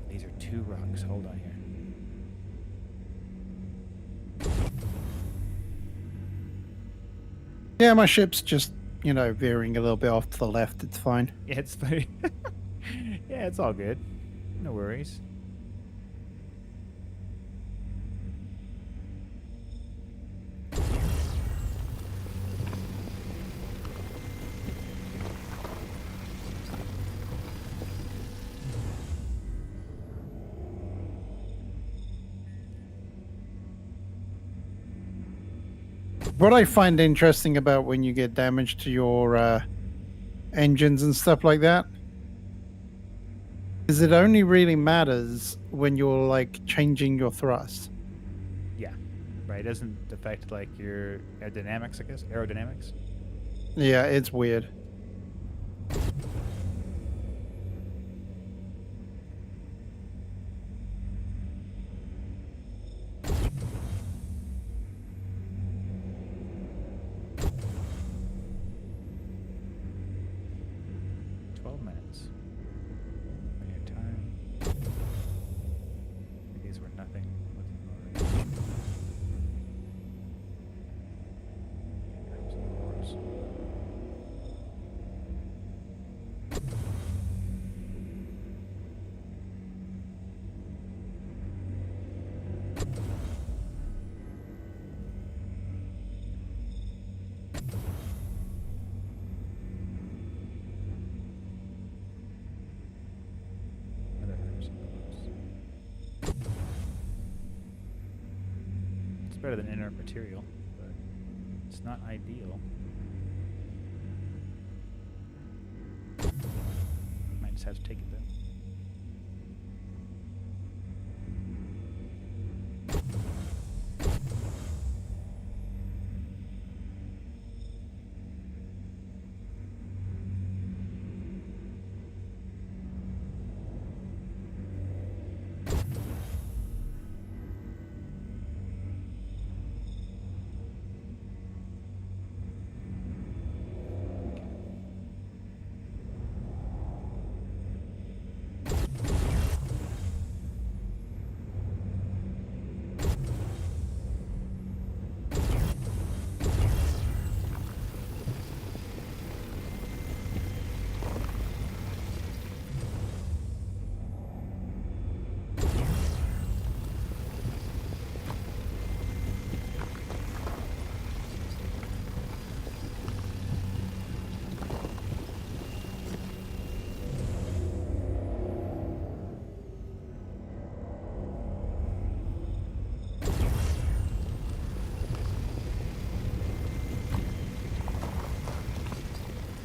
These are 2 rocks. Hold on here.
Yeah, my ship's just, veering a little bit off to the left. It's fine.
Yeah, it's funny. Yeah, it's all good. No worries.
What I find interesting about when you get damage to your engines and stuff like that is it only really matters when you're like changing your thrust.
Yeah. Right. It doesn't affect like your aerodynamics, I guess. Aerodynamics.
Yeah, it's weird.
These were nothing. It's better than inert material, but it's not ideal. Might just have to take it though.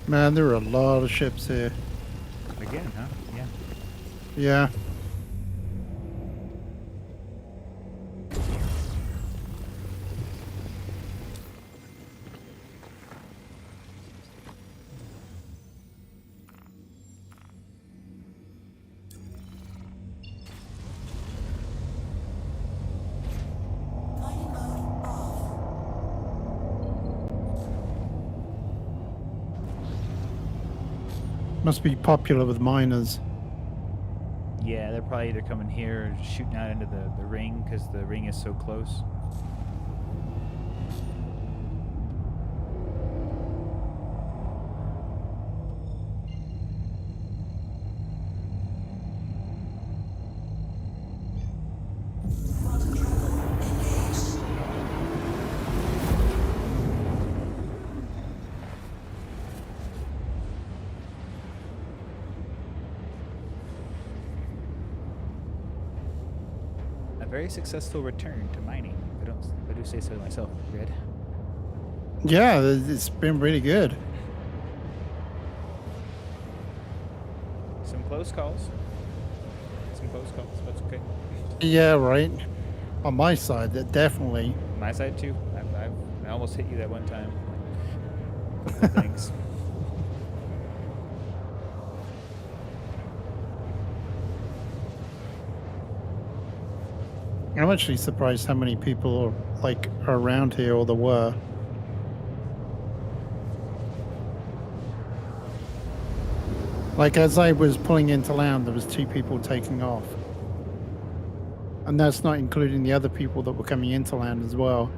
Man, there are a lot of ships here.
Again, huh? Yeah.
Yeah. Must be popular with miners.
Yeah, they're probably either coming here or shooting out into the ring because the ring is so close. A very successful return to mining. I do say so myself, Red.
Yeah, it's been really good.
Some close calls. Some close calls. That's okay.
Yeah, right. On my side, definitely.
My side too. I almost hit you that one time. Thanks.
I'm actually surprised how many people are around here, or there were. Like as I was pulling into land, there was 2 people taking off, and that's not including the other people that were coming into land as well.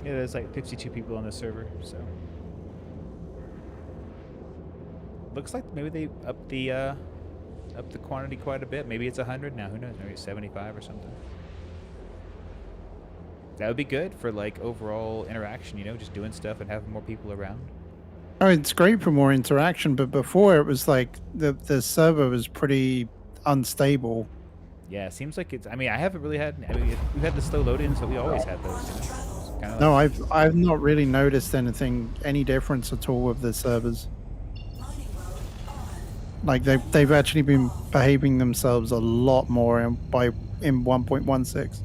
Yeah, there's like 52 people on the server, so looks like maybe they upped the quantity quite a bit. Maybe it's 100 now. Who knows? Maybe it's 75 or something. That would be good for like overall interaction. You know, just doing stuff and having more people around.
Oh, it's great for more interaction, but before it was like the server was pretty unstable.
Yeah, it seems like it's. I mean, I haven't really had. I mean, we've had the slow load-ins, but we always had those. You know? Kinda
No,
like,
I've not really noticed any difference at all with the servers. Like they've actually been behaving themselves a lot more in 1.16.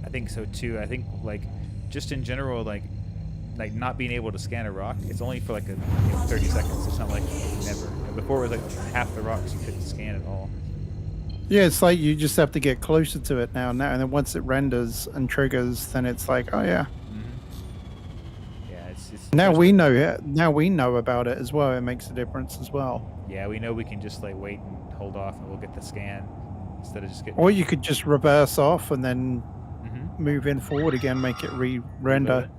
I think so too. I think like just in general, like not being able to scan a rock. It's only for like 30 seconds. It's not like never. Before it was like half the rocks you couldn't scan at all.
Yeah, it's like you just have to get closer to it now, and then once it renders and triggers, then it's like, oh yeah.
Yeah, it's
Now we know it. Now we know about it as well. It makes a difference as well.
Yeah, we know we can just like wait and hold off, and we'll get the scan instead of just getting.
Or you could just reverse off and then
Mhm.
move in forward again, make it re-render.
Reload it.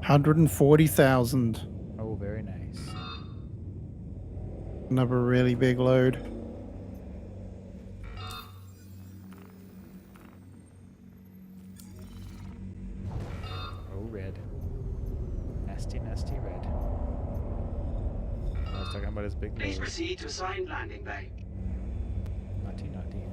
$140,000.
Oh, very nice.
Another really big load.
Oh, red. Nasty, nasty red. I was talking about his big
Please
load.
proceed to assigned landing bay.
Naughty, naughty.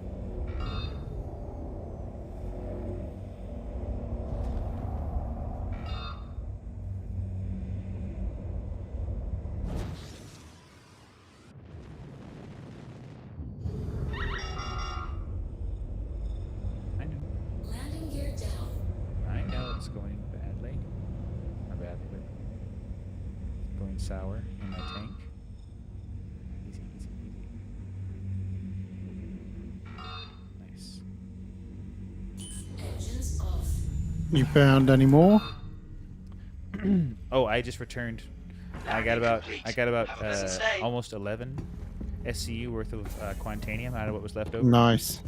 I know.
Landing gear down.
I know it's going badly. Or badly, but going sour in my tank. Easy, easy, easy. Nice.
Engines off.
You found any more?
Oh, I just returned. I got
Landing
about
complete.
I got about
Have a pleasant stay.
almost 11 SCU worth of Quantanium out of what was left over.
Nice.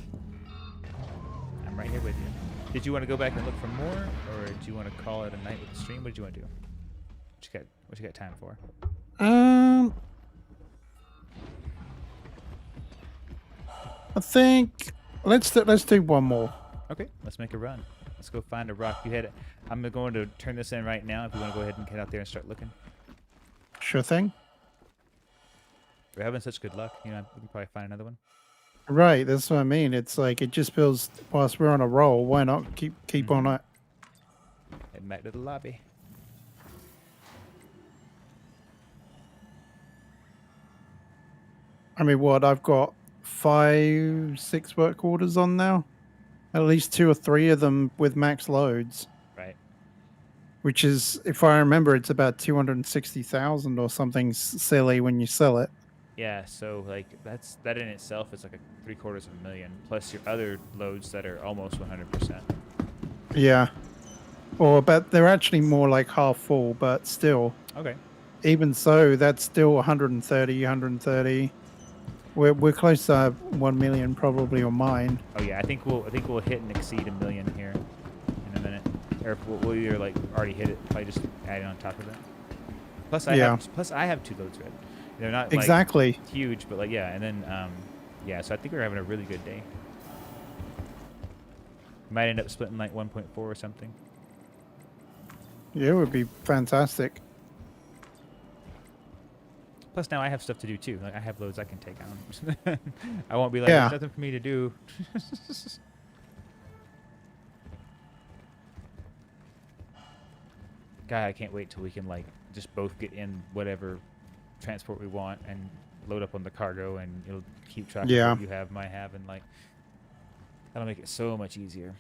I'm right here with you. Did you want to go back and look for more, or do you want to call it a night with the stream? What did you want to do? What you got time for?
I think let's do one more.
Okay, let's make a run. Let's go find a rock. I'm going to turn this in right now. If you want to go ahead and get out there and start looking.
Sure thing.
We're having such good luck. You know, we can probably find another one.
Right, that's what I mean. It's like it just feels whilst we're on a roll, why not keep on it?
Heading back to the lobby.
I mean, what I've got 5, 6 work orders on now. At least 2 or 3 of them with max loads.
Right.
Which is, if I remember, it's about 260,000 or something silly when you sell it.
Yeah, so like that in itself is like a $750,000 plus your other loads that are almost 100%.
Yeah. Or but they're actually more like half full, but still.
Okay.
Even so, that's still 130. We're close to 1 million probably on mine.
Oh yeah, I think we'll hit and exceed 1 million here in a minute, or we'll either like already hit it, probably just add it on top of it. Plus I have 2 loads ready. They're not like,
exactly
huge, but like yeah, and then yeah, so I think we're having a really good day. Might end up splitting like 1.4 or something.
Yeah, it would be fantastic.
Plus now I have stuff to do too. Like I have loads I can take on. I won't be like,
Yeah.
there's nothing for me to do. God, I can't wait till we can like just both get in whatever transport we want and load up on the cargo, and it'll keep track
Yeah.
of what you have, my have, and like that'll make it so much easier.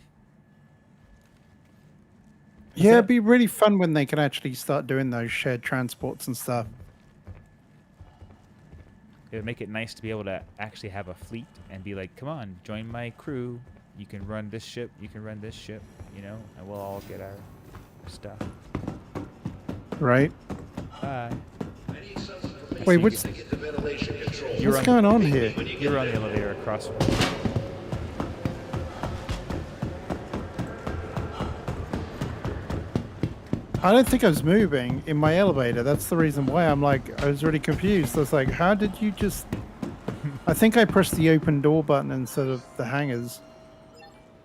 Yeah,
that-
it'd be really fun when they can actually start doing those shared transports and stuff.
It would make it nice to be able to actually have a fleet and be like, come on, join my crew. You can run this ship. You can run this ship. You know, and we'll all get our stuff.
Right?
Bye.
I need some information
Wait, what's-
to get the ventilation control.
What's going on here?
You're on the elevator across from me.
I don't think I was moving in my elevator. That's the reason why I was really confused. I was like, how did you just... I think I pressed the open door button instead of the hangers.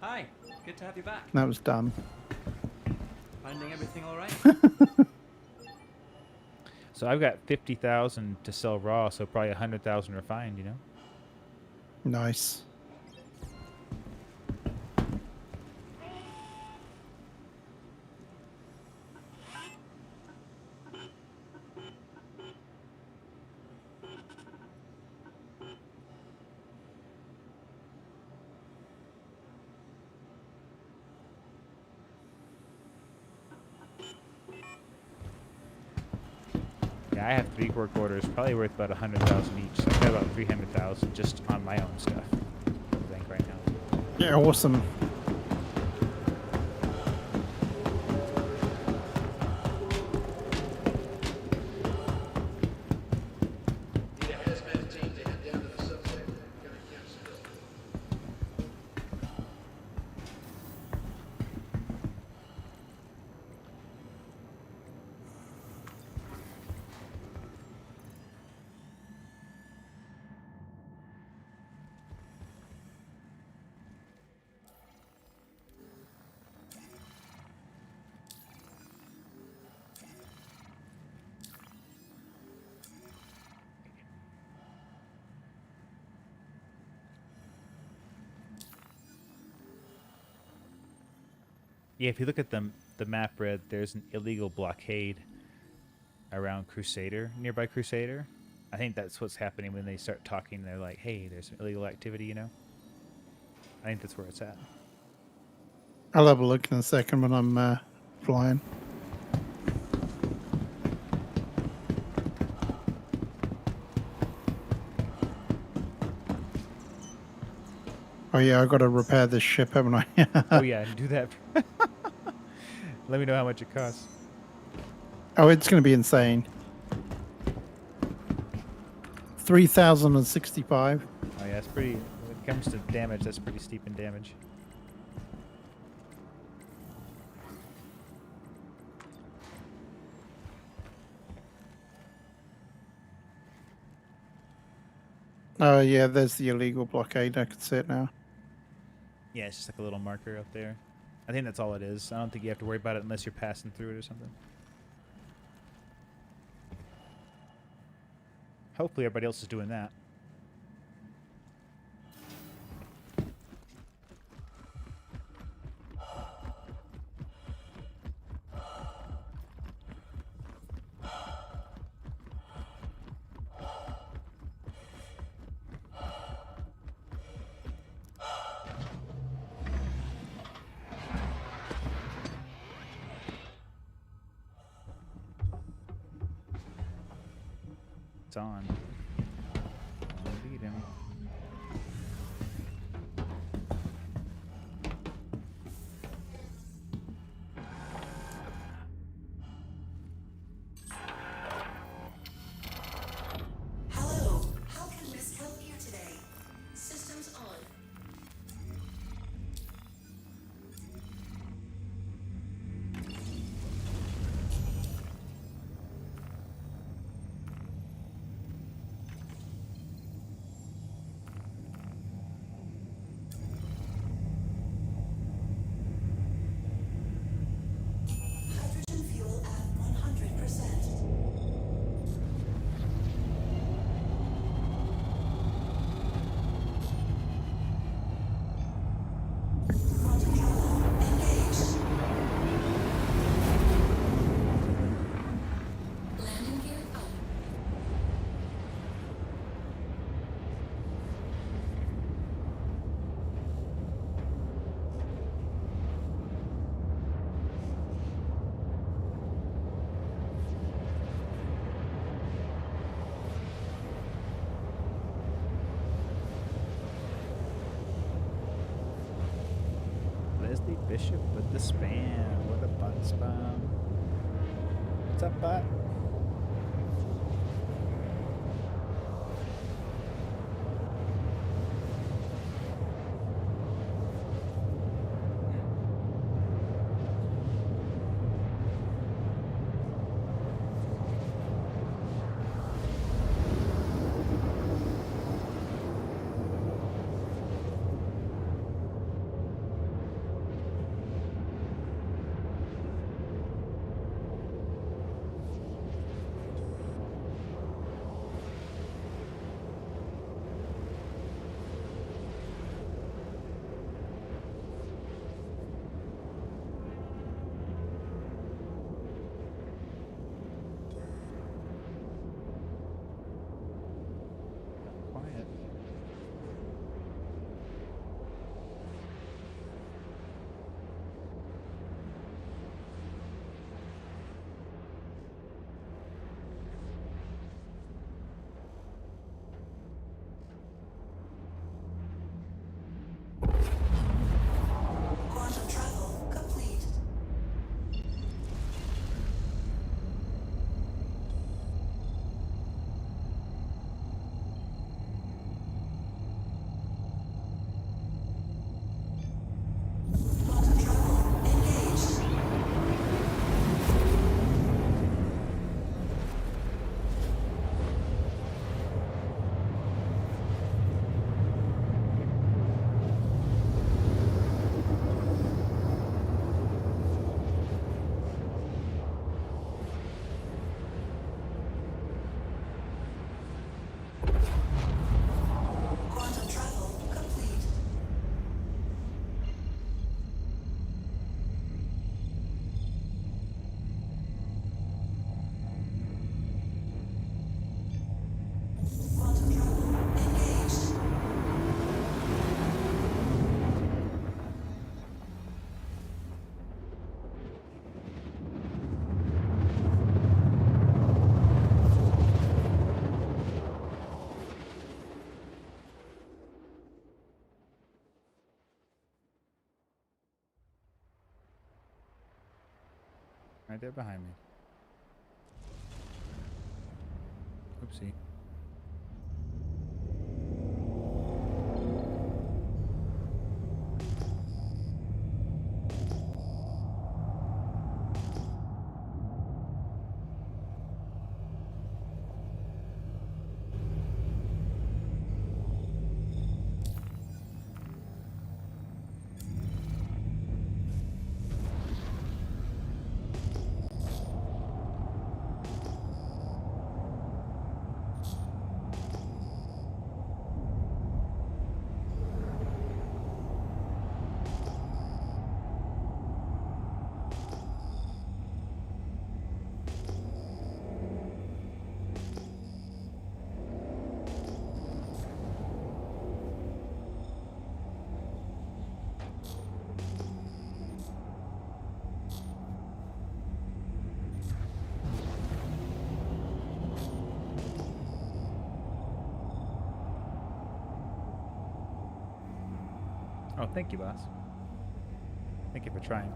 Hi, good to have you back.
That was dumb.
Finding everything all right?
So I've got 50,000 to sell raw, so probably 100,000 refined. You know.
Nice.
Yeah, I have 3 work orders, probably worth about 100,000 each. So I've got about 300,000 just on my own stuff. I think right now.
Yeah, awesome.
Need a hazmat team to head down to the subsector. Gonna camp still.
Yeah, if you look at the map, Red, there's an illegal blockade around Crusader, nearby Crusader. I think that's what's happening when they start talking. They're like, hey, there's illegal activity, you know? I think that's where it's at.
I'll have a look in a second when I'm flying. Oh yeah, I've got to repair this ship, haven't I?
Oh, yeah, do that. Let me know how much it costs.
Oh, it's going to be insane. 3,065.
Oh yeah, it's pretty. When it comes to damage, that's pretty steep in damage.
Oh yeah, there's the illegal blockade. I can see it now.
Yeah, it's just like a little marker up there. I think that's all it is. I don't think you have to worry about it unless you're passing through it or something. Hopefully everybody else is doing that. It's on. Beat him.
Hello, how can Miss help you today? Systems on. Hydrogen fuel at 100%. Quantum travel engaged. Landing gear up.
Leslie Bishop with the spam. What a bot spam. What's up, bot? Quiet.
Quantum travel complete. Quantum travel engaged. Quantum travel complete. Quantum travel engaged.
Right there behind me. Oopsie. Oh, thank you, boss. Thank you for trying.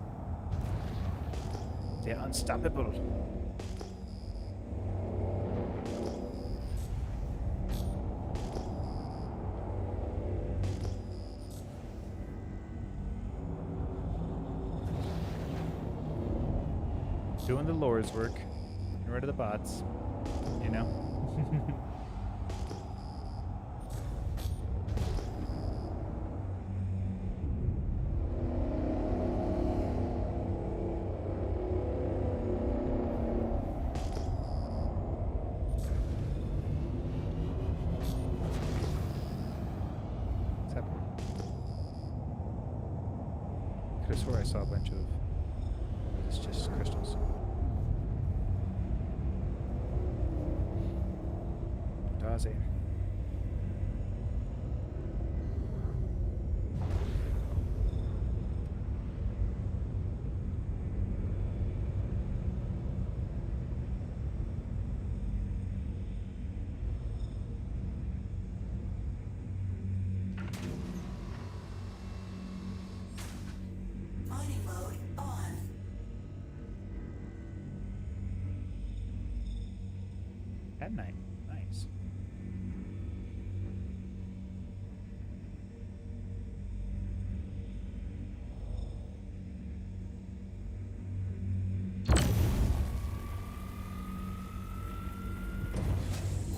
They're unstoppable. Doing the Lord's work. Getting rid of the bots. You know? What's happening? Could have swore I saw a bunch of. It's just crystals. Daze.
Mining mode on.
At night. Nice.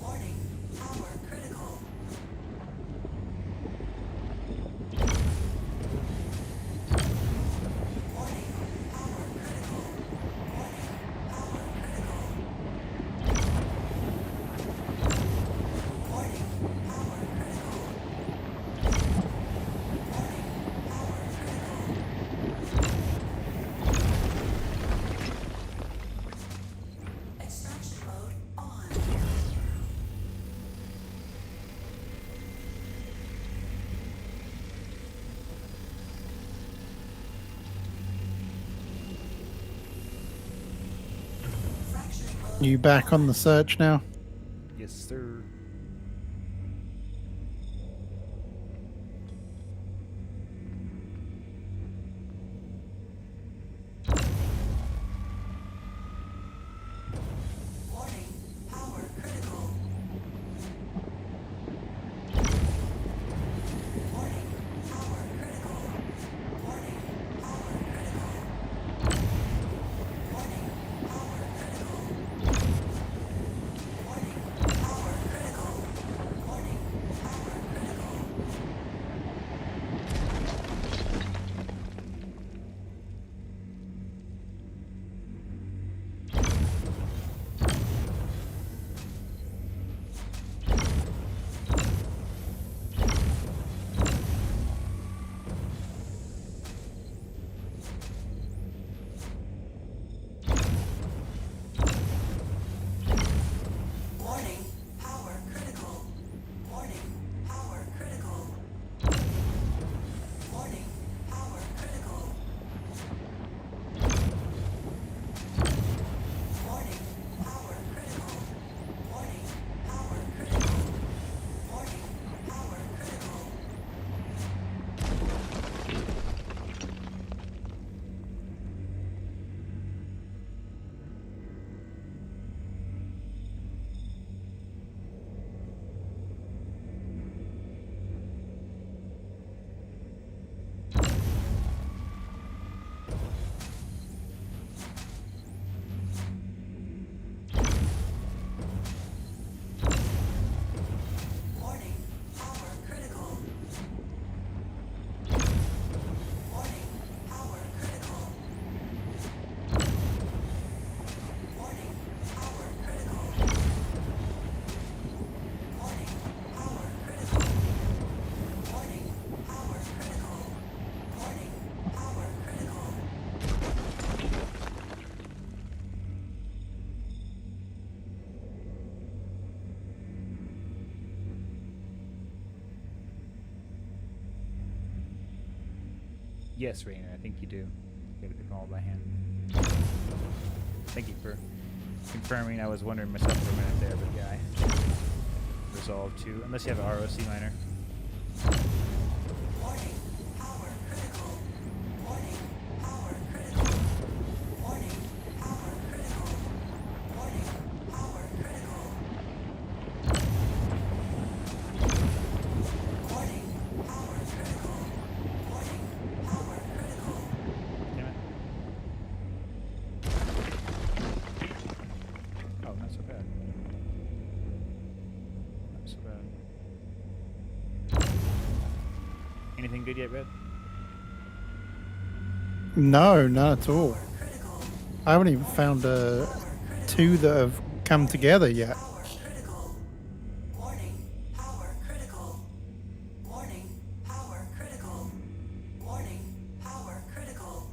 Warning, power critical. Warning, power critical. Warning, power critical. Warning, power critical. Warning, power critical. Extraction mode on. Fracturing mode.
You back on the search now?
Yes, sir.
Warning, power critical. Warning, power critical. Warning, power critical. Warning, power critical. Warning, power critical. Warning, power critical. Warning, power critical. Warning, power critical. Warning, power critical. Warning, power critical. Warning, power critical. Warning, power critical. Warning, power critical. Warning, power critical. Warning, power critical. Warning, power critical. Warning, power critical. Warning, power critical.
Yes, Rainer, I think you do. Gotta pick them all by hand. Thank you for confirming. I was wondering myself for a minute there, but yeah, I resolved to. Unless you have an ROC miner.
Warning, power
anything good yet, Red?
No, not at all. I haven't even found two that have come together yet.
Critical. Warning. Power critical. Warning. Power critical. Warning. Power critical.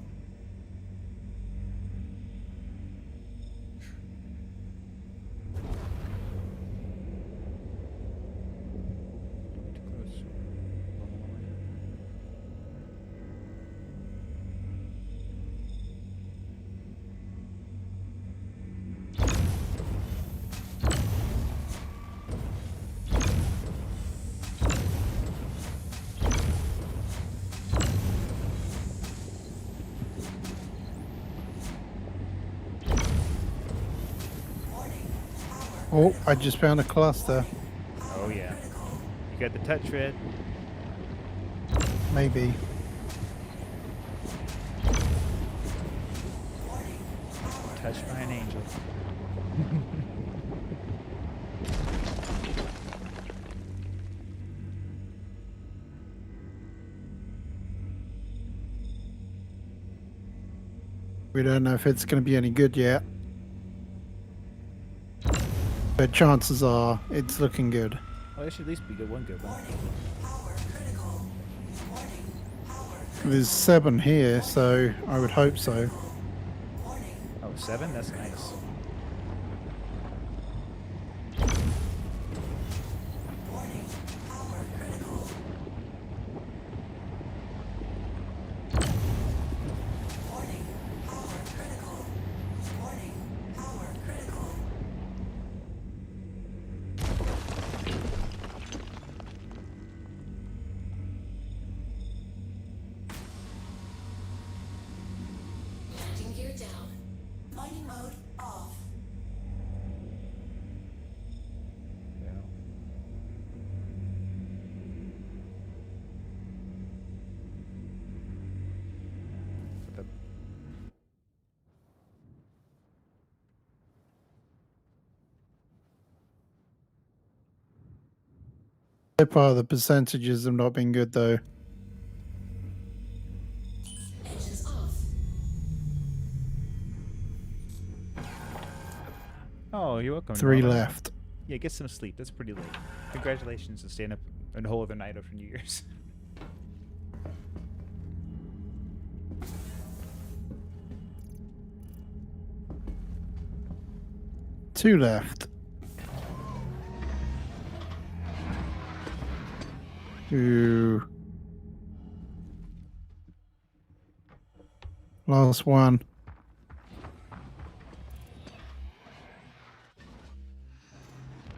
Too close.
Oh, I just found a cluster.
Oh yeah. You got the touch, Red.
Maybe.
Touched by an angel.
We don't know if it's going to be any good yet. But chances are it's looking good.
Well, there should at least be one good one.
There's 7 here, so I would hope so.
Oh, 7? That's nice.
Landing gear down. Mining mode off.
Yeah. What the-
So far, the percentages have not been good though.
Engines off.
Oh, you're welcome.
3
Norman.
left.
Yeah, get some sleep. That's pretty late. Congratulations on staying up a whole other night after New Year's.
2 left. Ooh. Last one.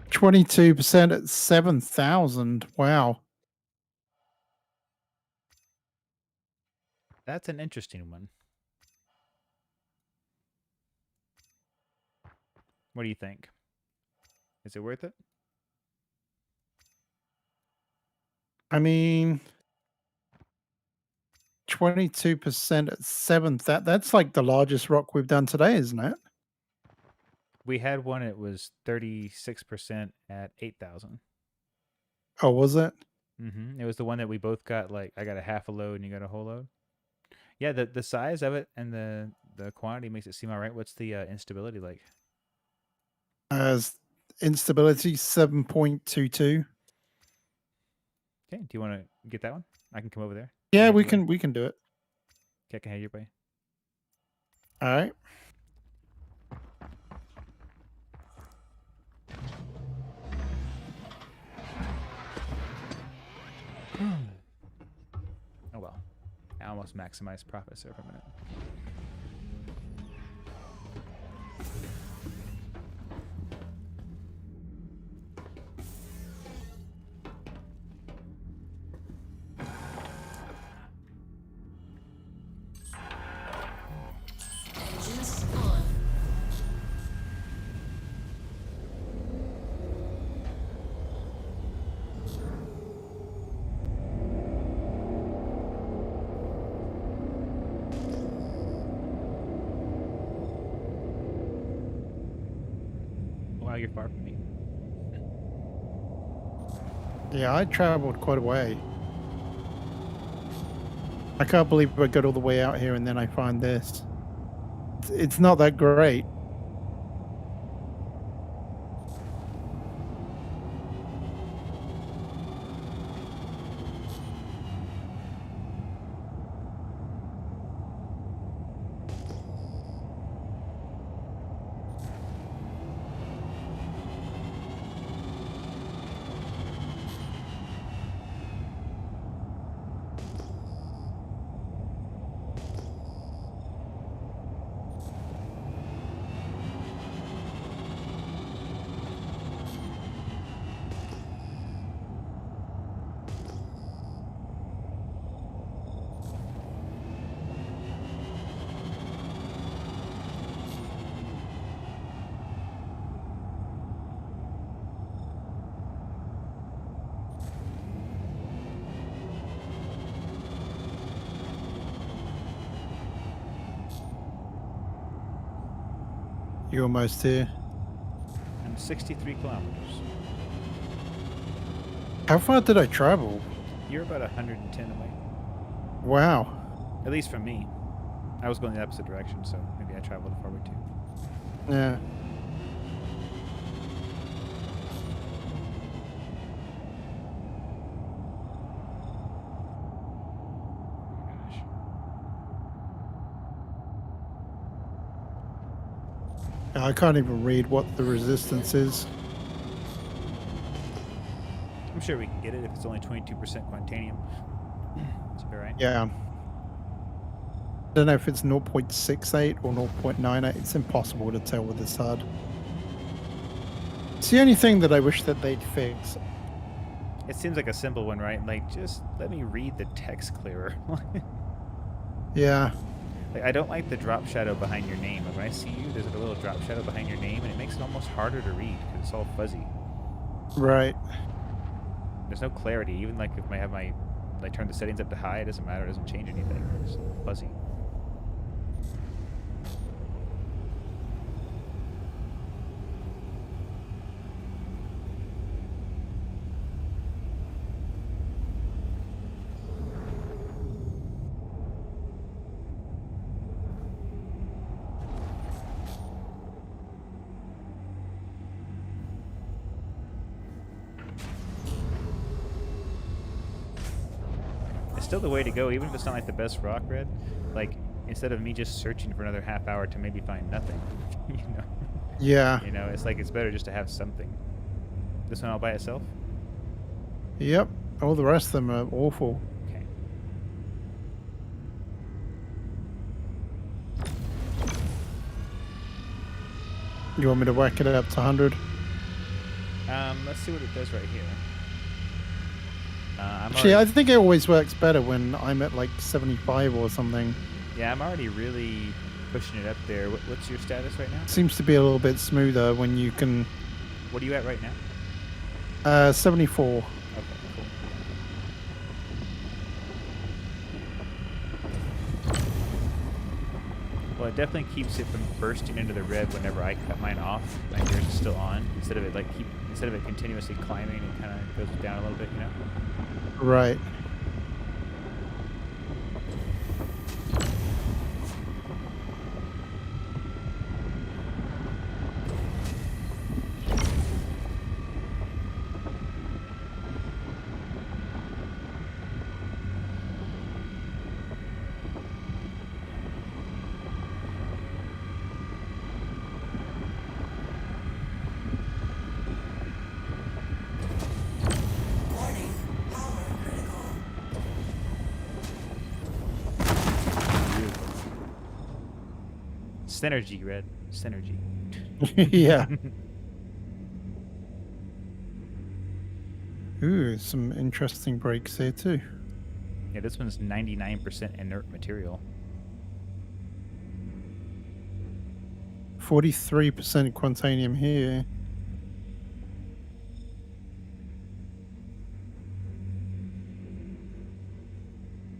%22% at 7,000. Wow.
That's an interesting one. What do you think? Is it worth it?
I mean, 22% at 7,000. That's like the largest rock we've done today, isn't it?
We had one. It was 36% at 8,000.
Oh, was it?
It was the one that we both got. Like I got a half a load and you got a whole load. Yeah, the size of it and the quantity makes it seem all right. What's the instability like?
As instability 7.22.
Okay, do you want to get that one? I can come over there.
Yeah,
Have
we
you,
can do it.
Okay, I can have your way.
All right.
Oh well, I almost maximized profits there for a minute.
Engines on.
Wow, you're far from me.
Yeah, I traveled quite a way. I can't believe I got all the way out here and then I find this. It's not that great. You're almost here.
I'm 63 kilometers.
How far did I travel?
You're about 110 away.
Wow.
At least from me. I was going the opposite direction, so maybe I traveled forward too.
Yeah.
Oh my gosh.
I can't even read what the resistance is.
I'm sure we can get it if it's only 22% quantanium. Should be right.
Yeah. I don't know if it's 0.68 or 0.98. It's impossible to tell with this HUD. It's the only thing that I wish that they'd fix.
It seems like a simple one, right? Like, just let me read the text clearer.
Yeah.
Like, I don't like the drop shadow behind your name. When I see you, there's like a little drop shadow behind your name, and it makes it almost harder to read because it's all fuzzy.
Right.
There's no clarity. Even like if I have my, like, turn the settings up to high, it doesn't matter. It doesn't change anything. It's fuzzy. It's still the way to go, even if it's not like the best rock red. Like, instead of me just searching for another half hour to maybe find nothing, you know.
Yeah.
You know, it's like it's better just to have something. This one all by itself.
Yep. All the rest of them are awful.
Okay.
You want me to whack it up to 100?
Let's see what it does right here. I'm
Actually,
already,
I think it always works better when I'm at like 75 or something.
yeah, I'm already really pushing it up there. What's your status right now?
Seems to be a little bit smoother when you can.
What are you at right now?
74.
Okay, cool. Well, it definitely keeps it from bursting into the red whenever I cut mine off. Like yours is still on. Instead of it continuously climbing, it kind of goes down a little bit, you know.
Right.
Warning, power critical.
Beautiful. Synergy, red. Synergy.
Yeah. Ooh, some interesting breaks here too.
Yeah, this one's 99% inert material.
43% quantanium here.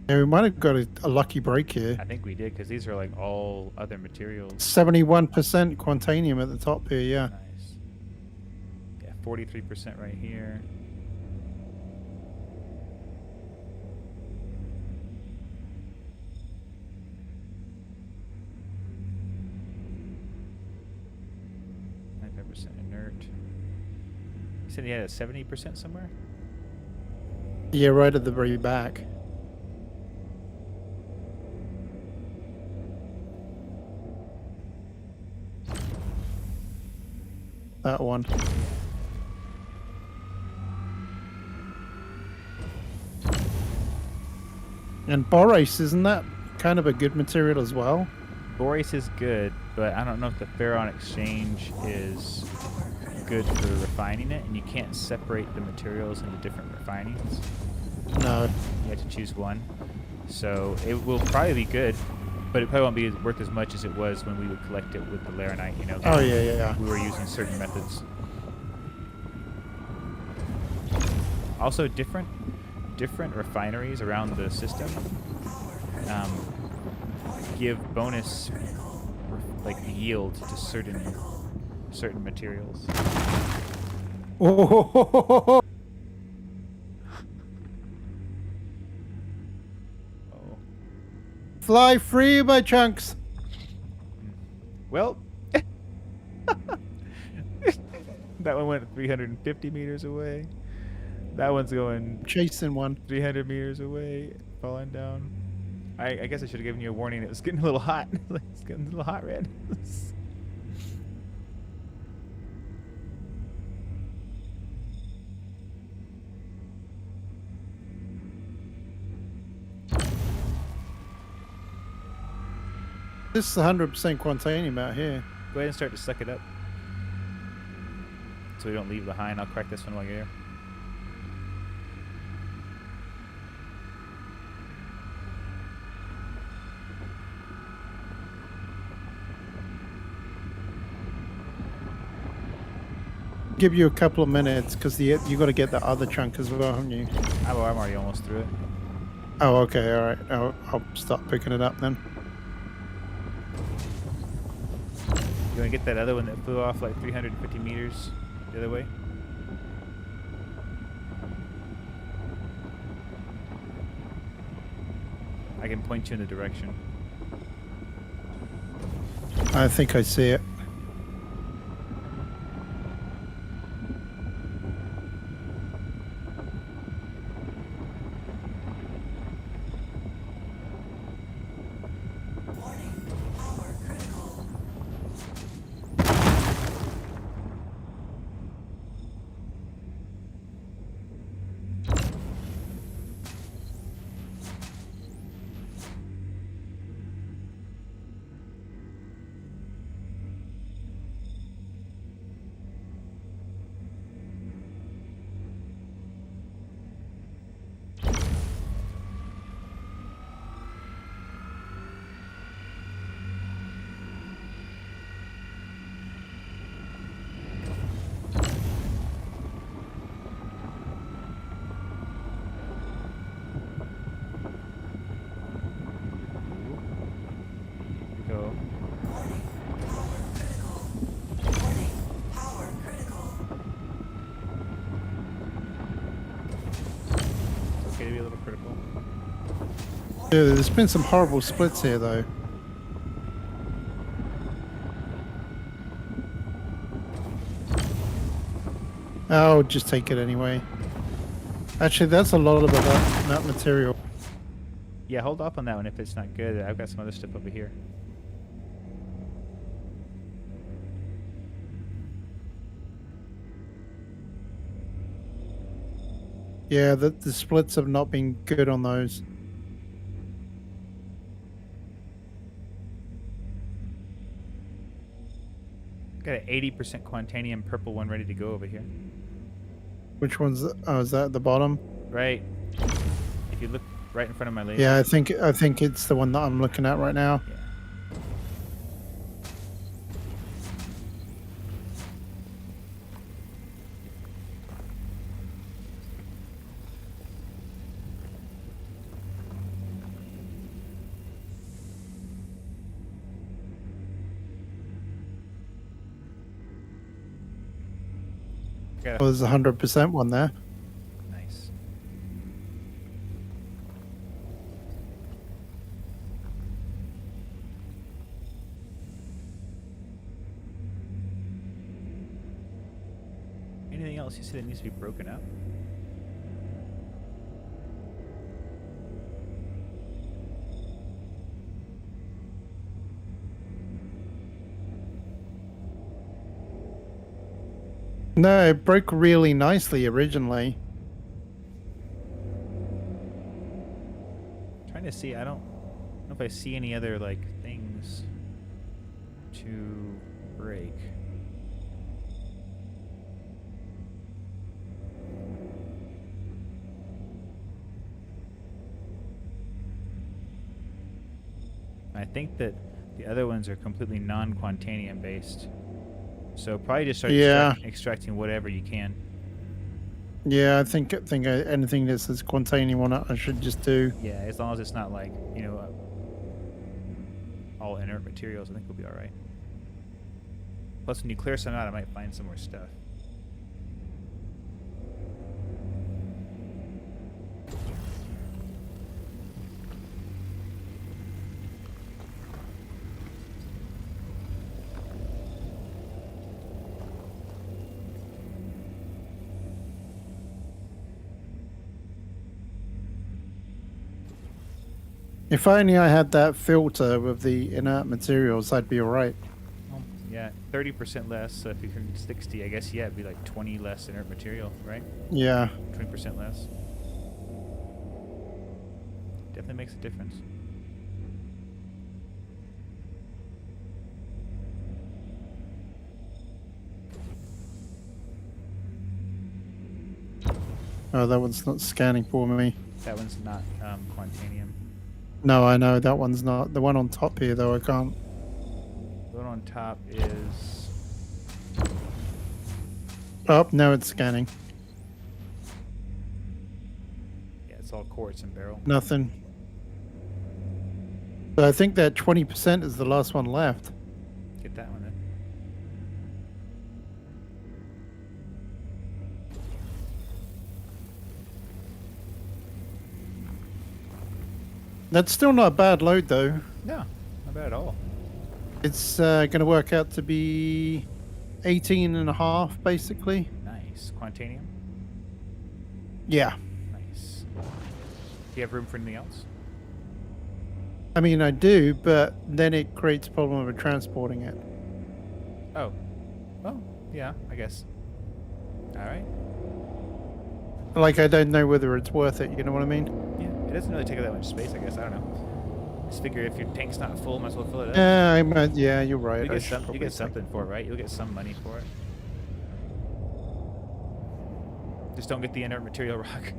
Yeah, we might have got a lucky break here.
I think we did, because these are like all other materials.
71% quantanium at the top here, yeah.
Nice. Yeah, 43% right here. inert. You said he had a 70% somewhere?
Yeah, right at the very back. That one. And borace, isn't that kind of a good material as well?
Borace is good, but I don't know if the Ferron Exchange is good for refining it, and you can't separate the materials into different refinings.
No.
You have to choose one. So it will probably be good, but it probably won't be worth as much as it was when we would collect it with the Laranite, you know?
Oh, yeah.
We were using certain methods. Also, different refineries around the system give bonus like yield to certain materials.
Oh,
Oh.
fly free, my chunks.
Well, that one went 350 meters away. That one's going
Chasing one.
300 meters away, falling down. I guess I should have given you a warning. It was getting a little hot. It's getting a little hot, Red.
This is 100% Quantanium out here.
Go ahead and start to suck it up, so we don't leave behind. I'll crack this one while you're here.
Give you a couple of minutes because you got to get the other chunk as well, haven't you?
I'm already almost through it.
Oh, okay, all right. I'll start picking it up then.
You want to get that other one that flew off like 350 meters the other way? I can point you in the direction.
I think I see it.
Go. It's okay to be a little critical.
Yeah, there's been some horrible splits here, though. I'll just take it anyway. Actually, that's a lot of that material.
Yeah, hold off on that one if it's not good. I've got some other stuff over here.
Yeah, the splits have not been good on those.
Got an 80% Quantanium purple one ready to go over here.
Which one's? Oh, is that at the bottom?
Right. If you look right in front of my laser.
Yeah, I think it's the one that I'm looking at right now.
Yeah. Got
Well, there's a 100% one there.
nice. Anything else you see that needs to be broken up?
No, it broke really nicely originally.
Trying to see. I don't know if I see any other like things to break. I think that the other ones are completely non-Quantanium based. So probably just start
Yeah.
extracting whatever you can.
Yeah, I think anything that says Quantanium on it, I should just do.
Yeah, as long as it's not like, you know, all inert materials, I think we'll be alright. Plus, when you clear some out, I might find some more stuff.
If only I had that filter with the inert materials, I'd be alright.
Yeah, 30% less. So if you can 60, I guess, yeah, it'd be like 20 less inert material, right?
Yeah.
20% less. Definitely makes a difference.
Oh, that one's not scanning for me.
That one's not Quantanium.
No, I know that one's not. The one on top here, though, I can't.
The one on top is...
Oh, now it's scanning.
Yeah, it's all quartz and beryl.
Nothing. But I think that 20% is the last one left.
Get that one then.
That's still not a bad load, though.
No, not bad at all.
It's going to work out to be 18 and a half, basically.
Nice. Quantanium?
Yeah.
Nice. Do you have room for anything else?
I mean, I do, but then it creates a problem with transporting it.
Oh. Well, yeah, I guess. Alright.
Like, I don't know whether it's worth it, you know what I mean?
Yeah, it doesn't really take up that much space, I guess. I don't know. Just figure if your tank's not full, might as well fill it up.
Yeah, you're right.
You
I
get,
should
you
probably
get
take-
something for it, right? You'll get some money for it. Just don't get the inert material rock.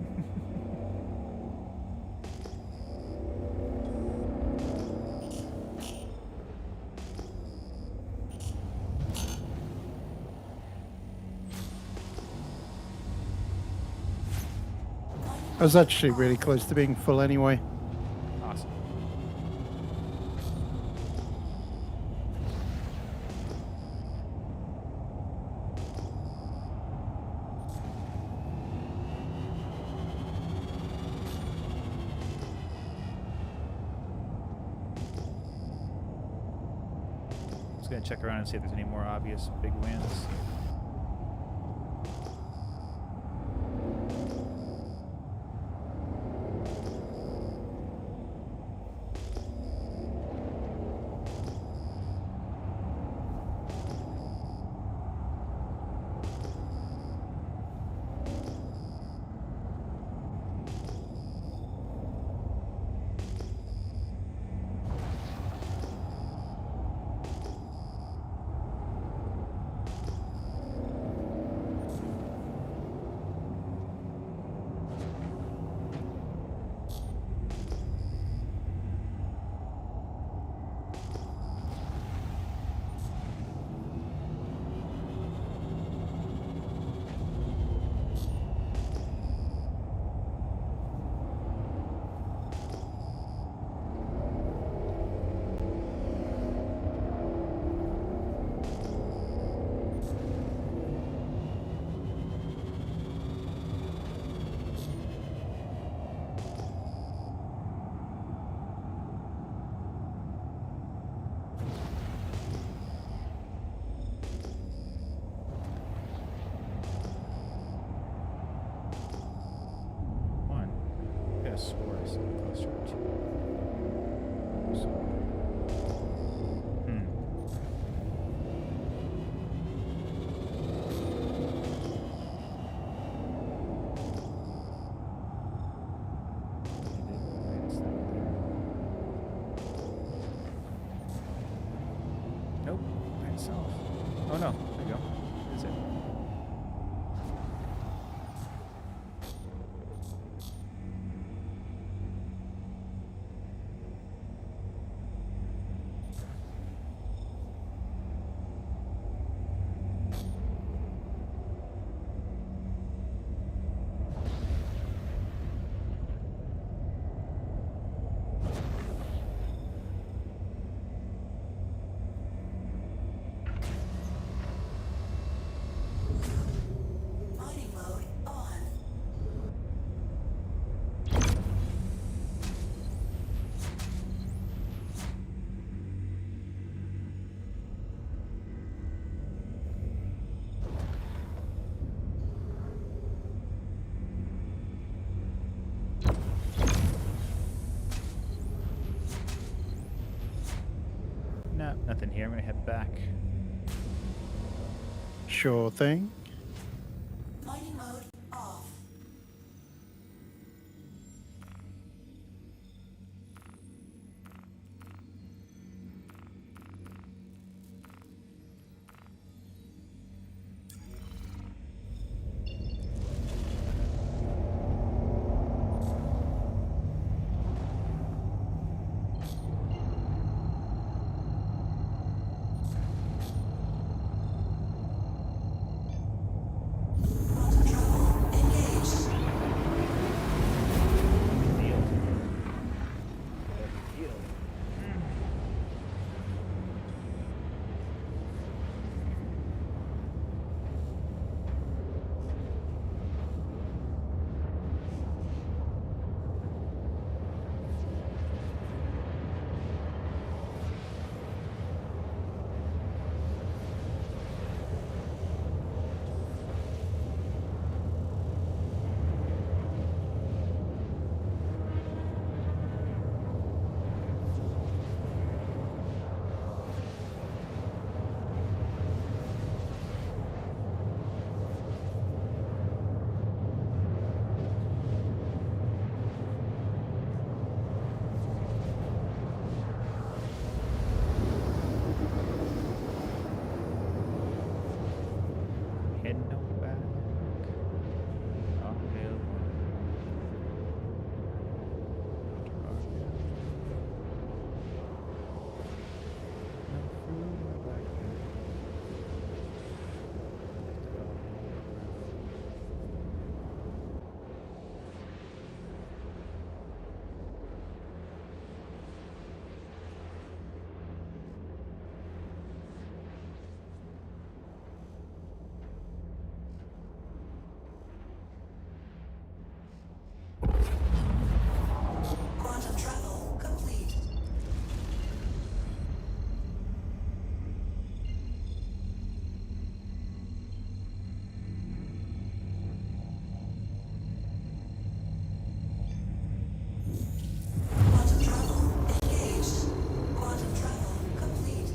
I was actually really close to being full anyway.
Awesome. Just gonna check around and see if there's any more obvious big wins. So closer to. So, Nope, by itself. Oh no, there you go. That's it.
Mining mode on.
No, nothing here. I'm gonna head back.
Sure thing.
Mining mode off. Quantum travel engaged.
Heading on back. Uphill.
Quantum travel complete. Quantum travel engaged. Quantum travel complete.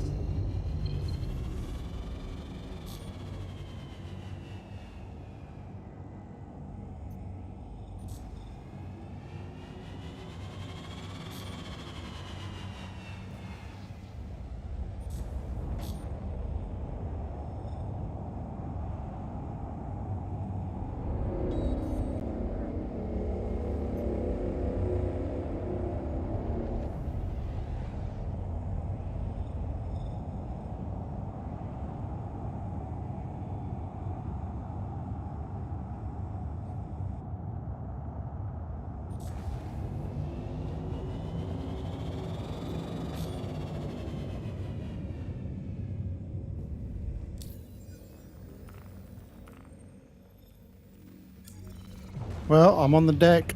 Well, I'm on the deck.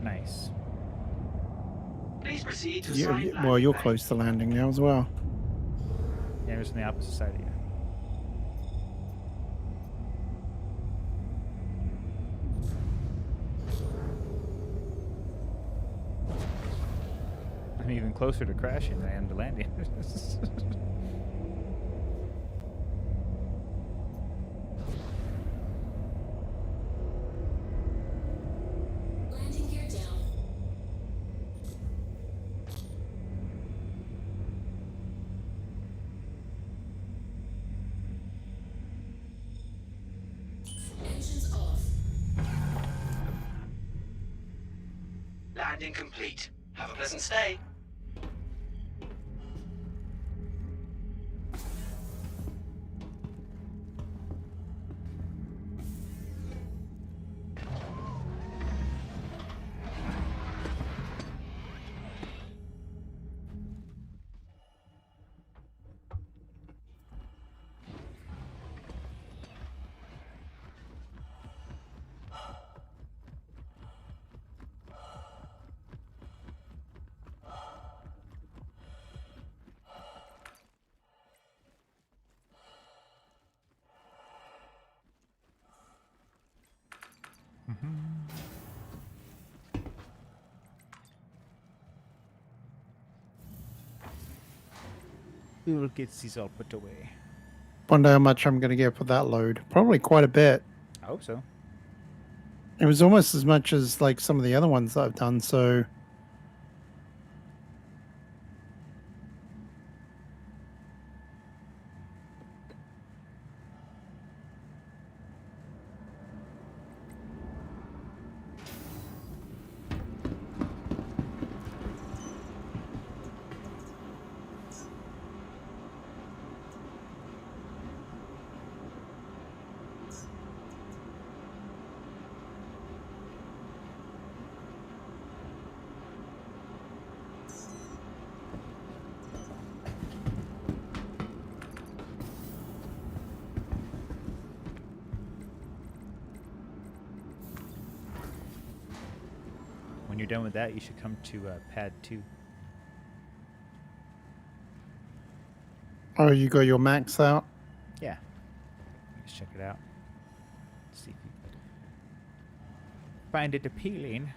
Nice.
Please proceed to
You,
assigned
you-
landing
well, you're
bay.
close to landing now as well.
Yeah, I'm just on the opposite side of you. even closer to crashing than I am to landing.
Landing gear down. Engines off.
Landing complete. Have a pleasant stay.
We will get these all put away.
Wonder how much I'm going to get for that load. Probably quite a bit.
I hope so.
It was almost as much as like some of the other ones that I've done. So
When you're done with that, you should come to pad 2.
oh, you got your max out.
Yeah. Let's check it out. See if you find it appealing.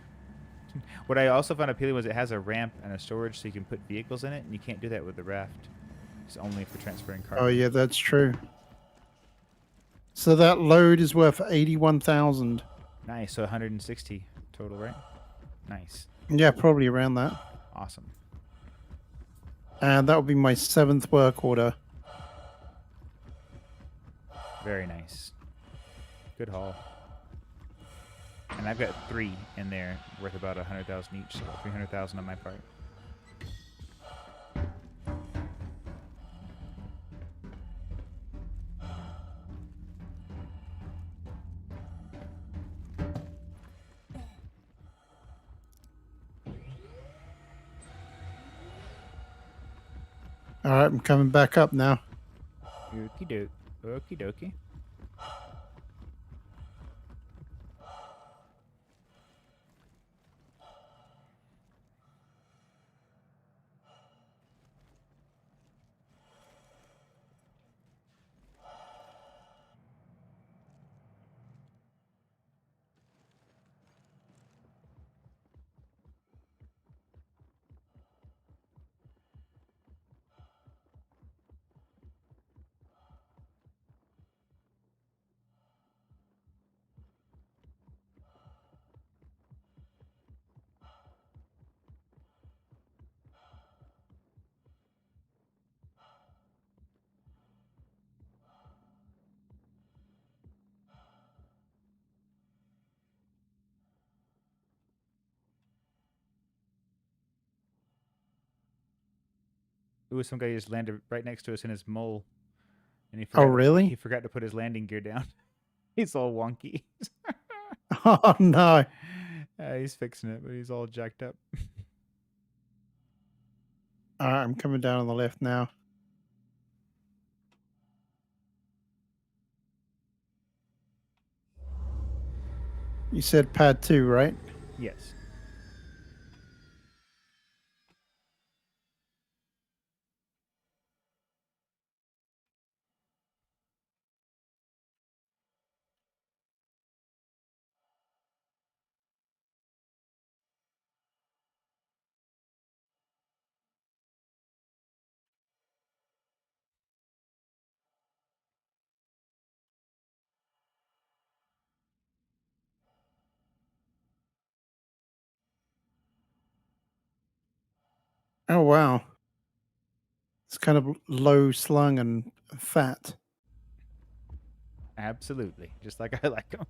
What I also found appealing was it has a ramp and a storage so you can put vehicles in it, and you can't do that with the raft. It's only for transferring cars.
Oh yeah, that's true. So that load is worth 81,000.
Nice. So 160 total, right? Nice.
Yeah, probably around that.
Awesome.
And that would be my 7th work order.
Very nice. Good haul. And I've got 3 in there worth about 100,000 each, so about 300,000 on my part.
All right, I'm coming back up now.
Okie doke. Okie dokie. Ooh, some guy just landed right next to us in his mole. And he
Oh,
forgot
really?
He forgot to put his landing gear down. He's all wonky.
Oh no.
He's fixing it, but he's all jacked up.
All right, I'm coming down on the left now. You said pad 2, right?
Yes.
Oh wow, it's kind of low slung and fat.
Absolutely, just like I like them.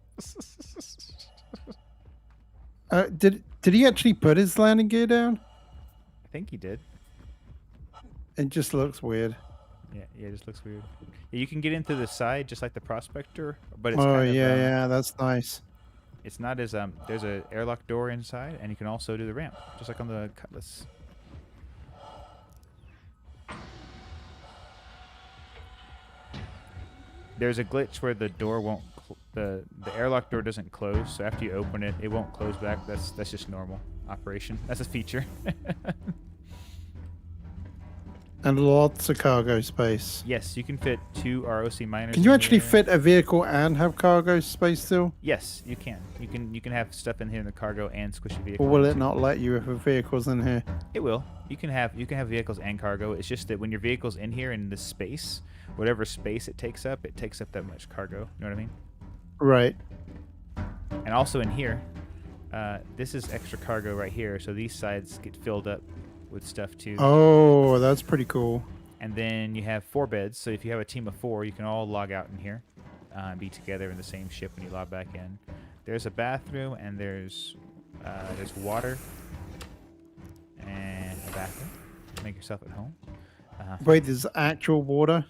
Did he actually put his landing gear down?
I think he did.
It just looks weird.
Yeah, it just looks weird. Yeah, you can get into the side just like the Prospector, but it's
Oh
kind of,
yeah, that's nice.
it's not as there's a airlock door inside, and you can also do the ramp just like on the Cutlass. There's a glitch where the door won't the airlock door doesn't close, so after you open it, it won't close back. That's just normal operation. That's a feature.
And lots of cargo space.
Yes, you can fit 2 ROC miners.
Can you
in
actually
there.
fit a vehicle and have cargo space still?
Yes, you can. You can have stuff in here in the cargo and squish a vehicle.
Or will
in
it
too.
not let you if a vehicle's in here?
It will. You can have vehicles and cargo. It's just that when your vehicle's in here in this space, whatever space it takes up that much cargo. You know what I mean?
Right.
And also in here, this is extra cargo right here, so these sides get filled up with stuff too.
Oh, that's pretty cool.
And then you have 4 beds, so if you have a team of 4, you can all log out in here and be together in the same ship when you log back in. There's a bathroom, and there's water and a bathroom. Make yourself at home.
Wait, there's actual water?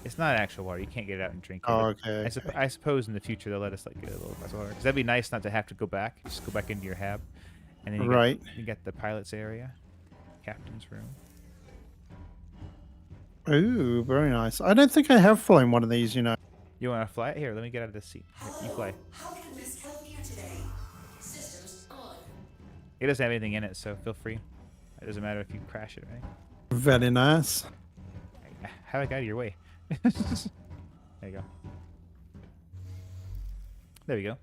It's not actual water. You can't get it out and drink it.
Oh,
but
okay.
I suppose in the future they'll let us like get a little glass of water. 'Cause that'd be nice not to have to go back. Just go back into your hab, and then you got the pilot's area, captain's room.
Ooh, very nice. I don't think I have flown one of these, you know.
You want to fly it? Here, let me get out of this seat. Here, you fly.
How can Miss help you today? Systems on.
It doesn't have anything in it, so feel free. It doesn't matter if you crash it, right?
Very nice.
How I got out of your way? There you go. There we go.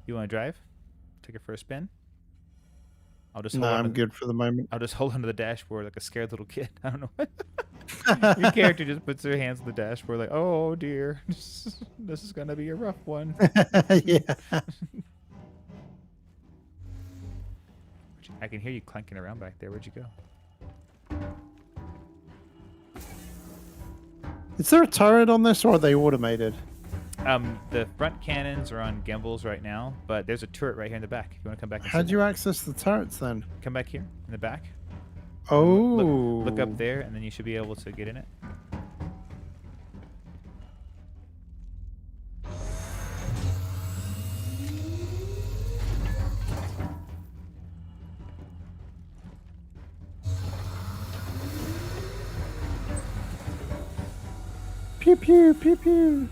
You want to drive? Take it for a spin? I'll just
No,
hold
I'm
onto
good for the moment.
I'll just hold onto the dashboard like a scared little kid. I don't know. Your character just puts their hands on the dashboard like, oh dear, this is gonna be a rough one.
Yeah.
I can hear you clanking around back there. Where'd you go?
Is there a turret on this, or are they automated?
The front cannons are on gimbals right now, but there's a turret right here in the back. If you want to come back and
How'd
see
you
that.
access the turrets then?
Come back here in the back.
Oh.
Look up there, and then you should be able to get in it.
Pew pew pew pew.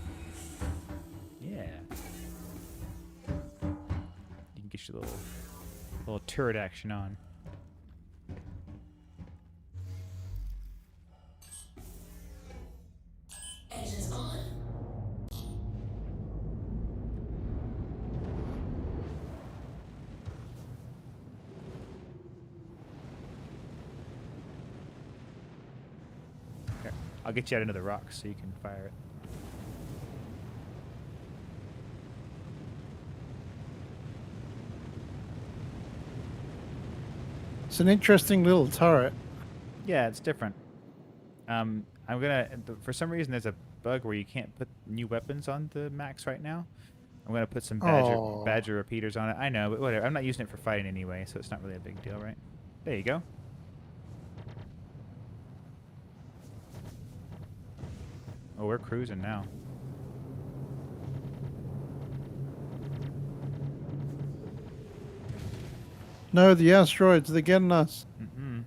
Yeah. You can get your little turret action on.
Engines on.
Here, I'll get you out into the rocks so you can fire it.
It's an interesting little turret.
Yeah, it's different. I'm gonna. For some reason, there's a bug where you can't put new weapons on the Max right now. I'm gonna put some
Oh.
Badger repeaters on it. I know, but whatever. I'm not using it for fighting anyway, so it's not really a big deal, right? There you go. Oh, we're cruising now.
No, the asteroids, they're getting us.
Mm-mm.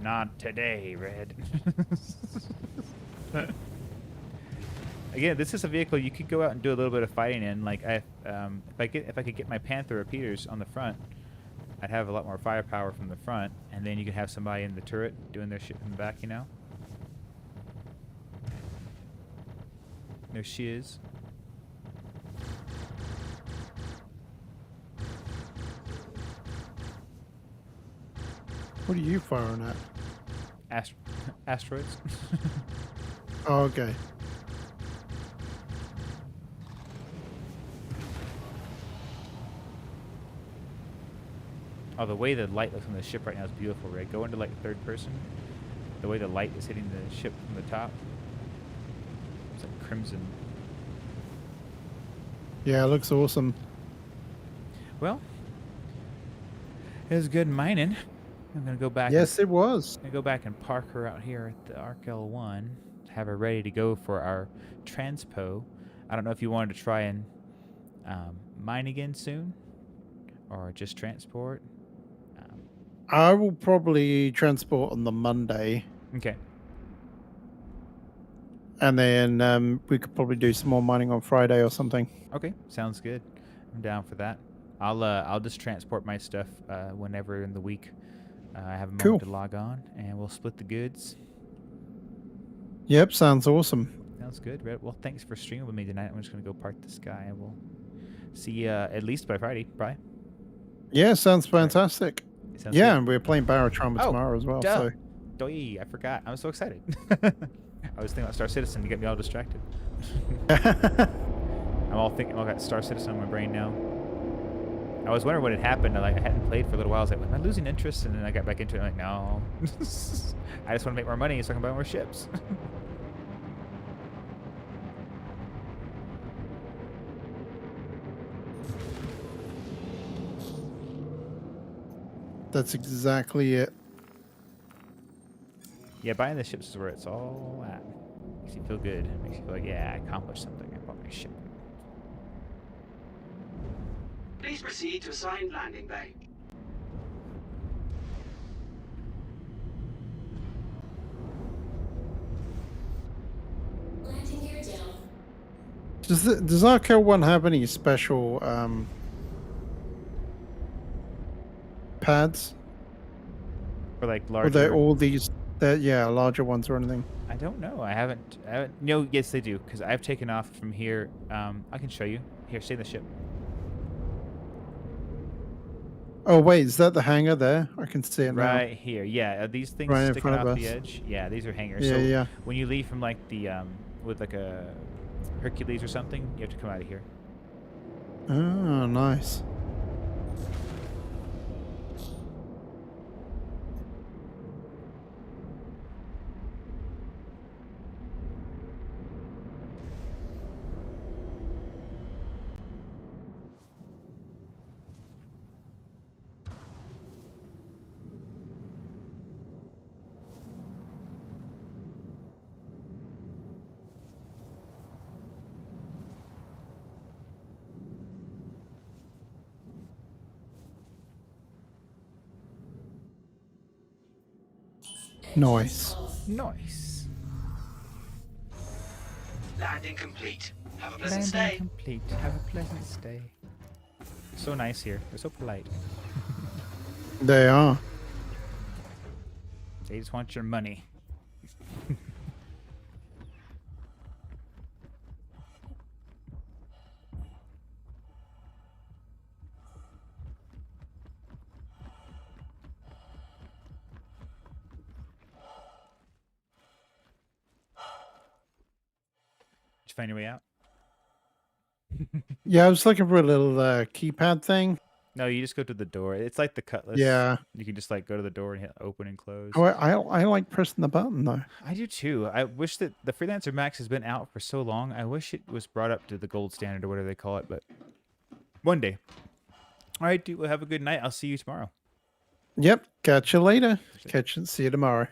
Not today, Red. Again, this is a vehicle you could go out and do a little bit of fighting in. Like, if I could get my Panther repeaters on the front, I'd have a lot more firepower from the front, and then you could have somebody in the turret doing their shit from the back. You know. No shiz.
What are you firing at?
Asteroids.
Oh, okay.
Oh, the way the light looks on the ship right now is beautiful, Ray. Go into like third person. The way the light is hitting the ship from the top. It's like crimson.
Yeah, it looks awesome.
Well, it was good mining. I'm gonna go back.
Yes, it was.
I'm gonna go back and park her out here at the Arc L1. Have her ready to go for our transpo. I don't know if you wanted to try and mine again soon, or just transport.
I will probably transport on the Monday,
Okay.
and then we could probably do some more mining on Friday or something.
Okay, sounds good. I'm down for that. I'll just transport my stuff whenever in the week I have a moment
Cool.
to log on, and we'll split the goods.
Yep, sounds awesome.
Sounds good, Red. Well, thanks for streaming with me tonight. I'm just gonna go park this guy, and we'll see you at least by Friday, probably.
Yeah, sounds fantastic.
Sounds
Yeah,
good.
and we're playing Barotrauma
Oh,
tomorrow as well.
duh. Doi, I forgot. I'm so excited. I was thinking about Star Citizen to get me all distracted.
So
I'm all thinking, I got Star Citizen on my brain now. I was wondering what had happened. I hadn't played for a little while. I was like, am I losing interest? And then I got back into it. I'm like, no. I just want to make more money so I can buy more ships.
that's exactly it.
Yeah, buying the ships is where it's all at. Makes you feel good. Makes you feel like, yeah, I accomplished something. I bought my ship.
Please proceed to assigned landing bay.
Landing gear down.
Does Arkel One have any special pads?
For like
Or they
larger.
all these? Yeah, larger ones or anything?
I don't know. I haven't. No, yes, they do. Because I've taken off from here. I can show you. Here, stay in the ship.
Oh wait, is that the hangar there? I can see it now.
Right here. Yeah, these things
Right in
sticking
front of
off the
us.
edge. Yeah, these are hangars.
Yeah,
so
yeah.
when you leave from like the with like a Hercules or something, you have to come out of here.
Oh, nice. Nice.
Nice.
Landing complete. Have a pleasant
Landing
stay.
complete. Have a pleasant stay. So nice here. They're so polite.
They are.
They just want your money. Did you find your way out?
Yeah, I was looking for a little keypad thing.
No, you just go to the door. It's like the Cutlass.
Yeah.
You can just like go to the door and hit open and close.
Oh, I like pressing the button though.
I do too. I wish that the Freelancer Max has been out for so long. I wish it was brought up to the gold standard or whatever they call it, but one day. All right, dude. Well, have a good night. I'll see you tomorrow.
Yep. Catch you later. See you tomorrow.